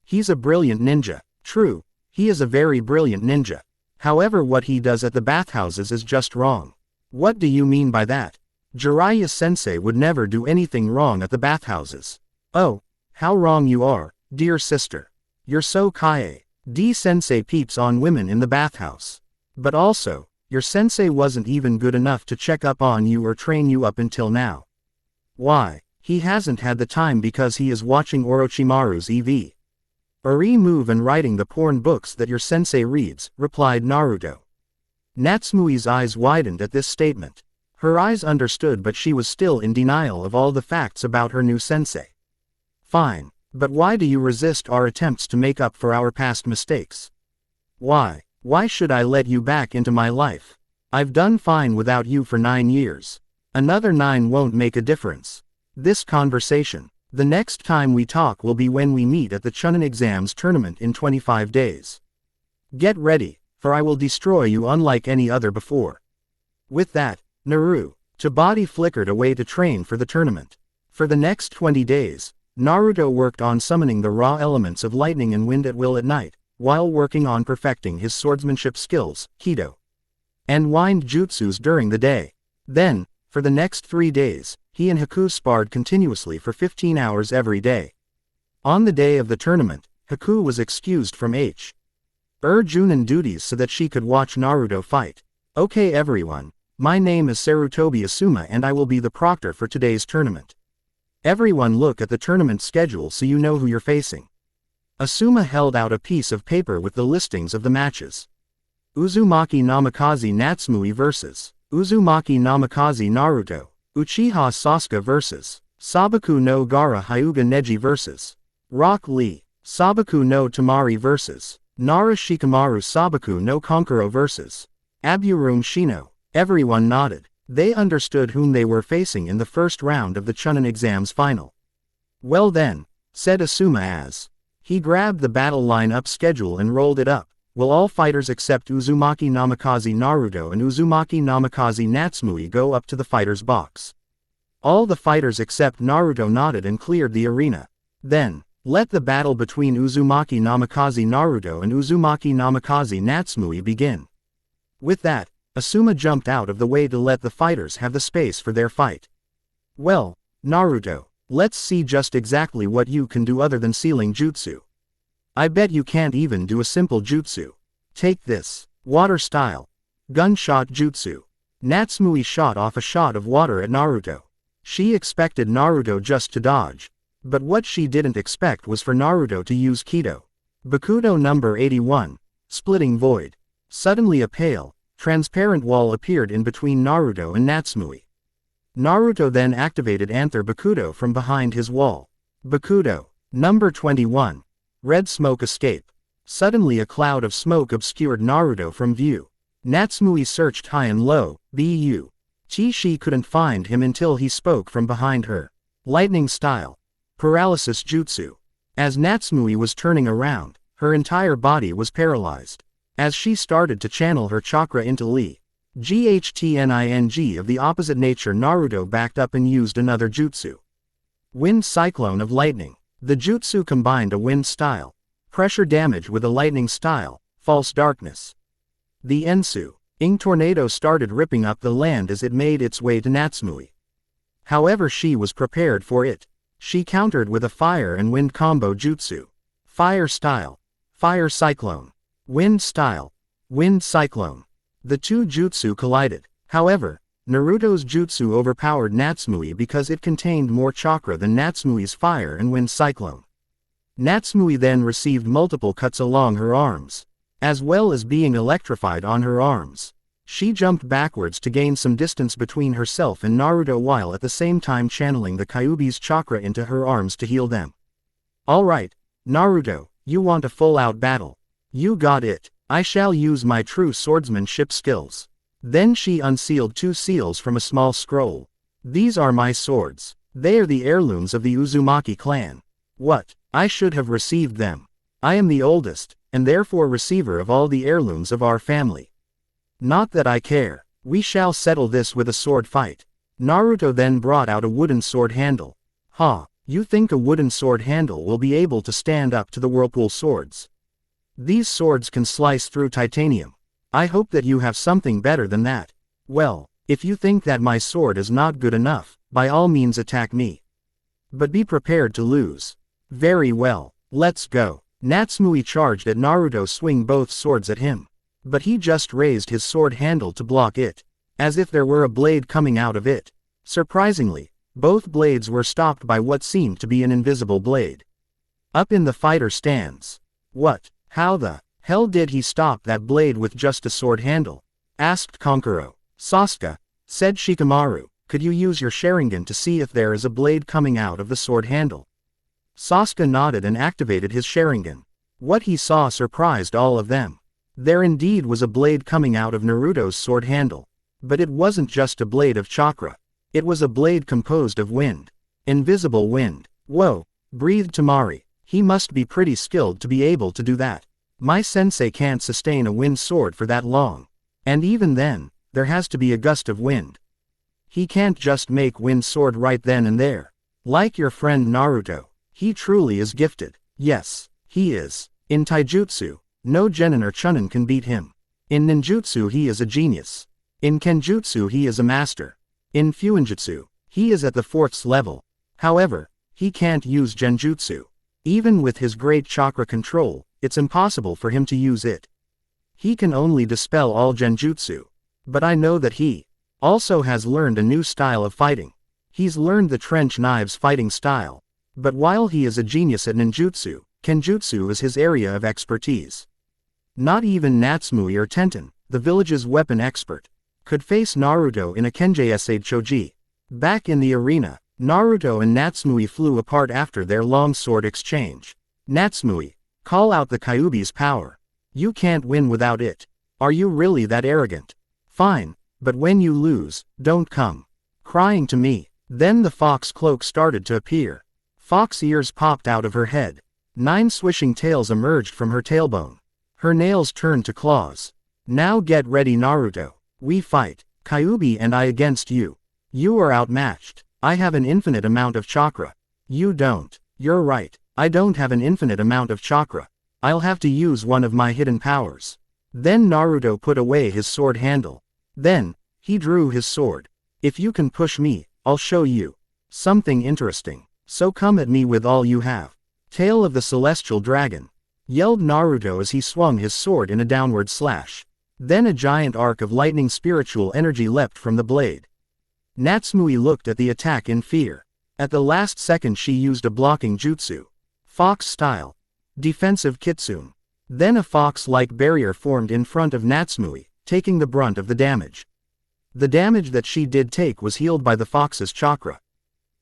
He's a brilliant ninja. True, he is a very brilliant ninja. However, what he does at the bathhouses is just wrong. What do you mean by that? Jiraiya-sensei would never do anything wrong at the bathhouses. Oh, how wrong you are, dear sister. You're so kaie. D-sensei peeps on women in the bathhouse. But also, your sensei wasn't even good enough to check up on you or train you up until now. Why, he hasn't had the time because he is watching Orochimaru's EV. Uri move and writing the porn books that your sensei reads, replied Naruto. Natsumi's eyes widened at this statement. Her eyes understood, but she was still in denial of all the facts about her new sensei. Fine, but why do you resist our attempts to make up for our past mistakes? Why should I let you back into my life? I've done fine without you for 9 years. Another 9 won't make a difference. This conversation. The next time we talk will be when we meet at the Chunin exams tournament in 25 days. Get ready, for I will destroy you unlike any other before. With that, Naruto's body flickered away to train for the tournament. For the next 20 days, Naruto worked on summoning the raw elements of lightning and wind at will at night, while working on perfecting his swordsmanship skills, Kido, and wind jutsus during the day. Then, for the next 3 days, he and Haku sparred continuously for 15 hours every day. On the day of the tournament, Haku was excused from Junin duties so that she could watch Naruto fight. Okay everyone, my name is Sarutobi Asuma and I will be the proctor for today's tournament. Everyone look at the tournament schedule so you know who you're facing. Asuma held out a piece of paper with the listings of the matches. Uzumaki Namikaze Natsumoi vs. Uzumaki Namikaze Naruto. Uchiha Sasuke vs. Sabaku no Gaara Hyuga Neji vs. Rock Lee. Sabaku no Tamari vs. Nara Shikamaru. Sabaku no Konkuro vs. Aburun Shino. Everyone nodded. They understood whom they were facing in the first round of the Chunin exams final. Well then, said Asuma as he grabbed the battle line-up schedule and rolled it up. Will all fighters except Uzumaki Namikaze Naruto and Uzumaki Namikaze Natsumoi go up to the fighter's box? All the fighters except Naruto nodded and cleared the arena. Then, let the battle between Uzumaki Namikaze Naruto and Uzumaki Namikaze Natsumoi begin. With that, Asuma jumped out of the way to let the fighters have the space for their fight. Well, Naruto, let's see just exactly what you can do other than sealing jutsu. I bet you can't even do a simple jutsu. Take this. Water style. Gunshot jutsu. Natsumoi shot off a shot of water at Naruto. She expected Naruto just to dodge. But what she didn't expect was for Naruto to use Kido. Bakudo number 81. Splitting void. Suddenly a pale, transparent wall appeared in between Naruto and Natsumoi. Naruto then activated Anther Bakudo from behind his wall. Bakudo. Number 21. Red smoke escape. Suddenly a cloud of smoke obscured Naruto from view. Natsumoi searched high and low, but she couldn't find him until he spoke from behind her. Lightning style. Paralysis jutsu. As Natsumoi was turning around, her entire body was paralyzed. As she started to channel her chakra into Li Ghtning of the opposite nature, Naruto backed up and used another jutsu. Wind cyclone of lightning. The jutsu combined a wind style, pressure damage with a lightning style, false darkness. The ensuing tornado started ripping up the land as it made its way to Natsumoi. However, she was prepared for it. She countered with a fire and wind combo jutsu. Fire style. Fire cyclone. Wind style. Wind cyclone. The two jutsu collided. However, Naruto's jutsu overpowered Natsumoi because it contained more chakra than Natsumoi's fire and wind cyclone. Natsumoi then received multiple cuts along her arms, as well as being electrified on her arms. She jumped backwards to gain some distance between herself and Naruto while at the same time channeling the Kyuubi's chakra into her arms to heal them. Alright, Naruto, you want a full-out battle. You got it. I shall use my true swordsmanship skills. Then she unsealed two seals from a small scroll. These are my swords. They are the heirlooms of the Uzumaki clan. What? I should have received them. I am the oldest, and therefore receiver of all the heirlooms of our family. Not that I care. We shall settle this with a sword fight. Naruto then brought out a wooden sword handle. Ha, you think a wooden sword handle will be able to stand up to the whirlpool swords? These swords can slice through titanium. I hope that you have something better than that. Well, if you think that my sword is not good enough, by all means attack me. But be prepared to lose. Very well, let's go. Natsumoi charged at Naruto, swing both swords at him. But he just raised his sword handle to block it, as if there were a blade coming out of it. Surprisingly, both blades were stopped by what seemed to be an invisible blade. Up in the fighter stands. What? How the hell did he stop that blade with just a sword handle? Asked Konkuro. Sasuke, said Shikamaru, could you use your Sharingan to see if there is a blade coming out of the sword handle? Sasuke nodded and activated his Sharingan. What he saw surprised all of them. There indeed was a blade coming out of Naruto's sword handle. But it wasn't just a blade of chakra. It was a blade composed of wind. Invisible wind. Whoa, breathed Tamari. He must be pretty skilled to be able to do that. My sensei can't sustain a wind sword for that long. And even then, there has to be a gust of wind. He can't just make wind sword right then and there. Like your friend Naruto, he truly is gifted. Yes, he is. In taijutsu, no genin or chunin can beat him. In ninjutsu he is a genius. In kenjutsu he is a master. In fuinjutsu, he is at the 4th level. However, he can't use genjutsu. Even with his great chakra control, it's impossible for him to use it. He can only dispel all genjutsu. But I know that he also has learned a new style of fighting. He's learned the trench knives fighting style. But while he is a genius at ninjutsu, Kenjutsu is his area of expertise. Not even Natsumi or Tenten, the village's weapon expert, could face Naruto in a Kenjutsu Choji. Back in the arena, Naruto and Natsumi flew apart after their long sword exchange. Natsumi, call out the Kyuubi's power. You can't win without it. Are you really that arrogant? Fine, but when you lose, don't come crying to me. Then the fox cloak started to appear. Fox ears popped out of her head. 9 swishing tails emerged from her tailbone. Her nails turned to claws. Now get ready, Naruto. We fight. Kyuubi and I against you. You are outmatched. I have an infinite amount of chakra. You don't. You're right. I don't have an infinite amount of chakra. I'll have to use one of my hidden powers. Then Naruto put away his sword handle. Then, he drew his sword. If you can push me, I'll show you something interesting. So come at me with all you have. Tail of the Celestial Dragon, yelled Naruto as he swung his sword in a downward slash. Then a giant arc of lightning spiritual energy leapt from the blade. Natsumi looked at the attack in fear. At the last second she used a blocking jutsu. Fox style. Defensive kitsune. Then a fox-like barrier formed in front of Natsumi, taking the brunt of the damage. The damage that she did take was healed by the fox's chakra.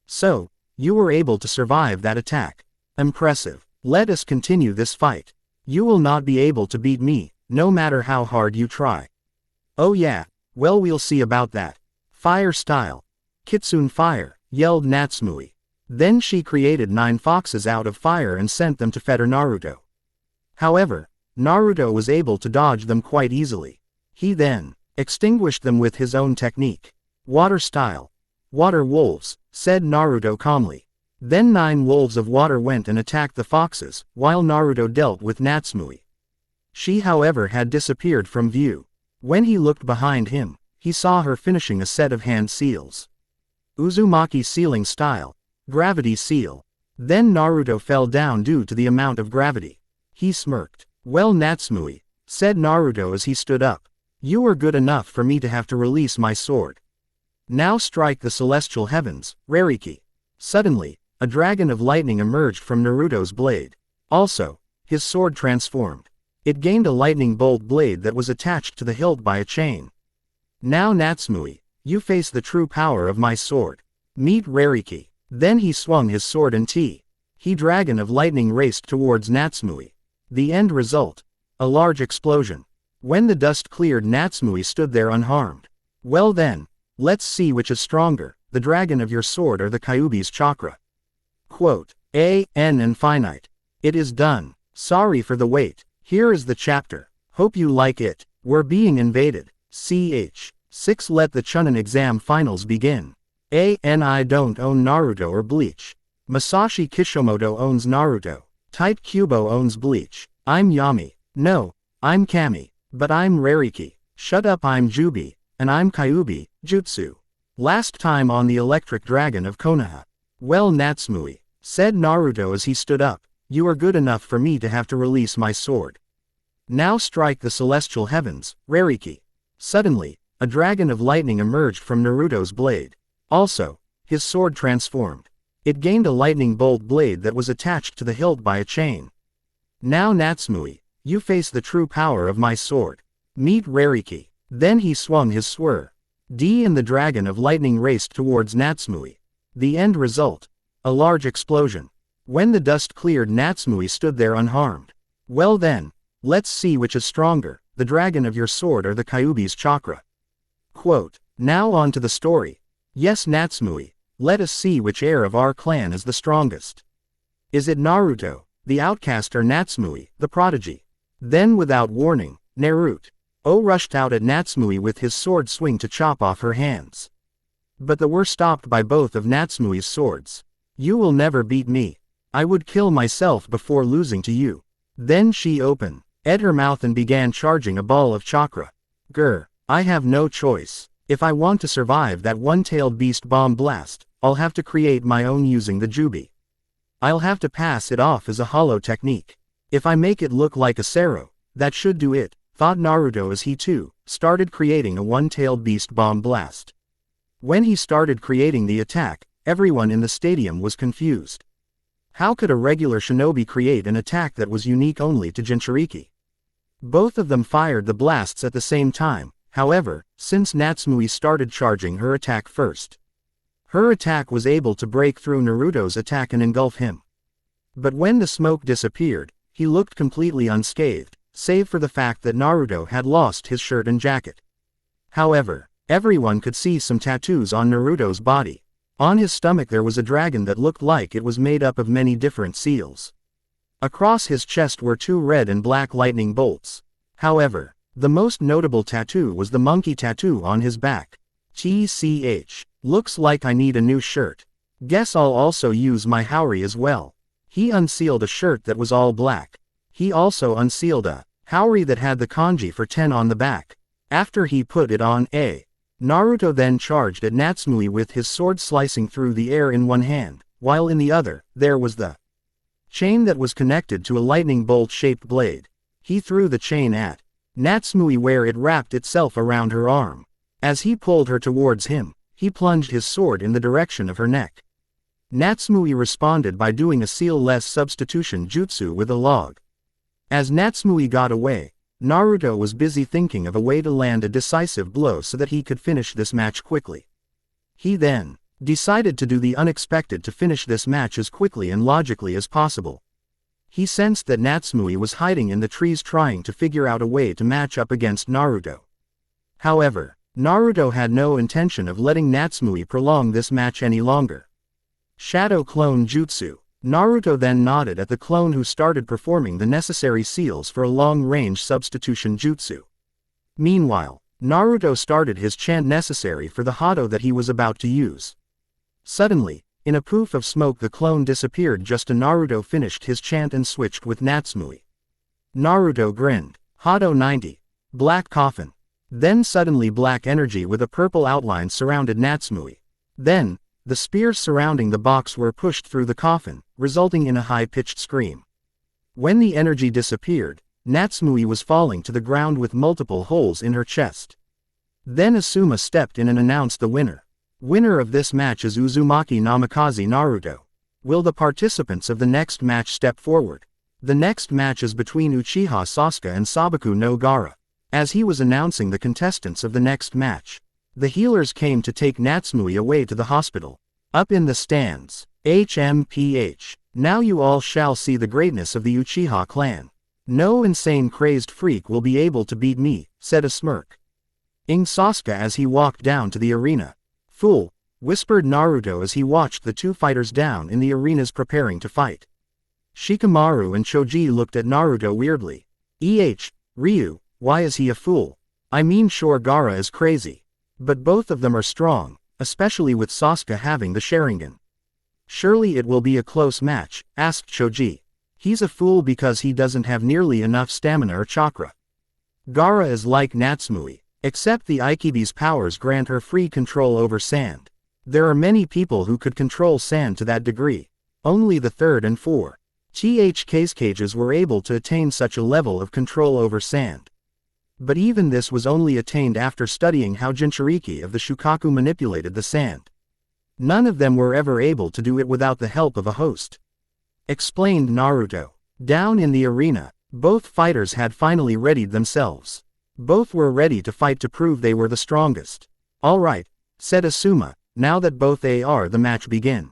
So, you were able to survive that attack. Impressive. Let us continue this fight. You will not be able to beat me, no matter how hard you try. Oh yeah, well we'll see about that. Fire style. Kitsune fire, yelled Natsumi. Then she created 9 foxes out of fire and sent them to fetter Naruto. However, Naruto was able to dodge them quite easily. He then extinguished them with his own technique. Water style. Water wolves, said Naruto calmly. Then 9 wolves of water went and attacked the foxes, while Naruto dealt with Natsumi. She however had disappeared from view. When he looked behind him, he saw her finishing a set of hand seals. Uzumaki sealing style. Gravity seal. Then Naruto fell down due to the amount of gravity. He smirked. Well Natsumi, said Naruto as he stood up. You are good enough for me to have to release my sword. Now strike the celestial heavens, Rariki. Suddenly, a dragon of lightning emerged from Naruto's blade. Also, his sword transformed. It gained a lightning bolt blade that was attached to the hilt by a chain. Now Natsumi, you face the true power of my sword. Meet Rariki. Then he swung his sword and he dragon of lightning raced towards Natsumi. The end result. A large explosion. When the dust cleared, Natsumi stood there unharmed. Well then, let's see which is stronger, the dragon of your sword or the Kyuubi's chakra. Quote, A.N. Infinite. It is done. Sorry for the wait. Here is the chapter. Hope you like it. We're being invaded. Ch. 6 Let the Chunin exam finals begin. I don't own Naruto or Bleach. Masashi Kishimoto owns Naruto. Type Kubo owns Bleach. I'm Yami. No, I'm Kami. But I'm Rariki. Shut up, I'm Jubi. And I'm Kyuubi, Jutsu. Last time on the Electric Dragon of Konoha. Well Natsumi, said Naruto as he stood up, you are good enough for me to have to release my sword. Now strike the celestial heavens, Rariki. Suddenly, a dragon of lightning emerged from Naruto's blade. Also, his sword transformed. It gained a lightning bolt blade that was attached to the hilt by a chain. Now Natsumi, you face the true power of my sword. Meet Rariki. Then he swung his sword. And the dragon of lightning raced towards Natsumi. The end result. A large explosion. When the dust cleared, Natsumi stood there unharmed. Well then, let's see which is stronger, the dragon of your sword or the Kyuubi's chakra. Quote, now on to the story. Yes Natsumi, let us see which heir of our clan is the strongest. Is it Naruto, the outcast, or Natsumi, the prodigy? Then without warning, Naruto rushed out at Natsumi with his sword swing to chop off her hands. But they were stopped by both of Natsumi's swords. You will never beat me. I would kill myself before losing to you. Then she opened her mouth and began charging a ball of chakra. Grr, I have no choice. If I want to survive that one-tailed beast bomb blast, I'll have to create my own using the Jubi. I'll have to pass it off as a hollow technique. If I make it look like a Sero, that should do it, thought Naruto as he too started creating a one-tailed beast bomb blast. When he started creating the attack, everyone in the stadium was confused. How could a regular shinobi create an attack that was unique only to Jinchuriki? Both of them fired the blasts at the same time, however, since Natsumi started charging her attack first. Her attack was able to break through Naruto's attack and engulf him. But when the smoke disappeared, he looked completely unscathed, save for the fact that Naruto had lost his shirt and jacket. However, everyone could see some tattoos on Naruto's body. On his stomach there was a dragon that looked like it was made up of many different seals. Across his chest were 2 red and black lightning bolts. However, the most notable tattoo was the monkey tattoo on his back. TCH. Looks like I need a new shirt. Guess I'll also use my Haori as well. He unsealed a shirt that was all black. He also unsealed a Haori that had the kanji for 10 on the back. After he put it on, Naruto then charged at Natsumi with his sword slicing through the air in one hand, while in the other, there was the chain that was connected to a lightning bolt-shaped blade. He threw the chain at Natsumi where it wrapped itself around her arm. As he pulled her towards him, he plunged his sword in the direction of her neck. Natsumi responded by doing a seal-less substitution jutsu with a log. As Natsumi got away, Naruto was busy thinking of a way to land a decisive blow so that he could finish this match quickly. He then decided to do the unexpected to finish this match as quickly and logically as possible. He sensed that Natsumi was hiding in the trees trying to figure out a way to match up against Naruto. However, Naruto had no intention of letting Natsumi prolong this match any longer. Shadow Clone Jutsu. Naruto then nodded at the clone who started performing the necessary seals for a long-range substitution jutsu. Meanwhile, Naruto started his chant necessary for the Hado that he was about to use. Suddenly, in a poof of smoke the clone disappeared just as Naruto finished his chant and switched with Natsumi. Naruto grinned. Hado 90. Black coffin. Then suddenly black energy with a purple outline surrounded Natsumi. Then, the spears surrounding the box were pushed through the coffin, resulting in a high-pitched scream. When the energy disappeared, Natsumi was falling to the ground with multiple holes in her chest. Then Asuma stepped in and announced the winner. Winner of this match is Uzumaki Namikaze Naruto. Will the participants of the next match step forward? The next match is between Uchiha Sasuke and Sabaku no Gaara. As he was announcing the contestants of the next match, the healers came to take Natsumi away to the hospital. Up in the stands, HMPH. Now you all shall see the greatness of the Uchiha clan. No insane crazed freak will be able to beat me, said a smirk. Sasuke as he walked down to the arena. Fool, whispered Naruto as he watched the 2 fighters down in the arenas preparing to fight. Shikamaru and Choji looked at Naruto weirdly. Ryu, why is he a fool? I mean sure Gaara is crazy. But both of them are strong, especially with Sasuke having the Sharingan. Surely it will be a close match, asked Choji. He's a fool because he doesn't have nearly enough stamina or chakra. Gaara is like Natsumi, except the Aikibi's powers grant her free control over sand. There are many people who could control sand to that degree. Only the 3rd and 4th cages were able to attain such a level of control over sand. But even this was only attained after studying how Jinchuriki of the Shukaku manipulated the sand. None of them were ever able to do it without the help of a host. Explained Naruto. Down in the arena, both fighters had finally readied themselves. Both were ready to fight to prove they were the strongest. Alright, said Asuma, now that both are the match begin.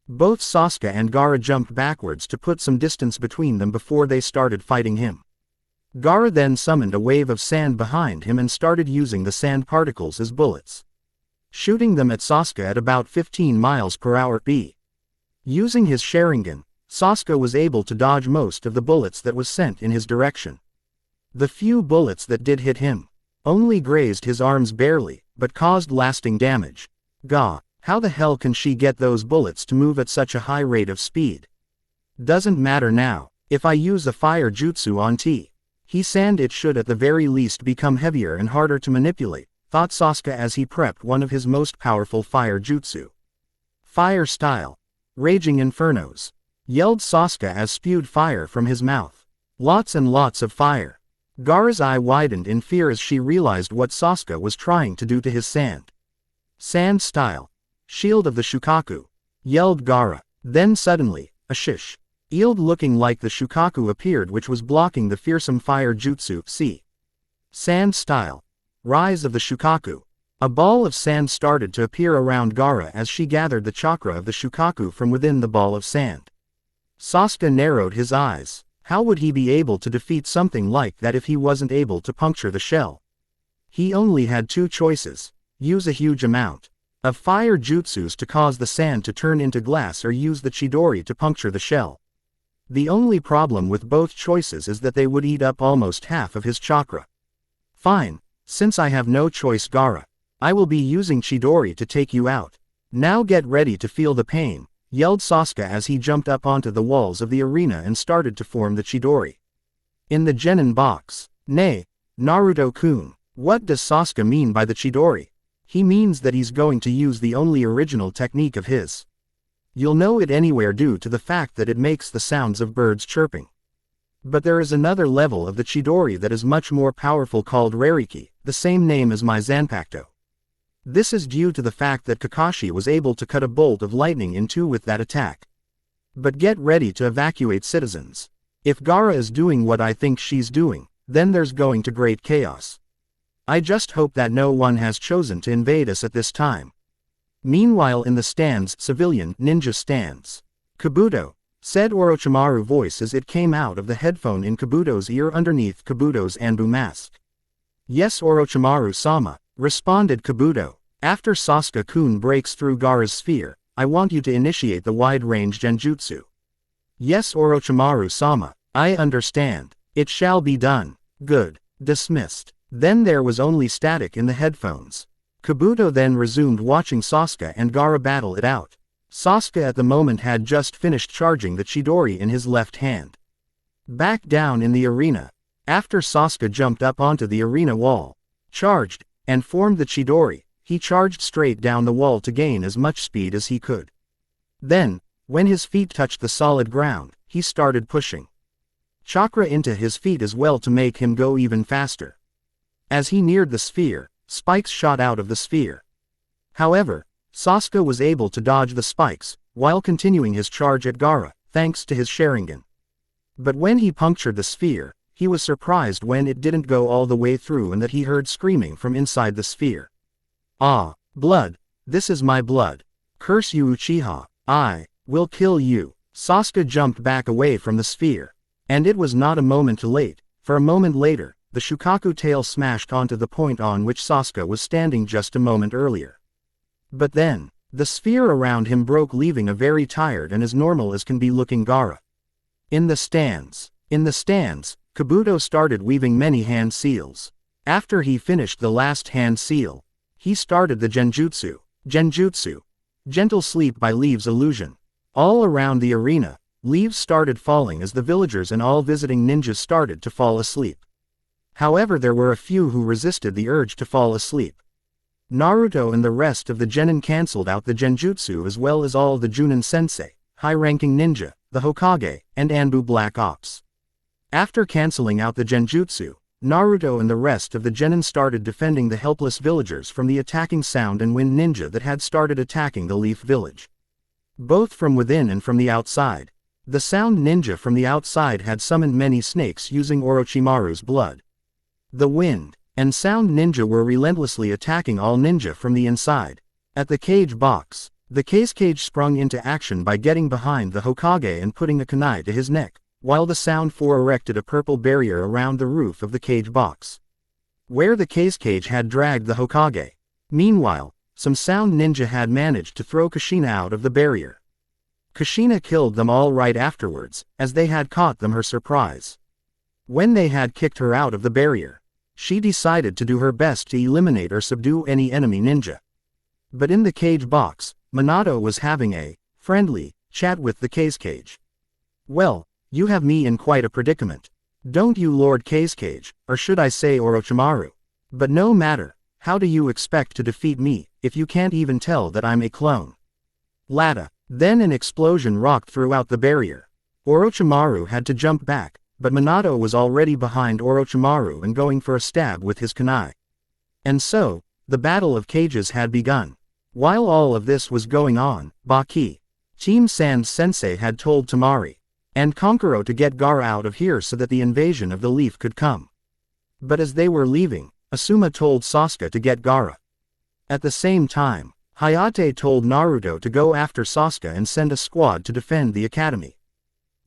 Both Sasuke and Gaara jumped backwards to put some distance between them before they started fighting him. Gaara then summoned a wave of sand behind him and started using the sand particles as bullets, shooting them at Sasuke at about 15 miles per hour. Using his Sharingan, Sasuke was able to dodge most of the bullets that was sent in his direction. The few bullets that did hit him only grazed his arms barely, but caused lasting damage. How the hell can she get those bullets to move at such a high rate of speed? Doesn't matter now. If I use a fire jutsu on sand it should at the very least become heavier and harder to manipulate, thought Sasuke as he prepped one of his most powerful fire jutsu. Fire style. Raging infernos. Yelled Sasuke as spewed fire from his mouth. Lots and lots of fire. Gaara's eye widened in fear as she realized what Sasuke was trying to do to his sand. Sand style. Shield of the Shukaku. Yelled Gaara. Then suddenly, A shish. Eiled looking like the Shukaku appeared which was blocking the fearsome fire jutsu. See. Sand style. Rise of the Shukaku. A ball of sand started to appear around Gaara as she gathered the chakra of the Shukaku from within the ball of sand. Sasuke narrowed his eyes. How would he be able to defeat something like that if he wasn't able to puncture the shell? He only had two choices. Use a huge amount of fire jutsus to cause the sand to turn into glass or use the Chidori to puncture the shell. The only problem with both choices is that they would eat up almost half of his chakra. Fine, since I have no choice Gaara. I will be using Chidori to take you out. Now get ready to feel the pain, yelled Sasuke as he jumped up onto the walls of the arena and started to form the Chidori. In the Genin box. Nay, Naruto-kun, what does Sasuke mean by the Chidori? He means that he's going to use the only original technique of his. You'll know it anywhere due to the fact that it makes the sounds of birds chirping. But there is another level of the Chidori that is much more powerful called Rariki, the same name as my Zanpakuto. This is due to the fact that Kakashi was able to cut a bolt of lightning in two with that attack. But get ready to evacuate citizens. If Gaara is doing what I think she's doing, then there's going to great chaos. I just hope that no one has chosen to invade us at this time. Meanwhile in the stands, civilian ninja stands. Kabuto, said Orochimaru's voice as it came out of the headphone in Kabuto's ear underneath Kabuto's Anbu mask. Yes Orochimaru-sama, responded Kabuto. After Sasuke-kun breaks through Gaara's sphere, I want you to initiate the wide-range genjutsu. Yes Orochimaru-sama, I understand. It shall be done. Good. Dismissed. Then there was only static in the headphones. Kabuto then resumed watching Sasuke and Gaara battle it out. Sasuke at the moment had just finished charging the Chidori in his left hand. Back down in the arena. After Sasuke jumped up onto the arena wall, charged, and formed the Chidori, he charged straight down the wall to gain as much speed as he could. Then, when his feet touched the solid ground, he started pushing chakra into his feet as well to make him go even faster. As he neared the sphere, spikes shot out of the sphere. However, Sasuke was able to dodge the spikes, while continuing his charge at Gaara, thanks to his Sharingan. But when he punctured the sphere, he was surprised when it didn't go all the way through and that he heard screaming from inside the sphere. Ah, blood, this is my blood. Curse you Uchiha, I will kill you. Sasuke jumped back away from the sphere. And it was not a moment too late, for a moment later, the Shukaku tail smashed onto the point on which Sasuke was standing just a moment earlier. But then, the sphere around him broke leaving a very tired and as normal as can be looking Gaara. In the stands, Kabuto started weaving many hand seals. After he finished the last hand seal, he started the genjutsu, gentle sleep by leaves illusion. All around the arena, leaves started falling as the villagers and all visiting ninjas started to fall asleep. However there were a few who resisted the urge to fall asleep. Naruto and the rest of the genin cancelled out the genjutsu as well as all the Junin sensei, high-ranking ninja, the Hokage, and Anbu Black Ops. After cancelling out the genjutsu, Naruto and the rest of the genin started defending the helpless villagers from the attacking Sound and Wind ninja that had started attacking the Leaf Village. Both from within and from the outside. The Sound ninja from the outside had summoned many snakes using Orochimaru's blood. The Wind and Sound ninja were relentlessly attacking all ninja from the inside. At the cage box, the cage sprung into action by getting behind the Hokage and putting a kunai to his neck, while the Sound 4 erected a purple barrier around the roof of the cage box, where the cage had dragged the Hokage. Meanwhile, some Sound ninja had managed to throw Kushina out of the barrier. Kushina killed them all right afterwards, as they had caught them her surprise. When they had kicked her out of the barrier, she decided to do her best to eliminate or subdue any enemy ninja. But in the cage box, Minato was having a friendly chat with the cage. Well, you have me in quite a predicament. Don't you Lord Cage, or should I say Orochimaru? But no matter, how do you expect to defeat me, if you can't even tell that I'm a clone? Latta. Then an explosion rocked throughout the barrier. Orochimaru had to jump back, but Minato was already behind Orochimaru and going for a stab with his kunai. And so, the battle of cages had begun. While all of this was going on, Baki Team Sand Sensei had told Temari and Kankuro to get Gaara out of here so that the invasion of the leaf could come. But as they were leaving, Asuma told Sasuke to get Gaara. At the same time, Hayate told Naruto to go after Sasuke and send a squad to defend the academy.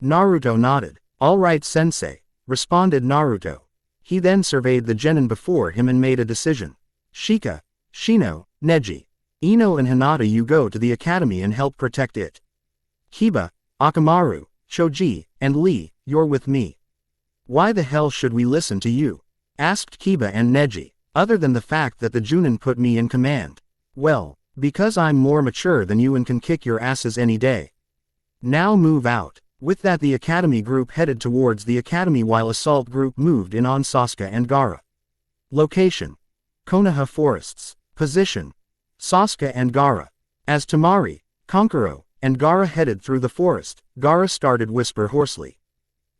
Naruto nodded. "All right, sensei," responded Naruto. He then surveyed the genin before him and made a decision. "Shika, Shino, Neji, Ino and Hinata, you go to the academy and help protect it. Kiba, Akamaru, Choji, and Lee, you're with me." "Why the hell should we listen to you?" asked Kiba and Neji, "other than the fact that the Junin put me in command." "Well, because I'm more mature than you and can kick your asses any day. Now move out." With that, the academy group headed towards the academy while assault group moved in on Sasuke and Gaara. Location: Konoha Forests. Position: Sasuke and Gaara. As Temari, Kankuro, and Gaara headed through the forest, Gaara started whisper hoarsely.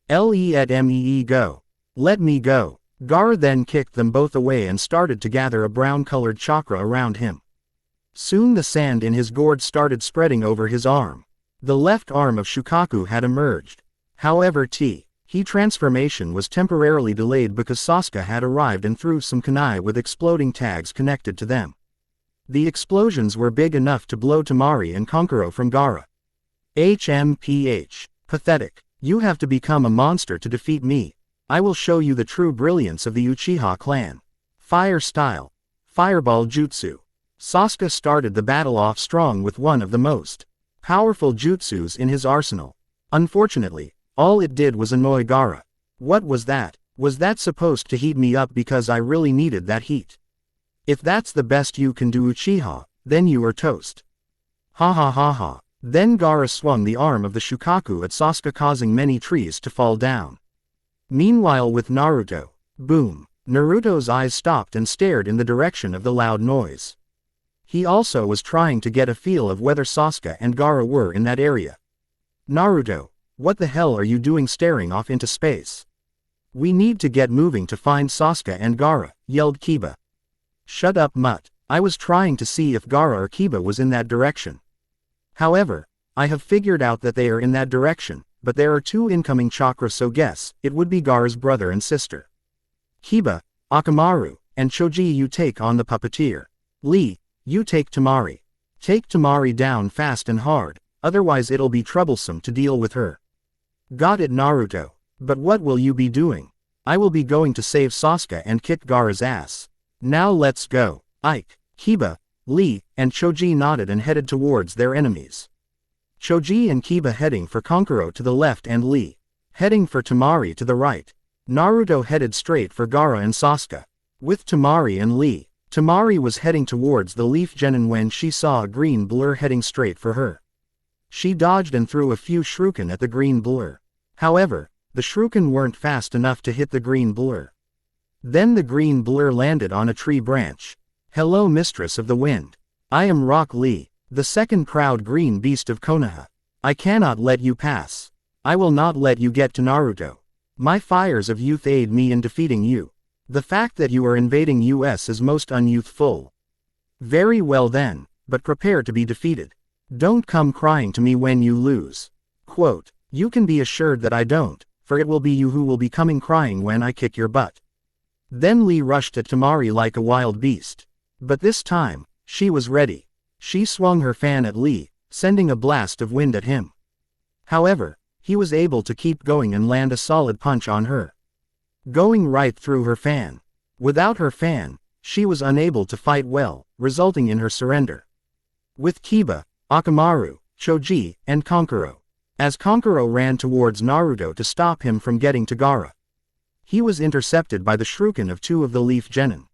"Let me go. Let me go." Gaara then kicked them both away and started to gather a brown-colored chakra around him. Soon the sand in his gourd started spreading over his arm. The left arm of Shukaku had emerged. However, He transformation was temporarily delayed because Sasuke had arrived and threw some kunai with exploding tags connected to them. The explosions were big enough to blow Temari and Kankuro from Gaara. HMPH. Pathetic. You have to become a monster to defeat me. I will show you the true brilliance of the Uchiha clan. Fire style. Fireball Jutsu. Sasuke started the battle off strong with one of the most powerful jutsus in his arsenal. Unfortunately, all it did was annoy Gaara. What was that? Was that supposed to heat me up because I really needed that heat? If that's the best you can do, Uchiha, then you are toast. Ha ha ha ha. Then Gaara swung the arm of the Shukaku at Sasuke, causing many trees to fall down. Meanwhile, with Naruto, boom, Naruto's eyes stopped and stared in the direction of the loud noise. He also was trying to get a feel of whether Sasuke and Gaara were in that area. "Naruto, what the hell are you doing staring off into space? We need to get moving to find Sasuke and Gaara," yelled Kiba. "Shut up, Mutt. I was trying to see if Gaara or Kiba was in that direction. However, I have figured out that they are in that direction, but there are two incoming chakras, so guess it would be Gaara's brother and sister. Kiba, Akamaru, and Choji, you take on the puppeteer. Lee, you take Temari. Take Temari down fast and hard, otherwise it'll be troublesome to deal with her." "Got it, Naruto. But what will you be doing?" "I will be going to save Sasuke and kick Gaara's ass. Now let's go." Ike, Kiba, Lee, and Choji nodded and headed towards their enemies. Choji and Kiba heading for Kankuro to the left and Lee heading for Temari to the right. Naruto headed straight for Gaara and Sasuke. With Temari and Lee, Temari was heading towards the leaf genin when she saw a green blur heading straight for her. She dodged and threw a few shuriken at the green blur. However, the shuriken weren't fast enough to hit the green blur. Then the green blur landed on a tree branch. "Hello, Mistress of the Wind. I am Rock Lee, the second proud green beast of Konoha. I cannot let you pass. I will not let you get to Naruto. My fires of youth aid me in defeating you. The fact that you are invading us is most unyouthful. Very well then, but prepare to be defeated. Don't come crying to me when you lose." Quote, "You can be assured that I don't, for it will be you who will be coming crying when I kick your butt." Then Lee rushed at Temari like a wild beast. But this time, she was ready. She swung her fan at Lee, sending a blast of wind at him. However, he was able to keep going and land a solid punch on her, going right through her fan. Without her fan, she was unable to fight well, resulting in her surrender. With Kiba, Akamaru, Choji, and Kankuro. As Kankuro ran towards Naruto to stop him from getting to Gaara, he was intercepted by the shuriken of two of the leaf genin.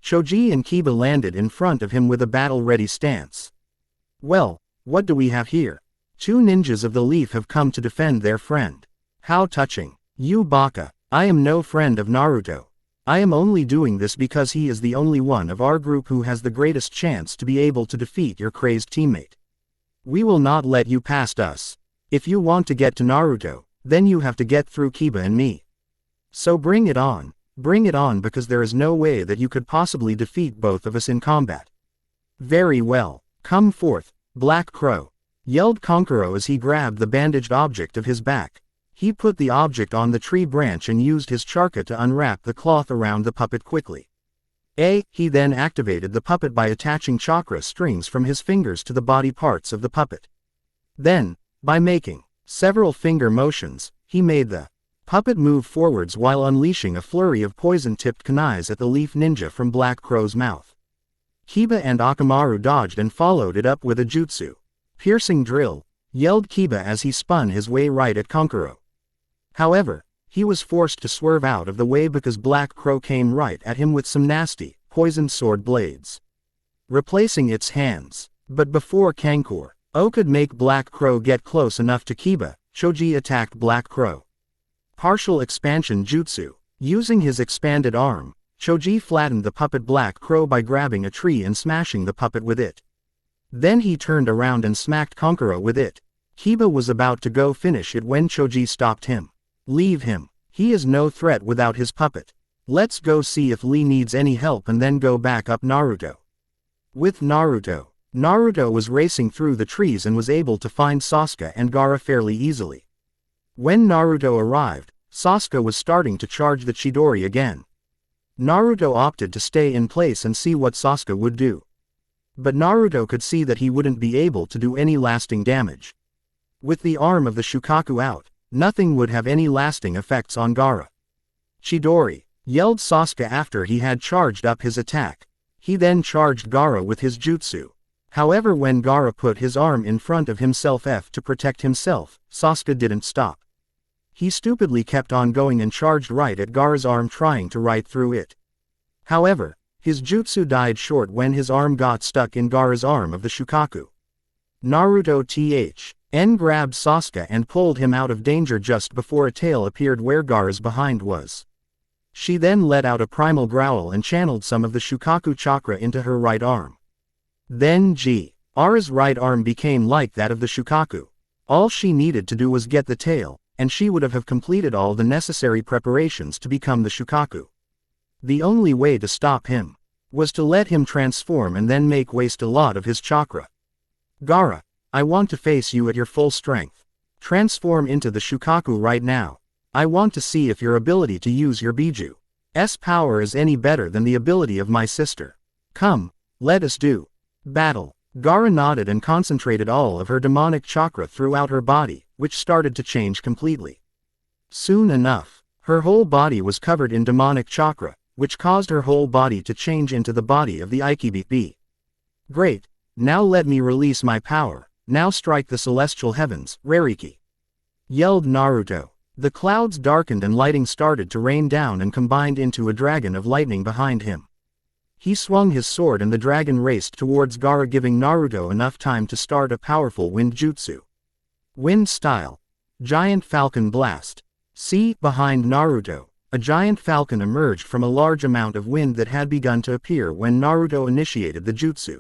Choji and Kiba landed in front of him with a battle-ready stance. "Well, what do we have here? Two ninjas of the leaf have come to defend their friend. How touching. You baka. I am no friend of Naruto. I am only doing this because he is the only one of our group who has the greatest chance to be able to defeat your crazed teammate. We will not let you past us. If you want to get to Naruto, then you have to get through Kiba and me. So bring it on because there is no way that you could possibly defeat both of us in combat. Very well, come forth, Black Crow. yelled Kankuro as he grabbed the bandaged object of his back. He put the object on the tree branch and used his chakra to unwrap the cloth around the puppet quickly. He then activated the puppet by attaching chakra strings from his fingers to the body parts of the puppet. Then, by making several finger motions, he made the puppet move forwards while unleashing a flurry of poison-tipped kunais at the leaf ninja from Black Crow's mouth. Kiba and Akamaru dodged and followed it up with a jutsu. Piercing drill, yelled Kiba as he spun his way right at Kankuro. However, he was forced to swerve out of the way because Black Crow came right at him with some nasty, poisoned sword blades, replacing its hands. But before Kankuro could make Black Crow get close enough to Kiba, Choji attacked Black Crow. Partial expansion jutsu. Using his expanded arm, Choji flattened the puppet Black Crow by grabbing a tree and smashing the puppet with it. Then he turned around and smacked Kankuro with it. Kiba was about to go finish it when Choji stopped him. Leave him. He is no threat without his puppet. Let's go see if Lee needs any help and then go back up Naruto. With Naruto was racing through the trees and was able to find Sasuke and Gaara fairly easily. When Naruto arrived, Sasuke was starting to charge the Chidori again. Naruto opted to stay in place and see what Sasuke would do. But Naruto could see that he wouldn't be able to do any lasting damage. With the arm of the Shukaku out, nothing would have any lasting effects on Gaara. Chidori, yelled Sasuke after he had charged up his attack. He then charged Gaara with his jutsu. However, when Gaara put his arm in front of himself to protect himself, Sasuke didn't stop. He stupidly kept on going and charged right at Gaara's arm, trying to right through it. However, his jutsu died short when his arm got stuck in Gaara's arm of the Shukaku. Naruto grabbed Sasuke and pulled him out of danger just before a tail appeared where Gaara's behind was. She then let out a primal growl and channeled some of the Shukaku chakra into her right arm. Then Gaara's right arm became like that of the Shukaku. All she needed to do was get the tail, and she would have completed all the necessary preparations to become the Shukaku. The only way to stop him was to let him transform and then make waste a lot of his chakra. Gaara, I want to face you at your full strength. Transform into the Shukaku right now. I want to see if your ability to use your Biju's power is any better than the ability of my sister. Come, let us do battle. Gaara nodded and concentrated all of her demonic chakra throughout her body, which started to change completely. Soon enough, her whole body was covered in demonic chakra, which caused her whole body to change into the body of the Ikebebe. Great, now let me release my power, now strike the celestial heavens, Rariki! Yelled Naruto. The clouds darkened and lighting started to rain down and combined into a dragon of lightning behind him. He swung his sword and the dragon raced towards Gaara, giving Naruto enough time to start a powerful wind jutsu. Wind style. Giant Falcon Blast. Behind Naruto, a giant falcon emerged from a large amount of wind that had begun to appear when Naruto initiated the jutsu.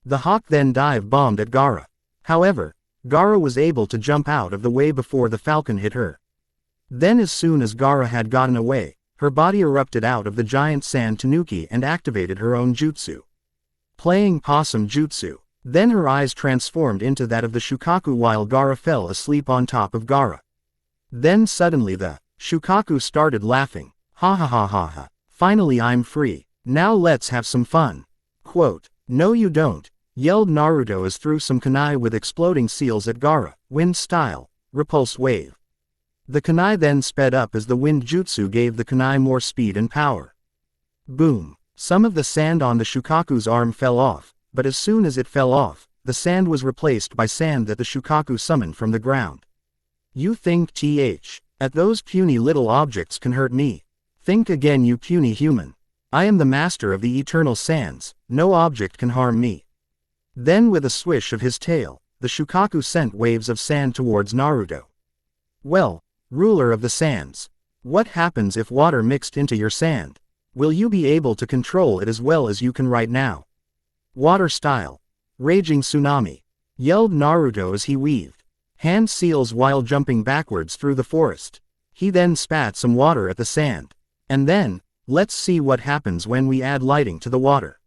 The hawk then dive-bombed at Gaara. However, Gaara was able to jump out of the way before the falcon hit her. Then as soon as Gaara had gotten away, her body erupted out of the giant sand tanuki and activated her own jutsu. Playing possum jutsu. Then her eyes transformed into that of the Shukaku while Gaara fell asleep on top of Gaara. Then suddenly the Shukaku started laughing. Ha ha ha ha ha. Finally I'm free. Now let's have some fun. Quote, no you don't, yelled Naruto as threw some kunai with exploding seals at Gaara. Wind style. Repulse wave. The kunai then sped up as the wind jutsu gave the kunai more speed and power. Boom. Some of the sand on the Shukaku's arm fell off, but as soon as it fell off, the sand was replaced by sand that the Shukaku summoned from the ground. You think that those puny little objects can hurt me? Think again, you puny human. I am the master of the eternal sands, no object can harm me. Then with a swish of his tail, the Shukaku sent waves of sand towards Naruto. Well, ruler of the sands, what happens if water mixed into your sand? Will you be able to control it as well as you can right now? Water style. Raging tsunami. Yelled Naruto as he weaved hand seals while jumping backwards through the forest. He then spat some water at the sand. And then, let's see what happens when we add lighting to the water.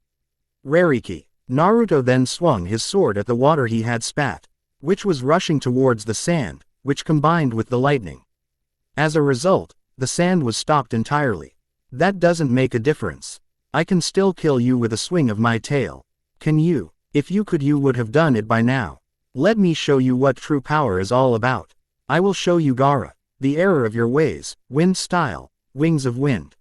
Rariki. Naruto then swung his sword at the water he had spat. which was rushing towards the sand, which combined with the lightning. As a result, the sand was stopped entirely. That doesn't make a difference. I can still kill you with a swing of my tail. Can you? If you could, you would have done it by now. Let me show you what true power is all about. I will show you Gaara, the error of your ways, wind style, wings of wind.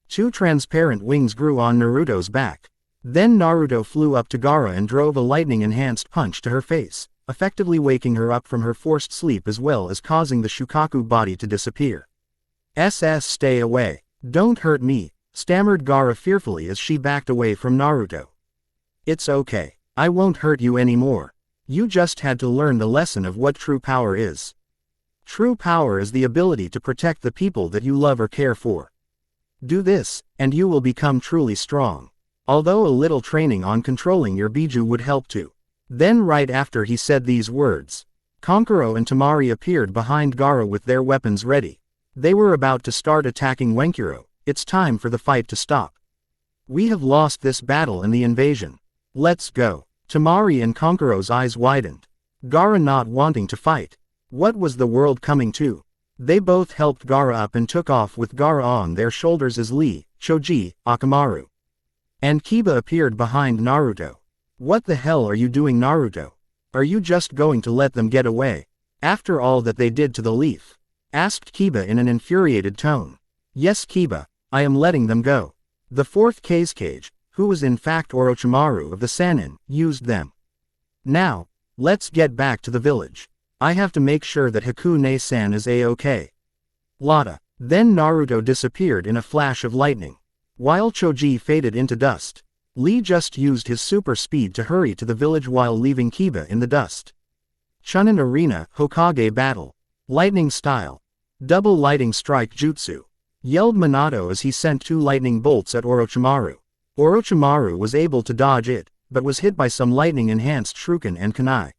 2 transparent wings grew on Naruto's back. Then Naruto flew up to Gaara and drove a lightning-enhanced punch to her face, effectively waking her up from her forced sleep as well as causing the Shukaku body to disappear. "SS, stay away. Don't hurt me," stammered Gaara fearfully as she backed away from Naruto. "It's okay. I won't hurt you anymore. You just had to learn the lesson of what true power is. True power is the ability to protect the people that you love or care for. Do this, and you will become truly strong. Although a little training on controlling your Biju would help too." Then right after he said these words, Kankuro and Temari appeared behind Gaara with their weapons ready. They were about to start attacking Wenkuro. It's time for the fight to stop. "We have lost this battle and the invasion. Let's go." Temari and Kankuro's eyes widened. Gaara not wanting to fight. What was the world coming to? They both helped Gaara up and took off with Gaara on their shoulders as Lee, Choji, Akamaru, and Kiba appeared behind Naruto. "What the hell are you doing, Naruto? Are you just going to let them get away? After all that they did to the leaf?" asked Kiba in an infuriated tone. "Yes, Kiba, I am letting them go. The 4th Kazekage, who was in fact Orochimaru of the Sannin, used them. Now, let's get back to the village. I have to make sure that Hakune-san is A-okay. Lada." Then Naruto disappeared in a flash of lightning. While Choji faded into dust, Lee just used his super speed to hurry to the village while leaving Kiba in the dust. Chunin Arena, Hokage Battle. Lightning Style. Double Lighting Strike Jutsu. Yelled Minato as he sent 2 lightning bolts at Orochimaru. Orochimaru was able to dodge it, but was hit by some lightning-enhanced shuriken and kunai.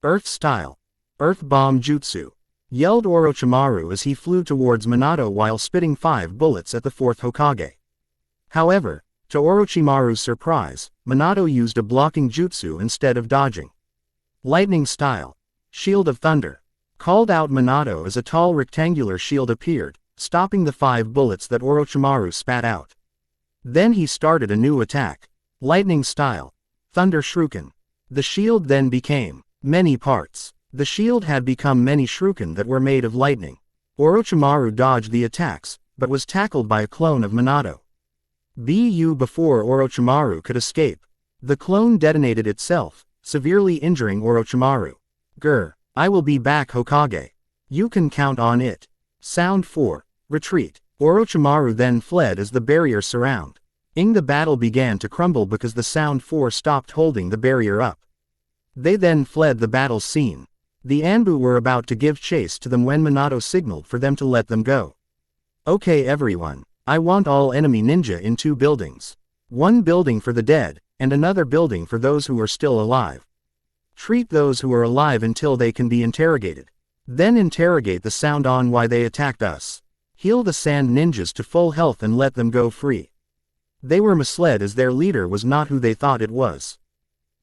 Earth Style. Earth Bomb Jutsu. Yelled Orochimaru as he flew towards Minato while spitting 5 bullets at the 4th Hokage. However, to Orochimaru's surprise, Minato used a blocking jutsu instead of dodging. Lightning Style. Shield of Thunder. Called out Minato as a tall rectangular shield appeared, stopping the 5 bullets that Orochimaru spat out. Then he started a new attack. Lightning Style. Thunder Shuriken. The shield then became many parts. The shield had become many shuriken that were made of lightning. Orochimaru dodged the attacks, but was tackled by a clone of Minato. Before Orochimaru could escape, the clone detonated itself, severely injuring Orochimaru. "Grr, I will be back, Hokage. You can count on it." Sound 4. Retreat. Orochimaru then fled as the barrier surrounding the battle began to crumble because the Sound 4 stopped holding the barrier up. They then fled the battle scene. The Anbu were about to give chase to them when Minato signaled for them to let them go. "Okay everyone, I want all enemy ninja in 2 buildings. 1 building for the dead, and another building for those who are still alive. Treat those who are alive until they can be interrogated. Then interrogate the Sound on why they attacked us. Heal the Sand ninjas to full health and let them go free. They were misled as their leader was not who they thought it was.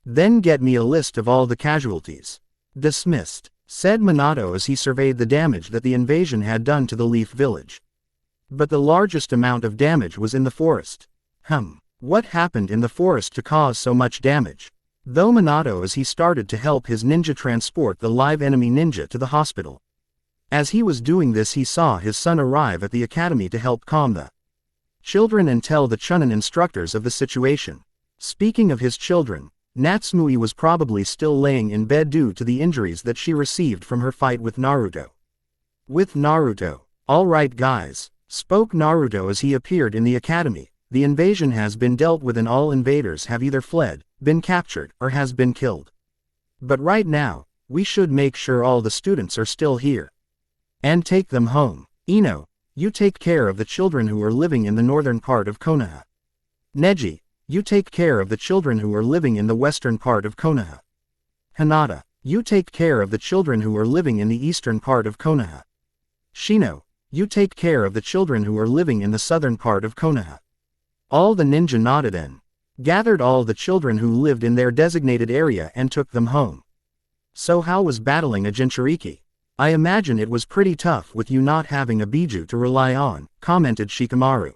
Then get me a list of all the casualties." "Dismissed," said Minato as he surveyed the damage that the invasion had done to the Leaf Village. But the largest amount of damage was in the forest. What happened in the forest to cause so much damage? Though Minato as he started to help his ninja transport the live enemy ninja to the hospital. As he was doing this he saw his son arrive at the academy to help calm the children and tell the Chunin instructors of the situation. Speaking of his children, Natsumui was probably still laying in bed due to the injuries that she received from her fight with Naruto. With Naruto. "Alright guys," spoke Naruto as he appeared in the academy, "the invasion has been dealt with and all invaders have either fled, been captured, or has been killed. But right now, we should make sure all the students are still here. And take them home. Ino, you take care of the children who are living in the northern part of Konoha. Neji, you take care of the children who are living in the western part of Konoha. Hinata, you take care of the children who are living in the eastern part of Konoha. Shino, you take care of the children who are living in the southern part of Konoha." All the ninja nodded and gathered all the children who lived in their designated area and took them home. So how was battling a Jinchuriki? I imagine it was pretty tough with you not having a Biju to rely on, commented Shikamaru.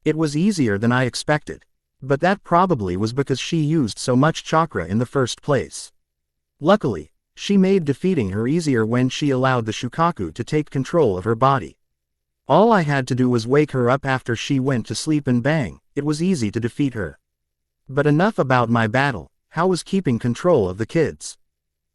It was easier than I expected. But that probably was because she used so much chakra in the first place. Luckily, she made defeating her easier when she allowed the Shukaku to take control of her body. All I had to do was wake her up after she went to sleep and bang, it was easy to defeat her. But enough about my battle, how was keeping control of the kids?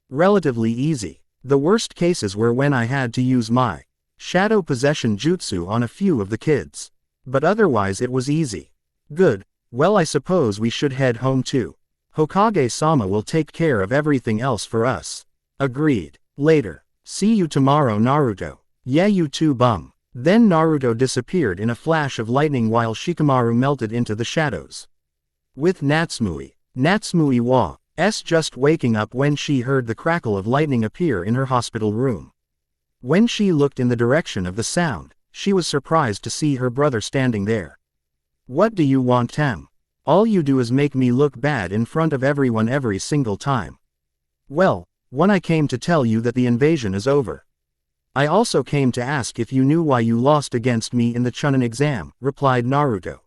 Relatively easy. The worst cases were when I had to use my shadow possession jutsu on a few of the kids. But otherwise it was easy. Good, well I suppose we should head home too. Hokage-sama will take care of everything else for us. Agreed. Later. See you tomorrow Naruto. Yeah you too bum. Then Naruto disappeared in a flash of lightning while Shikamaru melted into the shadows. With Natsumui. Natsumui was just waking up when she heard the crackle of lightning appear in her hospital room. When she looked in the direction of the sound, she was surprised to see her brother standing there. What do you want, Tem? All you do is make me look bad in front of everyone every single time. Well, when I came to tell you that the invasion is over. I also came to ask if you knew why you lost against me in the Chunin exam, replied Naruto.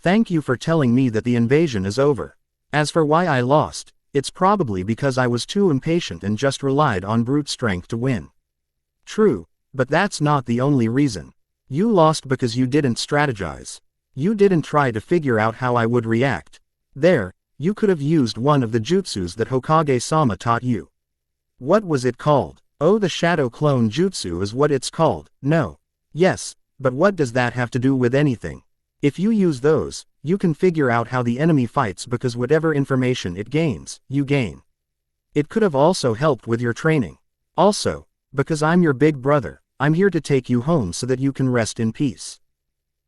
Thank you for telling me that the invasion is over. As for why I lost, it's probably because I was too impatient and just relied on brute strength to win. True, but that's not the only reason. You lost because you didn't strategize. You didn't try to figure out how I would react. There, you could have used one of the jutsus that Hokage-sama taught you. What was it called? Oh, the Shadow Clone Jutsu is what it's called. No. Yes, but what does that have to do with anything? If you use those, you can figure out how the enemy fights because whatever information it gains, you gain. It could have also helped with your training. Also, because I'm your big brother, I'm here to take you home so that you can rest in peace.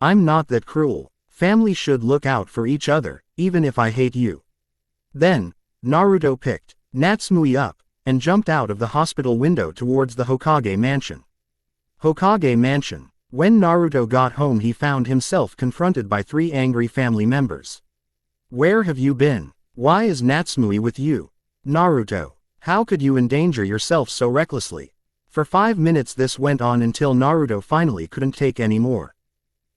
I'm not that cruel. Family should look out for each other, even if I hate you. Then, Naruto picked Natsumui up, and jumped out of the hospital window towards the Hokage mansion. Hokage mansion. When Naruto got home he found himself confronted by 3 angry family members. Where have you been? Why is Natsumui with you? Naruto. How could you endanger yourself so recklessly? For 5 minutes this went on until Naruto finally couldn't take any more.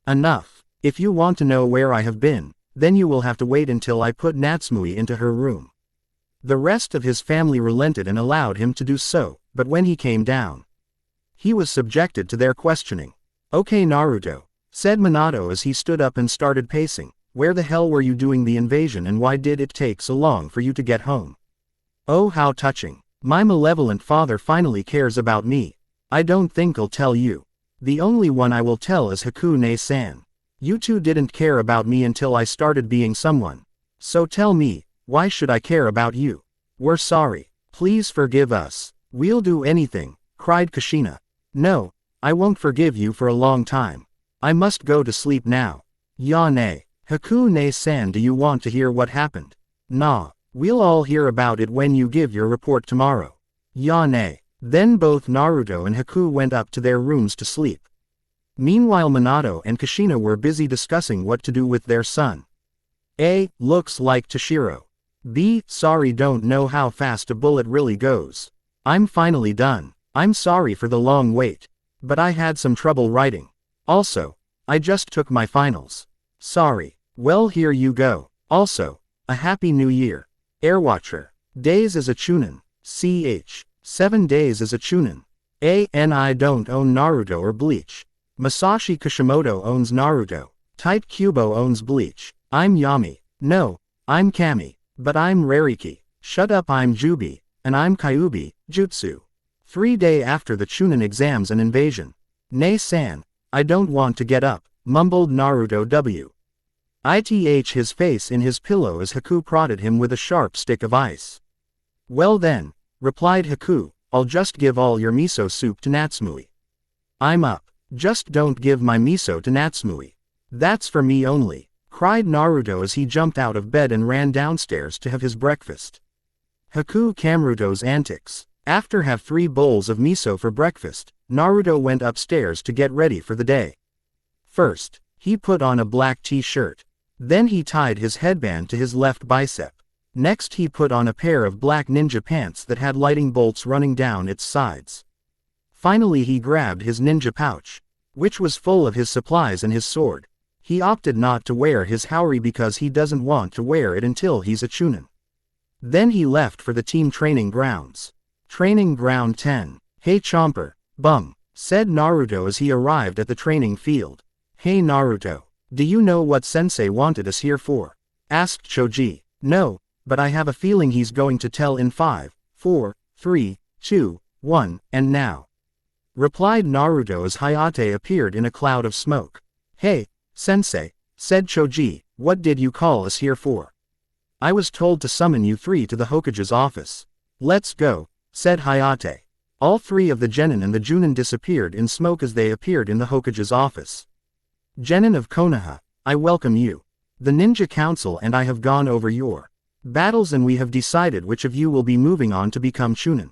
Enough. If you want to know where I have been, then you will have to wait until I put Natsumui into her room. The rest of his family relented and allowed him to do so, but when he came down, he was subjected to their questioning. Okay Naruto, said Minato as he stood up and started pacing, where the hell were you doing the invasion and why did it take so long for you to get home? Oh how touching. My malevolent father finally cares about me. I don't think I'll tell you. The only one I will tell is Hakune-san. You two didn't care about me until I started being someone. So tell me, why should I care about you? We're sorry. Please forgive us. We'll do anything, cried Kushina. No, I won't forgive you for a long time. I must go to sleep now. Yane. Hakune-san, do you want to hear what happened? Nah. We'll all hear about it when you give your report tomorrow. Yane. Then both Naruto and Haku went up to their rooms to sleep. Meanwhile Minato and Kushina were busy discussing what to do with their son. A. Looks like Toshiro. B. Sorry, don't know how fast a bullet really goes. I'm finally done. I'm sorry for the long wait. But I had some trouble writing. Also, I just took my finals. Sorry. Well, here you go. Also, a happy new year. Airwatcher. Days as a Chunin. Ch. 7 days as a Chunin. And I don't own Naruto or Bleach. Masashi Kishimoto owns Naruto. Type Kubo owns Bleach. I'm Yami. No, I'm Kami. But I'm Rariki. Shut up, I'm Jubi. And I'm Kyubi, Jutsu. 3 days after the Chunin exams and invasion. Nei-san, I don't want to get up, mumbled Naruto his face in his pillow as Haku prodded him with a sharp stick of ice. Well then, replied Haku, I'll just give all your miso soup to Natsumui. I'm up. Just don't give my miso to Natsumui. That's for me only, cried Naruto as he jumped out of bed and ran downstairs to have his breakfast. Haku Kamuro's antics. After have 3 bowls of miso for breakfast, Naruto went upstairs to get ready for the day. First, he put on a black t-shirt. Then he tied his headband to his left bicep. Next he put on a pair of black ninja pants that had lightning bolts running down its sides. Finally he grabbed his ninja pouch, which was full of his supplies and his sword. He opted not to wear his haori because he doesn't want to wear it until he's a chunin. Then he left for the team training grounds. Training Ground 10. Hey Chomper, bum, said Naruto as he arrived at the training field. Hey Naruto, do you know what sensei wanted us here for? Asked Choji. No, but I have a feeling he's going to tell in 5, 4, 3, 2, 1, and now. Replied Naruto as Hayate appeared in a cloud of smoke. Hey, sensei, said Choji, what did you call us here for? I was told to summon you three to the Hokage's office. Let's go, said Hayate. All three of the genin and the junin disappeared in smoke as they appeared in the Hokage's office. Genin of Konoha, I welcome you. The Ninja Council and I have gone over your battles and we have decided which of you will be moving on to become chunin.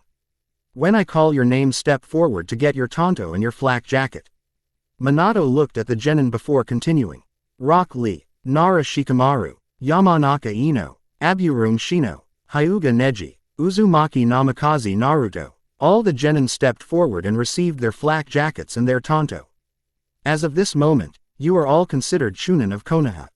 When I call your name, step forward to get your tanto and your flak jacket. Minato looked at the genin before continuing. Rock Lee, Nara Shikamaru, Yamanaka Ino, Aburun Shino, Hyuga Neji, Uzumaki Namikaze Naruto. All the genin stepped forward and received their flak jackets and their tanto. As of this moment, you are all considered chunin of Konoha.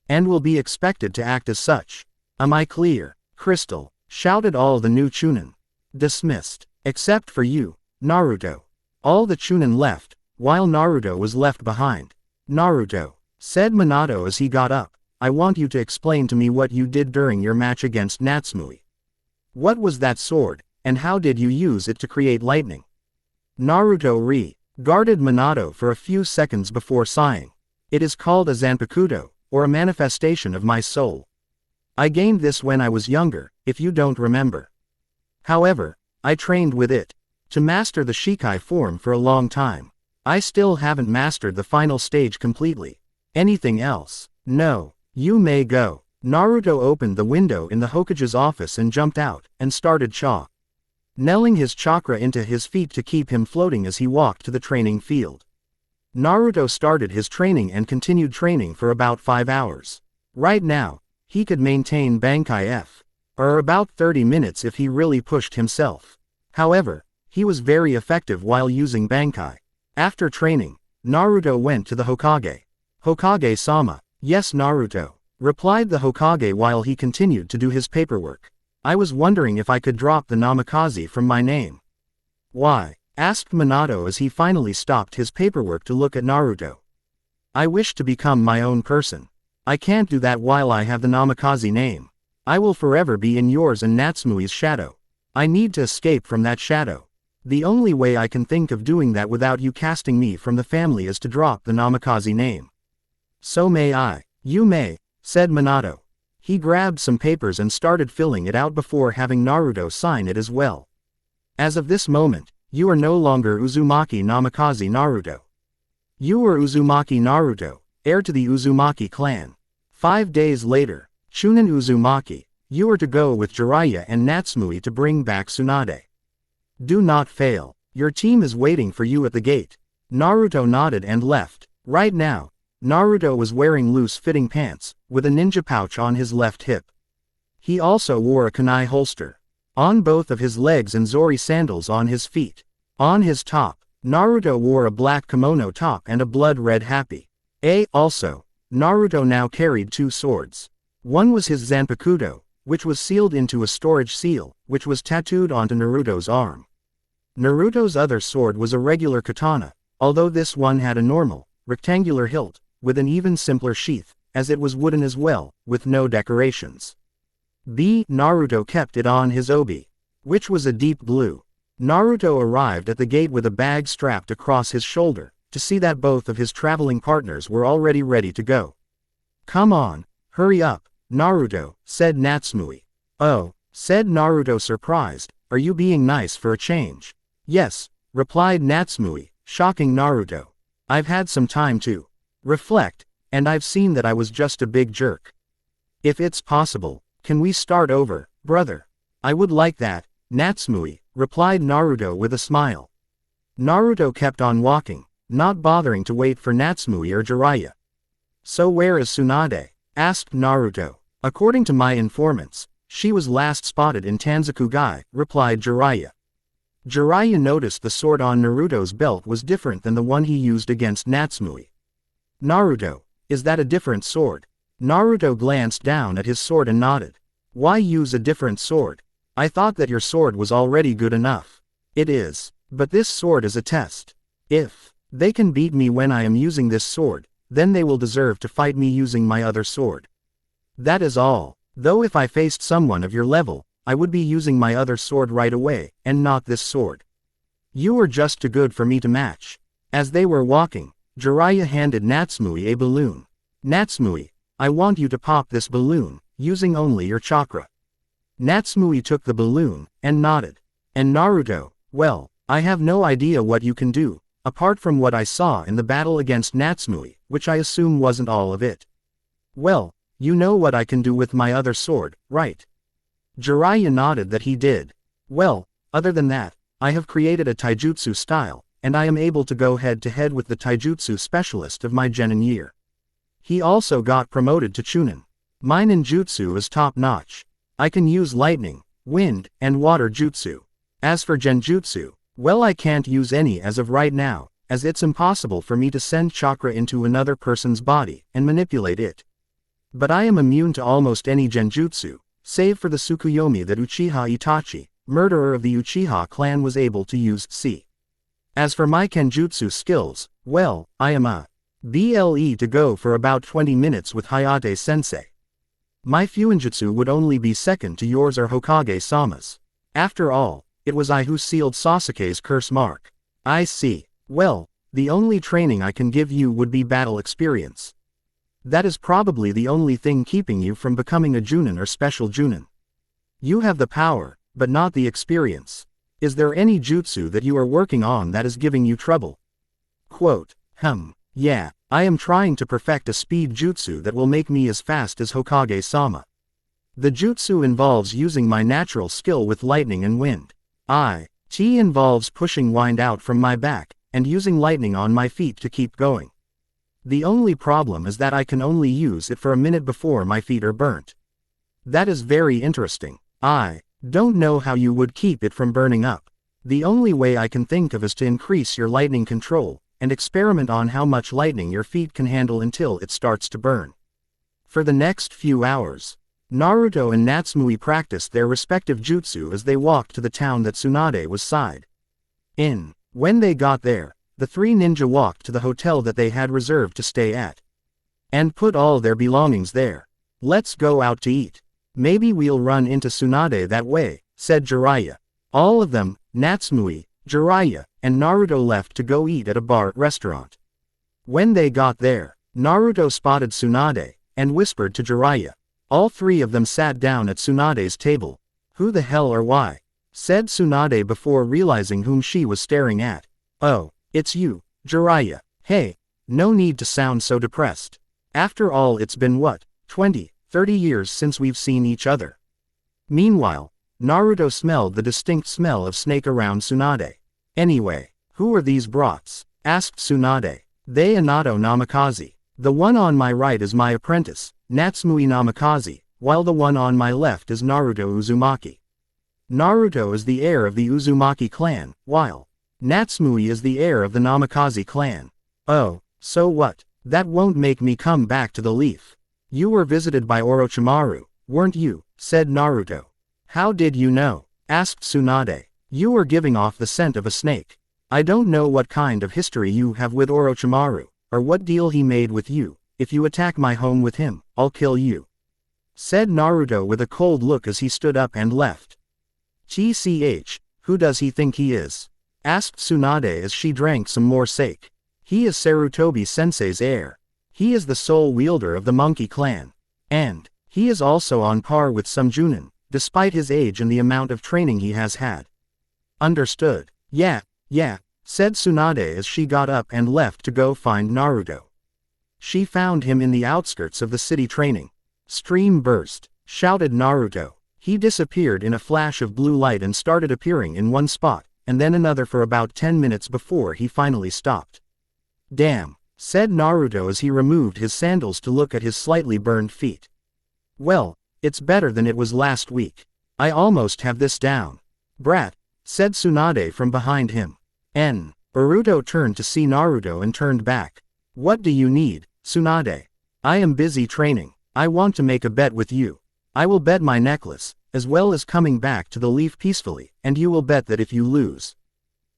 And will be expected to act as such. Am I clear? Crystal, shouted all the new chunin. Dismissed. Except for you, Naruto. All the chunin left, while Naruto was left behind. Naruto, said Minato as he got up, I want you to explain to me what you did during your match against Natsumi. What was that sword, and how did you use it to create lightning? Naruto guarded Minato for a few seconds before sighing. It is called a Zanpakuto, or a manifestation of my soul. I gained this when I was younger, if you don't remember. However, I trained with it to master the Shikai form for a long time. I still haven't mastered the final stage completely. Anything else? No. You may go. Naruto opened the window in the Hokage's office and jumped out, and started channeling his chakra into his feet to keep him floating as he walked to the training field. Naruto started his training and continued training for about 5 hours. Right now, he could maintain Bankai F, or about 30 minutes if he really pushed himself. However, he was very effective while using Bankai. After training, Naruto went to the Hokage. Hokage-sama. Yes Naruto, replied the Hokage while he continued to do his paperwork. I was wondering if I could drop the Namikaze from my name. Why? Asked Minato as he finally stopped his paperwork to look at Naruto. I wish to become my own person. I can't do that while I have the Namikaze name. I will forever be in yours and Natsumi's shadow. I need to escape from that shadow. The only way I can think of doing that without you casting me from the family is to drop the Namikaze name. So may I. You may, said Minato. He grabbed some papers and started filling it out before having Naruto sign it as well. As of this moment, you are no longer Uzumaki Namikaze Naruto. You are Uzumaki Naruto, heir to the Uzumaki clan. 5 days later, Chunin Uzumaki, you are to go with Jiraiya and Natsumi to bring back Tsunade. Do not fail. Your team is waiting for you at the gate. Naruto nodded and left. Right now, Naruto was wearing loose-fitting pants, with a ninja pouch on his left hip. He also wore a kunai holster on both of his legs and Zori sandals on his feet. On his top, Naruto wore a black kimono top and a blood-red happy. Also, Naruto now carried 2 swords. One was his Zanpakuto, which was sealed into a storage seal, which was tattooed onto Naruto's arm. Naruto's other sword was a regular katana, although this one had a normal, rectangular hilt, with an even simpler sheath, as it was wooden as well, with no decorations. Naruto kept it on his obi, which was a deep blue. Naruto arrived at the gate with a bag strapped across his shoulder, to see that both of his traveling partners were already ready to go. Come on, hurry up, Naruto, said Natsumi. Oh, said Naruto surprised, are you being nice for a change? Yes, replied Natsumi, shocking Naruto. I've had some time to reflect, and I've seen that I was just a big jerk. If it's possible, can we start over, brother? I would like that, Natsumi, replied Naruto with a smile. Naruto kept on walking, not bothering to wait for Natsumi or Jiraiya. So where is Tsunade? Asked Naruto. According to my informants, She was last spotted in Tanzakugai, replied Jiraiya. Jiraiya noticed the sword on Naruto's belt was different than the one he used against Natsumi. Naruto, is that a different sword? Naruto glanced down at his sword and nodded. Why use a different sword? I thought that your sword was already good enough. It is. But this sword is a test. If they can beat me when I am using this sword, then they will deserve to fight me using my other sword. That is all. Though if I faced someone of your level, I would be using my other sword right away, and not this sword. You are just too good for me to match. As they were walking, Jiraiya handed Natsumi a balloon. Natsumi, I want you to pop this balloon, using only your chakra. Natsumi took the balloon, and nodded. And Naruto, well, I have no idea what you can do, apart from what I saw in the battle against Natsumi, which I assume wasn't all of it. Well, you know what I can do with my other sword, right? Jiraiya nodded that he did. Well, other than that, I have created a taijutsu style, and I am able to go head-to-head with the taijutsu specialist of my genin year. He also got promoted to chunin. My ninjutsu is top-notch. I can use lightning, wind, and water jutsu. As for genjutsu, well, I can't use any as of right now, as it's impossible for me to send chakra into another person's body and manipulate it. But I am immune to almost any genjutsu, save for the Tsukuyomi that Uchiha Itachi, murderer of the Uchiha clan, was able to use. As for my kenjutsu skills, well, I am a BLE to go for about 20 minutes with Hayate-sensei. My fuinjutsu would only be second to yours or Hokage-sama's. After all, it was I who sealed Sasuke's curse mark. I see. Well, the only training I can give you would be battle experience. That is probably the only thing keeping you from becoming a Junin or special Junin. You have the power, but not the experience. Is there any jutsu that you are working on that is giving you trouble? Quote, yeah, I am trying to perfect a speed jutsu that will make me as fast as Hokage-sama. The jutsu involves using my natural skill with lightning and wind. It involves pushing wind out from my back, and using lightning on my feet to keep going. The only problem is that I can only use it for a minute before my feet are burnt. That is very interesting. I don't know how you would keep it from burning up. The only way I can think of is to increase your lightning control, and experiment on how much lightning your feet can handle until it starts to burn. For the next few hours, Naruto and Natsumi practiced their respective jutsu as they walked to the town that Tsunade was in. When they got there, the three ninja walked to the hotel that they had reserved to stay at. And put all their belongings there. Let's go out to eat. Maybe we'll run into Tsunade that way, said Jiraiya. All of them, Natsumi, Jiraiya, and Naruto left to go eat at a bar restaurant. When they got there, Naruto spotted Tsunade, and whispered to Jiraiya. All three of them sat down at Tsunade's table. Who the hell or why? Said Tsunade before realizing whom she was staring at. Oh, it's you, Jiraiya. Hey, no need to sound so depressed. After all, it's been what, 20, 30 years since we've seen each other. Meanwhile, Naruto smelled the distinct smell of snake around Tsunade. Anyway, who are these brats? Asked Tsunade. They Anato Namikaze. The one on my right is my apprentice, Natsumi Namikaze, while the one on my left is Naruto Uzumaki. Naruto is the heir of the Uzumaki clan, while Natsumi is the heir of the Namikaze clan. Oh, so what? That won't make me come back to the leaf. You were visited by Orochimaru, weren't you? Said Naruto. How did you know? Asked Tsunade. You were giving off the scent of a snake. I don't know what kind of history you have with Orochimaru, or what deal he made with you. If you attack my home with him, I'll kill you. Said Naruto with a cold look as he stood up and left. TCH, who does he think he is? Asked Tsunade as she drank some more sake. He is Sarutobi-sensei's heir. He is the sole wielder of the Monkey Clan. And he is also on par with some Junin, despite his age and the amount of training he has had. Understood. Yeah, said Tsunade as she got up and left to go find Naruto. She found him in the outskirts of the city training. Stream burst, shouted Naruto. He disappeared in a flash of blue light and started appearing in one spot, and then another for about 10 minutes before he finally stopped. Damn, said Naruto as he removed his sandals to look at his slightly burned feet. Well, It's better than it was last week. I almost have this down. Brat, said Tsunade from behind him. Naruto turned to see Naruto and turned back. What do you need, Tsunade? I am busy training. I want to make a bet with you. I will bet my necklace, as well as coming back to the leaf peacefully, and you will bet that if you lose,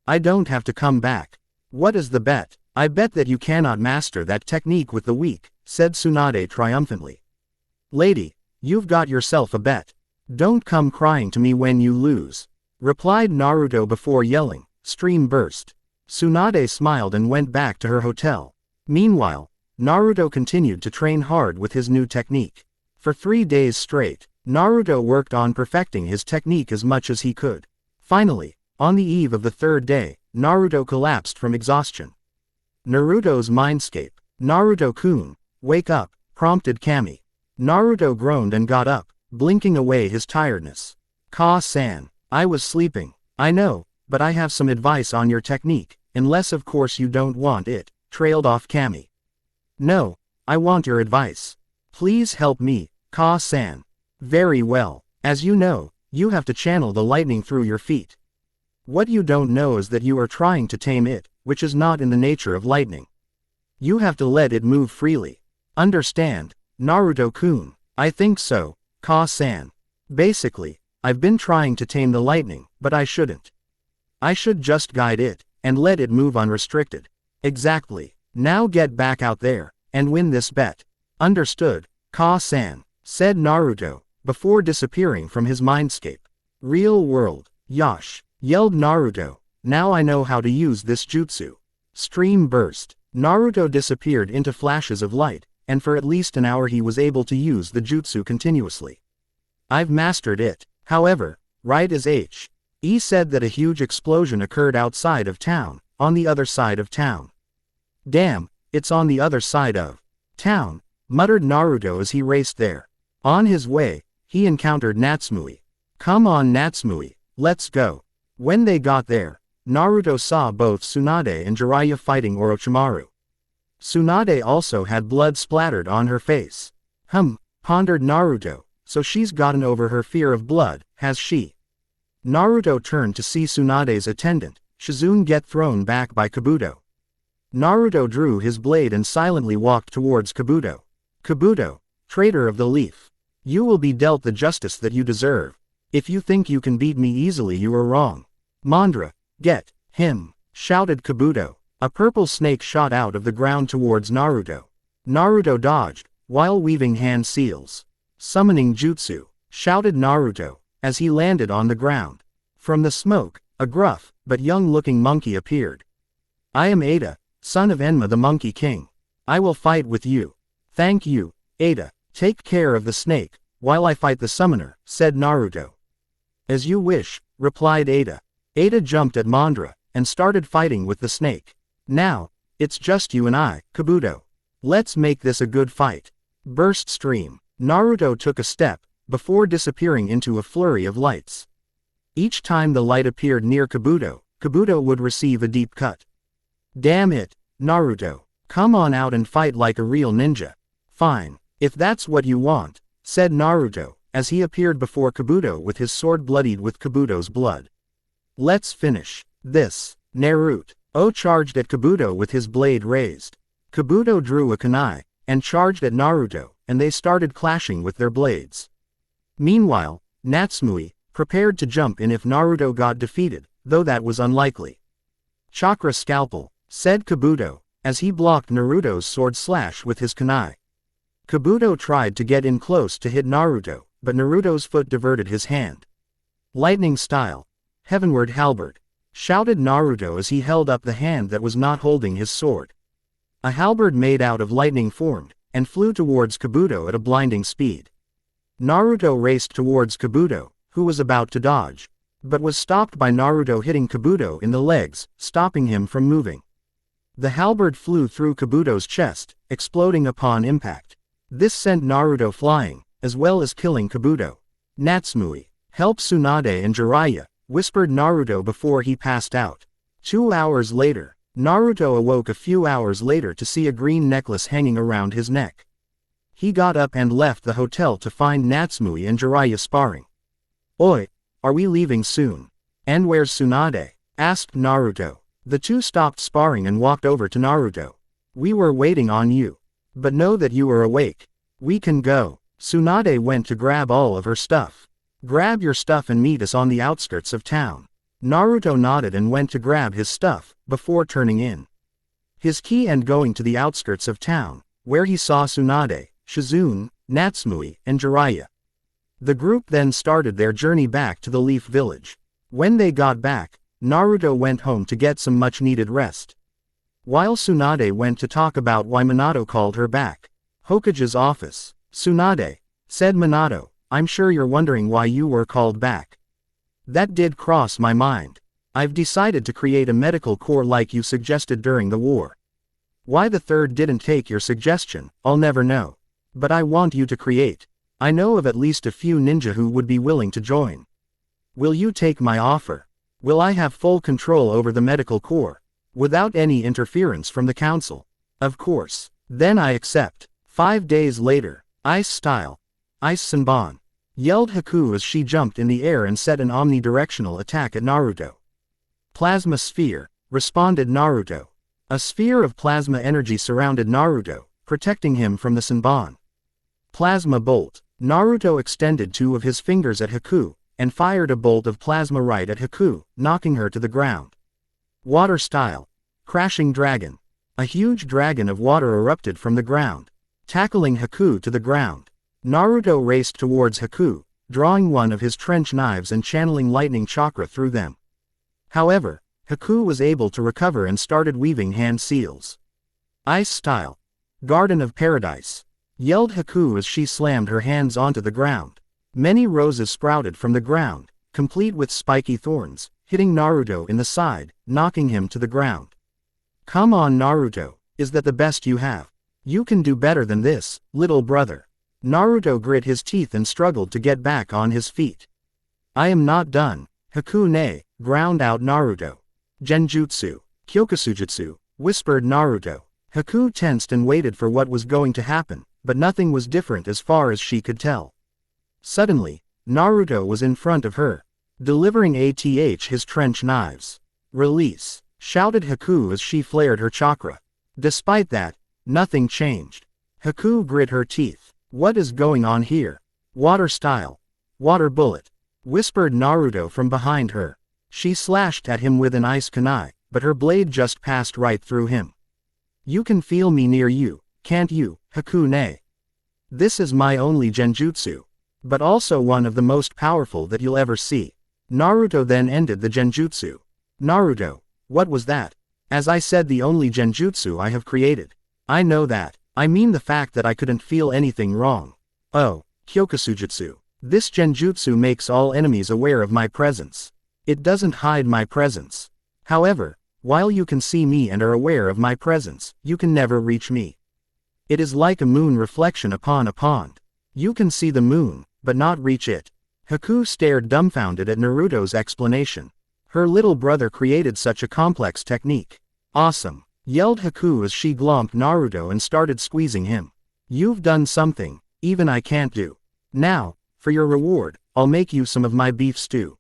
I don't have to come back. What is the bet? I bet that you cannot master that technique with the weak, said Tsunade triumphantly. Lady, you've got yourself a bet. Don't come crying to me when you lose, replied Naruto before yelling, stream burst. Tsunade smiled and went back to her hotel. Meanwhile, Naruto continued to train hard with his new technique. For 3 days straight, Naruto worked on perfecting his technique as much as he could. Finally, on the eve of the 3rd day, Naruto collapsed from exhaustion. Naruto's mindscape. Naruto-kun, wake up, prompted Kami. Naruto groaned and got up, blinking away his tiredness. Ka-san, I was sleeping. I know, but I have some advice on your technique, unless of course you don't want it, trailed off Kami. No, I want your advice. Please help me, Ka-san. Very well. As you know, you have to channel the lightning through your feet. What you don't know is that you are trying to tame it, which is not in the nature of lightning. You have to let it move freely. Understand, Naruto-kun? I think so, Ka-san. Basically, I've been trying to tame the lightning, but I shouldn't. I should just guide it, and let it move unrestricted. Exactly. Now get back out there, and win this bet. Understood, Ka-san, said Naruto, before disappearing from his mindscape. Real world, Yash, yelled Naruto, now I know how to use this jutsu. Stream burst. Naruto disappeared into flashes of light, and for at least an hour he was able to use the jutsu continuously. I've mastered it. However, right as He said that a huge explosion occurred outside of town, on the other side of town. Damn, it's on the other side of town, muttered Naruto as he raced there. On his way, he encountered Natsumui. Come on Natsumui, let's go. When they got there, Naruto saw both Tsunade and Jiraiya fighting Orochimaru. Tsunade also had blood splattered on her face. Pondered Naruto, so she's gotten over her fear of blood, has she? Naruto turned to see Tsunade's attendant, Shizune, get thrown back by Kabuto. Naruto drew his blade and silently walked towards Kabuto. Kabuto, traitor of the leaf. You will be dealt the justice that you deserve. If you think you can beat me easily, you are wrong. Mandra, get him, shouted Kabuto. A purple snake shot out of the ground towards Naruto. Naruto dodged, while weaving hand seals. Summoning jutsu, shouted Naruto, as he landed on the ground. From the smoke, a gruff, but young-looking monkey appeared. I am Ada, son of Enma the Monkey King. I will fight with you. Thank you, Ada. Take care of the snake, while I fight the summoner, said Naruto. As you wish, replied Ada. Ada jumped at Mandra, and started fighting with the snake. Now, it's just you and I, Kabuto. Let's make this a good fight. Burst stream. Naruto took a step, before disappearing into a flurry of lights. Each time the light appeared near Kabuto, Kabuto would receive a deep cut. Damn it, Naruto. Come on out and fight like a real ninja. Fine, if that's what you want, said Naruto, as he appeared before Kabuto with his sword bloodied with Kabuto's blood. Let's finish this. Naruto charged at Kabuto with his blade raised. Kabuto drew a kunai, and charged at Naruto, and they started clashing with their blades. Meanwhile, Natsumui prepared to jump in if Naruto got defeated, though that was unlikely. Chakra scalpel, said Kabuto, as he blocked Naruto's sword slash with his kunai. Kabuto tried to get in close to hit Naruto, but Naruto's foot diverted his hand. Lightning style. Heavenward halberd, shouted Naruto as he held up the hand that was not holding his sword. A halberd made out of lightning formed, and flew towards Kabuto at a blinding speed. Naruto raced towards Kabuto, who was about to dodge, but was stopped by Naruto hitting Kabuto in the legs, stopping him from moving. The halberd flew through Kabuto's chest, exploding upon impact. This sent Naruto flying, as well as killing Kabuto. Natsumui, help Tsunade and Jiraiya, whispered Naruto before he passed out. 2 hours later, Naruto awoke a few hours later to see a green necklace hanging around his neck. He got up and left the hotel to find Natsumi and Jiraiya sparring. "Oi, are we leaving soon? And where's Tsunade?" asked Naruto. The two stopped sparring and walked over to Naruto. "We were waiting on you. But know that you are awake. We can go." Tsunade went to grab all of her stuff. "Grab your stuff and meet us on the outskirts of town." Naruto nodded and went to grab his stuff, before turning in his key and going to the outskirts of town, where he saw Tsunade, Shizune, Natsumi, and Jiraiya. The group then started their journey back to the Leaf Village. When they got back, Naruto went home to get some much-needed rest. While Tsunade went to talk about why Minato called her back. Hokage's office. "Tsunade," said Minato, "I'm sure you're wondering why you were called back. That did cross my mind. I've decided to create a medical corps like you suggested during the war. Why the third didn't take your suggestion, I'll never know. But I want you to create. I know of at least a few ninja who would be willing to join. Will you take my offer? Will I have full control over the medical corps, without any interference from the council? Of course. Then I accept." 5 days later. "Ice style. Ice Senbon," yelled Haku as she jumped in the air and set an omnidirectional attack at Naruto. "Plasma sphere," responded Naruto. A sphere of plasma energy surrounded Naruto, protecting him from the Senbon. "Plasma bolt." Naruto extended 2 of his fingers at Haku, and fired a bolt of plasma right at Haku, knocking her to the ground. Water style. Crashing dragon. A huge dragon of water erupted from the ground, tackling Haku to the ground. Naruto raced towards Haku, drawing one of his trench knives and channeling lightning chakra through them. However, Haku was able to recover and started weaving hand seals. "Ice style. Garden of Paradise," yelled Haku as she slammed her hands onto the ground. Many roses sprouted from the ground, complete with spiky thorns, hitting Naruto in the side, knocking him to the ground. "Come on Naruto, is that the best you have? You can do better than this, little brother." Naruto grit his teeth and struggled to get back on his feet. "I am not done." "Haku-ne," ground out Naruto. "Genjutsu, Kyokusujutsu," whispered Naruto. Haku tensed and waited for what was going to happen, but nothing was different as far as she could tell. Suddenly, Naruto was in front of her, delivering his trench knives. "Release," shouted Haku as she flared her chakra. Despite that, nothing changed. Haku grit her teeth. "What is going on here?" "Water style. Water bullet," whispered Naruto from behind her. She slashed at him with an ice kunai, but her blade just passed right through him. "You can feel me near you, can't you, Haku-ne? This is my only genjutsu, but also one of the most powerful that you'll ever see." Naruto then ended the genjutsu. "Naruto, what was that?" "As I said, the only genjutsu I have created." "I know that. I mean the fact that I couldn't feel anything wrong." "Oh, Kyokusujutsu. This genjutsu makes all enemies aware of my presence. It doesn't hide my presence. However, while you can see me and are aware of my presence, you can never reach me. It is like a moon reflection upon a pond. You can see the moon, but not reach it." Haku stared dumbfounded at Naruto's explanation. Her little brother created such a complex technique. "Awesome," yelled Haku as she glomped Naruto and started squeezing him. "You've done something even I can't do. Now, for your reward, I'll make you some of my beef stew."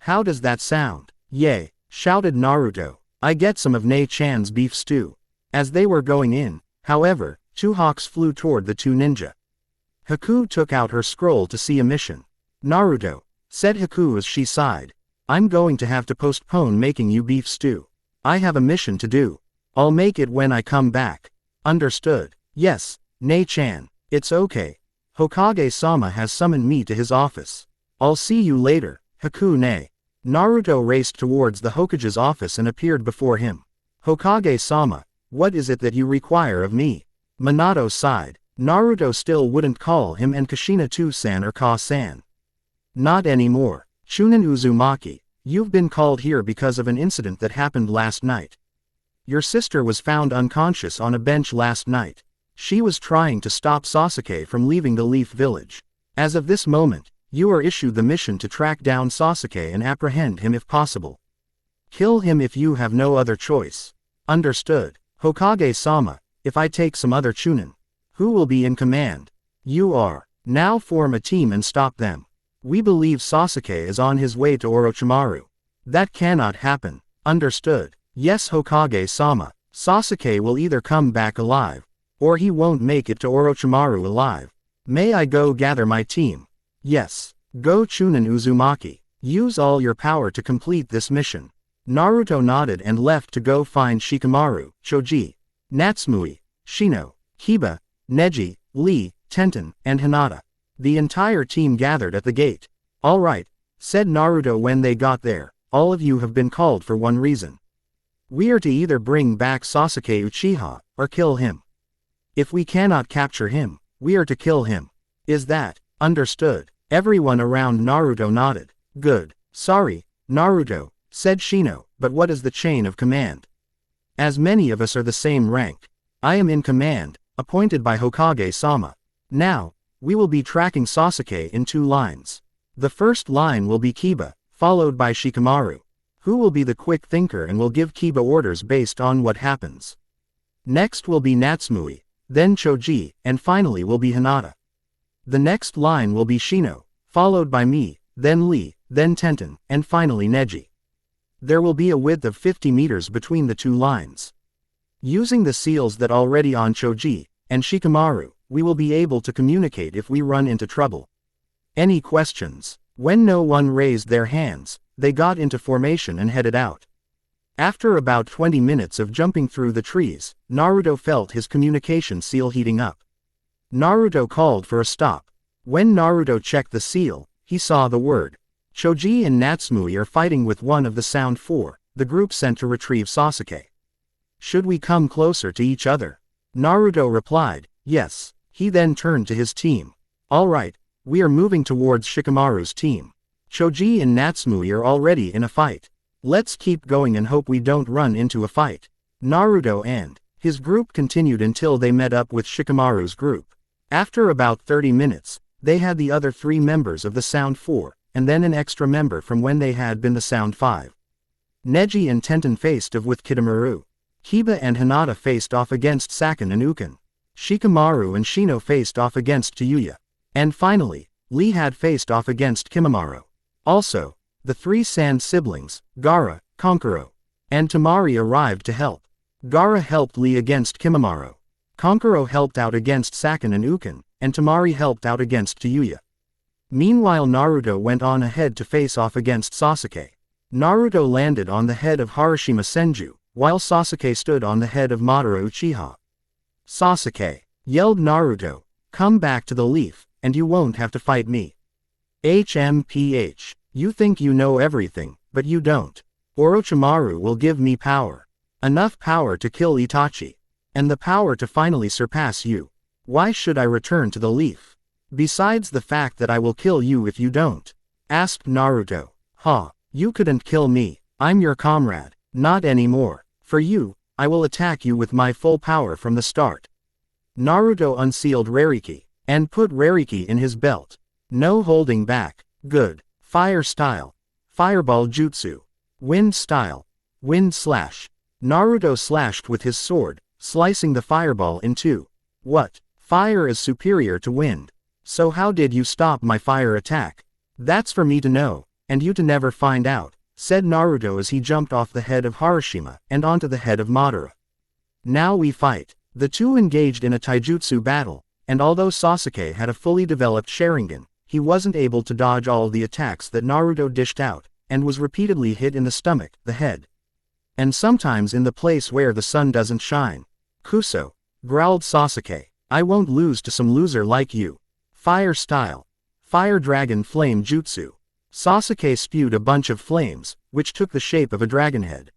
"How does that sound?" "Yay," shouted Naruto. "I get some of Ne-chan's beef stew." As they were going in, however, 2 hawks flew toward the 2 ninja. Haku took out her scroll to see a mission. "Naruto," said Haku as she sighed, "I'm going to have to postpone making you beef stew. I have a mission to do. I'll make it when I come back." "Understood." "Yes, Ne-chan, it's okay. Hokage-sama has summoned me to his office. I'll see you later, Haku-ne." Naruto raced towards the Hokage's office and appeared before him. "Hokage-sama, what is it that you require of me?" Minato sighed. Naruto still wouldn't call him and Kushina 2-san or Ka-san. "Not anymore. Chunin Uzumaki, you've been called here because of an incident that happened last night. Your sister was found unconscious on a bench last night. She was trying to stop Sasuke from leaving the Leaf Village. As of this moment, you are issued the mission to track down Sasuke and apprehend him if possible. Kill him if you have no other choice." "Understood, Hokage-sama. If I take some other Chunin, Who will be in command? You are. Now form a team and stop them. We believe Sasuke is on his way to Orochimaru. That cannot happen. Understood. Yes, Hokage-sama. Sasuke will either come back alive, or he won't make it to Orochimaru alive. May I go gather my team? Yes. Go Chunin Uzumaki. Use all your power to complete this mission. Naruto nodded and left to go find Shikamaru, Choji, Natsumui, Shino, Kiba, Neji, Lee, Tenten, and Hinata. The entire team gathered at the gate. All right, said Naruto when they got there, all of you have been called for one reason. We are to either bring back Sasuke Uchiha, or kill him. If we cannot capture him, we are to kill him. Is that understood? Everyone around Naruto nodded. Good. Sorry, Naruto, said Shino, but what is the chain of command? As many of us are the same rank. I am in command, appointed by Hokage-sama. Now, we will be tracking Sasuke in 2 lines. The first line will be Kiba, followed by Shikamaru, who will be the quick thinker and will give Kiba orders based on what happens. Next will be Natsumui, then Choji, and finally will be Hinata. The next line will be Shino, followed by me, then Lee, then Tenten, and finally Neji. There will be a width of 50 meters between the 2 lines. Using the seals that already on Choji and Shikamaru, we will be able to communicate if we run into trouble. Any questions? When no one raised their hands, they got into formation and headed out. After about 20 minutes of jumping through the trees, Naruto felt his communication seal heating up. Naruto called for a stop. When Naruto checked the seal, he saw the word. Choji and Natsumui are fighting with one of the Sound 4, the group sent to retrieve Sasuke. Should we come closer to each other? Naruto replied, yes. He then turned to his team. All right, we are moving towards Shikamaru's team. Choji and Natsumui are already in a fight. Let's keep going and hope we don't run into a fight. Naruto and his group continued until they met up with Shikamaru's group. After about 30 minutes, they had the other 3 members of the Sound 4, and then an extra member from when they had been the Sound 5. Neji and Tenten faced off with Kitamaru. Kiba and Hinata faced off against Sakin and Uken. Shikamaru and Shino faced off against Tayuya. And finally, Lee had faced off against Kimimaro. Also, the 3 Sand siblings, Gaara, Kankuro, and Tamari arrived to help. Gaara helped Lee against Kimimaro. Kankuro helped out against Sakin and Uken, and Tamari helped out against Tayuya. Meanwhile Naruto went on ahead to face off against Sasuke. Naruto landed on the head of Harashima Senju, while Sasuke stood on the head of Madara Uchiha. Sasuke, yelled Naruto, come back to the leaf, and you won't have to fight me. HMPH, you think you know everything, but you don't. Orochimaru will give me power. Enough power to kill Itachi. And the power to finally surpass you. Why should I return to the leaf? Besides the fact that I will kill you if you don't. Asked Naruto. Ha, you couldn't kill me, I'm your comrade. Not anymore. For you, I will attack you with my full power from the start. Naruto unsealed Rariki, and put Rariki in his belt. No holding back. Good. Fire style. Fireball jutsu. Wind style. Wind slash. Naruto slashed with his sword, slicing the fireball in 2. What? Fire is superior to wind. So how did you stop my fire attack? That's for me to know, and you to never find out, said Naruto as he jumped off the head of Harashima and onto the head of Madara. Now we fight. The 2 engaged in a taijutsu battle, and although Sasuke had a fully developed Sharingan, he wasn't able to dodge all the attacks that Naruto dished out, and was repeatedly hit in the stomach, the head, and sometimes in the place where the sun doesn't shine. Kuso, growled Sasuke, I won't lose to some loser like you. Fire style. Fire dragon flame jutsu. Sasuke spewed a bunch of flames, which took the shape of a dragon head.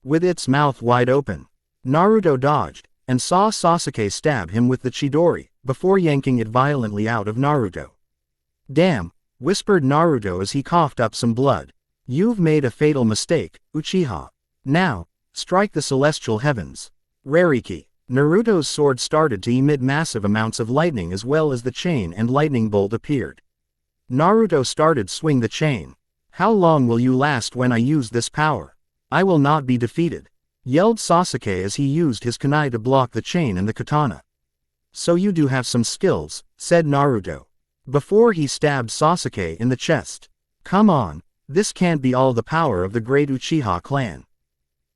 With its mouth wide open, Naruto dodged, and saw Sasuke stab him with the Chidori, before yanking it violently out of Naruto. Damn, whispered Naruto as he coughed up some blood. You've made a fatal mistake, Uchiha. Now, strike the celestial heavens. Rariki. Naruto's sword started to emit massive amounts of lightning as well as the chain and lightning bolt appeared. Naruto started swing the chain. How long will you last when I use this power? I will not be defeated, yelled Sasuke as he used his kunai to block the chain and the katana. So you do have some skills, said Naruto, before he stabbed Sasuke in the chest. Come on, this can't be all the power of the great Uchiha clan.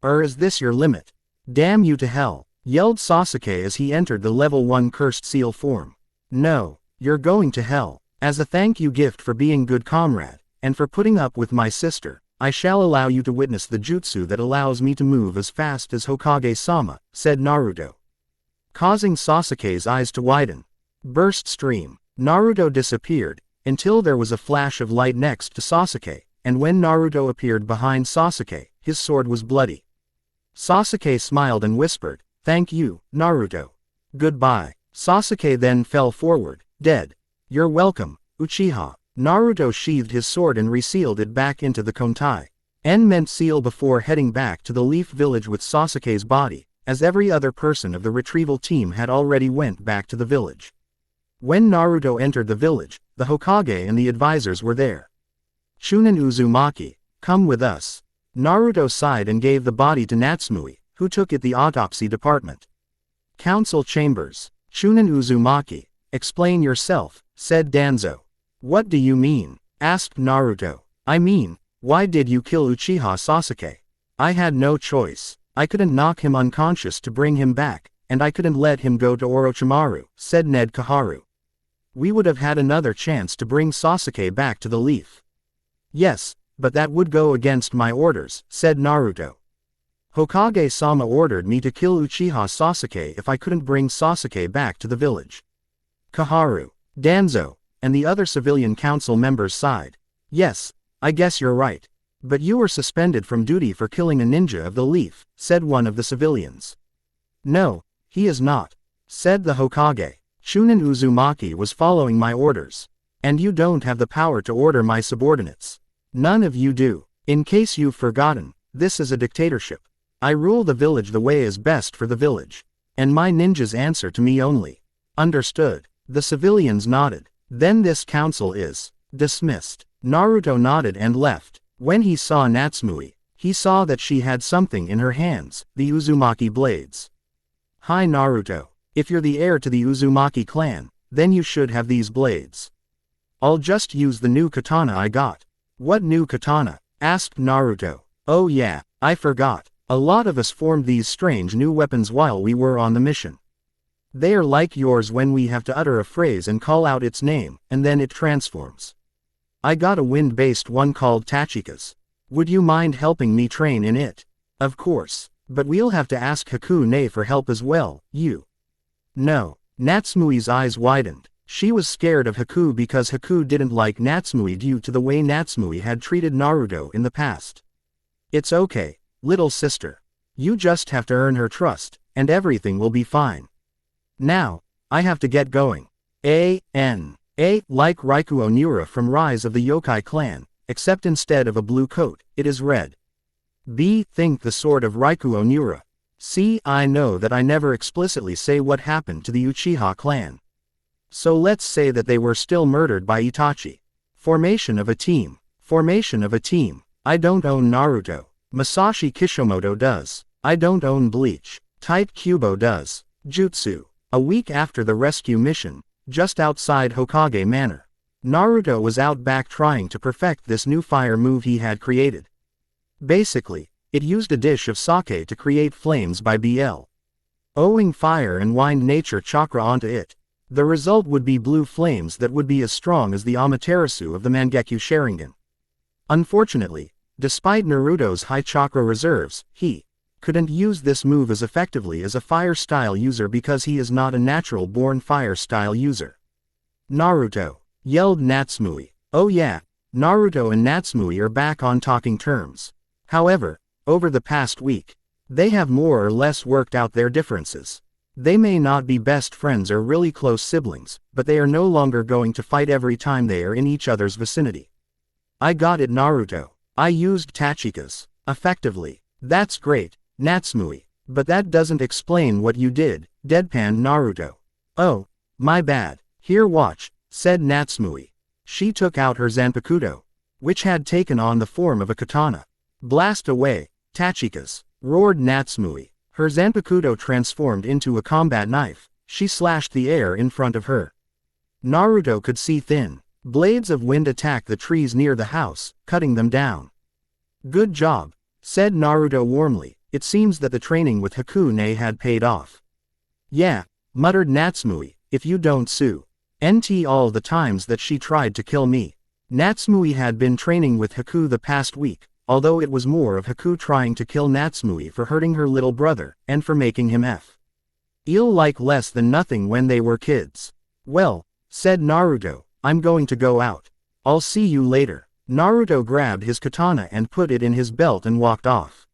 Or is this your limit? Damn you to hell, yelled Sasuke as he entered the level 1 cursed seal form. No, you're going to hell. As a thank you gift for being good comrade, and for putting up with my sister, I shall allow you to witness the jutsu that allows me to move as fast as Hokage-sama, said Naruto, causing Sasuke's eyes to widen. Burst stream. Naruto disappeared, until there was a flash of light next to Sasuke, and when Naruto appeared behind Sasuke, his sword was bloody. Sasuke smiled and whispered, "Thank you, Naruto. Goodbye." Sasuke then fell forward, dead. "You're welcome, Uchiha." Naruto sheathed his sword and resealed it back into the kontai. Meant seal before heading back to the Leaf Village with Sasuke's body, as every other person of the retrieval team had already went back to the village. When Naruto entered the village, the Hokage and the advisors were there. "Chunin Uzumaki, come with us." Naruto sighed and gave the body to Natsumui, who took it to the autopsy department. Council chambers. "Chunin Uzumaki, explain yourself," said Danzo. "What do you mean?" asked Naruto. "I mean, why did you kill Uchiha Sasuke?" "I had no choice. I couldn't knock him unconscious to bring him back, and I couldn't let him go to Orochimaru," said Ned Kaharu. "We would have had another chance to bring Sasuke back to the Leaf." "Yes, but that would go against my orders," said Naruto. "Hokage-sama ordered me to kill Uchiha Sasuke if I couldn't bring Sasuke back to the village." Kaharu, Danzo, and the other civilian council members sighed. "Yes, I guess you're right. But you were suspended from duty for killing a ninja of the Leaf," said one of the civilians. "No, he is not," said the Hokage. "Chunin Uzumaki was following my orders. And you don't have the power to order my subordinates. None of you do. In case you've forgotten, this is a dictatorship. I rule the village the way is best for the village. And my ninjas answer to me only." "Understood." The civilians nodded. "Then this council is dismissed." Naruto nodded and left. When he saw Natsumui, he saw that she had something in her hands, the Uzumaki blades. "Hi Naruto, if you're the heir to the Uzumaki clan, then you should have these blades." "I'll just use the new katana I got." "What new katana?" asked Naruto. "Oh yeah, I forgot. A lot of us formed these strange new weapons while we were on the mission. They are like yours when we have to utter a phrase and call out its name, and then it transforms. I got a wind-based one called Tachika's. Would you mind helping me train in it?" "Of course, but we'll have to ask Hakune for help as well, you." "No." Natsumi's eyes widened. She was scared of Haku because Haku didn't like Natsumui due to the way Natsumui had treated Naruto in the past. "It's okay, little sister. You just have to earn her trust, and everything will be fine. Now, I have to get going." A, like Raikou Onura from Rise of the Yokai Clan, except instead of a blue coat, it is red. B, think the sword of Raikou Onura. C, I know that I never explicitly say what happened to the Uchiha clan. So let's say that they were still murdered by Itachi. Formation of a team. Formation of a team. I don't own Naruto. Masashi Kishimoto does. I don't own Bleach. Type Kubo does. Jutsu. A week after the rescue mission, just outside Hokage Manor, Naruto was out back trying to perfect this new fire move he had created. Basically, it used a dish of sake to create flames by owing fire and wind nature chakra onto it. The result would be blue flames that would be as strong as the Amaterasu of the Mangekyo Sharingan. Unfortunately, despite Naruto's high chakra reserves, he couldn't use this move as effectively as a fire-style user because he is not a natural-born fire-style user. "Naruto!" yelled Natsumui. Oh yeah, Naruto and Natsumui are back on talking terms. However, over the past week, they have more or less worked out their differences. They may not be best friends or really close siblings, but they are no longer going to fight every time they are in each other's vicinity. "I got it Naruto. I used Tachika's effectively." "That's great, Natsumui, but that doesn't explain what you did," deadpanned Naruto. "Oh, my bad. Here watch," said Natsumui. She took out her Zanpakuto, which had taken on the form of a katana. "Blast away, Tachika's," roared Natsumui. Her Zanpakuto transformed into a combat knife, She slashed the air in front of her. Naruto could see thin blades of wind attack the trees near the house, cutting them down. Good job, said Naruto warmly. It seems that the training with Hakune had paid off. Yeah, muttered Natsumi, if you don't sue. NT all the times that she tried to kill me. Natsumi had been training with Haku the past week, although it was more of Haku trying to kill Natsumi for hurting her little brother, and for making him ill like less than nothing when they were kids. Well, said Naruto, I'm going to go out. I'll see you later. Naruto grabbed his katana and put it in his belt and walked off.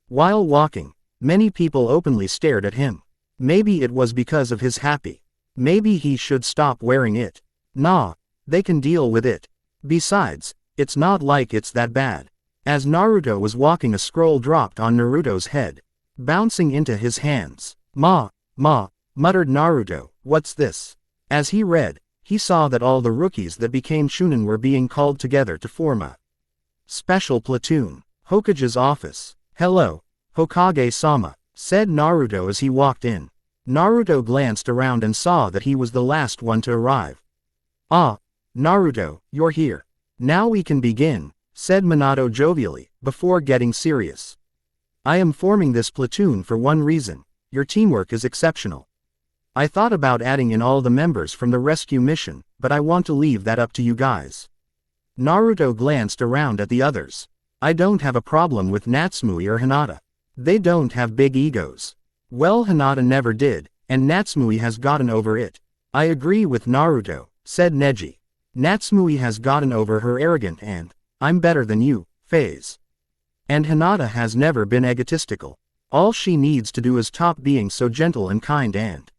While walking, many people openly stared at him. Maybe it was because of his happy. Maybe he should stop wearing it. Nah, they can deal with it. Besides, it's not like it's that bad. As Naruto was walking, a scroll dropped on Naruto's head, bouncing into his hands. Ma, muttered Naruto, what's this? As he read, he saw that all the rookies that became Chunin were being called together to form a special platoon. Hokage's office. Hello, Hokage-sama, said Naruto as he walked in. Naruto glanced around and saw that he was the last one to arrive. Ah, Naruto, you're here. Now we can begin, said Minato jovially, before getting serious. I am forming this platoon for one reason. Your teamwork is exceptional. I thought about adding in all the members from the rescue mission, but I want to leave that up to you guys. Naruto glanced around at the others. I don't have a problem with Natsumi or Hinata. They don't have big egos. Well, Hinata never did, and Natsumi has gotten over it. I agree with Naruto, said Neji. Natsumi has gotten over her arrogant and, I'm better than you, phase. And Hinata has never been egotistical. All she needs to do is stop being so gentle and kind and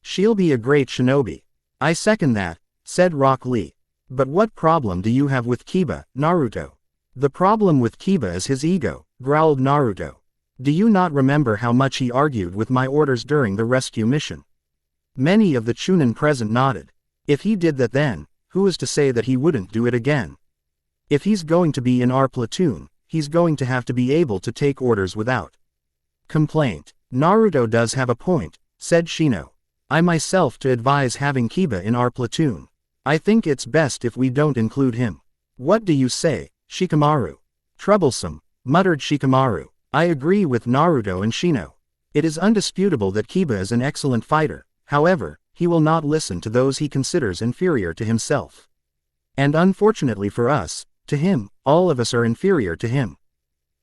she'll be a great shinobi. I second that, said Rock Lee. But what problem do you have with Kiba, Naruto? The problem with Kiba is his ego, growled Naruto. Do you not remember how much he argued with my orders during the rescue mission? Many of the Chunin present nodded. If he did that then, who is to say that he wouldn't do it again? If he's going to be in our platoon, he's going to have to be able to take orders without complaint. Naruto does have a point, said Shino. I myself to advise having Kiba in our platoon. I think it's best if we don't include him. What do you say, Shikamaru? Troublesome, muttered Shikamaru. I agree with Naruto and Shino. It is undisputable that Kiba is an excellent fighter, however, he will not listen to those he considers inferior to himself. And unfortunately for us, to him, all of us are inferior to him.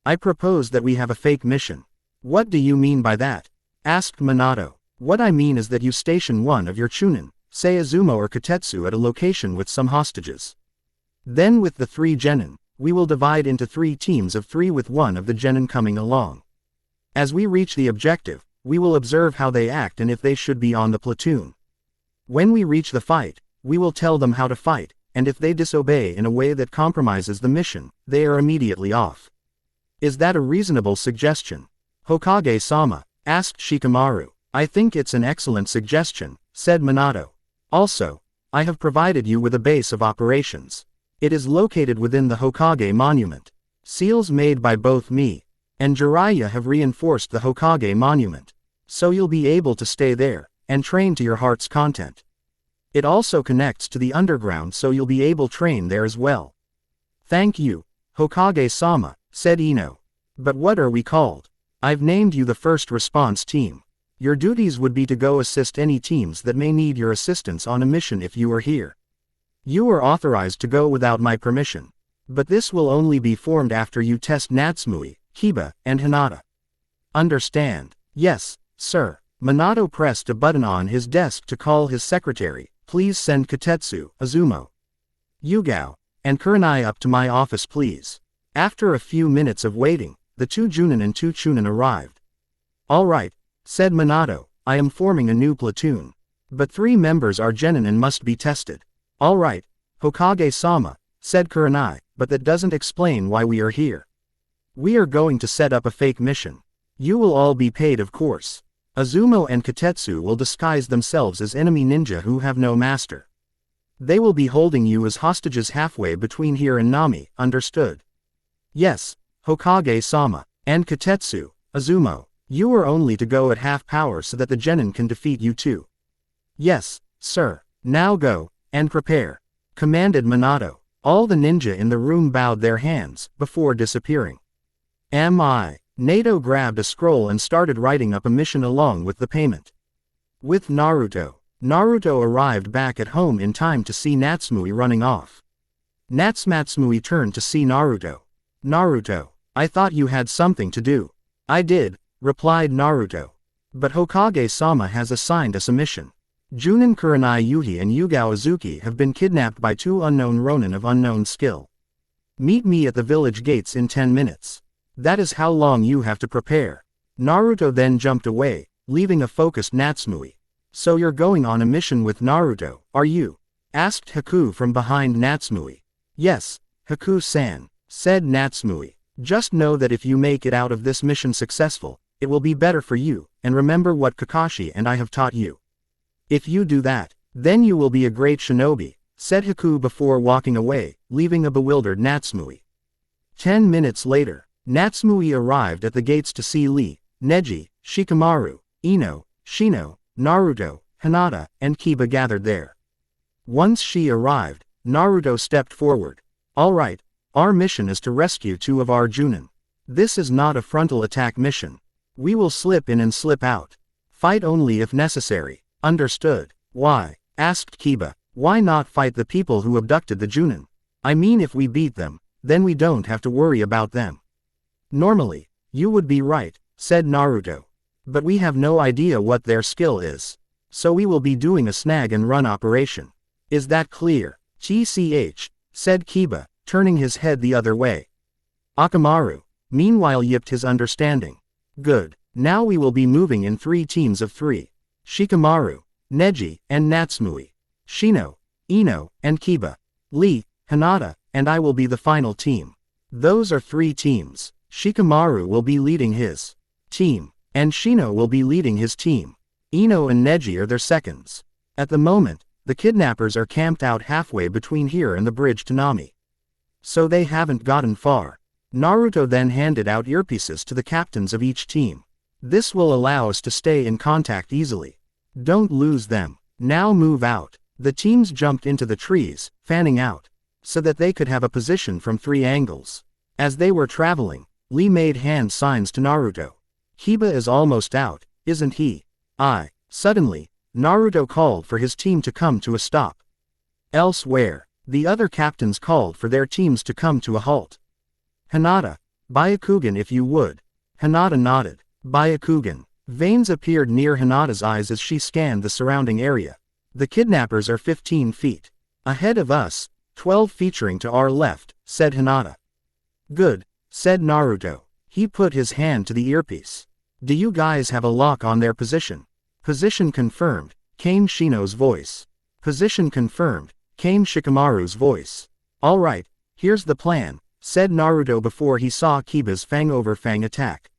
I propose that we have a fake mission. What do you mean by that? Asked Minato. What I mean is that you station one of your Chunin, say Izumo or Katetsu, at a location with some hostages. Then with the 3 genin, we will divide into 3 teams of 3 with one of the genin coming along. As we reach the objective, we will observe how they act and if they should be on the platoon. When we reach the fight, we will tell them how to fight, and if they disobey in a way that compromises the mission, they are immediately off. Is that a reasonable suggestion? Hokage-sama, asked Shikamaru. I think it's an excellent suggestion, said Minato. Also, I have provided you with a base of operations. It is located within the Hokage monument. Seals made by both me and Jiraiya have reinforced the Hokage monument. So you'll be able to stay there, and train to your heart's content. It also connects to the underground, so you'll be able to train there as well. Thank you, Hokage-sama, said Ino. But what are we called? I've named you the first response team. Your duties would be to go assist any teams that may need your assistance on a mission if you are here. You are authorized to go without my permission. But this will only be formed after you test Natsumi, Kiba, and Hinata. Understand? Yes, sir. Minato pressed a button on his desk to call his secretary. Please send Katetsu, Izumo, Yugao, and Kurenai up to my office please. After a few minutes of waiting, the 2 Junin and 2 Chunin arrived. All right, said Minato, I am forming a new platoon. But 3 members are genin and must be tested. All right, Hokage-sama, said Kurenai, but that doesn't explain why we are here. We are going to set up a fake mission. You will all be paid, of course. Izumo and Katetsu will disguise themselves as enemy ninja who have no master. They will be holding you as hostages halfway between here and Nami, understood? Yes, Hokage-sama. And Katetsu, Izumo, you are only to go at half power so that the genin can defeat you too. Yes, sir. Now go, and prepare, commanded Minato. All the ninja in the room bowed their hands, before disappearing. Nato grabbed a scroll and started writing up a mission along with the payment. With Naruto. Naruto arrived back at home in time to see Natsumui running off. Natsumui turned to see Naruto. Naruto, I thought you had something to do. I did, replied Naruto. But Hokage-sama has assigned us a mission. Junin Kurenai Yuhi and Yugao Azuki have been kidnapped by 2 unknown ronin of unknown skill. Meet me at the village gates in 10 minutes. That is how long you have to prepare. Naruto then jumped away, leaving a focused Natsumui. So you're going on a mission with Naruto, are you? Asked Haku from behind Natsumui. Yes, Haku-san, said Natsumui. Just know that if you make it out of this mission successful, it will be better for you, and remember what Kakashi and I have taught you. If you do that, then you will be a great shinobi, said Haku before walking away, leaving a bewildered Natsumui. 10 minutes later, Natsumui arrived at the gates to see Lee, Neji, Shikamaru, Ino, Shino, Naruto, Hinata, and Kiba gathered there. Once she arrived, Naruto stepped forward. Alright, our mission is to rescue 2 of our Junin. This is not a frontal attack mission. We will slip in and slip out. Fight only if necessary. Understood. Why? Asked Kiba. Why not fight the people who abducted the Junin? I mean, if we beat them, then we don't have to worry about them. Normally, you would be right, said Naruto. But we have no idea what their skill is. So we will be doing a snag and run operation. Is that clear? TCH, said Kiba, turning his head the other way. Akamaru, meanwhile, yipped his understanding. Good. Now we will be moving in 3 teams of 3. Shikamaru, Neji, and Natsumui. Shino, Ino, and Kiba. Lee, Hinata, and I will be the final team. Those are 3 teams. Shikamaru will be leading his team, and Shino will be leading his team. Ino and Neji are their seconds. At the moment, the kidnappers are camped out halfway between here and the bridge to Nami. So they haven't gotten far. Naruto then handed out earpieces to the captains of each team. This will allow us to stay in contact easily. Don't lose them. Now move out. The teams jumped into the trees, fanning out, so that they could have a position from 3 angles. As they were traveling, Lee made hand signs to Naruto. Kiba is almost out, isn't he? Suddenly, Naruto called for his team to come to a stop. Elsewhere, the other captains called for their teams to come to a halt. Hinata, Byakugan if you would. Hinata nodded. Byakugan. Veins appeared near Hinata's eyes as she scanned the surrounding area. The kidnappers are 15 feet ahead of us, 12 featuring to our left, said Hinata. Good, said Naruto. He put his hand to the earpiece. Do you guys have a lock on their position? Position confirmed, came Shino's voice. Position confirmed, came Shikamaru's voice. Alright, here's the plan, said Naruto before he saw Kiba's Fang over Fang attack.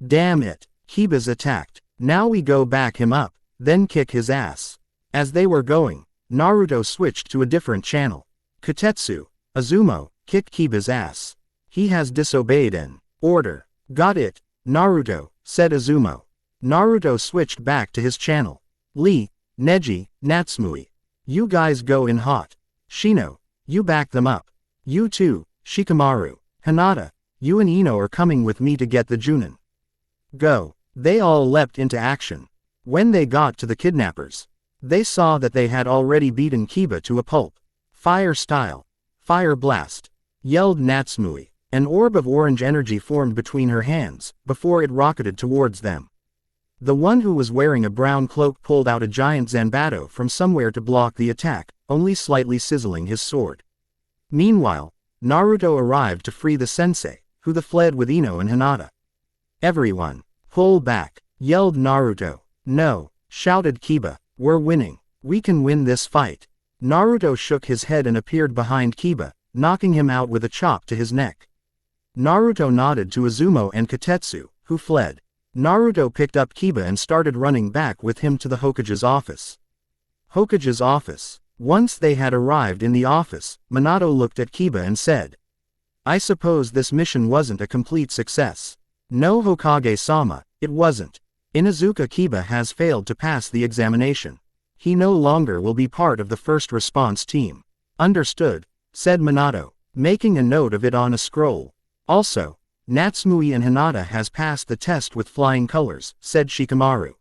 Damn it, Kiba's attacked. Now we go back him up, then kick his ass. As they were going, Naruto switched to a different channel. Kotetsu, Azumo, kick Kiba's ass. He has disobeyed an order. Got it, Naruto, said Azumo. Naruto switched back to his channel. Lee, Neji, Natsumui. You guys go in hot. Shino, you back them up. You too, Shikamaru. Hinata, you and Ino are coming with me to get the Junin. Go. They all leapt into action. When they got to the kidnappers, they saw that they had already beaten Kiba to a pulp. Fire style. Fire blast. Yelled Natsumui. An orb of orange energy formed between her hands, before it rocketed towards them. The one who was wearing a brown cloak pulled out a giant Zanbato from somewhere to block the attack, only slightly sizzling his sword. Meanwhile, Naruto arrived to free the sensei, who fled with Ino and Hinata. Everyone, pull back, yelled Naruto. No, shouted Kiba, we're winning. We can win this fight. Naruto shook his head and appeared behind Kiba, knocking him out with a chop to his neck. Naruto nodded to Azumo and Kotetsu, who fled. Naruto picked up Kiba and started running back with him to the Hokage's office. Hokage's office. Once they had arrived in the office, Minato looked at Kiba and said, I suppose this mission wasn't a complete success. No, Hokage-sama, it wasn't. Inuzuka Kiba has failed to pass the examination. He no longer will be part of the first response team. Understood, said Minato, making a note of it on a scroll. Also, Natsumi and Hinata has passed the test with flying colors, said Shikamaru.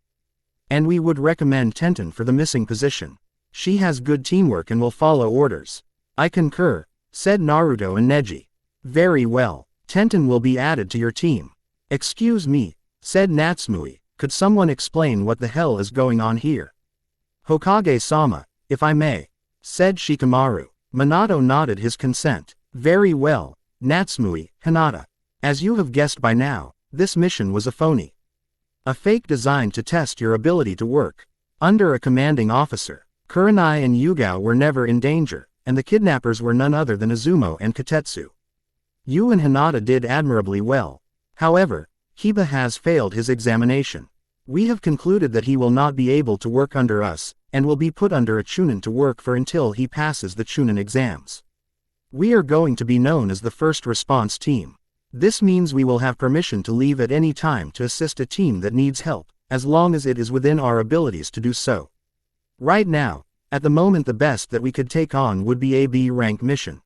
And we would recommend Tenten for the missing position. She has good teamwork and will follow orders. I concur, said Naruto and Neji. Very well, Tenten will be added to your team. Excuse me, said Natsumi, could someone explain what the hell is going on here? Hokage-sama, if I may, said Shikamaru. Minato nodded his consent. Very well, Natsumi, Hinata. As you have guessed by now, this mission was a phony. A fake designed to test your ability to work under a commanding officer. Kurenai and Yugao were never in danger, and the kidnappers were none other than Izumo and Katetsu. You and Hinata did admirably well. However, Kiba has failed his examination. We have concluded that he will not be able to work under us, and will be put under a Chunin to work for until he passes the Chunin exams. We are going to be known as the first response team. This means we will have permission to leave at any time to assist a team that needs help, as long as it is within our abilities to do so. Right now, at the moment the best that we could take on would be a B rank mission.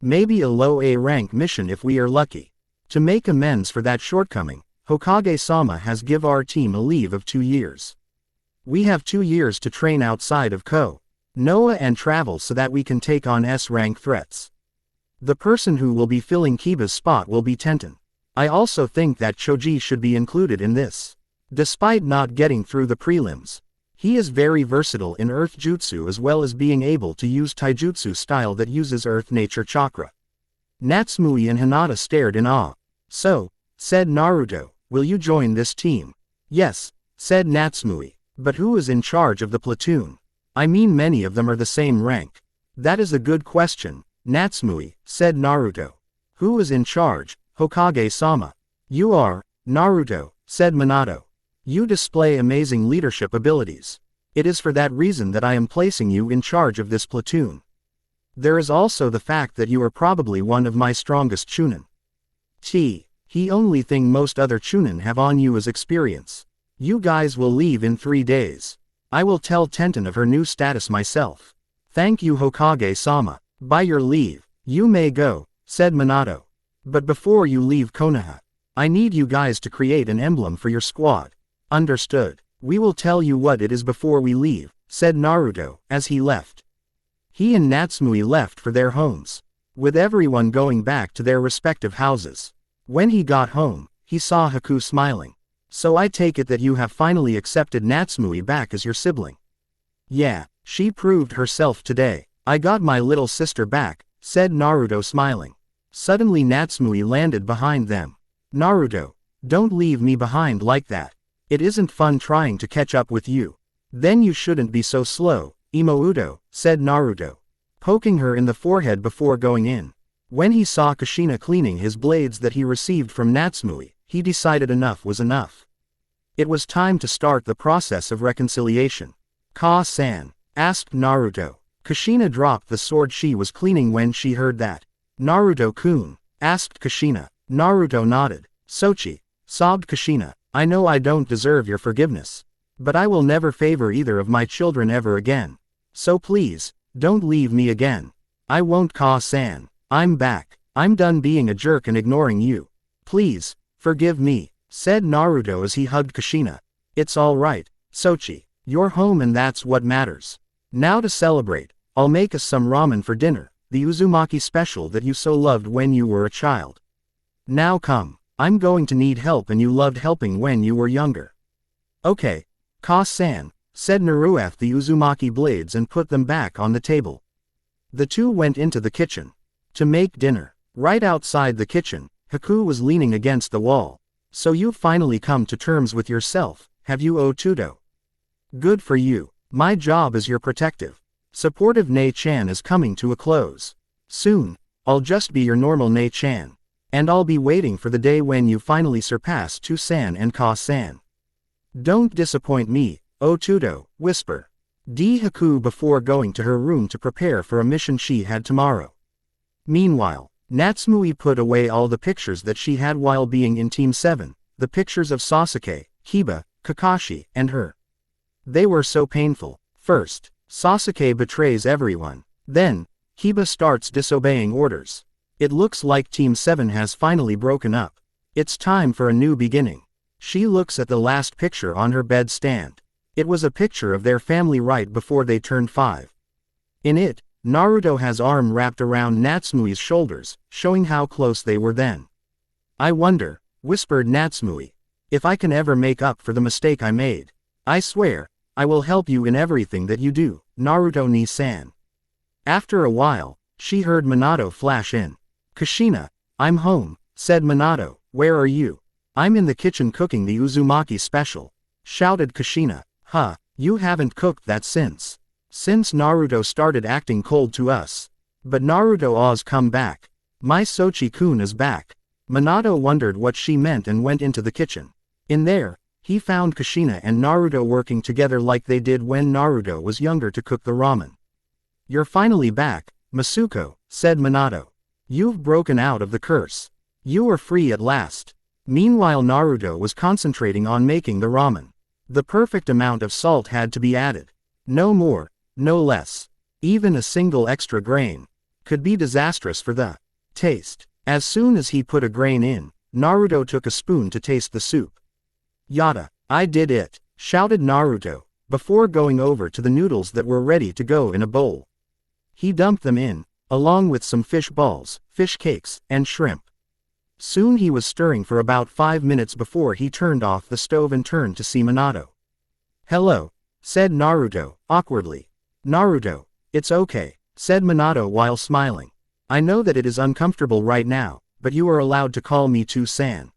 Maybe a low A rank mission if we are lucky. To make amends for that shortcoming, Hokage-sama has give our team a leave of 2 years. We have 2 years to train outside of Noah and travel so that we can take on S-rank threats. The person who will be filling Kiba's spot will be Tenten. I also think that Choji should be included in this. Despite not getting through the prelims, he is very versatile in Earth Jutsu as well as being able to use Taijutsu style that uses Earth Nature Chakra. Natsumi and Hinata stared in awe. So, said Naruto, will you join this team? Yes, said Natsumi, but who is in charge of the platoon? I mean many of them are the same rank. That is a good question, Natsumi, said Naruto. Who is in charge, Hokage-sama? You are, Naruto, said Minato. You display amazing leadership abilities. It is for that reason that I am placing you in charge of this platoon. There is also the fact that you are probably one of my strongest Chunin. The only thing most other Chunin have on you is experience. You guys will leave in 3 days. I will tell Tenten of her new status myself. Thank you Hokage-sama. By your leave, you may go, said Minato. But before you leave Konoha, I need you guys to create an emblem for your squad. Understood. We will tell you what it is before we leave, said Naruto, as he left. He and Natsumi left for their homes, with everyone going back to their respective houses. When he got home, he saw Haku smiling. So I take it that you have finally accepted Natsumi back as your sibling. Yeah, she proved herself today. I got my little sister back, said Naruto smiling. Suddenly Natsumi landed behind them. Naruto, don't leave me behind like that. It isn't fun trying to catch up with you. Then you shouldn't be so slow, Imouto, said Naruto, poking her in the forehead before going in. When he saw Kushina cleaning his blades that he received from Natsumi, he decided enough was enough. It was time to start the process of reconciliation. Ka-san, asked Naruto. Kushina dropped the sword she was cleaning when she heard that. Naruto-kun, asked Kushina. Naruto nodded. Sochi, sobbed Kushina. I know I don't deserve your forgiveness. But I will never favor either of my children ever again. So please, don't leave me again. I won't Ka-san. I'm back. I'm done being a jerk and ignoring you. Please, forgive me, said Naruto as he hugged Kushina. It's all right, Sochi. You're home and that's what matters. Now to celebrate, I'll make us some ramen for dinner, the Uzumaki special that you so loved when you were a child. Now come. I'm going to need help and you loved helping when you were younger. Okay, Ka-san, said Naruto the Uzumaki blades and put them back on the table. The two went into the kitchen to make dinner. Right outside the kitchen, Haku was leaning against the wall. So you've finally come to terms with yourself, have you Otudo? Good for you. My job as your protective, supportive Nei-chan is coming to a close. Soon, I'll just be your normal Nei-chan. And I'll be waiting for the day when you finally surpass Tu-san and Ka-san. Don't disappoint me, Otudo, whisper. Haku before going to her room to prepare for a mission she had tomorrow. Meanwhile, Natsumi put away all the pictures that she had while being in Team 7, the pictures of Sasuke, Kiba, Kakashi, and her. They were so painful. First, Sasuke betrays everyone. Then, Kiba starts disobeying orders. It looks like Team 7 has finally broken up. It's time for a new beginning. She looks at the last picture on her bedstand. It was a picture of their family right before they turned 5. In it, Naruto has arm wrapped around Natsume's shoulders, showing how close they were then. I wonder, whispered Natsumi, if I can ever make up for the mistake I made. I swear, I will help you in everything that you do, Naruto-ni-san. After a while, she heard Minato flash in. Kushina, I'm home, said Minato. Where are you? I'm in the kitchen cooking the Uzumaki special, shouted Kushina. Huh, you haven't cooked that since Naruto started acting cold to us. But Naruto-O's come back. My Sochi-kun is back. Minato wondered what she meant and went into the kitchen. In there, he found Kushina and Naruto working together like they did when Naruto was younger to cook the ramen. You're finally back, Masuko, said Minato. You've broken out of the curse. You are free at last. Meanwhile Naruto was concentrating on making the ramen. The perfect amount of salt had to be added. No more, no less. Even a single extra grain could be disastrous for the taste. As soon as he put a grain in, Naruto took a spoon to taste the soup. Yada, I did it, shouted Naruto, before going over to the noodles that were ready to go in a bowl. He dumped them in, along with some fish balls, fish cakes, and shrimp. Soon he was stirring for about 5 minutes before he turned off the stove and turned to see Minato. Hello, said Naruto, awkwardly. Naruto, it's okay, said Minato while smiling. I know that it is uncomfortable right now, but you are allowed to call me Chu-san.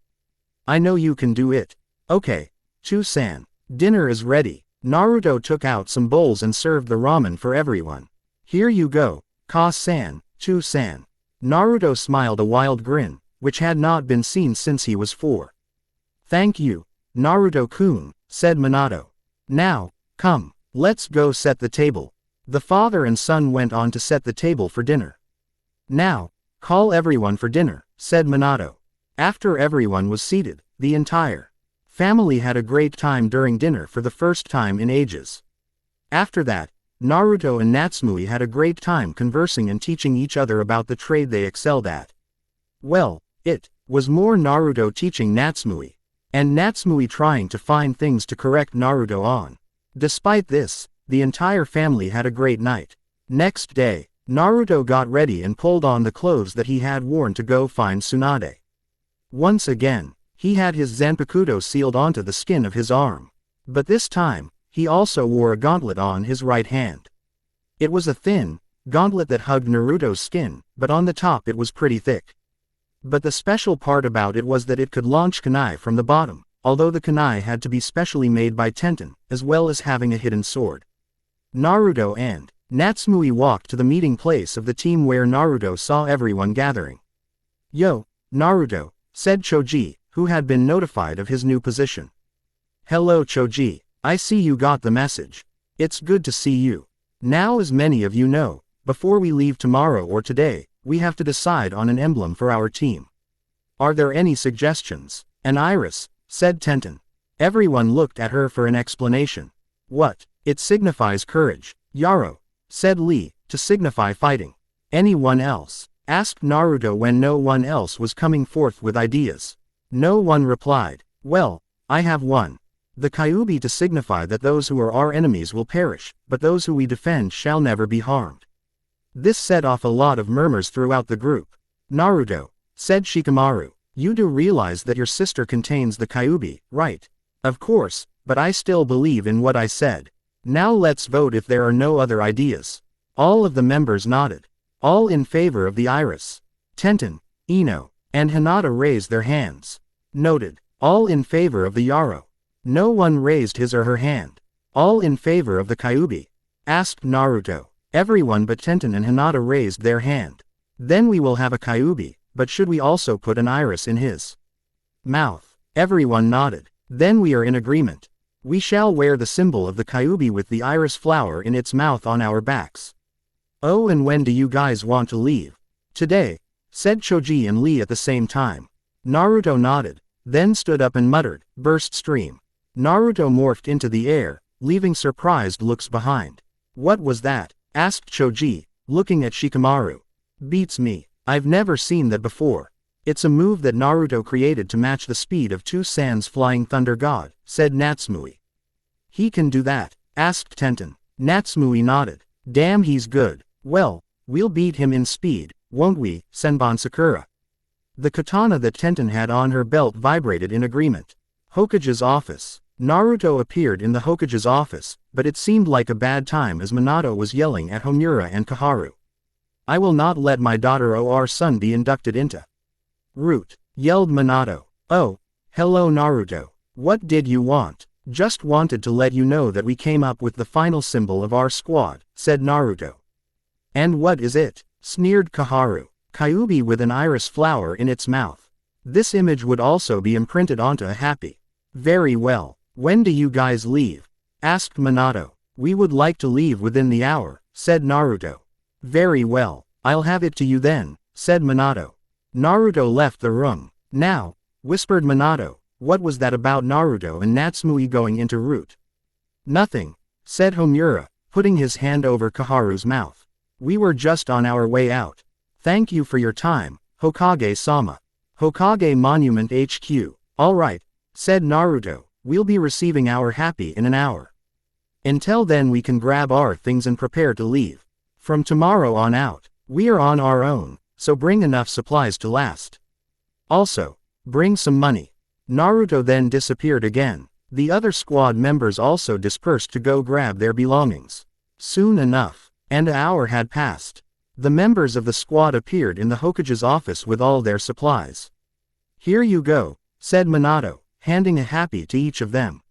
I know you can do it. Okay, Chu-san. Dinner is ready. Naruto took out some bowls and served the ramen for everyone. Here you go, Ka-san, Chu-san. Naruto smiled a wild grin, which had not been seen since he was 4. Thank you, Naruto-kun, said Minato. Now, come, let's go set the table. The father and son went on to set the table for dinner. Now, call everyone for dinner, said Minato. After everyone was seated, the entire family had a great time during dinner for the first time in ages. After that, Naruto and Natsumi had a great time conversing and teaching each other about the trade they excelled at. Well, it was more Naruto teaching Natsumi, and Natsumi trying to find things to correct Naruto on. Despite this, the entire family had a great night. Next day, Naruto got ready and pulled on the clothes that he had worn to go find Tsunade. Once again, he had his Zanpakuto sealed onto the skin of his arm. But this time, he also wore a gauntlet on his right hand. It was a thin gauntlet that hugged Naruto's skin, but on the top it was pretty thick. But the special part about it was that it could launch kunai from the bottom, although the kunai had to be specially made by Tenten, as well as having a hidden sword. Naruto and Natsumi walked to the meeting place of the team where Naruto saw everyone gathering. Yo, Naruto, said Choji, who had been notified of his new position. Hello Choji, I see you got the message. It's good to see you. Now as many of you know, before we leave tomorrow or today, we have to decide on an emblem for our team. Are there any suggestions? An iris, said Tenten. Everyone looked at her for an explanation. What? It signifies courage. Yaro, said Lee, to signify fighting. Anyone else? Asked Naruto when no one else was coming forth with ideas. No one replied. Well, I have one. The Kyuubi to signify that those who are our enemies will perish, but those who we defend shall never be harmed. This set off a lot of murmurs throughout the group. Naruto, said Shikamaru, you do realize that your sister contains the Kyuubi, right? Of course, but I still believe in what I said. Now let's vote if there are no other ideas. All of the members nodded. All in favor of the iris. Tenten, Ino, and Hinata raised their hands. Noted. All in favor of the Yaro. No one raised his or her hand. All in favor of the Kyuubi? Asked Naruto. Everyone but Tenten and Hinata raised their hand. Then we will have a Kyuubi, but should we also put an iris in his mouth? Everyone nodded. Then we are in agreement. We shall wear the symbol of the Kyuubi with the iris flower in its mouth on our backs. Oh, and when do you guys want to leave? Today, said Choji and Lee at the same time. Naruto nodded, then stood up and muttered, burst stream. Naruto morphed into the air, leaving surprised looks behind. What was that? Asked Choji, looking at Shikamaru. Beats me. I've never seen that before. It's a move that Naruto created to match the speed of Two Sans Flying Thunder God, said Natsumui. He can do that? Asked Tenten. Natsumui nodded. Damn, he's good. Well, we'll beat him in speed, won't we, Senbon Sakura? The katana that Tenten had on her belt vibrated in agreement. Hokage's office. Naruto appeared in the Hokage's office, but it seemed like a bad time as Minato was yelling at Homura and Kaharu. I will not let my daughter or our son be inducted into Root, yelled Minato. Oh, hello Naruto. What did you want? Just wanted to let you know that we came up with the final symbol of our squad, said Naruto. And what is it? Sneered Kaharu. Kyuubi with an iris flower in its mouth. This image would also be imprinted onto a happy. Very well. When do you guys leave? Asked Minato. We would like to leave within the hour, said Naruto. Very well. I'll have it to you then, said Minato. Naruto left the room. Now, whispered Minato, what was that about Naruto and Natsumui going into Root? Nothing, said Homura, putting his hand over Kaharu's mouth. We were just on our way out. Thank you for your time, Hokage-sama. Hokage Monument HQ. All right, said Naruto, we'll be receiving our happy in an hour. Until then we can grab our things and prepare to leave. From tomorrow on out, we are on our own, so bring enough supplies to last. Also, bring some money. Naruto then disappeared again. The other squad members also dispersed to go grab their belongings. Soon enough, and an hour had passed. The members of the squad appeared in the Hokage's office with all their supplies. Here you go, said Minato, handing a happy to each of them.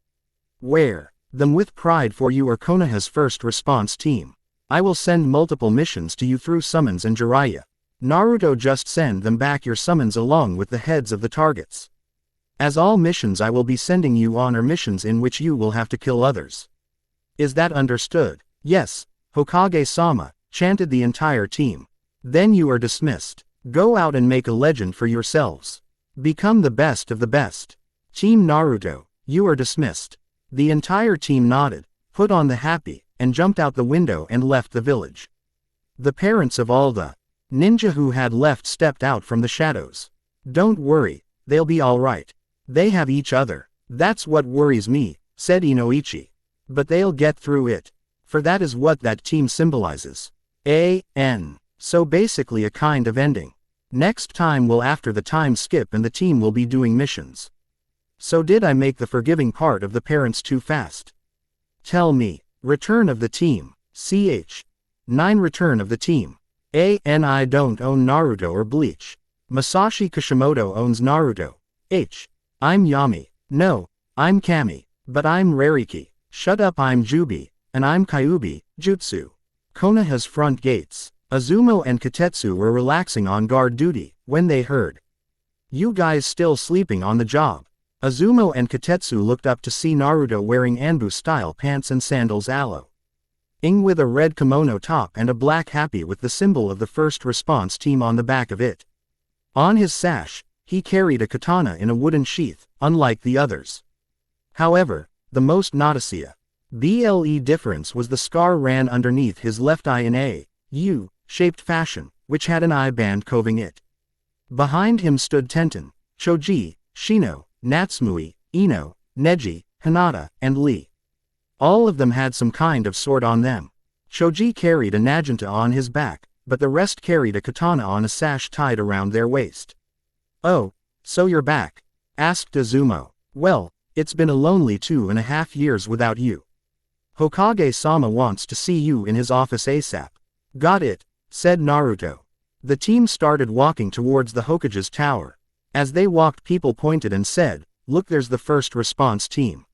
Wear them with pride, for you are Konoha's first response team. I will send multiple missions to you through summons and Jiraiya. Naruto, just send them back your summons along with the heads of the targets. As all missions I will be sending you on are missions in which you will have to kill others. Is that understood? Yes, Hokage-sama, chanted the entire team. Then you are dismissed. Go out and make a legend for yourselves. Become the best of the best. Team Naruto, you are dismissed. The entire team nodded, put on the happy, and jumped out the window and left the village. The parents of all the ninja who had left stepped out from the shadows. Don't worry, they'll be all right. They have each other. That's what worries me, said Inoichi. But they'll get through it. For that is what that team symbolizes. So basically a kind of ending. Next time will after the time skip and the team will be doing missions. So did I make the forgiving part of the parents too fast? Tell me. Return of the team. Ch. 9 Return of the team. I don't own Naruto or Bleach. Masashi Kishimoto owns Naruto. I'm Yami. No, I'm Kami. But I'm Rariki. Shut up, I'm Jubi. And I'm Kyuubi, Jutsu. Konoha's front gates. Azumo and Katetsu were relaxing on guard duty when they heard. You guys still sleeping on the job. Azumo and Katetsu looked up to see Naruto wearing Anbu-style pants and sandals aloe. With a red kimono top and a black happy with the symbol of the first response team on the back of it. On his sash, he carried a katana in a wooden sheath, unlike the others. However, the most noticeable difference was the scar ran underneath his left eye in a U-shaped fashion, which had an eye band covering it. Behind him stood Tenten, Choji, Shino, Natsumui, Ino, Neji, Hinata, and Lee. All of them had some kind of sword on them. Choji carried a Naginata on his back, but the rest carried a katana on a sash tied around their waist. Oh, so you're back? Asked Azumo. Well, it's been a lonely 2.5 years without you. Hokage-sama wants to see you in his office ASAP. Got it, said Naruto. The team started walking towards the Hokage's tower. As they walked, people pointed and said, look, there's the first response team.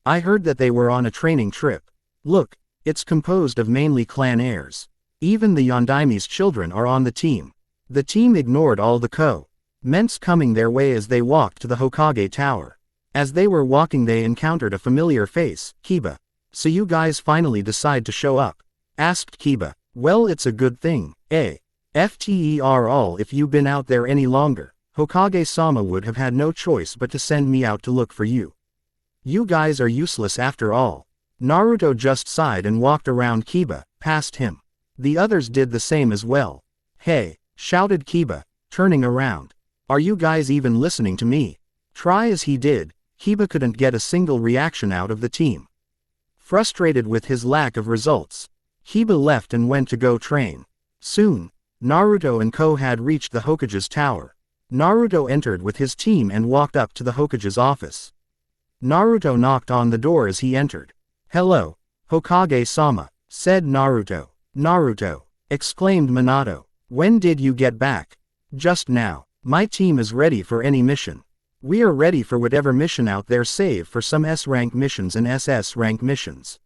I heard that they were on a training trip. Look, it's composed of mainly clan heirs. Even the Yondaime's children are on the team. The team ignored all the comments coming their way as they walked to the Hokage tower. As they were walking they encountered a familiar face, Kiba. So you guys finally decide to show up? Asked Kiba. Well, it's a good thing, After all, if you've been out there any longer, Hokage-sama would have had no choice but to send me out to look for you. You guys are useless after all. Naruto just sighed and walked around Kiba, past him. The others did the same as well. Hey, shouted Kiba, turning around. Are you guys even listening to me? Try as he did, Kiba couldn't get a single reaction out of the team. Frustrated with his lack of results, Kiba left and went to go train. Soon, Naruto and Ko had reached the Hokage's tower. Naruto entered with his team and walked up to the Hokage's office. Naruto knocked on the door as he entered. Hello, Hokage-sama, said Naruto. Naruto, exclaimed Minato. When did you get back? Just now. My team is ready for any mission. We are ready for whatever mission out there save for some S-rank missions and SS rank missions.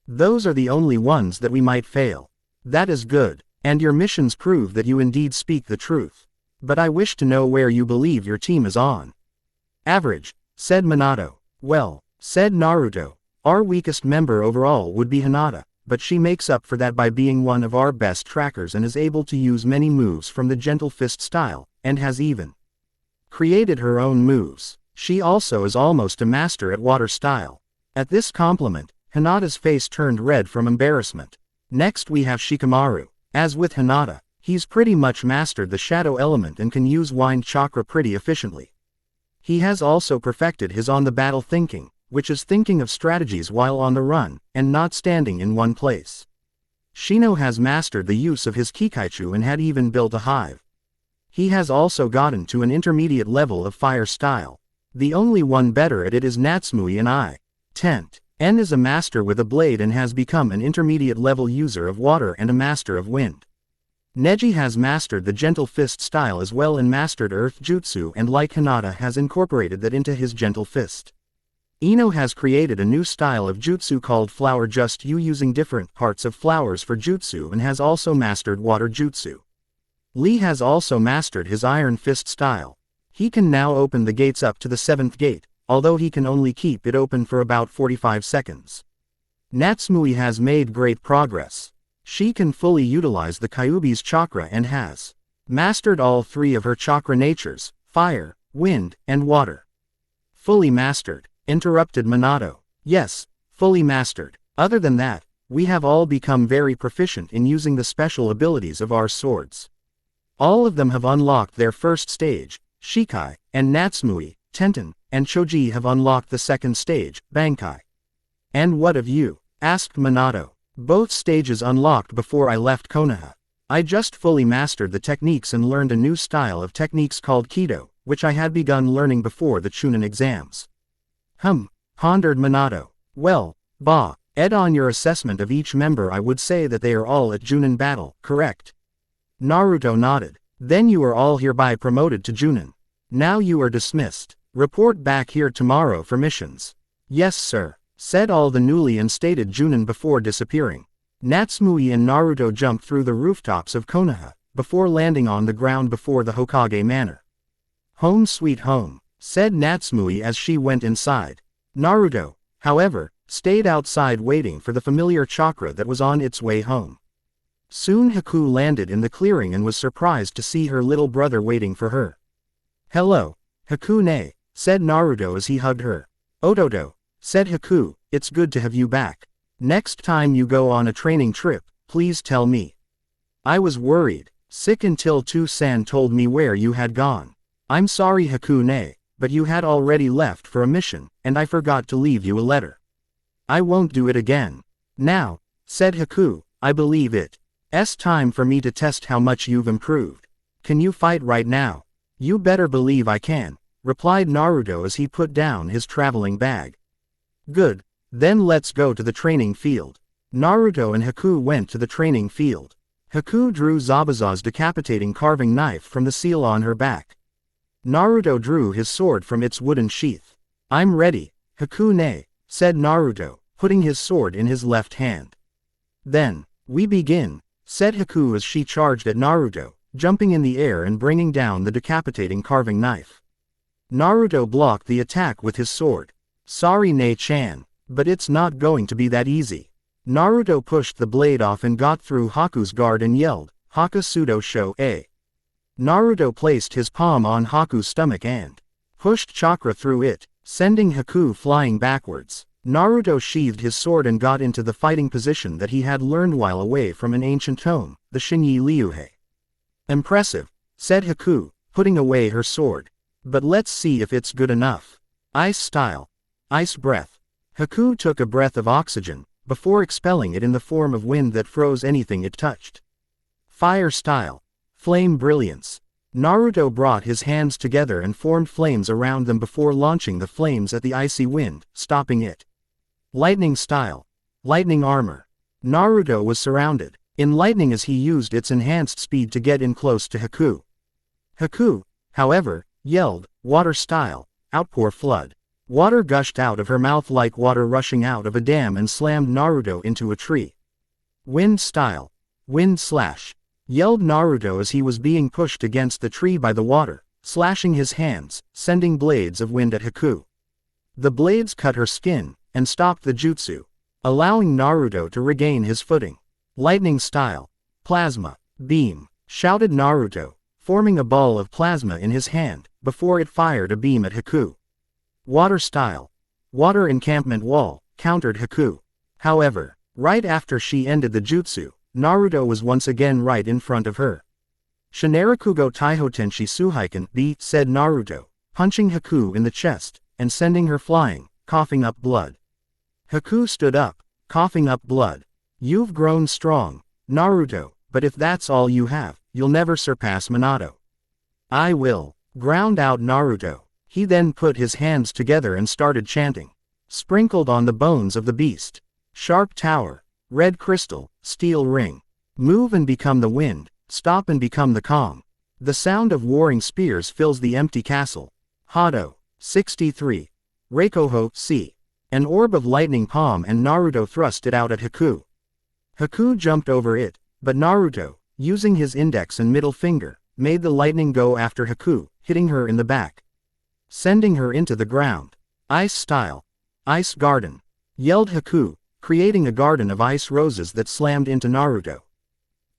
Those are the only ones that we might fail. That is good, and your missions prove that you indeed speak the truth. But I wish to know where you believe your team is on. Average, said Minato. Well, said Naruto, our weakest member overall would be Hinata, but she makes up for that by being one of our best trackers and is able to use many moves from the gentle fist style, and has even created her own moves. She also is almost a master at water style. At this compliment, Hinata's face turned red from embarrassment. Next we have Shikamaru. As with Hinata, he's pretty much mastered the shadow element and can use wind chakra pretty efficiently. He has also perfected his on-the-battle thinking, which is thinking of strategies while on the run, and not standing in one place. Shino has mastered the use of his Kikaichu and had even built a hive. He has also gotten to an intermediate level of fire style. The only one better at it is Natsumui and I. Tent. N is a master with a blade and has become an intermediate level user of water and a master of wind. Neji has mastered the gentle fist style as well and mastered earth jutsu and like Hinata has incorporated that into his gentle fist. Ino has created a new style of jutsu called flower just you using different parts of flowers for jutsu and has also mastered water jutsu. Lee has also mastered his iron fist style. He can now open the gates up to the 7th gate, although he can only keep it open for about 45 seconds. Natsumui has made great progress. She can fully utilize the Kyuubi's chakra and has mastered all three of her chakra natures, fire, wind, and water. Fully mastered, interrupted Minato. Yes, fully mastered. Other than that, we have all become very proficient in using the special abilities of our swords. All of them have unlocked their first stage, Shikai, and Natsumui, Tenten, and Choji have unlocked the second stage, Bankai. And what of you? Asked Minato. Both stages unlocked before I left Konoha. I just fully mastered the techniques and learned a new style of techniques called Kido, which I had begun learning before the Chunin exams. Pondered Minato. Well, Ed on your assessment of each member I would say that they are all at Junin battle, correct? Naruto nodded. Then you are all hereby promoted to Junin. Now you are dismissed. Report back here tomorrow for missions. Yes sir, said all the newly instated Junin before disappearing. Natsumui and Naruto jumped through the rooftops of Konoha, before landing on the ground before the Hokage manor. Home sweet home, said Natsumui as she went inside. Naruto, however, stayed outside waiting for the familiar chakra that was on its way home. Soon Haku landed in the clearing and was surprised to see her little brother waiting for her. Hello, Haku-ne, said Naruto as he hugged her. Ototo, said Haku, it's good to have you back. Next time you go on a training trip, please tell me. I was worried, sick until Tu-san told me where you had gone. I'm sorry Haku-ne, but you had already left for a mission, and I forgot to leave you a letter. I won't do it again. Now, said Haku, I believe it's time for me to test how much you've improved. Can you fight right now? You better believe I can, replied Naruto as he put down his traveling bag. Good, then let's go to the training field. Naruto and Haku went to the training field. Haku drew Zabuza's decapitating carving knife from the seal on her back. Naruto drew his sword from its wooden sheath. I'm ready, Haku-ne, said Naruto, putting his sword in his left hand. Then, we begin, said Haku as she charged at Naruto, jumping in the air and bringing down the decapitating carving knife. Naruto blocked the attack with his sword. Sorry Ne-chan, but it's not going to be that easy. Naruto pushed the blade off and got through Haku's guard and yelled, Haka Sudo Sho A. Naruto placed his palm on Haku's stomach and pushed chakra through it, sending Haku flying backwards. Naruto sheathed his sword and got into the fighting position that he had learned while away from an ancient tome, the Shinyi Ryuhei. Impressive, said Haku, putting away her sword. But let's see if it's good enough. Ice style. Ice breath. Haku took a breath of oxygen, before expelling it in the form of wind that froze anything it touched. Fire style. Flame brilliance. Naruto brought his hands together and formed flames around them before launching the flames at the icy wind, stopping it. Lightning style. Lightning armor. Naruto was surrounded in lightning as he used its enhanced speed to get in close to Haku. Haku, however, yelled, water style, outpour flood. Water gushed out of her mouth like water rushing out of a dam and slammed Naruto into a tree. Wind style. Wind slash. Yelled Naruto as he was being pushed against the tree by the water, slashing his hands, sending blades of wind at Haku. The blades cut her skin, and stopped the jutsu, allowing Naruto to regain his footing. Lightning style. Plasma. Beam. Shouted Naruto, forming a ball of plasma in his hand, before it fired a beam at Haku. Water style. Water encampment wall, countered Haku. However, right after she ended the jutsu, Naruto was once again right in front of her. Shinrakugo Taiho Tenshi Suhaiken B, said Naruto, punching Haku in the chest, and sending her flying, coughing up blood. Haku stood up, coughing up blood. You've grown strong, Naruto, but if that's all you have, you'll never surpass Minato. I will, ground out Naruto. He then put his hands together and started chanting. Sprinkled on the bones of the beast. Sharp tower, red crystal, steel ring. Move and become the wind, stop and become the calm. The sound of warring spears fills the empty castle. Hado, 63. Reikoho, C. An orb of lightning palm and Naruto thrust it out at Haku. Haku jumped over it, but Naruto, using his index and middle finger, made the lightning go after Haku, hitting her in the back, sending her into the ground. Ice style. Ice garden. Yelled Haku, creating a garden of ice roses that slammed into Naruto.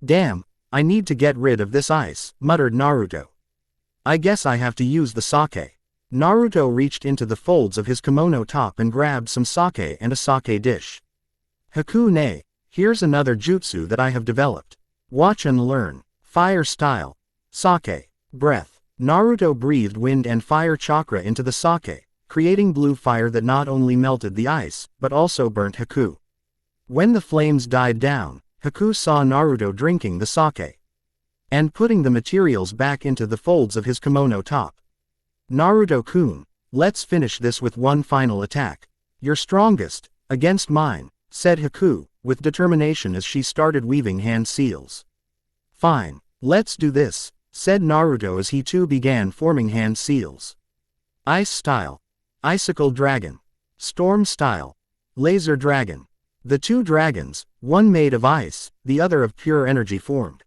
Damn, I need to get rid of this ice, muttered Naruto. I guess I have to use the sake. Naruto reached into the folds of his kimono top and grabbed some sake and a sake dish. Haku ne, here's another jutsu that I have developed. Watch and learn. Fire style. Sake. Breath. Naruto breathed wind and fire chakra into the sake, creating blue fire that not only melted the ice, but also burnt Haku. When the flames died down, Haku saw Naruto drinking the sake and putting the materials back into the folds of his kimono top. Naruto-kun, let's finish this with one final attack. Your strongest, against mine, said Haku, with determination as she started weaving hand seals. Fine, let's do this, said Naruto as he too began forming hand seals. Ice style. Icicle dragon. Storm style. Laser dragon. The two dragons, one made of ice, the other of pure energy formed.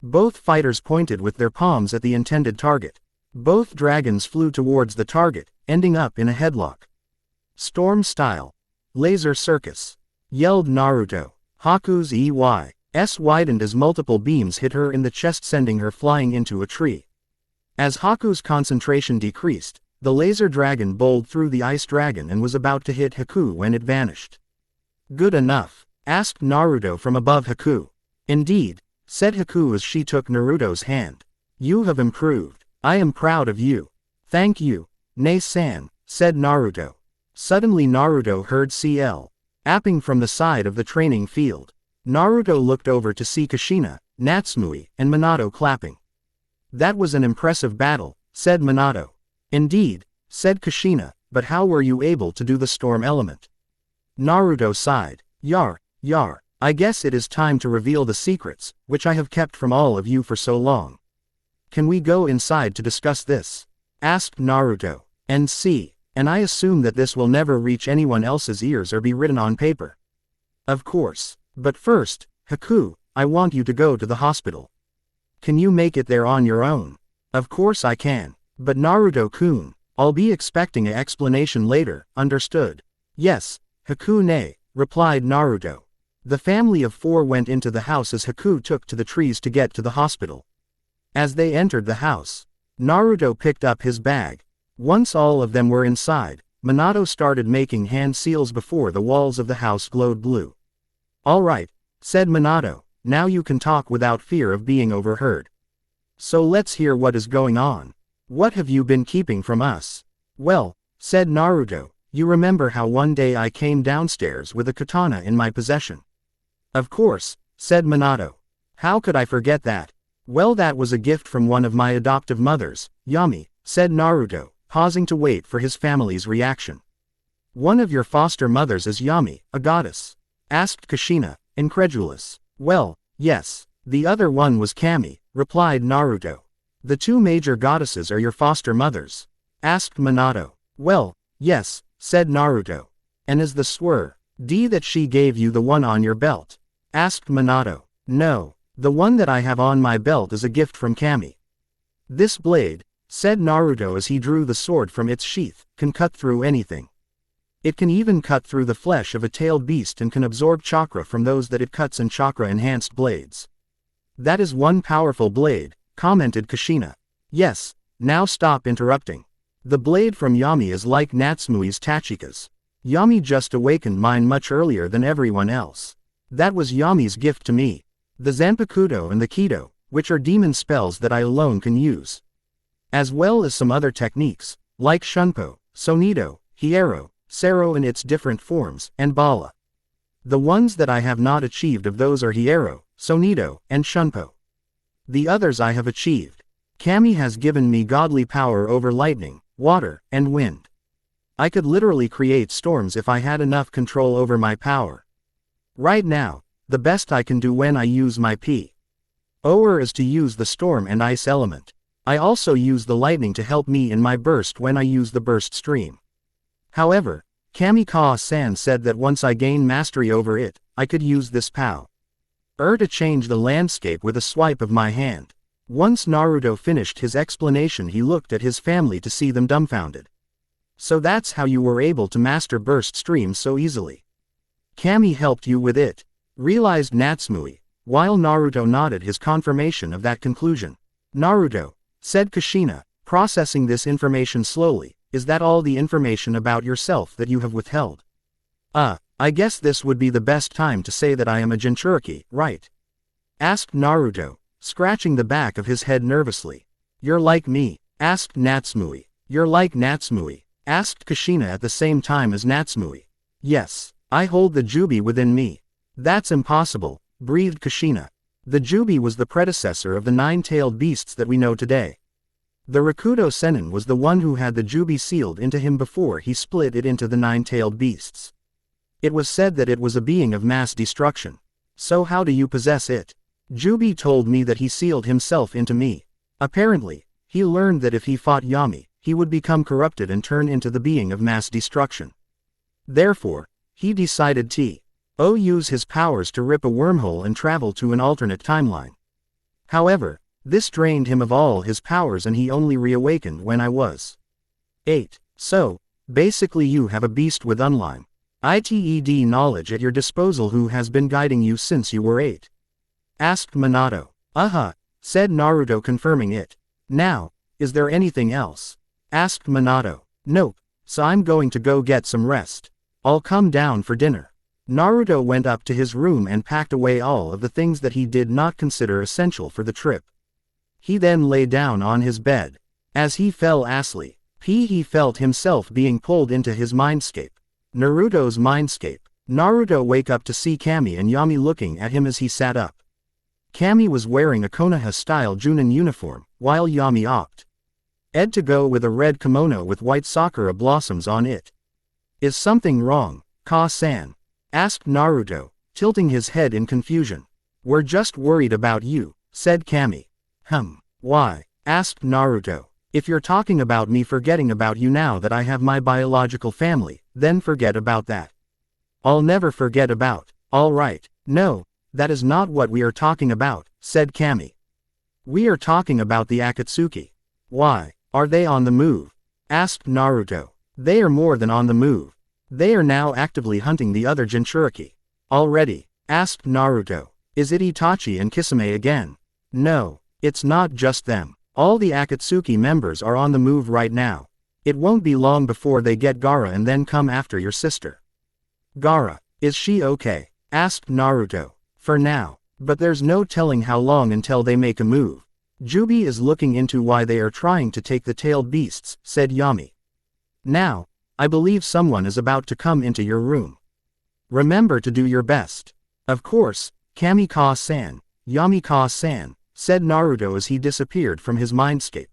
Both fighters pointed with their palms at the intended target. Both dragons flew towards the target, ending up in a headlock. Storm style. Laser circus. Yelled Naruto. Haku's EY's widened as multiple beams hit her in the chest, sending her flying into a tree. As Haku's concentration decreased, the laser dragon bowled through the ice dragon and was about to hit Haku when it vanished. Good enough? Asked Naruto from above Haku. Indeed, said Haku as she took Naruto's hand. You have improved. I am proud of you. Thank you, Ne-san, said Naruto. Suddenly Naruto heard CL apping from the side of the training field. Naruto looked over to see Kushina, Natsumi, and Minato clapping. That was an impressive battle, said Minato. Indeed, said Kushina, but how were you able to do the storm element? Naruto sighed. Yar, I guess it is time to reveal the secrets, which I have kept from all of you for so long. Can we go inside to discuss this? Asked Naruto. And I assume that this will never reach anyone else's ears or be written on paper. Of course. But first, Haku, I want you to go to the hospital. Can you make it there on your own? Of course I can. But Naruto-kun, I'll be expecting an explanation later, understood? Yes, Haku-ne, replied Naruto. The family of four went into the house as Haku took to the trees to get to the hospital. As they entered the house, Naruto picked up his bag. Once all of them were inside, Minato started making hand seals before the walls of the house glowed blue. "All right," said Minato, "now you can talk without fear of being overheard. So let's hear what is going on. What have you been keeping from us?" "Well," said Naruto, "you remember how one day I came downstairs with a katana in my possession?" "Of course," said Minato. "How could I forget that?" "Well, that was a gift from one of my adoptive mothers, Yami," said Naruto, pausing to wait for his family's reaction. "One of your foster mothers is Yami, a goddess?" asked Kushina, incredulous. "Well, yes. The other one was Kami," replied Naruto. "The two major goddesses are your foster mothers?" asked Minato. "Well, yes," said Naruto. "And is the sword that she gave you the one on your belt?" asked Minato. "No, the one that I have on my belt is a gift from Kami. This blade," said Naruto as he drew the sword from its sheath, "can cut through anything. It can even cut through the flesh of a tailed beast and can absorb chakra from those that it cuts in chakra-enhanced blades." "That is one powerful blade," commented Kushina. "Yes, now stop interrupting. The blade from Yami is like Natsume's Tachika's. Yami just awakened mine much earlier than everyone else. That was Yami's gift to me. The Zanpakuto and the Kido, which are demon spells that I alone can use. As well as some other techniques, like Shunpo, Sonido, Hiero, Sero in its different forms, and Bala. The ones that I have not achieved of those are Hiero, Sonido, and Shunpo. The others I have achieved. Kami has given me godly power over lightning, water, and wind. I could literally create storms if I had enough control over my power. Right now, the best I can do when I use my power is to use the storm and ice element. I also use the lightning to help me in my burst when I use the burst stream. However, Kamikaze-san said that once I gain mastery over it, I could use this power to change the landscape with a swipe of my hand." Once Naruto finished his explanation, he looked at his family to see them dumbfounded. "So that's how you were able to master burst stream so easily? Kami helped you with it?" realized Natsumi, while Naruto nodded his confirmation of that conclusion. "Naruto," said Kushina, processing this information slowly, "is that all the information about yourself that you have withheld?" I guess this would be the best time to say that I am a Jinchuriki, right?" asked Naruto, scratching the back of his head nervously. "You're like me?" asked Natsumi. "You're like Natsumi?" asked Kushina at the same time as Natsumi. "Yes, I hold the Jubi within me." "That's impossible," breathed Kushina. "The Jubi was the predecessor of the nine-tailed beasts that we know today. The Rakuto Sennin was the one who had the Jubi sealed into him before he split it into the nine-tailed beasts. It was said that it was a being of mass destruction. So how do you possess it?" "Jubi told me that he sealed himself into me. Apparently, he learned that if he fought Yami, he would become corrupted and turn into the being of mass destruction. Therefore, he decided to use his powers to rip a wormhole and travel to an alternate timeline. However, this drained him of all his powers and he only reawakened when I was 8. So, basically you have a beast with unlimited knowledge at your disposal who has been guiding you since you were 8. asked Minato. Said Naruto, confirming it. "Now, is there anything else?" asked Minato. "Nope, so I'm going to go get some rest. I'll come down for dinner." Naruto went up to his room and packed away all of the things that he did not consider essential for the trip. He then lay down on his bed. As he fell asleep, he felt himself being pulled into his mindscape. Naruto's mindscape. Naruto wake up to see Kami and Yami looking at him as he sat up. Kami was wearing a Konoha-style Junin uniform, while Yami opted to go with a red kimono with white sakura blossoms on it. "Is something wrong, Ka-san?" asked Naruto, tilting his head in confusion. "We're just worried about you," said Kami. Why?" asked Naruto. "If you're talking about me forgetting about you now that I have my biological family, then forget about that." "I'll never forget about." "All right, no, that is not what we are talking about," said Kami. "We are talking about the Akatsuki." "Why, are they on the move?" asked Naruto. "They are more than on the move. They are now actively hunting the other Jinchuriki." "Already?" asked Naruto. "Is it Itachi and Kisame again?" "No, it's not just them. All the Akatsuki members are on the move right now. It won't be long before they get Gaara and then come after your sister. Gaara, is she okay? Asked Naruto. For now. But there's no telling how long until they make a move. Jubi is looking into why they are trying to take the tailed beasts, said Yami. Now, I believe someone is about to come into your room. Remember to do your best. Of course, Kamikaze-san, Yamikaze-san, said Naruto as he disappeared from his mindscape.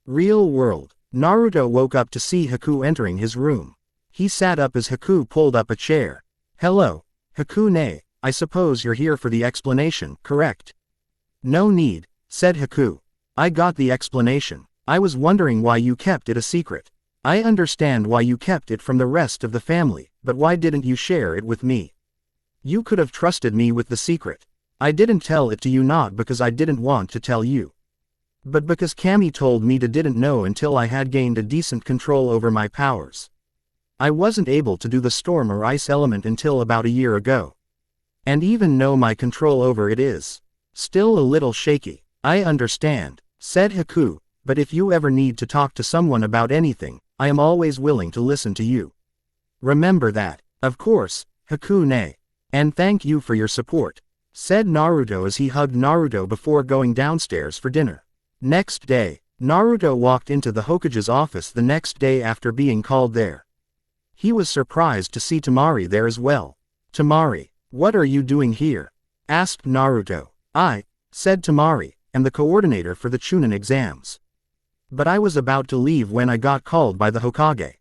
Real world. Naruto woke up to see Haku entering his room. He sat up as Haku pulled up a chair. Hello, Haku-ne, I suppose you're here for the explanation, correct? No need, said Haku. I got the explanation. I was wondering why you kept it a secret. I understand why you kept it from the rest of the family, but why didn't you share it with me? You could have trusted me with the secret. I didn't tell it to you not because I didn't want to tell you, but because Kami told me to didn't know until I had gained a decent control over my powers. I wasn't able to do the storm or ice element until about a year ago. And even know my control over it is still a little shaky. I understand, said Haku, but if you ever need to talk to someone about anything, I am always willing to listen to you. Remember that. Of course, Haku-ne. And thank you for your support, said Naruto as he hugged Naruto before going downstairs for dinner. Next day, Naruto walked into the Hokage's office the next day after being called there. He was surprised to see Temari there as well. Temari, what are you doing here? Asked Naruto. I, said Temari, am the coordinator for the Chunin exams. But I was about to leave when I got called by the Hokage.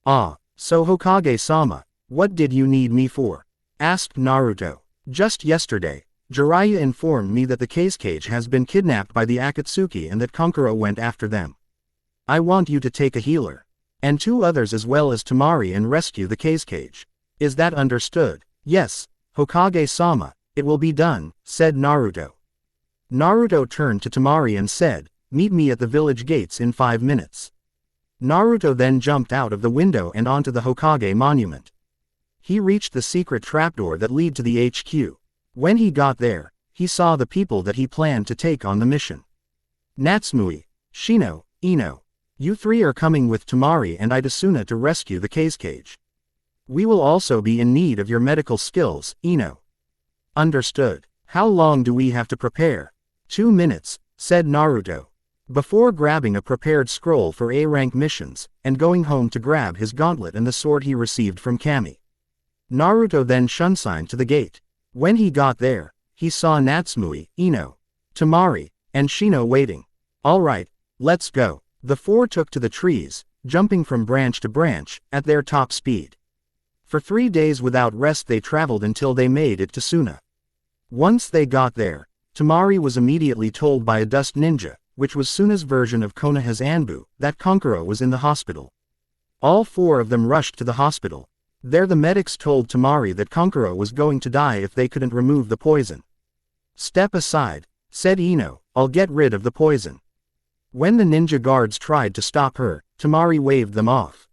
Ah, so Hokage-sama, what did you need me for? Asked Naruto. Just yesterday, Jiraiya informed me that the Cage has been kidnapped by the Akatsuki and that Kankuro went after them. I want you to take a healer, and 2 others as well as Temari and rescue the Cage. Is that understood? Yes, Hokage-sama, it will be done, said Naruto. Naruto turned to Temari and said, meet me at the village gates in 5 minutes. Naruto then jumped out of the window and onto the Hokage monument. He reached the secret trapdoor that lead to the HQ. When he got there, he saw the people that he planned to take on the mission. Natsumoi, Shino, Ino. You 3 are coming with Temari and Idasuna to rescue the Cage. We will also be in need of your medical skills, Ino. Understood. How long do we have to prepare? 2 minutes, said Naruto. Before grabbing a prepared scroll for A-rank missions, and going home to grab his gauntlet and the sword he received from Kami. Naruto then shunsigned to the gate. When he got there, he saw Natsumoi, Ino, Temari, and Shino waiting. Alright, let's go. The 4 took to the trees, jumping from branch to branch, at their top speed. For 3 days without rest they traveled until they made it to Suna. Once they got there, Temari was immediately told by a dust ninja, which was Suna's version of Konoha's Anbu, that Kankuro was in the hospital. All 4 of them rushed to the hospital. There the medics told Temari that Kankuro was going to die if they couldn't remove the poison. Step aside, said Ino, I'll get rid of the poison. When the ninja guards tried to stop her, Temari waved them off.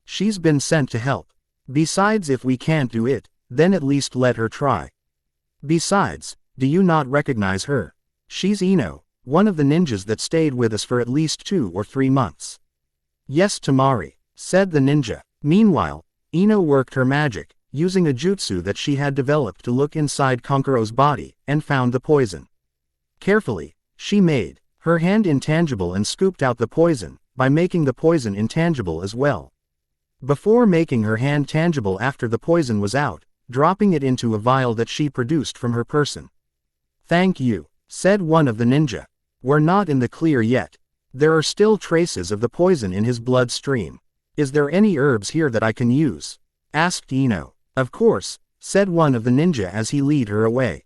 She's been sent to help. Besides, if we can't do it, then at least let her try. Besides, do you not recognize her? She's Ino, one of the ninjas that stayed with us for at least 2 or 3 months. Yes, Temari, said the ninja. Meanwhile, Ino worked her magic, using a jutsu that she had developed to look inside Kankuro's body, and found the poison. Carefully, she made her hand intangible and scooped out the poison, by making the poison intangible as well. Before making her hand tangible after the poison was out, dropping it into a vial that she produced from her person. Thank you, said one of the ninja. We're not in the clear yet. There are still traces of the poison in his bloodstream. Is there any herbs here that I can use? Asked Ino. Of course, said one of the ninja as he led her away.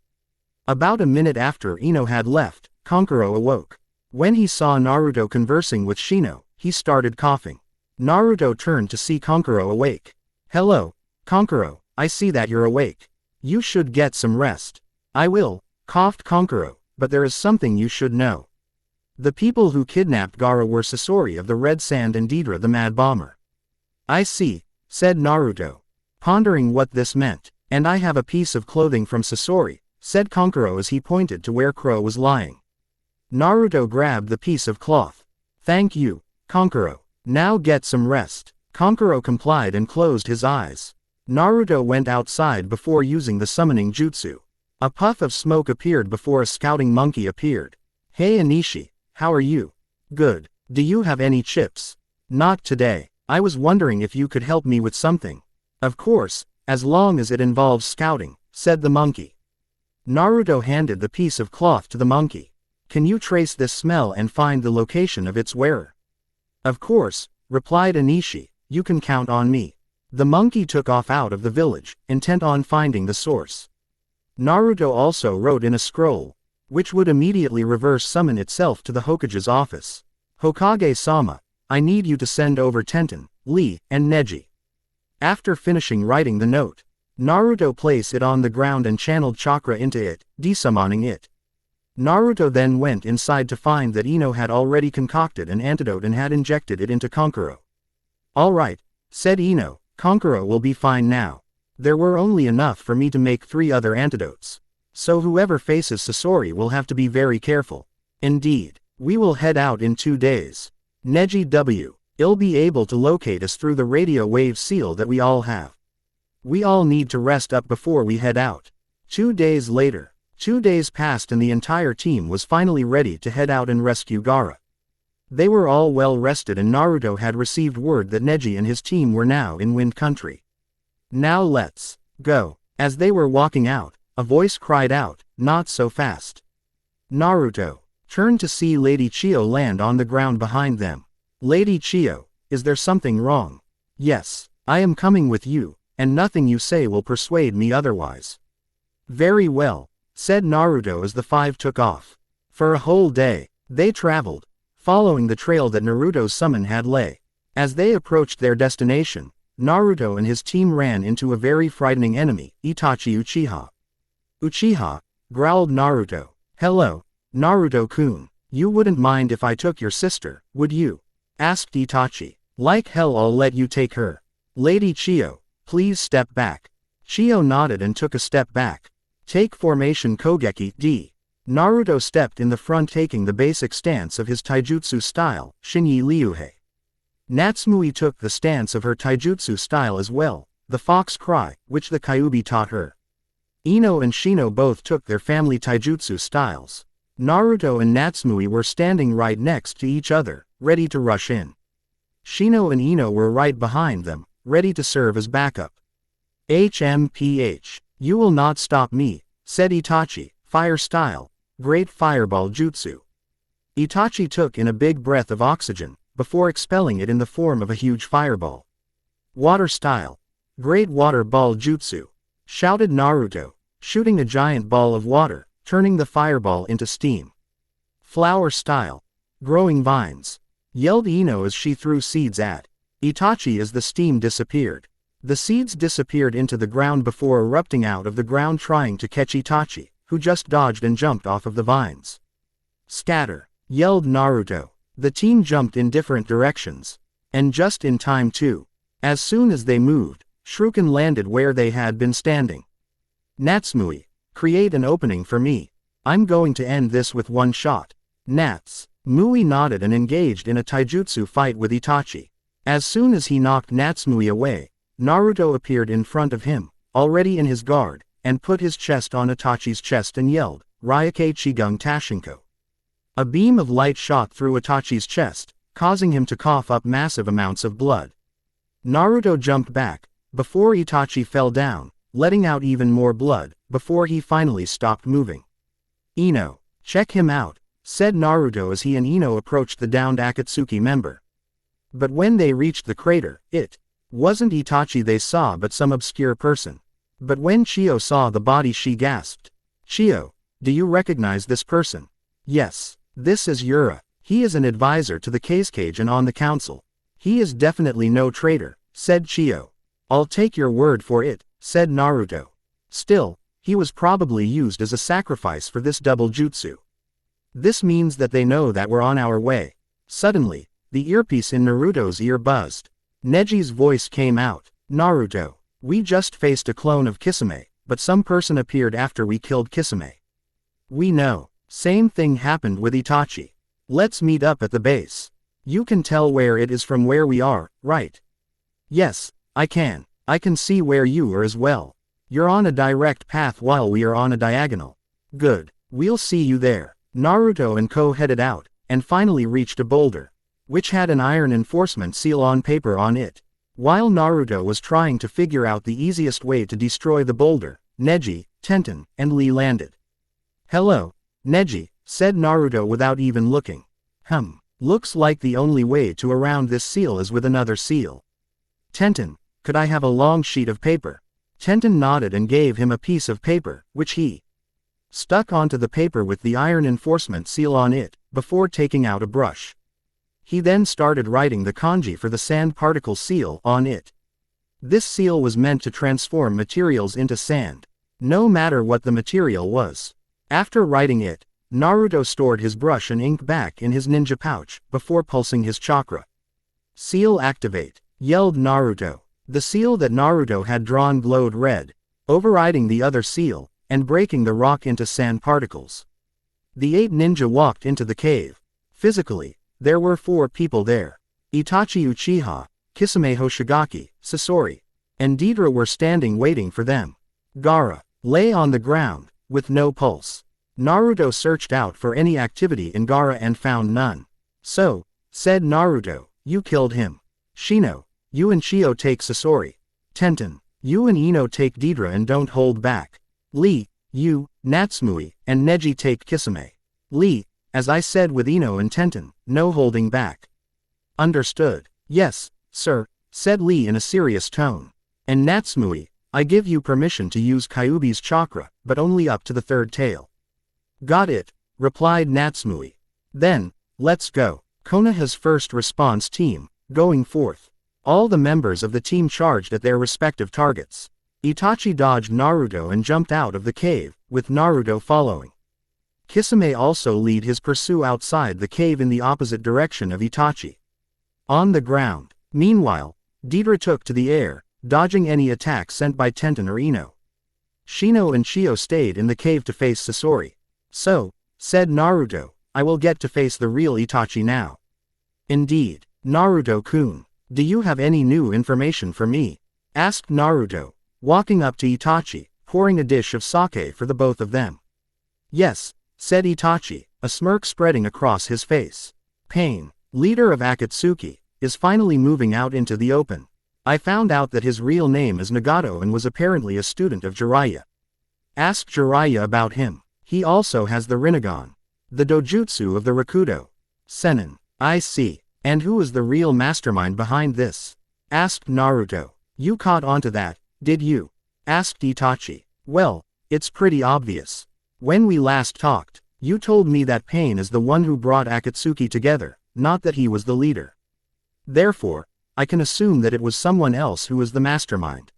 About a minute after Ino had left, Kankuro awoke. When he saw Naruto conversing with Shino, he started coughing. Naruto turned to see Kankuro awake. Hello, Kankuro, I see that you're awake. You should get some rest. I will, coughed Kankuro, but there is something you should know. The people who kidnapped Gaara were Sasori of the Red Sand and Deidara the Mad Bomber. I see, said Naruto, pondering what this meant. And I have a piece of clothing from Sasori, said Kankuro as he pointed to where Crow was lying. Naruto grabbed the piece of cloth. Thank you, Kankuro. Now get some rest. Kankuro complied and closed his eyes. Naruto went outside before using the summoning jutsu. A puff of smoke appeared before a scouting monkey appeared. Hey Anishi, how are you? Good. Do you have any chips? Not today. I was wondering if you could help me with something. Of course, as long as it involves scouting, said the monkey. Naruto handed the piece of cloth to the monkey. Can you trace this smell and find the location of its wearer? Of course, replied Anishi, you can count on me. The monkey took off out of the village, intent on finding the source. Naruto also wrote in a scroll, which would immediately reverse summon itself to the Hokage's office. Hokage-sama, I need you to send over Tenten, Lee, and Neji. After finishing writing the note, Naruto placed it on the ground and channeled chakra into it, desummoning it. Naruto then went inside to find that Ino had already concocted an antidote and had injected it into Kankuro. Alright, said Ino, Kankuro will be fine now. There were only enough for me to make 3 other antidotes. So whoever faces Sasori will have to be very careful. Indeed, we will head out in 2 days. Neji I'll be able to locate us through the radio wave seal that we all have. We all need to rest up before we head out. 2 days later, 2 days passed and the entire team was finally ready to head out and rescue Gaara. They were all well rested and Naruto had received word that Neji and his team were now in Wind Country. Now let's go. As they were walking out, a voice cried out, not so fast. Naruto turned to see Lady Chio land on the ground behind them. Lady Chio, is there something wrong? Yes, I am coming with you, and nothing you say will persuade me otherwise. Very well, said Naruto as the 5 took off. For a whole day, they traveled, following the trail that Naruto's summon had lay. As they approached their destination, Naruto and his team ran into a very frightening enemy, Itachi Uchiha. Uchiha, growled Naruto. Hello, Naruto-kun. You wouldn't mind if I took your sister, would you? Asked Itachi. Like hell I'll let you take her. Lady Chio, please step back. Chio nodded and took a step back. Take formation Kogeki D. Naruto stepped in the front taking the basic stance of his taijutsu style, Shinyi Ryuhei. Natsumui took the stance of her taijutsu style as well, the fox cry, which the Kyuubi taught her. Ino and Shino both took their family taijutsu styles. Naruto and Natsumui were standing right next to each other, ready to rush in. Shino and Ino were right behind them, ready to serve as backup. HMPH. You will not stop me, said Itachi, fire style, great fireball jutsu. Itachi took in a big breath of oxygen, before expelling it in the form of a huge fireball. Water style, great water ball jutsu, shouted Naruto, shooting a giant ball of water, turning the fireball into steam. Flower style, growing vines, yelled Ino as she threw seeds at Itachi as the steam disappeared. The seeds disappeared into the ground before erupting out of the ground trying to catch Itachi, who just dodged and jumped off of the vines. Scatter, yelled Naruto. The team jumped in different directions. And just in time too. As soon as they moved, Shuriken landed where they had been standing. Natsumui, create an opening for me. I'm going to end this with one shot. Natsumui nodded and engaged in a taijutsu fight with Itachi. As soon as he knocked Natsumui away, Naruto appeared in front of him, already in his guard, and put his chest on Itachi's chest and yelled, Ryuke Chigung Tashinko. A beam of light shot through Itachi's chest, causing him to cough up massive amounts of blood. Naruto jumped back, before Itachi fell down, letting out even more blood, before he finally stopped moving. Ino, check him out, said Naruto as he and Ino approached the downed Akatsuki member. But when they reached the crater, it wasn't Itachi they saw but some obscure person. But when Chio saw the body she gasped. Chio, do you recognize this person? Yes, this is Yura. He is an advisor to the Kazekage and on the council. He is definitely no traitor, said Chio. I'll take your word for it, said Naruto. Still, he was probably used as a sacrifice for this double jutsu. This means that they know that we're on our way. Suddenly, the earpiece in Naruto's ear buzzed. Neji's voice came out. Naruto, we just faced a clone of Kisame, but some person appeared after we killed Kisame. We know. Same thing happened with Itachi. Let's meet up at the base. You can tell where it is from where we are, right? Yes, I can. I can see where you are as well. You're on a direct path while we are on a diagonal. Good. We'll see you there. Naruto and Ko headed out, and finally reached a boulder, which had an iron enforcement seal on paper on it. While Naruto was trying to figure out the easiest way to destroy the boulder, Neji, Tenten, and Lee landed. Hello, Neji, said Naruto without even looking. Looks like the only way to around this seal is with another seal. Tenten, could I have a long sheet of paper? Tenten nodded and gave him a piece of paper, which he stuck onto the paper with the iron enforcement seal on it, before taking out a brush. He then started writing the kanji for the sand particle seal on it. This seal was meant to transform materials into sand, no matter what the material was. After writing it, Naruto stored his brush and ink back in his ninja pouch, before pulsing his chakra. Seal activate, yelled Naruto. The seal that Naruto had drawn glowed red, overriding the other seal, and breaking the rock into sand particles. The 8 ninja walked into the cave. Physically, there were 4 people there. Itachi Uchiha, Kisame Hoshigaki, Sasori, and Deidara were standing waiting for them. Gaara lay on the ground, with no pulse. Naruto searched out for any activity in Gaara and found none. So, said Naruto, you killed him. Shino, you and Chio take Sasori. Tenten, you and Ino take Deidara and don't hold back. Lee, you, Natsumui, and Neji take Kisame. Lee, as I said with Ino and Tenten, no holding back. Understood. Yes, sir, said Lee in a serious tone. And Natsumui, I give you permission to use Kyuubi's chakra, but only up to the 3rd tail. Got it, replied Natsumui. Then, let's go. Konoha's first response team, going forth. All the members of the team charged at their respective targets. Itachi dodged Naruto and jumped out of the cave, with Naruto following. Kisame also led his pursuit outside the cave in the opposite direction of Itachi. On the ground, meanwhile, Deidara took to the air, dodging any attack sent by Tenten or Ino. Shino and Chio stayed in the cave to face Sasori. So, said Naruto, I will get to face the real Itachi now. Indeed, Naruto-kun, do you have any new information for me? Asked Naruto, walking up to Itachi, pouring a dish of sake for the both of them. Yes, said Itachi, a smirk spreading across his face. Pain, leader of Akatsuki, is finally moving out into the open. I found out that his real name is Nagato and was apparently a student of Jiraiya. Ask Jiraiya about him. He also has the Rinnegan, the dojutsu of the Rakudo. Sennin, I see. And who is the real mastermind behind this? Asked Naruto. You caught onto that, did you? Asked Itachi. Well, it's pretty obvious. When we last talked, you told me that Pain is the one who brought Akatsuki together, not that he was the leader. Therefore, I can assume that it was someone else who was the mastermind.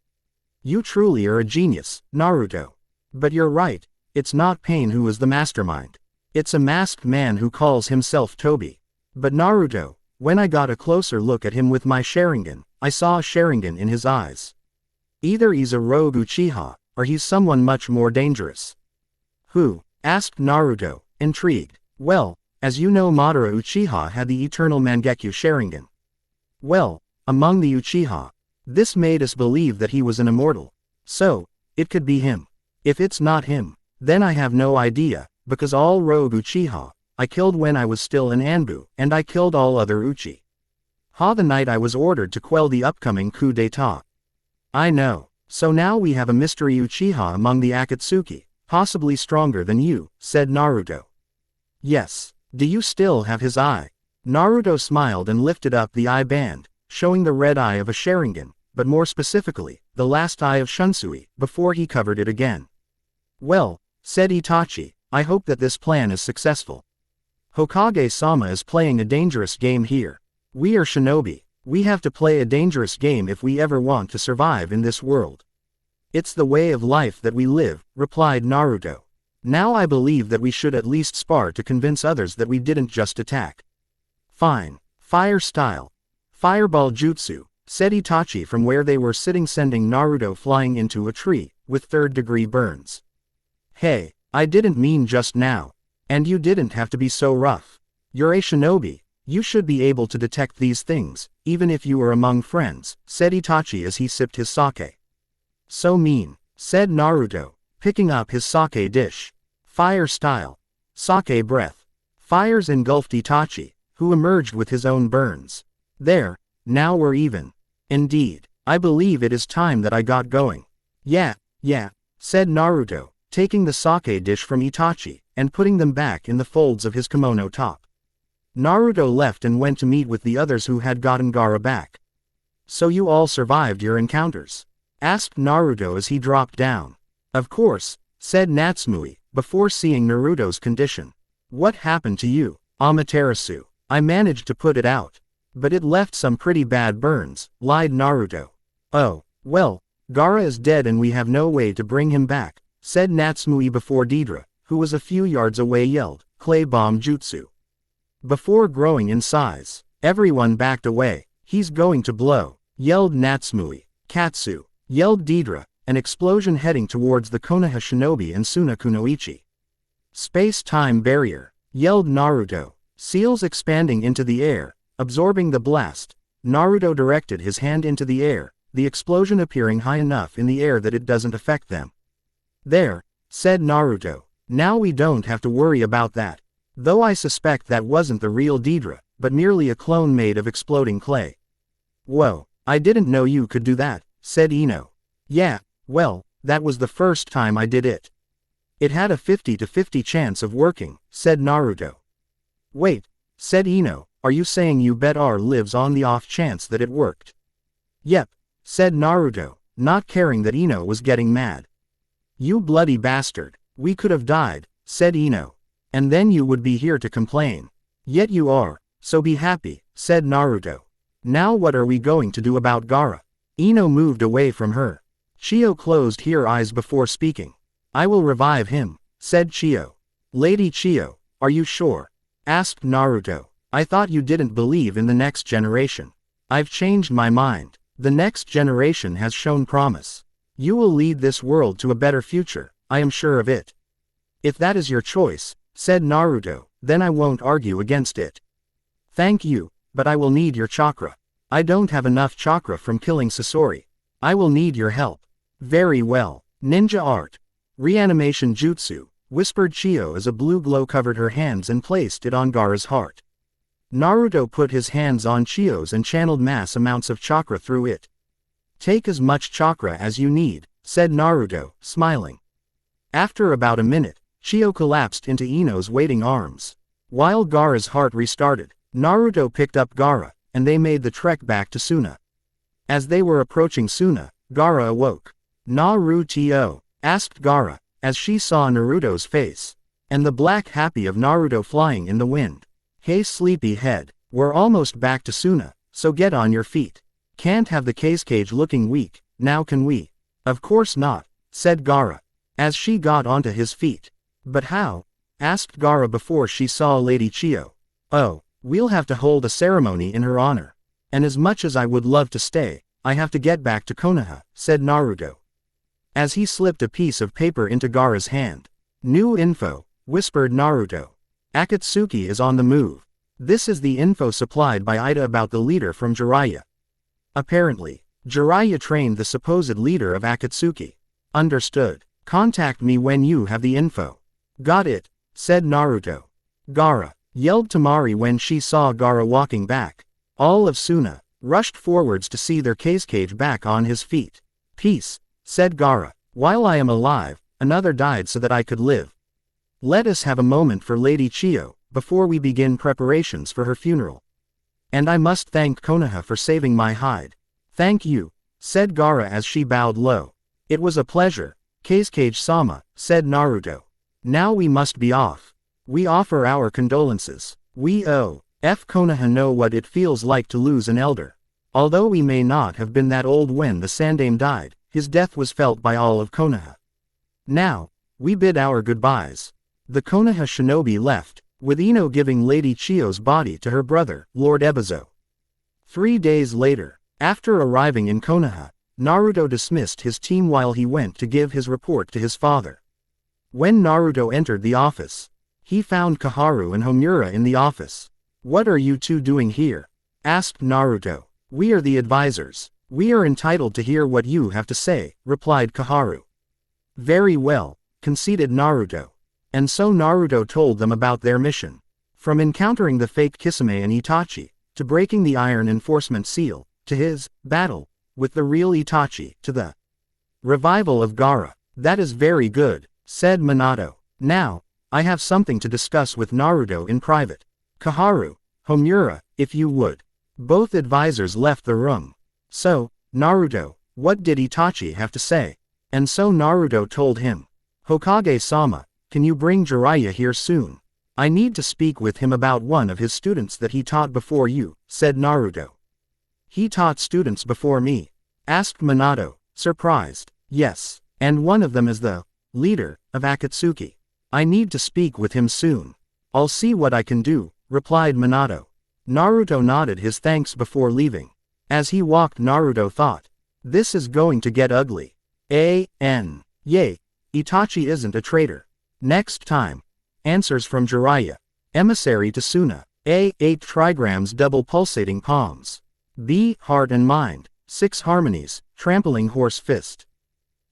You truly are a genius, Naruto. But you're right. It's not Pain who is the mastermind. It's a masked man who calls himself Toby. But Naruto, when I got a closer look at him with my Sharingan, I saw a Sharingan in his eyes. Either he's a rogue Uchiha, or he's someone much more dangerous. Who? Asked Naruto, intrigued. Well, as you know, Madara Uchiha had the eternal Mangekyo Sharingan. Well, among the Uchiha, this made us believe that he was an immortal. So, it could be him. If it's not him, then I have no idea, because all rogue Uchiha, I killed when I was still in Anbu, and I killed all other Uchiha the night I was ordered to quell the upcoming coup d'etat. I know. So now we have a mystery Uchiha among the Akatsuki, possibly stronger than you, said Naruto. Yes. Do you still have his eye? Naruto smiled and lifted up the eye band, showing the red eye of a Sharingan, but more specifically, the last eye of Shunsui, before he covered it again. Well, said Itachi, I hope that this plan is successful. Hokage-sama is playing a dangerous game here. We are shinobi. We have to play a dangerous game if we ever want to survive in this world. It's the way of life that we live, replied Naruto. Now I believe that we should at least spar to convince others that we didn't just attack. Fine. Fire style. Fireball jutsu, said Itachi from where they were sitting, sending Naruto flying into a tree, with 3rd-degree burns. Hey, I didn't mean just now. And you didn't have to be so rough. You're a shinobi, You should be able to detect these things, even if you are among friends, said Itachi as he sipped his sake. So mean, said Naruto, picking up his sake dish. Fire style. Sake breath. Fires engulfed Itachi, who emerged with his own burns. There, now we're even. Indeed, I believe it is time that I got going. Yeah, said Naruto, taking the sake dish from Itachi, and putting them back in the folds of his kimono top. Naruto left and went to meet with the others who had gotten Gaara back. So you all survived your encounters? Asked Naruto as he dropped down. Of course, said Natsumi, before seeing Naruto's condition. What happened to you, Amaterasu? I managed to put it out. But it left some pretty bad burns, lied Naruto. Oh, well, Gaara is dead and we have no way to bring him back, said Natsumi before Deidara, who was a few yards away, yelled, Clay Bomb Jutsu. Before growing in size, everyone backed away. He's going to blow, yelled Natsumi. Katsu, yelled Deidara, an explosion heading towards the Konoha shinobi and Suna Kunoichi. Space-time barrier, yelled Naruto. Seals expanding into the air, absorbing the blast. Naruto directed his hand into the air, the explosion appearing high enough in the air that it doesn't affect them. There, said Naruto. Now we don't have to worry about that. Though I suspect that wasn't the real Deidara, but merely a clone made of exploding clay. Whoa, I didn't know you could do that, said Ino. Yeah, well, that was the first time I did it. It had a 50-50 chance of working, said Naruto. Wait, said Ino, are you saying you bet R lives on the off chance that it worked? Yep, said Naruto, not caring that Ino was getting mad. You bloody bastard, we could have died, said Ino. And then you would be here to complain. Yet you are, so be happy, said Naruto. Now what are we going to do about Gaara? Ino moved away from her. Chio closed her eyes before speaking. I will revive him, said Chio. Lady Chio, are you sure? Asked Naruto. I thought you didn't believe in the next generation. I've changed my mind. The next generation has shown promise. You will lead this world to a better future, I am sure of it. If that is your choice, said Naruto, then I won't argue against it. Thank you, but I will need your chakra. I don't have enough chakra from killing Sasori. I will need your help. Very well. Ninja art. Reanimation jutsu, whispered Chio as a blue glow covered her hands and placed it on Gaara's heart. Naruto put his hands on Chio's and channeled mass amounts of chakra through it. Take as much chakra as you need, said Naruto, smiling. After about a minute, Chio collapsed into Ino's waiting arms. While Gaara's heart restarted, Naruto picked up Gaara, and they made the trek back to Suna. As they were approaching Suna, Gaara awoke. Naruto, asked Gaara, as she saw Naruto's face, and the black happy of Naruto flying in the wind. Hey sleepy head, we're almost back to Suna, so get on your feet. Can't have the cage looking weak, now can we? Of course not, said Gaara, as she got onto his feet. But how? Asked Gaara before she saw Lady Chio. Oh, we'll have to hold a ceremony in her honor. And as much as I would love to stay, I have to get back to Konoha, said Naruto. As he slipped a piece of paper into Gaara's hand. New info, whispered Naruto. Akatsuki is on the move. This is the info supplied by Ida about the leader from Jiraiya. Apparently, Jiraiya trained the supposed leader of Akatsuki. Understood. Contact me when you have the info. Got it, said Naruto. Gaara, yelled Tamari when she saw Gaara walking back. All of Suna rushed forwards to see their cage back on his feet. Peace, said Gaara. While I am alive, another died so that I could live. Let us have a moment for Lady Chio, before we begin preparations for her funeral. And I must thank Konoha for saving my hide. Thank you, said Gaara as she bowed low. It was a pleasure, Kazekage-sama, said Naruto. Now we must be off. We offer our condolences. We Konoha know what it feels like to lose an elder. Although we may not have been that old when the Sandaime died, his death was felt by all of Konoha. Now, we bid our goodbyes. The Konoha shinobi left, with Ino giving Lady Chio's body to her brother, Lord Ebizo. 3 days later, after arriving in Konoha, Naruto dismissed his team while he went to give his report to his father. When Naruto entered the office, he found Koharu and Homura in the office. What are you two doing here? Asked Naruto. We are the advisors. We are entitled to hear what you have to say, replied Koharu. Very well, conceded Naruto. And so Naruto told them about their mission. From encountering the fake Kisame and Itachi, to breaking the Iron Enforcement Seal, to his battle with the real Itachi, to the revival of Gaara. That is very good, said Minato. Now, I have something to discuss with Naruto in private. Koharu, Homura, if you would. Both advisors left the room. So, Naruto, what did Itachi have to say? And so Naruto told him. Hokage-sama, can you bring Jiraiya here soon? I need to speak with him about one of his students that he taught before you, said Naruto. He taught students before me? Asked Minato, surprised. Yes, and one of them is the leader of Akatsuki. I need to speak with him soon. I'll see what I can do, replied Minato. Naruto nodded his thanks before leaving. As he walked, Naruto thought, this is going to get ugly. Yay, Itachi isn't a traitor. Next time. Answers from Jiraiya. Emissary to Suna. A. 8 trigrams double pulsating palms. B. Heart and mind. 6 harmonies, trampling horse fist.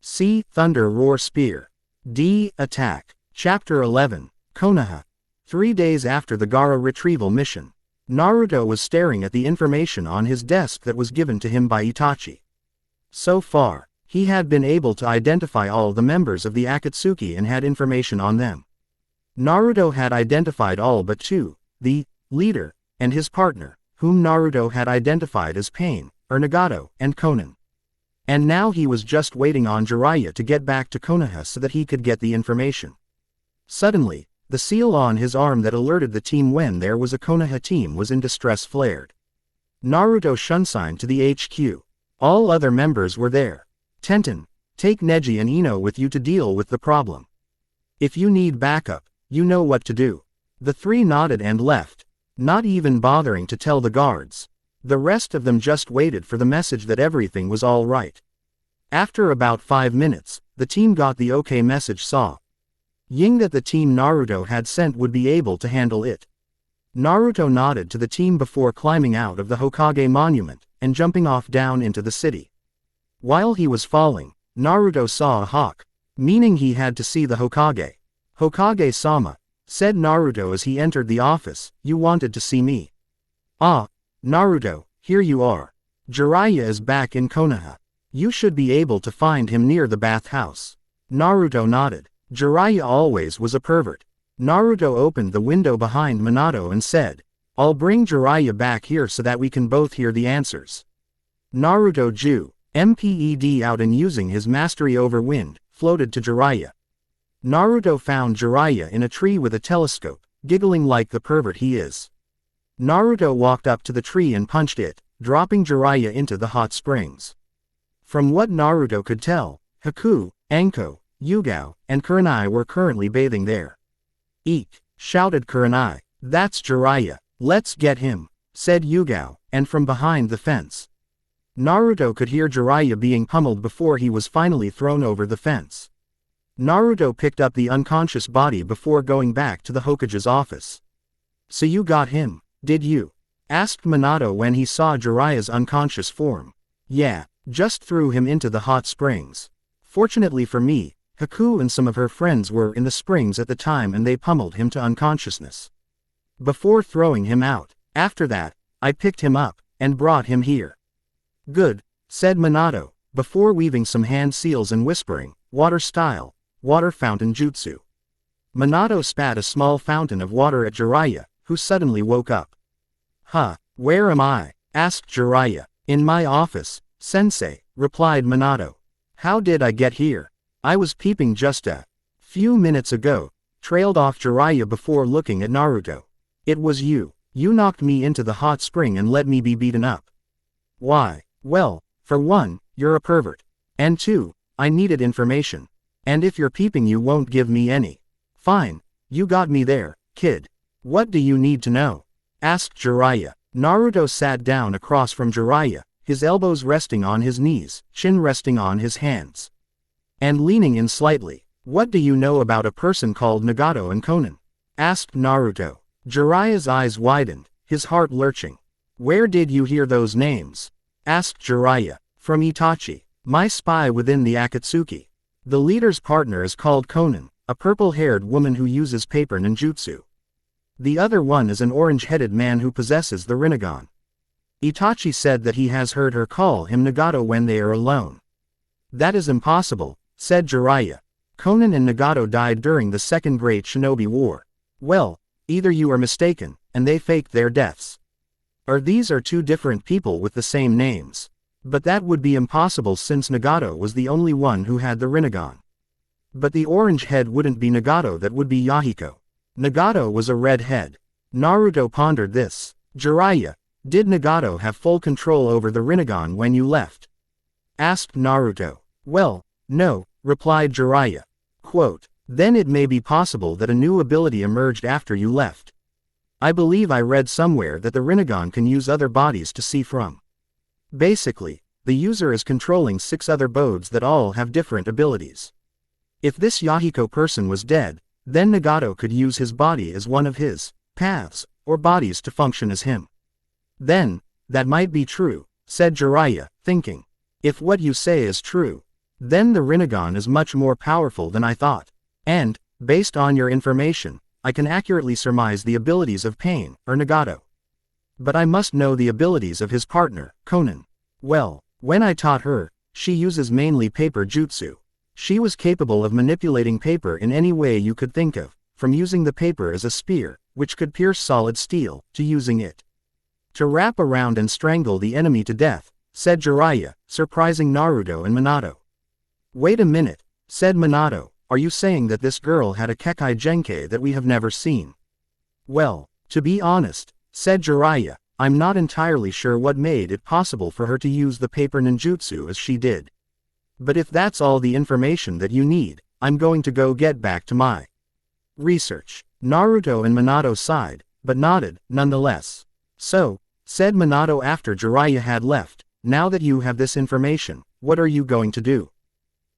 C. Thunder roar spear. D. Attack. Chapter 11. Konoha. 3 days after the Gaara retrieval mission, Naruto was staring at the information on his desk that was given to him by Itachi. So far, he had been able to identify all the members of the Akatsuki and had information on them. Naruto had identified all but 2, the leader and his partner, whom Naruto had identified as Pain, Nagato, and Konan. And now he was just waiting on Jiraiya to get back to Konoha so that he could get the information. Suddenly, the seal on his arm that alerted the team when there was a Konoha team was in distress flared. Naruto shunsigned to the HQ. All other members were there. Tenten, take Neji and Ino with you to deal with the problem. If you need backup, you know what to do. The 3 nodded and left, not even bothering to tell the guards. The rest of them just waited for the message that everything was all right. After about 5 minutes, the team got the okay message saying that the team Naruto had sent would be able to handle it. Naruto nodded to the team before climbing out of the Hokage monument and jumping off down into the city. While he was falling, Naruto saw a hawk, meaning he had to see the Hokage. Hokage-sama, said Naruto as he entered the office, you wanted to see me. Ah, Naruto, here you are. Jiraiya is back in Konoha. You should be able to find him near the bathhouse. Naruto nodded. Jiraiya always was a pervert. Naruto opened the window behind Minato and said, I'll bring Jiraiya back here so that we can both hear the answers. Naruto Ju, MPED out and using his mastery over wind, floated to Jiraiya. Naruto found Jiraiya in a tree with a telescope, giggling like the pervert he is. Naruto walked up to the tree and punched it, dropping Jiraiya into the hot springs. From what Naruto could tell, Haku, Anko, Yugao, and Kurenai were currently bathing there. Eek! Shouted Kurenai. That's Jiraiya. Let's get him, said Yugao, and from behind the fence. Naruto could hear Jiraiya being pummeled before he was finally thrown over the fence. Naruto picked up the unconscious body before going back to the Hokage's office. So you got him, did you? Asked Minato when he saw Jiraiya's unconscious form. Yeah, just threw him into the hot springs. Fortunately for me, Haku and some of her friends were in the springs at the time and they pummeled him to unconsciousness. Before throwing him out, after that, I picked him up and brought him here. Good, said Minato, before weaving some hand seals and whispering, water style, water fountain jutsu. Minato spat a small fountain of water at Jiraiya, who suddenly woke up. Huh, where am I? Asked Jiraiya. In my office, sensei, replied Minato. How did I get here? I was peeping just a few minutes ago, trailed off Jiraiya before looking at Naruto. It was you. You knocked me into the hot spring and let me be beaten up. Why? Well, for one, you're a pervert. And two, I needed information. And if you're peeping you won't give me any. Fine, you got me there, kid. What do you need to know? Asked Jiraiya. Naruto sat down across from Jiraiya, his elbows resting on his knees, chin resting on his hands. And leaning in slightly. What do you know about a person called Nagato and Konan? Asked Naruto. Jiraiya's eyes widened, his heart lurching. Where did you hear those names? Asked Jiraiya. From Itachi, my spy within the Akatsuki. The leader's partner is called Konan, a purple-haired woman who uses paper ninjutsu. The other one is an orange-headed man who possesses the Rinnegan. Itachi said that he has heard her call him Nagato when they are alone. That is impossible, said Jiraiya. Konan and Nagato died during the Second Great Shinobi War. Well, either you are mistaken, and they faked their deaths. Or these are two different people with the same names. But that would be impossible since Nagato was the only one who had the Rinnegan. But the orange head wouldn't be Nagato, that would be Yahiko. Nagato was a red head. Naruto pondered this. Jiraiya, did Nagato have full control over the Rinnegan when you left? Asked Naruto. Well, no, replied Jiraiya. Quote, then it may be possible that a new ability emerged after you left. I believe I read somewhere that the Rinnegan can use other bodies to see from. Basically, the user is controlling 6 other bodes that all have different abilities. If this Yahiko person was dead, then Nagato could use his body as one of his paths, or bodies to function as him. Then, that might be true, said Jiraiya, thinking. If what you say is true, then the Rinnegan is much more powerful than I thought. And, based on your information, I can accurately surmise the abilities of Pain, or Nagato. But I must know the abilities of his partner, Konan. Well, when I taught her, she uses mainly paper jutsu. She was capable of manipulating paper in any way you could think of, from using the paper as a spear, which could pierce solid steel, to using it to wrap around and strangle the enemy to death, said Jiraiya, surprising Naruto and Minato. Wait a minute, said Minato, are you saying that this girl had a Kekkei Genkei that we have never seen? Well, to be honest, said Jiraiya, I'm not entirely sure what made it possible for her to use the paper ninjutsu as she did. But if that's all the information that you need, I'm going to go get back to my research. Naruto and Minato sighed, but nodded, nonetheless. So, said Minato after Jiraiya had left, now that you have this information, what are you going to do?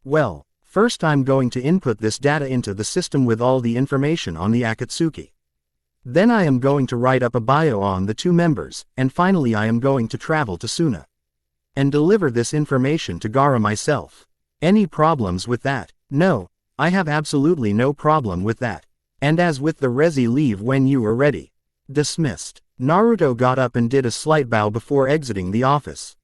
Well, first I'm going to input this data into the system with all the information on the Akatsuki. Then I am going to write up a bio on the 2 members, and finally I am going to travel to Suna and deliver this information to Gaara myself. Any problems with that? No, I have absolutely no problem with that. And as with the Rezi, leave when you are ready. Dismissed. Naruto got up and did a slight bow before exiting the office.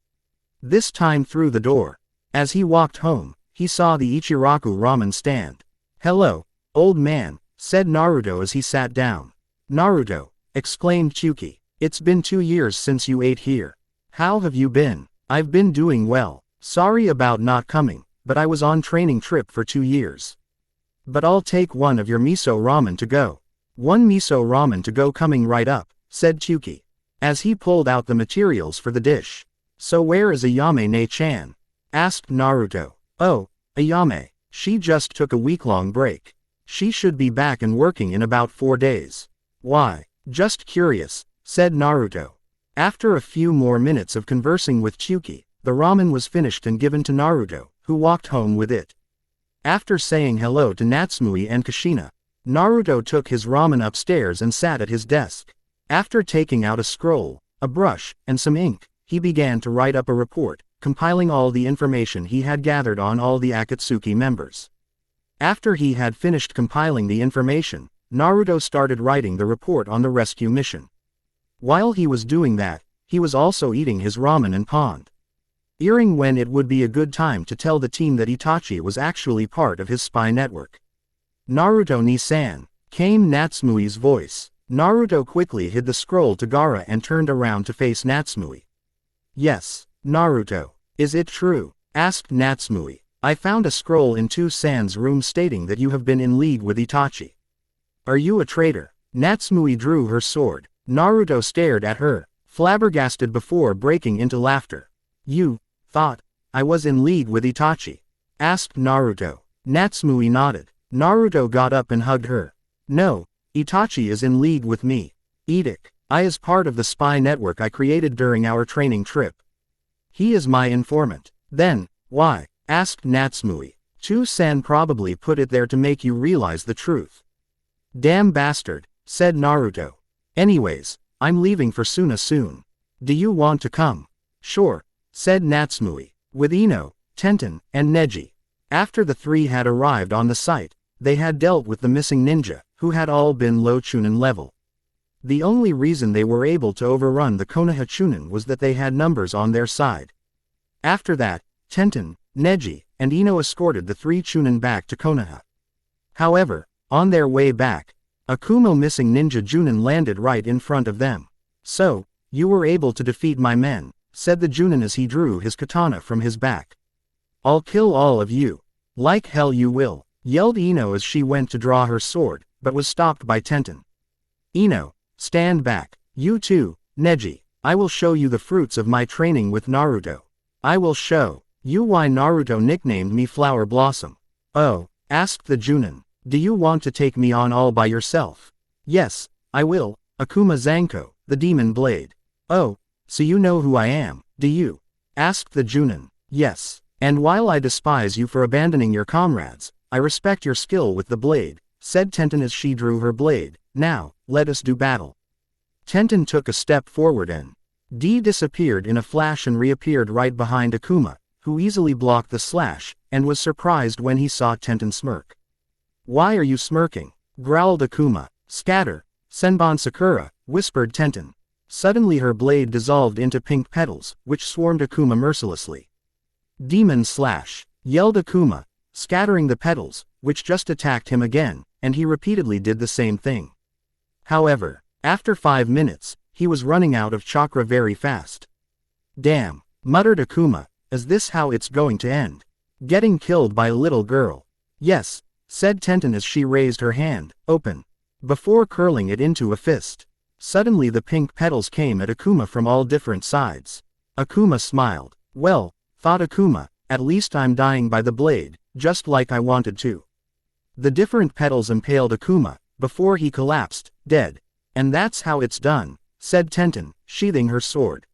This time through the door. As he walked home, he saw the Ichiraku ramen stand. Hello, old man, said Naruto as he sat down. Naruto, exclaimed Chuki. It's been 2 years since you ate here. How have you been? I've been doing well. Sorry about not coming, but I was on training trip for 2 years. But I'll take one of your miso ramen to go. 1 miso ramen to go coming right up, said Chuki, as he pulled out the materials for the dish. So where is Ayame-ne-chan? Asked Naruto. Oh, Ayame, she just took a week-long break. She should be back and working in about 4 days. Why? Just curious, said Naruto. After a few more minutes of conversing with Chuki, the ramen was finished and given to Naruto, who walked home with it. After saying hello to Natsumui and Kushina, Naruto took his ramen upstairs and sat at his desk. After taking out a scroll, a brush, and some ink, he began to write up a report, compiling all the information he had gathered on all the Akatsuki members. After he had finished compiling the information, Naruto started writing the report on the rescue mission. While he was doing that, he was also eating his ramen and pondering when it would be a good time to tell the team that Itachi was actually part of his spy network. Naruto-ni-san, came Natsumi's voice. Naruto quickly hid the scroll to Gaara and turned around to face Natsumi. Yes, Naruto. Is it true? Asked Natsumi. I found a scroll in San's room stating that you have been in league with Itachi. Are you a traitor? Natsumi drew her sword. Naruto stared at her, flabbergasted before breaking into laughter. You thought I was in league with Itachi? Asked Naruto. Natsumi nodded. Naruto got up and hugged her. No, Itachi is in league with me. Edik. I is part of the spy network I created during our training trip. He is my informant. Then, why? Asked Natsumi. San probably put it there to make you realize the truth. Damn bastard, said Naruto. Anyways, I'm leaving for Suna soon. Do you want to come? Sure, said Natsumui, with Ino, Tenten, and Neji. After the three had arrived on the site, they had dealt with the missing ninja, who had all been low Chunin level. The only reason they were able to overrun the Konoha Chunin was that they had numbers on their side. After that, Tenten, Neji, and Ino escorted the three Chunin back to Konoha. However, on their way back, a Kumo missing ninja Junin landed right in front of them. So, you were able to defeat my men, said the Junin as he drew his katana from his back. I'll kill all of you. Like hell you will, yelled Ino as she went to draw her sword, but was stopped by Tenten. Ino, stand back. You too, Neji. I will show you the fruits of my training with Naruto. I will show you why Naruto nicknamed me Flower Blossom. Oh, asked the Junin. Do you want to take me on all by yourself? Yes, I will, Akuma Zanko, the demon blade. Oh, so you know who I am, do you? Asked the Junin. Yes, and while I despise you for abandoning your comrades, I respect your skill with the blade, said Tenten as she drew her blade. Now, let us do battle. Tenten took a step forward and disappeared in a flash and reappeared right behind Akuma, who easily blocked the slash, and was surprised when he saw Tenten smirk. Why are you smirking? Growled Akuma. Scatter, Senbon Sakura, whispered Tenten. Suddenly her blade dissolved into pink petals, which swarmed Akuma mercilessly. Demon slash, yelled Akuma, scattering the petals, which just attacked him again, and he repeatedly did the same thing. However, after 5 minutes, he was running out of chakra very fast. Damn, muttered Akuma, is this how it's going to end? Getting killed by a little girl. Yes, said Tenten as she raised her hand, open, before curling it into a fist. Suddenly the pink petals came at Akuma from all different sides. Akuma smiled. Well, thought Akuma, at least I'm dying by the blade, just like I wanted to. The different petals impaled Akuma, before he collapsed, dead. And that's how it's done, said Tenten, sheathing her sword.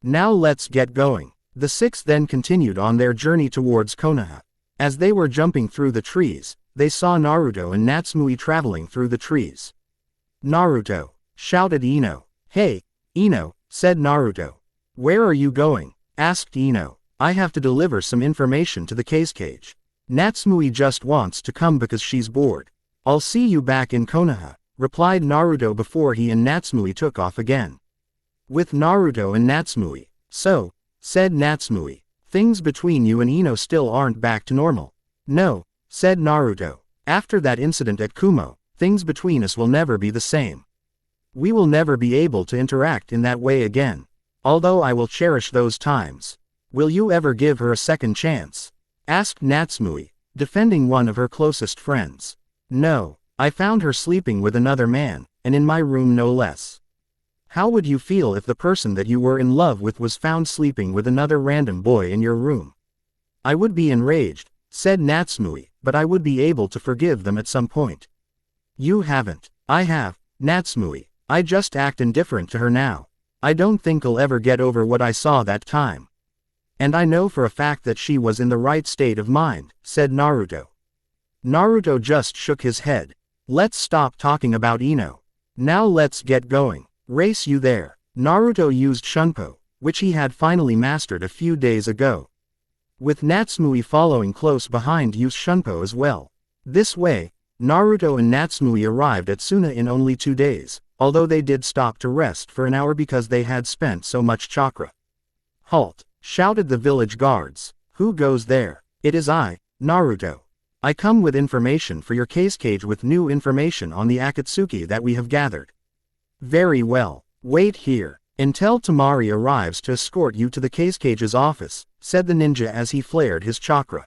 Now let's get going. The six then continued on their journey towards Konoha. As they were jumping through the trees, they saw Naruto and Natsumui traveling through the trees. Naruto, shouted Ino. Hey, Ino, said Naruto. Where are you going? Asked Ino. I have to deliver some information to the cage. Natsumui just wants to come because she's bored. I'll see you back in Konoha, replied Naruto before he and Natsumui took off again. With Naruto and Natsumui. So, said Natsumui, things between you and Ino still aren't back to normal. No, said Naruto. After that incident at Kumo, things between us will never be the same. We will never be able to interact in that way again. Although I will cherish those times. Will you ever give her a second chance? Asked Natsumui, defending one of her closest friends. No, I found her sleeping with another man, and in my room no less. How would you feel if the person that you were in love with was found sleeping with another random boy in your room? I would be enraged, said Natsumui, but I would be able to forgive them at some point. You haven't. I have, Natsumui. I just act indifferent to her now. I don't think I'll ever get over what I saw that time. And I know for a fact that she was in the right state of mind, said Naruto. Naruto just shook his head. Let's stop talking about Ino. Now let's get going. Race you there. Naruto used Shunpo, which he had finally mastered a few days ago. With Natsumui following close behind, used Shunpo as well. This way, Naruto and Natsumui arrived at Suna in only 2 days, although they did stop to rest for an hour because they had spent so much chakra. Halt, shouted the village guards. Who goes there? It is I, Naruto. I come with information for your cage with new information on the Akatsuki that we have gathered. Very well, wait here, until Tamari arrives to escort you to the cage's office, said the ninja as he flared his chakra.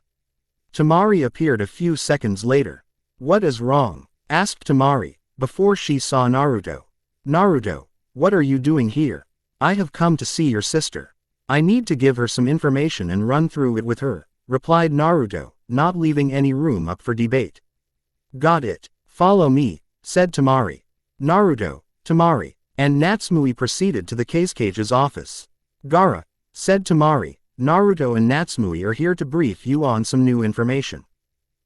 Tamari appeared a few seconds later. What is wrong? Asked Tamari, before she saw Naruto. Naruto, what are you doing here? I have come to see your sister. I need to give her some information and run through it with her, replied Naruto, not leaving any room up for debate. Got it. Follow me, said Tamari. Naruto, Tamari, and Natsumui proceeded to the cage's office. Gaara, said Tamari, Naruto and Natsumui are here to brief you on some new information.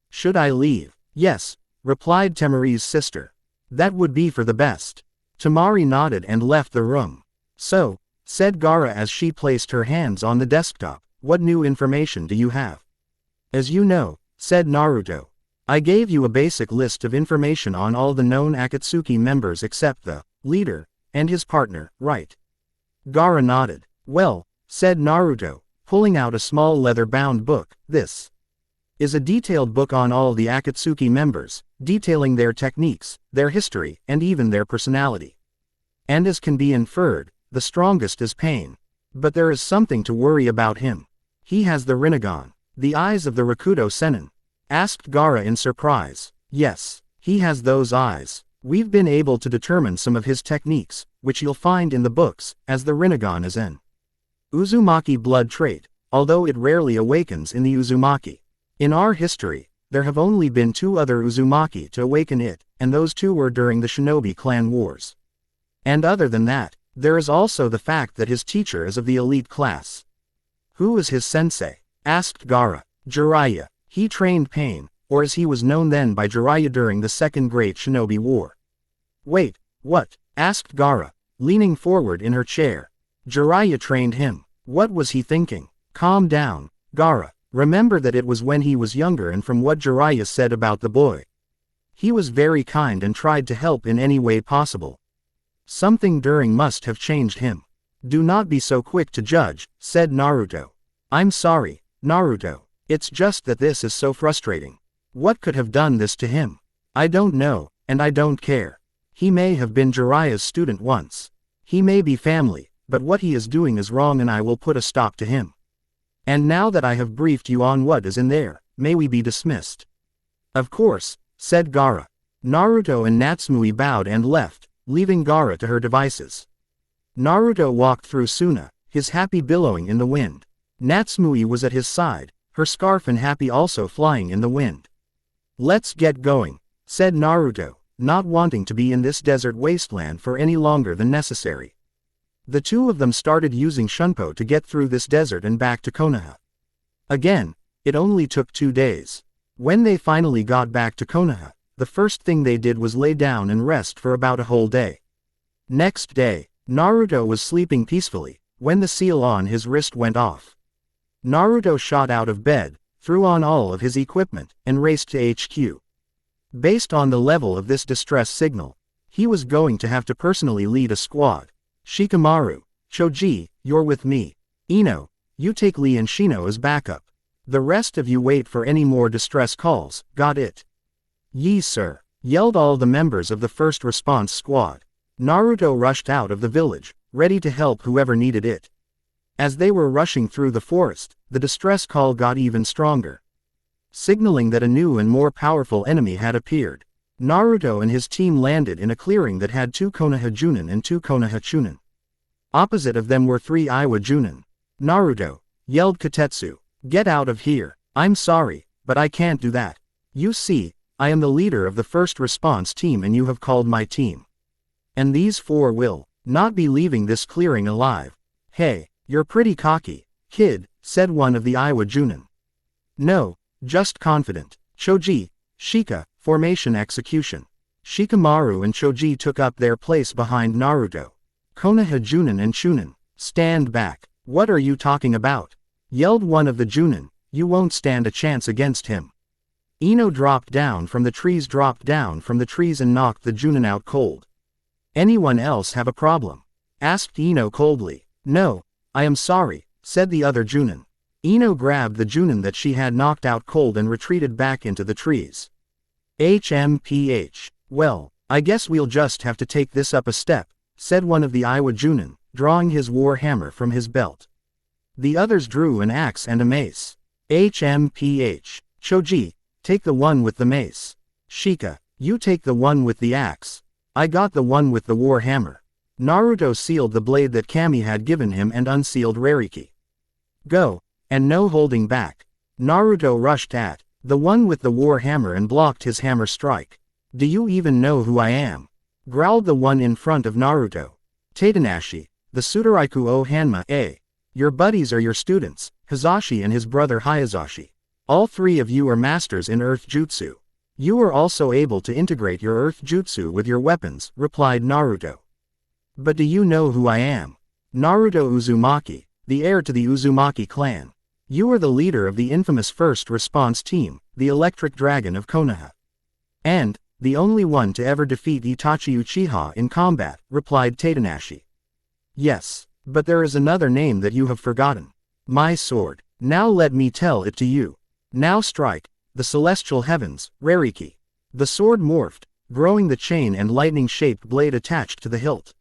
Should I leave? Yes, replied Tamari's sister. That would be for the best. Temari nodded and left the room. So, said Gaara as she placed her hands on the desktop, what new information do you have? As you know, said Naruto. I gave you a basic list of information on all the known Akatsuki members except the leader and his partner, right? Gaara nodded. Well, said Naruto, pulling out a small leather-bound book, this is a detailed book on all the Akatsuki members, detailing their techniques, their history, and even their personality. And as can be inferred, the strongest is Pain. But there is something to worry about him. He has the Rinnegan, the eyes of the Rakuto Sennin. Asked Gaara in surprise. Yes, he has those eyes. We've been able to determine some of his techniques, which you'll find in the books, as the Rinnegan is an Uzumaki blood trait, although it rarely awakens in the Uzumaki. In our history, there have only been 2 other Uzumaki to awaken it, and those 2 were during the Shinobi clan wars. And other than that, there is also the fact that his teacher is of the elite class. Who is his sensei? Asked Gaara. Jiraiya. He trained Pain, or as he was known then by Jiraiya during the Second Great Shinobi War. Wait, what? Asked Gaara, leaning forward in her chair. Jiraiya trained him. What was he thinking? Calm down, Gaara. Remember that it was when he was younger, and from what Jiraiya said about the boy, he was very kind and tried to help in any way possible. Something during must have changed him. Do not be so quick to judge, said Naruto. I'm sorry, Naruto. It's just that this is so frustrating. What could have done this to him? I don't know, and I don't care. He may have been Jiraiya's student once. He may be family, but what he is doing is wrong, and I will put a stop to him. And now that I have briefed you on what is in there, may we be dismissed? Of course, said Gaara. Naruto and Natsumi bowed and left, leaving Gaara to her devices. Naruto walked through Suna, his happy billowing in the wind. Natsumi was at his side, her scarf and happy also flying in the wind. Let's get going, said Naruto, not wanting to be in this desert wasteland for any longer than necessary. The 2 of them started using Shunpo to get through this desert and back to Konoha. Again, it only took 2 days. When they finally got back to Konoha, the first thing they did was lay down and rest for about a whole day. Next day, Naruto was sleeping peacefully, when the seal on his wrist went off. Naruto shot out of bed, threw on all of his equipment, and raced to HQ. Based on the level of this distress signal, he was going to have to personally lead a squad. Shikamaru, Choji, you're with me. Ino, you take Lee and Shino as backup. The rest of you wait for any more distress calls, got it? Ye sir, yelled all the members of the first response squad. Naruto rushed out of the village, ready to help whoever needed it. As they were rushing through the forest, the distress call got even stronger, signaling that a new and more powerful enemy had appeared. Naruto and his team landed in a clearing that had 2 Konoha Junin and 2 Konoha Chunin. Opposite of them were 3 Iwa Junin. Naruto, yelled Katetsu, get out of here. I'm sorry, but I can't do that. You see, I am the leader of the first response team and you have called my team. And these 4 will not be leaving this clearing alive. Hey, you're pretty cocky, kid, said one of the Iwa Junin. No, just confident. Choji, Shika, formation execution. Shikamaru and Choji took up their place behind Naruto. Konoha Junin and Chunin, stand back. What are you talking about? Yelled one of the Junin, you won't stand a chance against him. Ino dropped down from the trees and knocked the Junin out cold. Anyone else have a problem? Asked Ino coldly. No, I am sorry, said the other Junin. Ino grabbed the Junin that she had knocked out cold and retreated back into the trees. HMPH. Well, I guess we'll just have to take this up a step, said one of the Iwa Junin, drawing his war hammer from his belt. The others drew an axe and a mace. HMPH. Choji, take the one with the mace. Shika, you take the one with the axe. I got the one with the war hammer. Naruto sealed the blade that Kami had given him and unsealed Rariki. Go, and no holding back. Naruto rushed at the one with the war hammer and blocked his hammer strike. Do you even know who I am? Growled the one in front of Naruto. Tadanashi, the Sudaraiku o Hanma A. Your buddies are your students, Hazashi and his brother Hayazashi. All 3 of you are masters in Earth Jutsu. You are also able to integrate your Earth Jutsu with your weapons, replied Naruto. But do you know who I am? Naruto Uzumaki, the heir to the Uzumaki clan. You are the leader of the infamous first response team, the Electric Dragon of Konoha. And, the only one to ever defeat Itachi Uchiha in combat, replied Tadanashi. Yes, but there is another name that you have forgotten. My sword. Now let me tell it to you. Now strike, the celestial heavens, Rariki. The sword morphed, growing the chain and lightning-shaped blade attached to the hilt.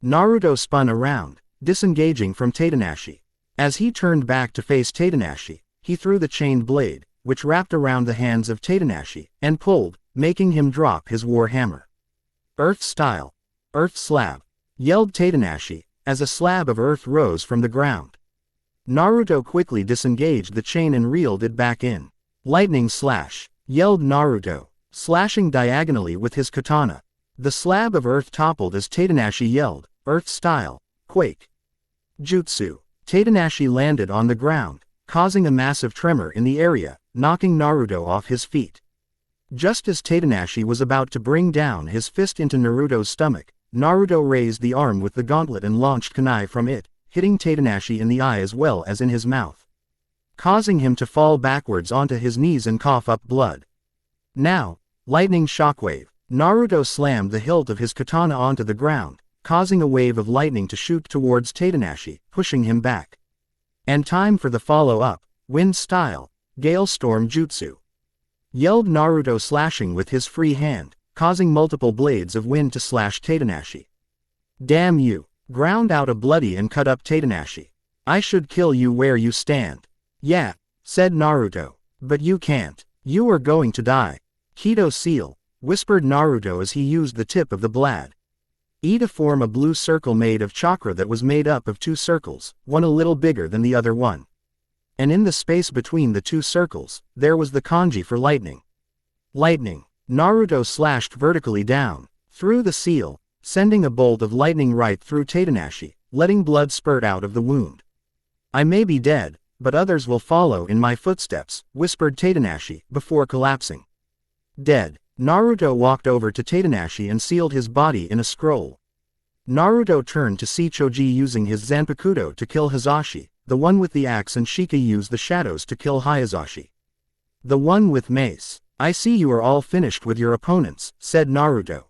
Naruto spun around, disengaging from Tadanashi. As he turned back to face Tadanashi, he threw the chained blade, which wrapped around the hands of Tadanashi, and pulled, making him drop his war hammer. Earth style. Earth slab. Yelled Tadanashi, as a slab of earth rose from the ground. Naruto quickly disengaged the chain and reeled it back in. Lightning slash. Yelled Naruto, slashing diagonally with his katana. The slab of earth toppled as Tadanashi yelled, Earth style, quake. Jutsu. Tadanashi landed on the ground, causing a massive tremor in the area, knocking Naruto off his feet. Just as Tadanashi was about to bring down his fist into Naruto's stomach, Naruto raised the arm with the gauntlet and launched kunai from it, hitting Tadanashi in the eye as well as in his mouth, causing him to fall backwards onto his knees and cough up blood. Now, lightning shockwave. Naruto slammed the hilt of his katana onto the ground, causing a wave of lightning to shoot towards Tadanashi, pushing him back. And time for the follow-up, wind style, gale storm jutsu. Yelled Naruto, slashing with his free hand, causing multiple blades of wind to slash Tadanashi. Damn you. Ground out a bloody and cut up Tadanashi. I should kill you where you stand. Yeah, said Naruto. But you can't. You are going to die. Kido seal, whispered Naruto as he used the tip of the blade to form a blue circle made of chakra that was made up of two circles, one a little bigger than the other one. And in the space between the two circles, there was the kanji for lightning. Lightning. Naruto slashed vertically down, through the seal, sending a bolt of lightning right through Tadanashi, letting blood spurt out of the wound. I may be dead, but others will follow in my footsteps, whispered Tadanashi, before collapsing. Dead. Naruto walked over to Tadanashi and sealed his body in a scroll. Naruto turned to see Choji using his Zanpakuto to kill Hizashi, the one with the axe, and Shika used the shadows to kill Hizashi. The one with mace. I see you are all finished with your opponents, said Naruto.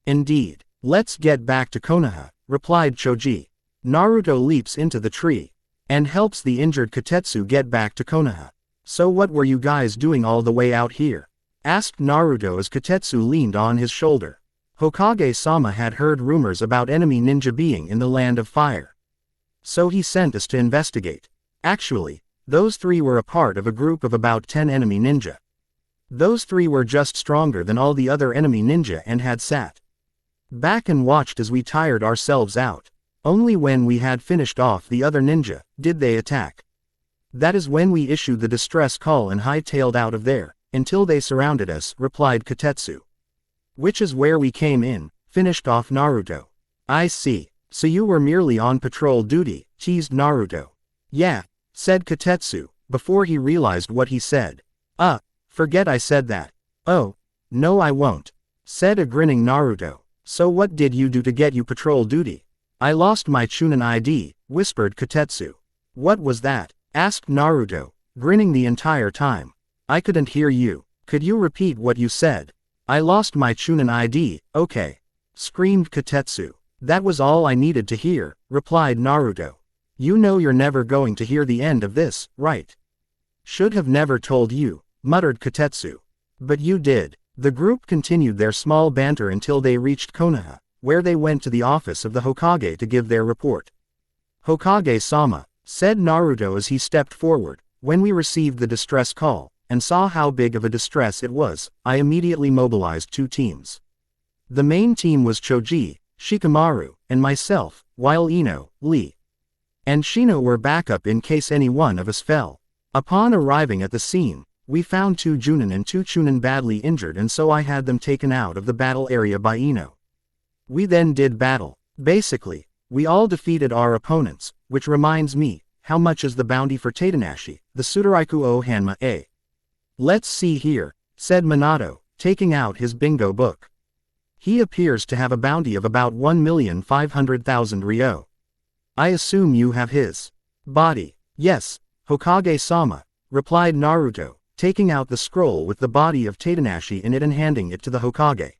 Indeed. Let's get back to Konoha, replied Choji. Naruto leaps into the tree and helps the injured Katetsu get back to Konoha. So what were you guys doing all the way out here? Asked Naruto as Katetsu leaned on his shoulder. Hokage-sama had heard rumors about enemy ninja being in the land of fire. So he sent us to investigate. Actually, those three were a part of a group of about 10 enemy ninja. Those three were just stronger than all the other enemy ninja and had sat back and watched as we tired ourselves out. Only when we had finished off the other ninja, did they attack. That is when we issued the distress call and hightailed out of there, until they surrounded us, replied Katetsu. Which is where we came in, finished off Naruto. I see. So you were merely on patrol duty, teased Naruto. Yeah, said Katetsu, before he realized what he said. Forget I said that. Oh, no I won't, said a grinning Naruto. So what did you do to get you patrol duty? I lost my Chunin ID, whispered Katetsu. What was that? Asked Naruto, grinning the entire time. I couldn't hear you. Could you repeat what you said? I lost my Chunin ID, okay. Screamed Katetsu. That was all I needed to hear, replied Naruto. You know you're never going to hear the end of this, right? Should have never told you, muttered Katetsu. But you did. The group continued their small banter until they reached Konoha, where they went to the office of the Hokage to give their report. Hokage-sama, said Naruto as he stepped forward, when we received the distress call, and saw how big of a distress it was, I immediately mobilized 2 teams. The main team was Choji, Shikamaru, and myself, while Ino, Lee, and Shino were backup in case any one of us fell. Upon arriving at the scene, we found 2 Junin and 2 Chunin badly injured, and so I had them taken out of the battle area by Ino. We then did battle. Basically, we all defeated our opponents, which reminds me, how much is the bounty for Tadanashi, the Sudaraiku o Hanma A? Let's see here, said Minato, taking out his bingo book. He appears to have a bounty of about 1,500,000 ryo. I assume you have his body. Yes, Hokage-sama, replied Naruto, taking out the scroll with the body of Tadanashi in it and handing it to the Hokage.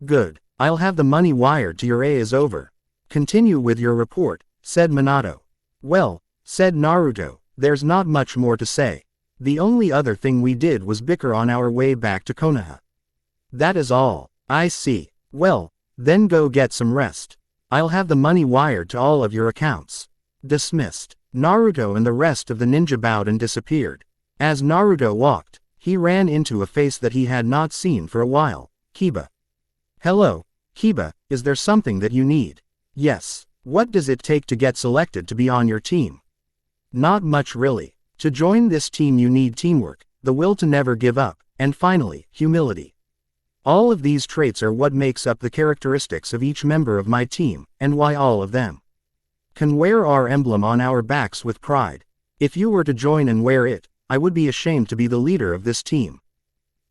Good, I'll have the money wired to your A is over. Continue with your report, said Minato. Well, said Naruto, there's not much more to say. The only other thing we did was bicker on our way back to Konoha. That is all. I see. Well, then go get some rest. I'll have the money wired to all of your accounts. Dismissed. Naruto and the rest of the ninja bowed and disappeared. As Naruto walked, he ran into a face that he had not seen for a while, Kiba. Hello, Kiba, is there something that you need? Yes. What does it take to get selected to be on your team? Not much really. To join this team you need teamwork, the will to never give up, and finally, humility. All of these traits are what makes up the characteristics of each member of my team, and why all of them can wear our emblem on our backs with pride. If you were to join and wear it, I would be ashamed to be the leader of this team.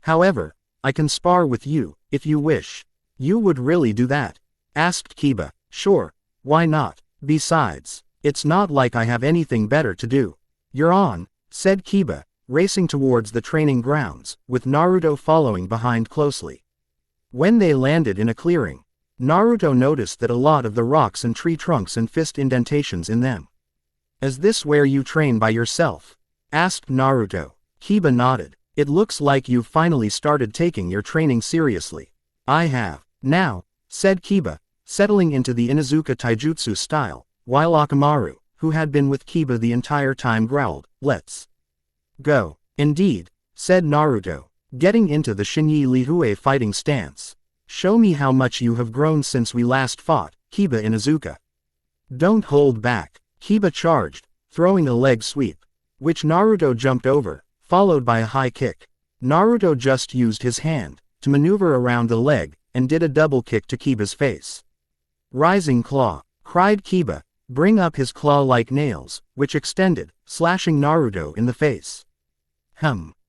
However, I can spar with you, if you wish. You would really do that? Asked Kiba. Sure, why not? Besides, it's not like I have anything better to do. You're on, said Kiba, racing towards the training grounds, with Naruto following behind closely. When they landed in a clearing, Naruto noticed that a lot of the rocks and tree trunks and fist indentations in them. Is this where you train by yourself? Asked Naruto. Kiba nodded. It looks like you've finally started taking your training seriously. I have. Now, said Kiba, settling into the Inuzuka taijutsu style, while Akamaru, who had been with Kiba the entire time, growled, let's go. Indeed, said Naruto, getting into the Shinyi Lihue fighting stance. Show me how much you have grown since we last fought, Kiba Inuzuka. Don't hold back. Kiba charged, throwing a leg sweep, which Naruto jumped over, followed by a high kick. Naruto just used his hand to maneuver around the leg, and did a double kick to Kiba's face. Rising claw, cried Kiba, bring up his claw-like nails, which extended, slashing Naruto in the face.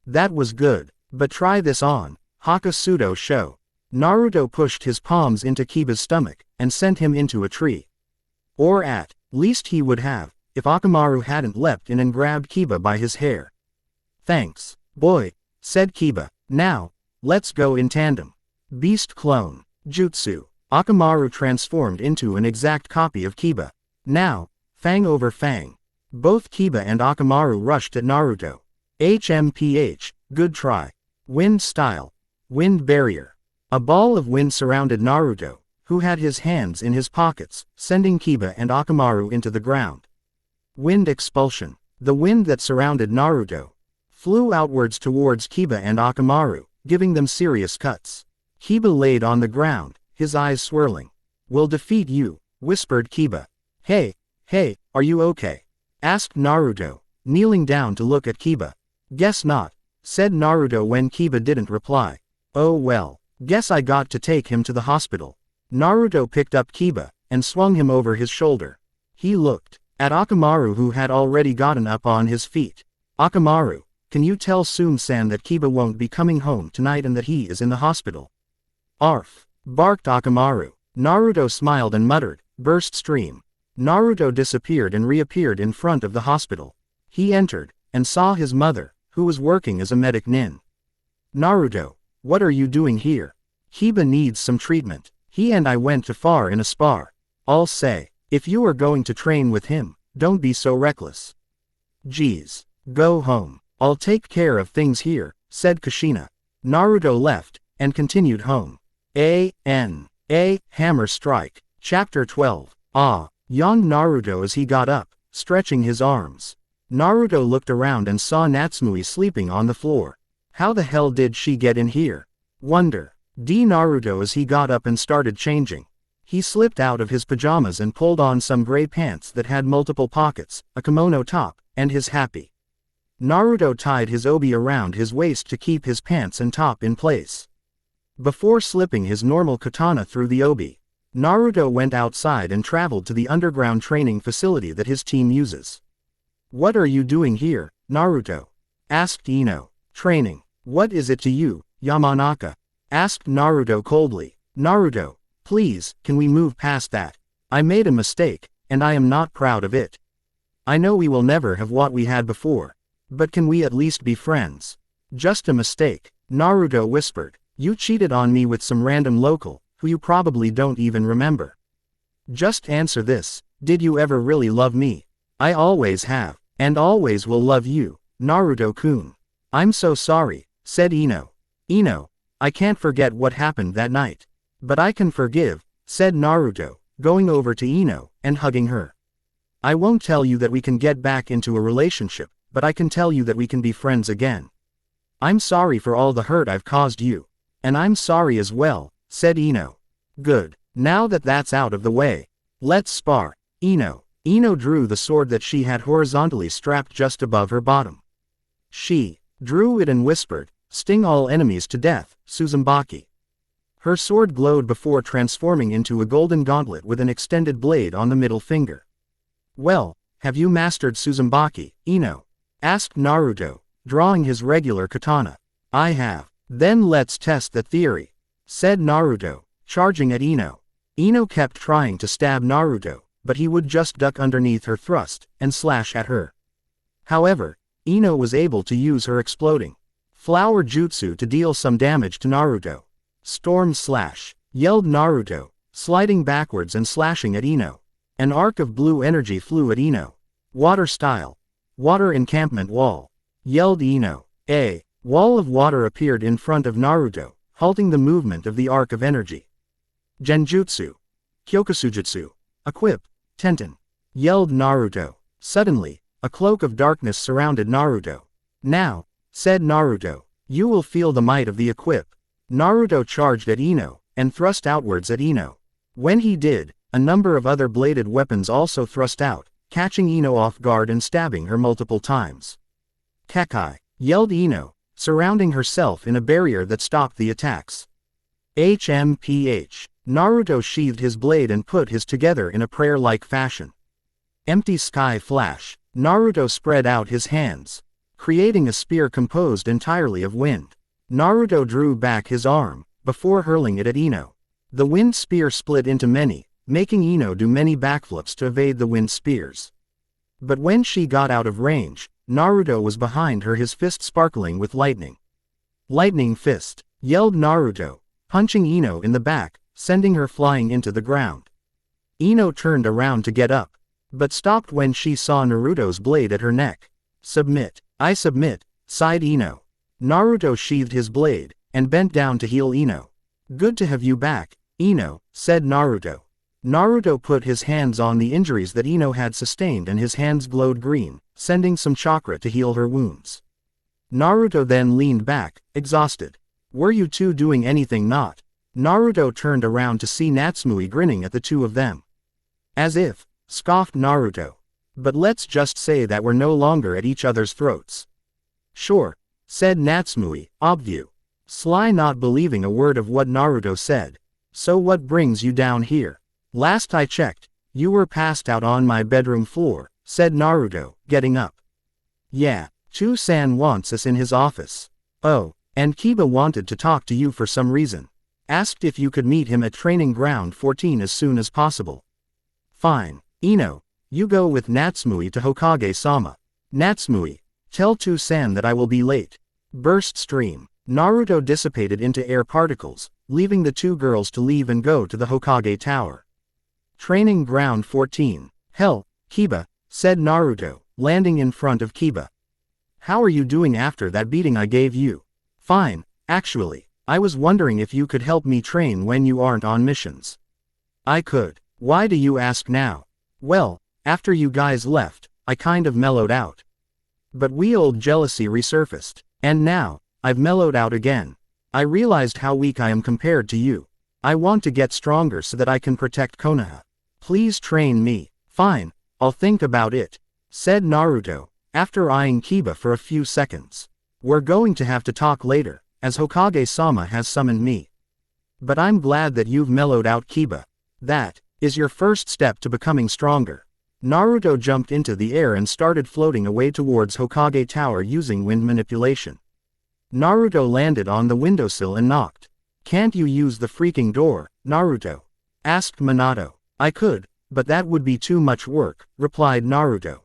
That was good, but try this on, Hakasudo show. Naruto pushed his palms into Kiba's stomach, and sent him into a tree. Or at least he would have, if Akamaru hadn't leapt in and grabbed Kiba by his hair. Thanks, boy, said Kiba. Now, let's go in tandem. Beast clone, Jutsu. Akamaru transformed into an exact copy of Kiba. Now, fang over fang. Both Kiba and Akamaru rushed at Naruto. HMPH, good try. Wind style. Wind barrier. A ball of wind surrounded Naruto, who had his hands in his pockets, sending Kiba and Akamaru into the ground. Wind expulsion. The wind that surrounded Naruto flew outwards towards Kiba and Akamaru, giving them serious cuts. Kiba laid on the ground, his eyes swirling. We'll defeat you, whispered Kiba. Hey, are you okay? Asked Naruto, kneeling down to look at Kiba. Guess not, said Naruto when Kiba didn't reply. Oh well, guess I got to take him to the hospital. Naruto picked up Kiba, and swung him over his shoulder. He looked at Akamaru, who had already gotten up on his feet. Akamaru, can you tell Sum-san that Kiba won't be coming home tonight and that he is in the hospital? Arf, barked Akamaru. Naruto smiled and muttered, burst stream. Naruto disappeared and reappeared in front of the hospital. He entered, and saw his mother, who was working as a medic nin. Naruto, what are you doing here? Kiba needs some treatment. He and I went too far in a spar. I'll say, if you are going to train with him, don't be so reckless. Geez, go home. I'll take care of things here, said Kushina. Naruto left, and continued home. Hammer Strike. Chapter 12. Yawned Naruto as he got up, stretching his arms. Naruto looked around and saw Natsumui sleeping on the floor. How the hell did she get in here? Wonder. Naruto as he got up and started changing. He slipped out of his pajamas and pulled on some gray pants that had multiple pockets, a kimono top, and his happy. Naruto tied his obi around his waist to keep his pants and top in place. Before slipping his normal katana through the obi, Naruto went outside and traveled to the underground training facility that his team uses. What are you doing here, Naruto? Asked Ino. Training. What is it to you, Yamanaka? Asked Naruto coldly. Naruto, please, can we move past that? I made a mistake, and I am not proud of it. I know we will never have what we had before. But can we at least be friends? Just a mistake, Naruto whispered. You cheated on me with some random local, who you probably don't even remember. Just answer this, did you ever really love me? I always have, and always will love you, Naruto-kun. I'm so sorry, said Ino. Ino, I can't forget what happened that night. But I can forgive, said Naruto, going over to Ino, and hugging her. I won't tell you that we can get back into a relationship, but I can tell you that we can be friends again. I'm sorry for all the hurt I've caused you. And I'm sorry as well, said Ino. Good, now that that's out of the way. Let's spar, Ino. Ino drew the sword that she had horizontally strapped just above her bottom. She drew it and whispered, sting all enemies to death, Suzumaki. Her sword glowed before transforming into a golden gauntlet with an extended blade on the middle finger. Well, have you mastered Suzumaki, Ino? Asked Naruto, drawing his regular katana. I have. Then let's test the theory, said Naruto, charging at Ino. Ino kept trying to stab Naruto, but he would just duck underneath her thrust and slash at her. However, Ino was able to use her exploding flower jutsu to deal some damage to Naruto. Storm slash, yelled Naruto, sliding backwards and slashing at Ino. An arc of blue energy flew at Ino. Water style. Water encampment wall, yelled Ino. A wall of water appeared in front of Naruto, halting the movement of the arc of energy. Genjutsu. Kyokusujutsu. Equip, Tenten, yelled Naruto. Suddenly, a cloak of darkness surrounded Naruto. Now, said Naruto, you will feel the might of the equip. Naruto charged at Ino, and thrust outwards at Ino. When he did, a number of other bladed weapons also thrust out, catching Ino off guard and stabbing her multiple times. Kekai, yelled Ino, surrounding herself in a barrier that stopped the attacks. HMPH. Naruto sheathed his blade and put his together in a prayer-like fashion. Empty sky flash. Naruto spread out his hands, creating a spear composed entirely of wind. Naruto drew back his arm, before hurling it at Ino. The wind spear split into many, making Ino do many backflips to evade the wind spears. But when she got out of range, Naruto was behind her, his fist sparkling with lightning. Lightning fist, yelled Naruto, punching Ino in the back, sending her flying into the ground. Ino turned around to get up, but stopped when she saw Naruto's blade at her neck. Submit, I submit, sighed Ino. Naruto sheathed his blade, and bent down to heal Ino. Good to have you back, Ino, said Naruto. Naruto put his hands on the injuries that Ino had sustained and his hands glowed green, sending some chakra to heal her wounds. Naruto then leaned back, exhausted. Were you two doing anything not? Naruto turned around to see Natsumi grinning at the two of them. As if, scoffed Naruto. But let's just say that we're no longer at each other's throats. Sure, said Natsumi, obview. Sly not believing a word of what Naruto said. So what brings you down here? Last I checked, you were passed out on my bedroom floor, said Naruto, getting up. Yeah, Chu-san wants us in his office. Oh, and Kiba wanted to talk to you for some reason. Asked if you could meet him at training ground 14 as soon as possible. Fine, Ino, you go with Natsumi to Hokage-sama. Natsumi, tell Chu-san that I will be late. Burst stream. Naruto dissipated into air particles, leaving the two girls to leave and go to the Hokage Tower. Training ground 14. Hell, Kiba, said Naruto, landing in front of Kiba. How are you doing after that beating I gave you? Fine, actually. I was wondering if you could help me train when you aren't on missions. I could. Why do you ask now? Well, after you guys left, I kind of mellowed out. But old jealousy resurfaced. And now, I've mellowed out again. I realized how weak I am compared to you. I want to get stronger so that I can protect Konoha. Please train me. Fine, I'll think about it, said Naruto, after eyeing Kiba for a few seconds. We're going to have to talk later, as Hokage-sama has summoned me. But I'm glad that you've mellowed out, Kiba. That is your first step to becoming stronger. Naruto jumped into the air and started floating away towards Hokage Tower using wind manipulation. Naruto landed on the windowsill and knocked. Can't you use the freaking door, Naruto? Asked Minato. I could, but that would be too much work, replied Naruto.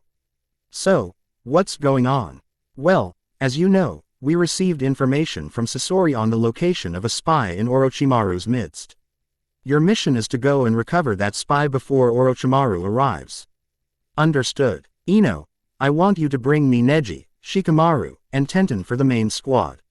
So, what's going on? Well, as you know, we received information from Sasori on the location of a spy in Orochimaru's midst. Your mission is to go and recover that spy before Orochimaru arrives. Understood. Ino, I want you to bring me Neji, Shikamaru, and Tenten for the main squad.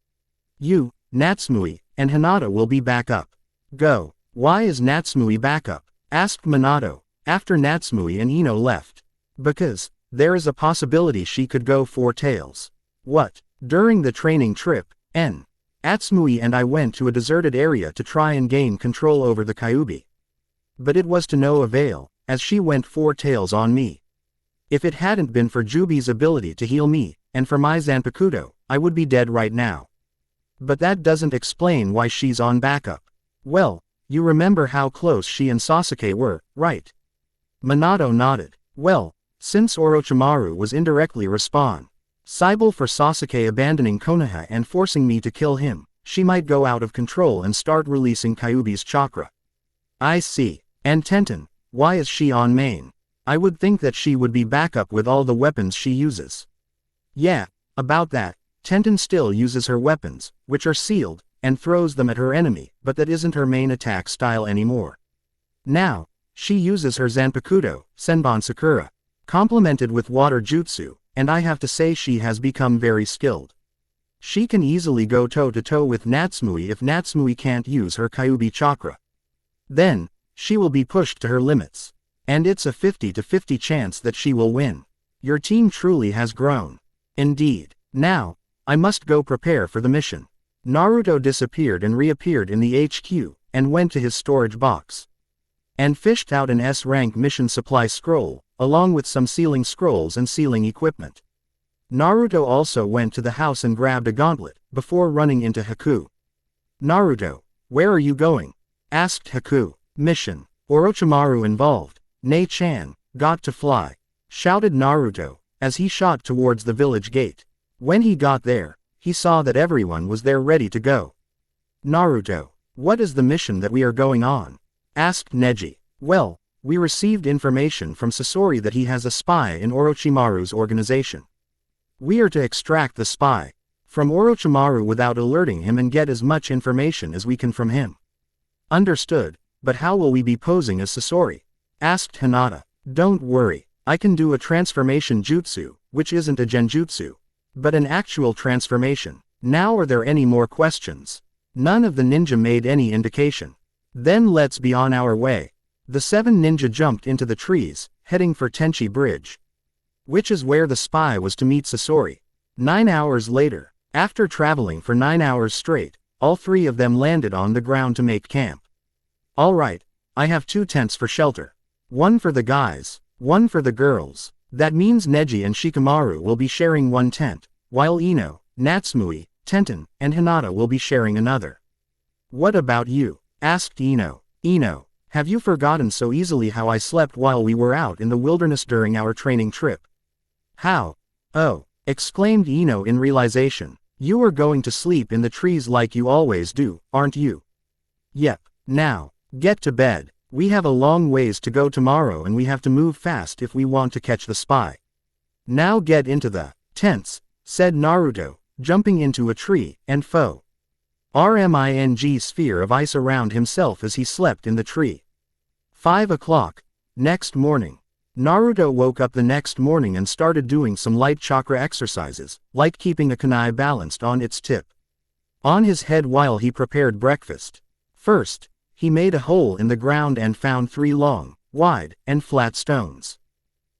You, Natsumoi, and Hinata will be backup. Go. Why is Natsumoi backup? Asked Minato, after Natsumoi and Ino left. Because, there is a possibility she could go 4 tails. What? During the training trip, Natsumoi and I went to a deserted area to try and gain control over the Kyuubi. But it was to no avail, as she went 4 tails on me. If it hadn't been for Jubi's ability to heal me, and for my Zanpakuto, I would be dead right now. But that doesn't explain why she's on backup. Well, you remember how close she and Sasuke were, right? Minato nodded. Well, since Orochimaru was indirectly responsible for Sasuke abandoning Konoha and forcing me to kill him, she might go out of control and start releasing Kyuubi's chakra. I see. And Tenten, why is she on main? I would think that she would be backup with all the weapons she uses. Yeah, about that, Tenten still uses her weapons, which are sealed, and throws them at her enemy, but that isn't her main attack style anymore. Now, she uses her Zanpakuto, Senbon Sakura, complemented with water jutsu, and I have to say she has become very skilled. She can easily go toe-to-toe with Natsumoi if Natsumoi can't use her Kyuubi chakra. Then, she will be pushed to her limits. And it's a 50-50 chance that she will win. Your team truly has grown. Indeed. Now, I must go prepare for the mission. Naruto disappeared and reappeared in the HQ, and went to his storage box. And fished out an S-rank mission supply scroll, along with some sealing scrolls and sealing equipment. Naruto also went to the house and grabbed a gauntlet, before running into Haku. Naruto, where are you going? Asked Haku. Mission. Orochimaru involved. Nei-chan, got to fly, shouted Naruto, as he shot towards the village gate. When he got there, he saw that everyone was there ready to go. Naruto, what is the mission that we are going on? Asked Neji. Well, we received information from Sasori that he has a spy in Orochimaru's organization. We are to extract the spy from Orochimaru without alerting him and get as much information as we can from him. Understood, but how will we be posing as Sasori? Asked Hinata. Don't worry, I can do a transformation jutsu, which isn't a genjutsu, but an actual transformation. Now are there any more questions? None of the ninja made any indication. Then let's be on our way. The 7 ninja jumped into the trees, heading for Tenchi Bridge, which is where the spy was to meet Sasori. 9 hours later, after traveling for 9 hours straight, all 3 of them landed on the ground to make camp. Alright, I have 2 tents for shelter. 1 for the guys, 1 for the girls. That means Neji and Shikamaru will be sharing 1 tent, while Ino, Natsumoi, Tenten, and Hinata will be sharing another. What about you? Asked Ino. Ino, have you forgotten so easily how I slept while we were out in the wilderness during our training trip? How? Oh, exclaimed Ino in realization. You are going to sleep in the trees like you always do, aren't you? Yep. Now, get to bed. We have a long ways to go tomorrow and we have to move fast if we want to catch the spy. Now get into the tents, said Naruto, jumping into a tree, and RMING sphere of ice around himself as he slept in the tree. 5 o'clock. Next morning. Naruto woke up the next morning and started doing some light chakra exercises, like keeping a kunai balanced on its tip on his head while he prepared breakfast. First, he made a hole in the ground and found 3 long, wide, and flat stones.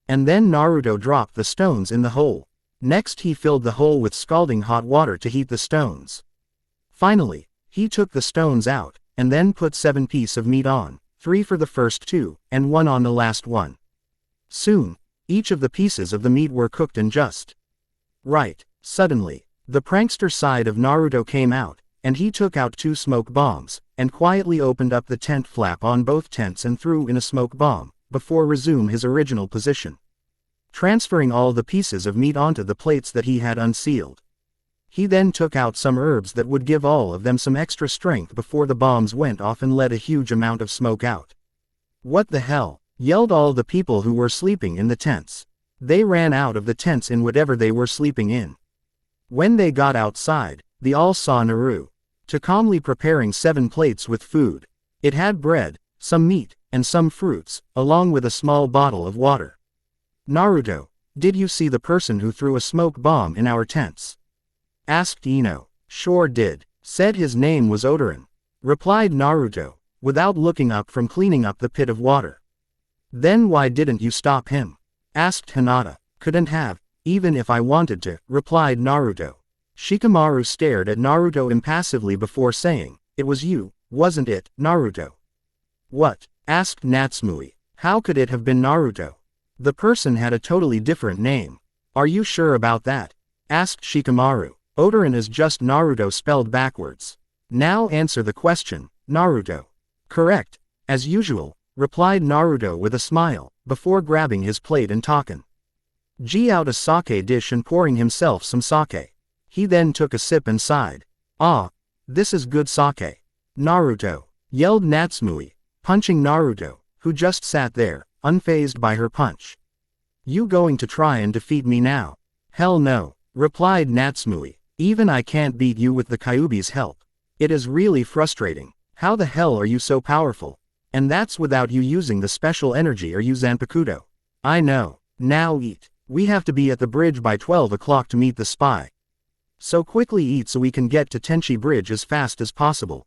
And then Naruto dropped the stones in the hole. Next he filled the hole with scalding hot water to heat the stones. Finally, he took the stones out, and then put 7 pieces of meat on, 3 for the first 2, and 1 on the last one. Soon, each of the pieces of the meat were cooked and just right. Suddenly, the prankster side of Naruto came out, and he took out 2 smoke bombs, and quietly opened up the tent flap on both tents and threw in a smoke bomb, before resume his original position, transferring all the pieces of meat onto the plates that he had unsealed. He then took out some herbs that would give all of them some extra strength before the bombs went off and let a huge amount of smoke out. "What the hell?" yelled all the people who were sleeping in the tents. They ran out of the tents in whatever they were sleeping in. When they got outside, they all saw Naruto calmly preparing 7 plates with food. It had bread, some meat, and some fruits, along with a small bottle of water. "Naruto, did you see the person who threw a smoke bomb in our tents?" asked Ino. "Sure did," said his name was Odorin, replied Naruto, without looking up from cleaning up the pit of water. "Then why didn't you stop him?" asked Hinata. "Couldn't have, even if I wanted to," replied Naruto. Shikamaru stared at Naruto impassively before saying, "It was you, wasn't it, Naruto?" "What?" asked Natsumui. "How could it have been Naruto? The person had a totally different name." "Are you sure about that?" asked Shikamaru. "Odorin is just Naruto spelled backwards. Now answer the question, Naruto." "Correct, as usual," replied Naruto with a smile, before grabbing his plate and talking out a sake dish and pouring himself some sake. He then took a sip and sighed. "Ah, this is good sake." "Naruto," yelled Natsumui, punching Naruto, who just sat there, unfazed by her punch. "You going to try and defeat me now?" "Hell no," replied Natsumui. "Even I can't beat you with the Kyuubi's help. It is really frustrating. How the hell are you so powerful? And that's without you using the special energy or use Zanpakuto." "I know. Now eat. We have to be at the bridge by 12 o'clock to meet the spy. So quickly eat so we can get to Tenchi Bridge as fast as possible.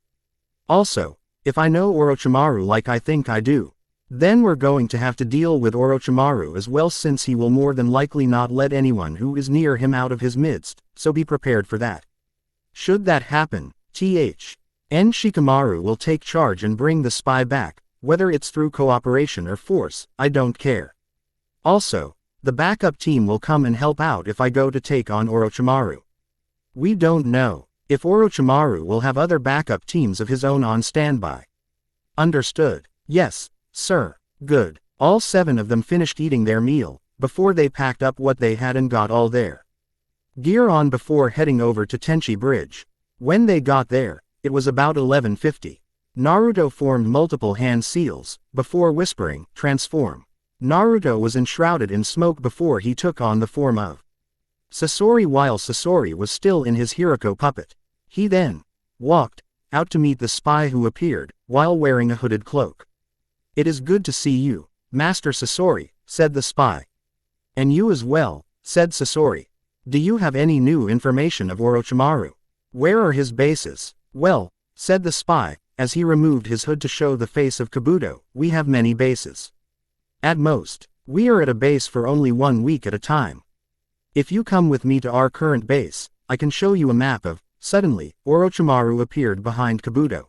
Also, if I know Orochimaru like I think I do, then we're going to have to deal with Orochimaru as well, since he will more than likely not let anyone who is near him out of his midst, so be prepared for that. Should that happen, Shikamaru will take charge and bring the spy back, whether it's through cooperation or force, I don't care. Also, the backup team will come and help out if I go to take on Orochimaru. We don't know if Orochimaru will have other backup teams of his own on standby." "Understood. Yes, sir." "Good." All 7 of them finished eating their meal, before they packed up what they had and got all their gear on before heading over to Tenchi Bridge. When they got there, it was about 11:50. Naruto formed multiple hand seals, before whispering, "Transform." Naruto was enshrouded in smoke before he took on the form of Sasori while Sasori was still in his Hirako puppet. He then walked out to meet the spy who appeared, while wearing a hooded cloak. "It is good to see you, Master Sasori," said the spy. "And you as well," said Sasori. "Do you have any new information of Orochimaru? Where are his bases?" "Well," said the spy, as he removed his hood to show the face of Kabuto, "we have many bases. At most, we are at a base for only 1 week at a time. If you come with me to our current base, I can show you a map of." Suddenly, Orochimaru appeared behind Kabuto.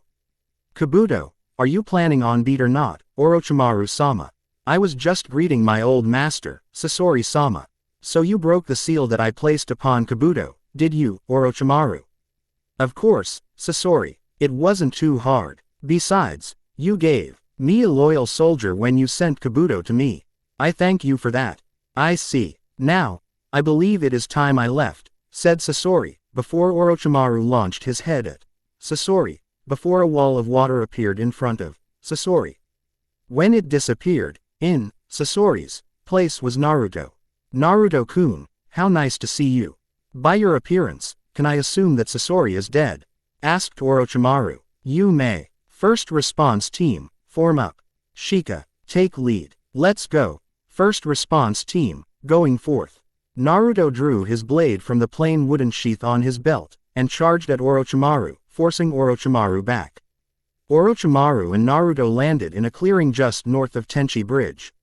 "Kabuto, are you planning on beat or not, Orochimaru-sama? I was just greeting my old master, Sasori-sama. So you broke the seal that I placed upon Kabuto, did you, Orochimaru?" "Of course, Sasori. It wasn't too hard. Besides, you gave me a loyal soldier when you sent Kabuto to me. I thank you for that." "I see. Now, I believe it is time I left," said Sasori, before Orochimaru launched his head at Sasori, before a wall of water appeared in front of Sasori. When it disappeared, in Sasori's place was Naruto. "Naruto-kun, how nice to see you. By your appearance, can I assume that Sasori is dead?" asked Orochimaru. "You may. First response team, form up. Shika, take lead. Let's go. First response team, going forth." Naruto drew his blade from the plain wooden sheath on his belt, and charged at Orochimaru, forcing Orochimaru back. Orochimaru and Naruto landed in a clearing just north of Tenchi Bridge.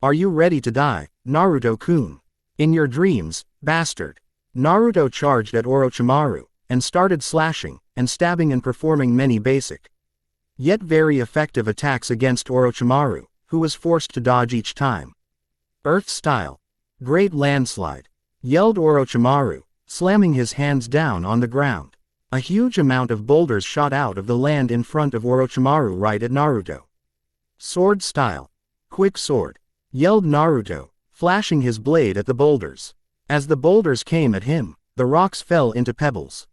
"Are you ready to die, Naruto-kun? In your dreams, bastard." Naruto charged at Orochimaru, and started slashing, and stabbing and performing many basic, yet very effective attacks against Orochimaru, who was forced to dodge each time. "Earth style. Great landslide," yelled Orochimaru, slamming his hands down on the ground. A huge amount of boulders shot out of the land in front of Orochimaru right at Naruto. "Sword style. Quick sword," yelled Naruto, flashing his blade at the boulders. As the boulders came at him, the rocks fell into pebbles.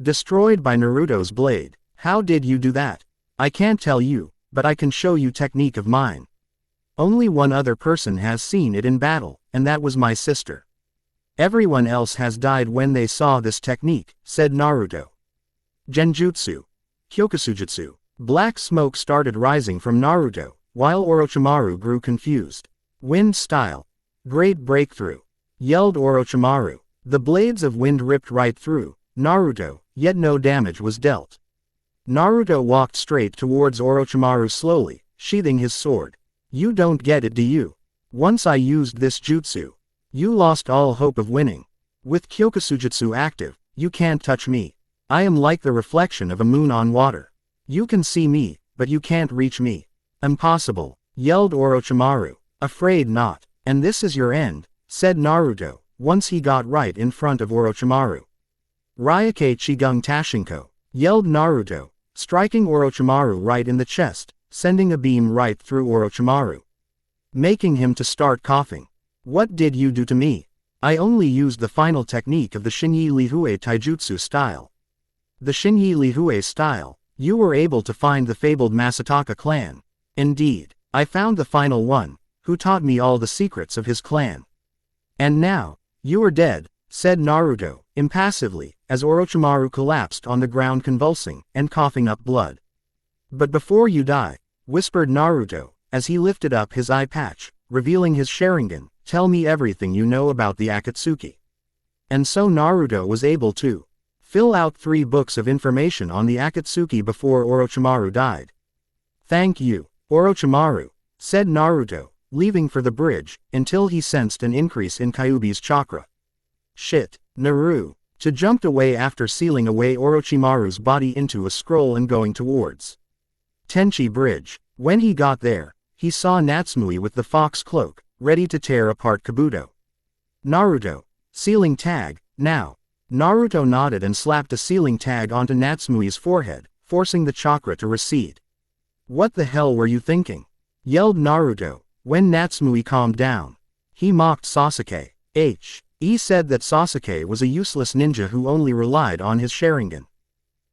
Destroyed by Naruto's blade. How did you do that? I can't tell you, but I can show you technique of mine. Only one other person has seen it in battle, and that was my sister. Everyone else has died when they saw this technique, said Naruto. Genjutsu. Kyokusujutsu. Black smoke started rising from Naruto, while Orochimaru grew confused. Wind style. Great breakthrough, yelled Orochimaru. The blades of wind ripped right through Naruto, yet no damage was dealt. Naruto walked straight towards Orochimaru slowly, sheathing his sword. You don't get it, do you? Once I used this jutsu, you lost all hope of winning. With Kyokusujutsu active, you can't touch me. I am like the reflection of a moon on water. You can see me, but you can't reach me. Impossible, yelled Orochimaru. Afraid not. And this is your end, said Naruto, once he got right in front of Orochimaru. Ryuke Chigung Tashinko, yelled Naruto, striking Orochimaru right in the chest, sending a beam right through Orochimaru, making him to start coughing. What did you do to me? I only used the final technique of the Shinyi Lihue Taijutsu style. The Shinyi Lihue style. You were able to find the fabled Masataka clan. Indeed, I found the final one, who taught me all the secrets of his clan. And now, you are dead, said Naruto, impassively, as Orochimaru collapsed on the ground convulsing and coughing up blood. But before you die, whispered Naruto, as he lifted up his eye patch, revealing his Sharingan, tell me everything you know about the Akatsuki. And so Naruto was able to fill out 3 books of information on the Akatsuki before Orochimaru died. Thank you, Orochimaru, said Naruto, leaving for the bridge, until he sensed an increase in Kyuubi's chakra. Shit, Naru. To jumped away after sealing away Orochimaru's body into a scroll and going towards Tenchi Bridge. When he got there, he saw Natsumui with the fox cloak, ready to tear apart Kabuto. Naruto. Sealing tag, now. Naruto nodded and slapped a sealing tag onto Natsumui's forehead, forcing the chakra to recede. What the hell were you thinking? Yelled Naruto, when Natsumui calmed down. He mocked Sasuke. He said that Sasuke was a useless ninja who only relied on his Sharingan.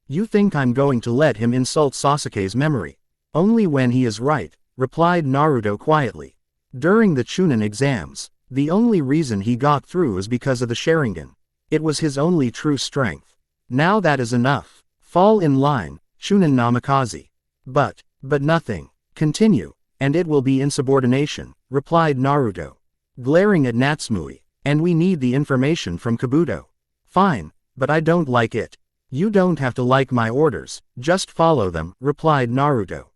You think I'm going to let him insult Sasuke's memory? Only when he is right, replied Naruto quietly. During the Chunin exams, the only reason he got through is because of the Sharingan. It was his only true strength. Now that is enough. Fall in line, Chunin Namikaze. But nothing. Continue, and it will be insubordination, replied Naruto, glaring at Natsumui. And we need the information from Kabuto. Fine, but I don't like it. You don't have to like my orders, just follow them, replied Naruto.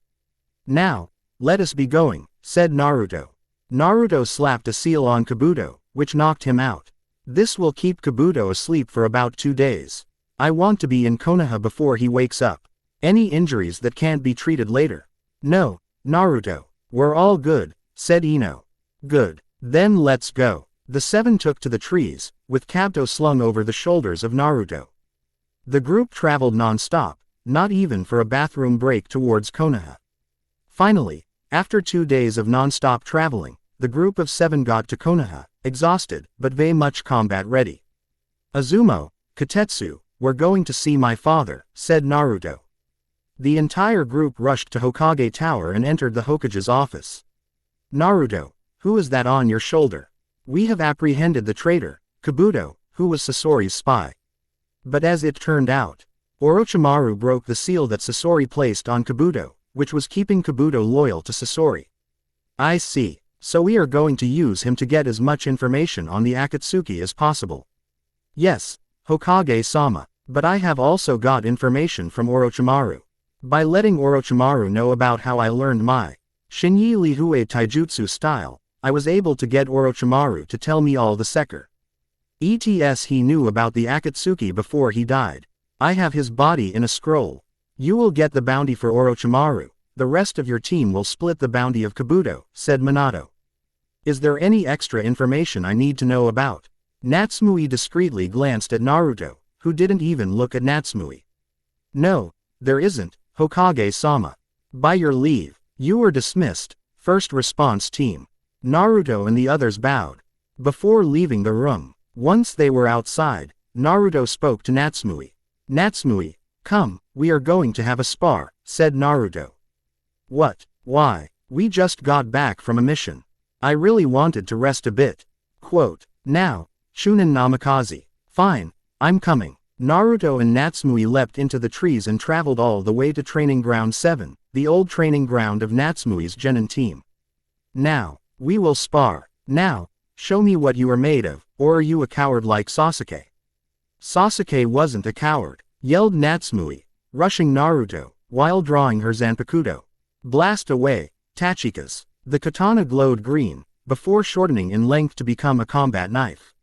Now, let us be going, said Naruto. Naruto slapped a seal on Kabuto, which knocked him out. This will keep Kabuto asleep for about 2 days. I want to be in Konoha before he wakes up. Any injuries that can't be treated later? No, Naruto. We're all good, said Ino. Good. Then let's go. The 7 took to the trees, with Kabuto slung over the shoulders of Naruto. The group traveled non-stop, not even for a bathroom break towards Konoha. Finally, after 2 days of non-stop traveling, the group of 7 got to Konoha, exhausted, but very much combat-ready. Azumo, Katetsu, we're going to see my father, said Naruto. The entire group rushed to Hokage Tower and entered the Hokage's office. Naruto, who is that on your shoulder? We have apprehended the traitor, Kabuto, who was Sasori's spy. But as it turned out, Orochimaru broke the seal that Sasori placed on Kabuto, which was keeping Kabuto loyal to Sasori. I see, so we are going to use him to get as much information on the Akatsuki as possible. Yes, Hokage-sama, but I have also got information from Orochimaru. By letting Orochimaru know about how I learned my Shinyi Lihue Taijutsu style, I was able to get Orochimaru to tell me all the secret. ETS he knew about the Akatsuki before he died. I have his body in a scroll. You will get the bounty for Orochimaru, the rest of your team will split the bounty of Kabuto, said Minato. Is there any extra information I need to know about? Natsumui discreetly glanced at Naruto, who didn't even look at Natsumui. No, there isn't, Hokage-sama. By your leave, you were dismissed, first response team. Naruto and the others bowed. Before leaving the room, once they were outside, Naruto spoke to Natsumi. Natsumi, come, we are going to have a spar, said Naruto. What? Why? We just got back from a mission. I really wanted to rest a bit. Quote, now, Chunin Namikaze. Fine, I'm coming. Naruto and Natsumi leapt into the trees and traveled all the way to Training Ground 7, the old training ground of Natsumi's genin team. Now, we will spar. Now, show me what you are made of, or are you a coward like Sasuke? Sasuke wasn't a coward, yelled Natsumi, rushing Naruto, while drawing her Zanpakuto. Blast away, Tachika's. The katana glowed green, before shortening in length to become a combat knife.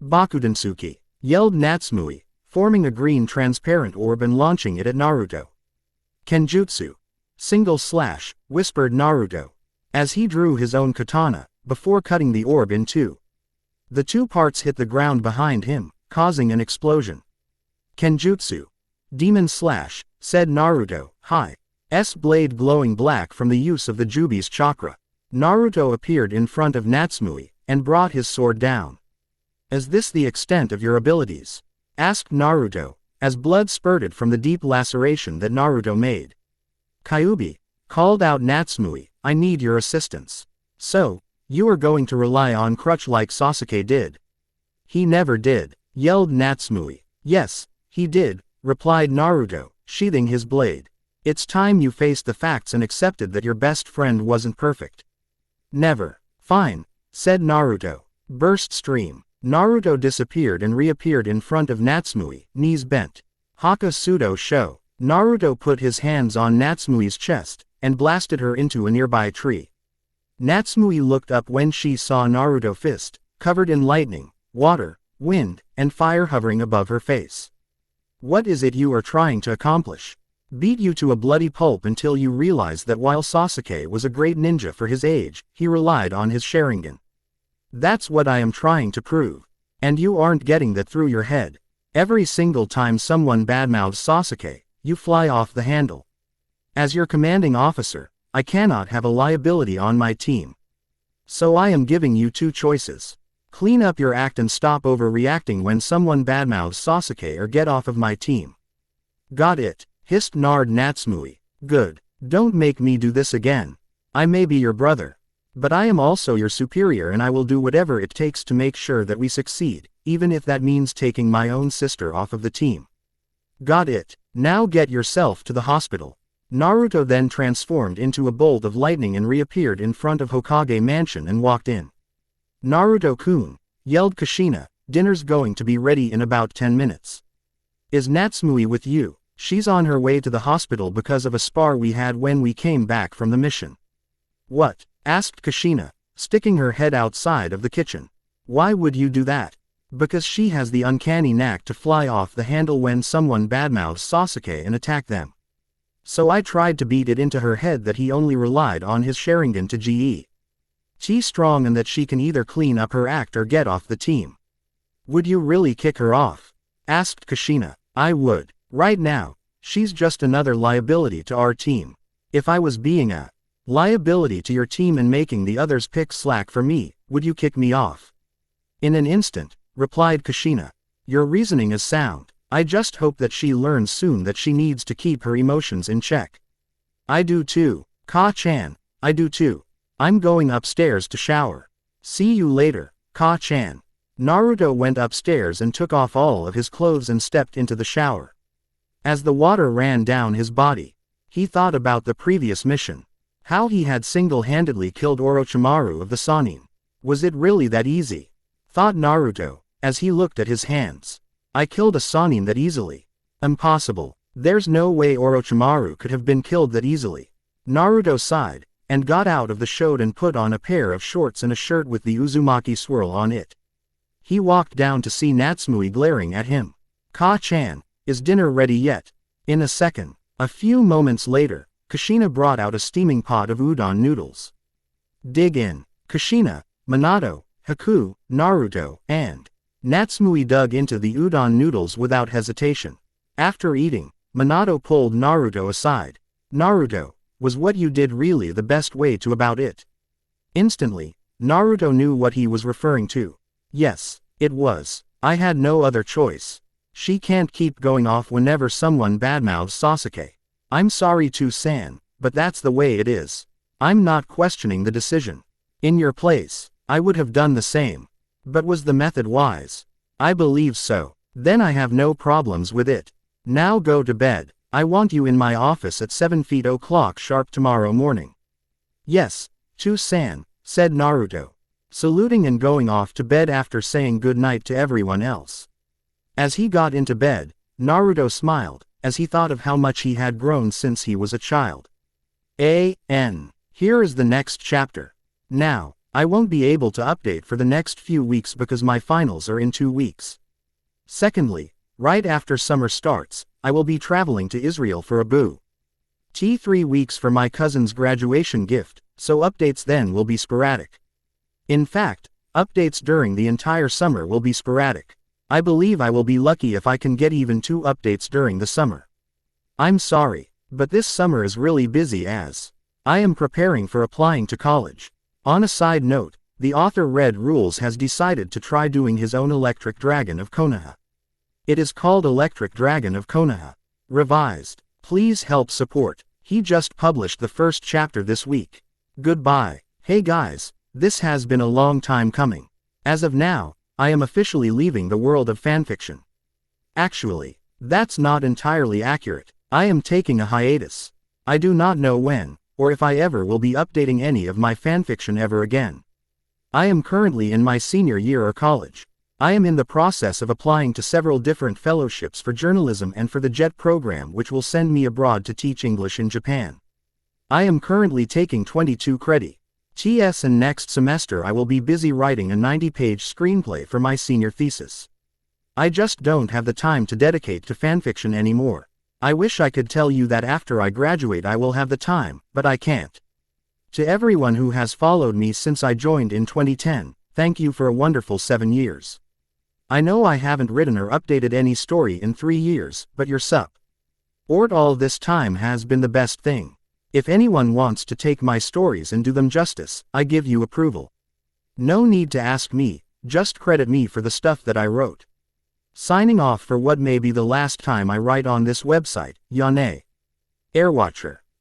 Bakudansuki, yelled Natsumi, forming a green transparent orb and launching it at Naruto. Kenjutsu. Single slash, whispered Naruto, as he drew his own katana, before cutting the orb in two. The two parts hit the ground behind him, causing an explosion. Kenjutsu. Demon slash, said Naruto, hi. Blade glowing black from the use of the Jubi's chakra. Naruto appeared in front of Natsumi, and brought his sword down. Is this the extent of your abilities? Asked Naruto, as blood spurted from the deep laceration that Naruto made. Kyuubi, called out Natsumi, I need your assistance. So, you are going to rely on crutch like Sasuke did? He never did, yelled Natsumi. Yes, he did, replied Naruto, sheathing his blade. It's time you faced the facts and accepted that your best friend wasn't perfect. Never. Fine, said Naruto. Burst stream. Naruto disappeared and reappeared in front of Natsumi, knees bent. Haka Sudo Sho. Naruto put his hands on Natsumi's chest, and blasted her into a nearby tree. Natsumi looked up when she saw Naruto fist, covered in lightning, water, wind, and fire hovering above her face. What is it you are trying to accomplish? Beat you to a bloody pulp until you realize that while Sasuke was a great ninja for his age, he relied on his Sharingan. That's what I am trying to prove. And you aren't getting that through your head. Every single time someone badmouths Sasuke, you fly off the handle. As your commanding officer, I cannot have a liability on my team. So I am giving you two choices. Clean up your act and stop overreacting when someone badmouths Sasuke, or get off of my team. Got it, hissed Natsumi. Good. Don't make me do this again. I may be your brother, but I am also your superior, and I will do whatever it takes to make sure that we succeed, even if that means taking my own sister off of the team. Got it. Now get yourself to the hospital. Naruto then transformed into a bolt of lightning and reappeared in front of Hokage Mansion and walked in. Naruto-kun, yelled Kushina, dinner's going to be ready in about 10 minutes. Is Natsumi with you? She's on her way to the hospital because of a spar we had when we came back from the mission. What? Asked Kushina, sticking her head outside of the kitchen. Why would you do that? Because she has the uncanny knack to fly off the handle when someone badmouths Sasuke and attack them. So I tried to beat it into her head that he only relied on his Sharingan to ge. She's strong and that she can either clean up her act or get off the team. Would you really kick her off? Asked Kushina. I would. Right now, she's just another liability to our team. If I was being a liability to your team and making the others pick slack for me, would you kick me off? In an instant, replied Kushina. Your reasoning is sound. I just hope that she learns soon that she needs to keep her emotions in check. I do too, Ka-chan. I do too. I'm going upstairs to shower. See you later, Ka-chan. Naruto went upstairs and took off all of his clothes and stepped into the shower. As the water ran down his body, he thought about the previous mission. How he had single-handedly killed Orochimaru of the Sannin. Was it really that easy? Thought Naruto, as he looked at his hands. I killed a Sannin that easily. Impossible. There's no way Orochimaru could have been killed that easily. Naruto sighed, and got out of the shode and put on a pair of shorts and a shirt with the Uzumaki swirl on it. He walked down to see Natsumi glaring at him. Ka-chan, is dinner ready yet? In a second. A few moments later, Kushina brought out a steaming pot of udon noodles. Dig in. Kushina, Minato, Haku, Naruto, and Natsumi dug into the udon noodles without hesitation. After eating, Minato pulled Naruto aside. Naruto, was what you did really the best way to about it? Instantly, Naruto knew what he was referring to. Yes, it was. I had no other choice. She can't keep going off whenever someone badmouths Sasuke. I'm sorry to-san, but that's the way it is. I'm not questioning the decision. In your place, I would have done the same. But was the method wise? I believe so. Then I have no problems with it. Now go to bed. I want you in my office at 7:00 sharp tomorrow morning. Yes, to-san, said Naruto, saluting and going off to bed after saying good night to everyone else. As he got into bed, Naruto smiled, as he thought of how much he had grown since he was a child. Here is the next chapter. Now, I won't be able to update for the next few weeks because my finals are in 2 weeks. Secondly, right after summer starts, I will be traveling to Israel for a 3 weeks for my cousin's graduation gift, so updates then will be sporadic. In fact, updates during the entire summer will be sporadic. I believe I will be lucky if I can get even 2 updates during the summer. I'm sorry, but this summer is really busy as I am preparing for applying to college. On a side note, the author Red Rules has decided to try doing his own Electric Dragon of Konoha. It is called Electric Dragon of Konoha. Revised. Please help support. He just published the first chapter this week. Goodbye. Hey guys, this has been a long time coming. As of now, I am officially leaving the world of fanfiction. Actually, that's not entirely accurate. I am taking a hiatus. I do not know when, or if I ever will be updating any of my fanfiction ever again. I am currently in my senior year of college. I am in the process of applying to several different fellowships for journalism and for the JET program, which will send me abroad to teach English in Japan. I am currently taking 22 credits. And next semester I will be busy writing a 90-page screenplay for my senior thesis. I just don't have the time to dedicate to fanfiction anymore. I wish I could tell you that after I graduate I will have the time, but I can't. To everyone who has followed me since I joined in 2010, thank you for a wonderful 7 years. I know I haven't written or updated any story in 3 years, but your support all this time has been the best thing. If anyone wants to take my stories and do them justice, I give you approval. No need to ask me, just credit me for the stuff that I wrote. Signing off for what may be the last time I write on this website, Yane. Airwatcher.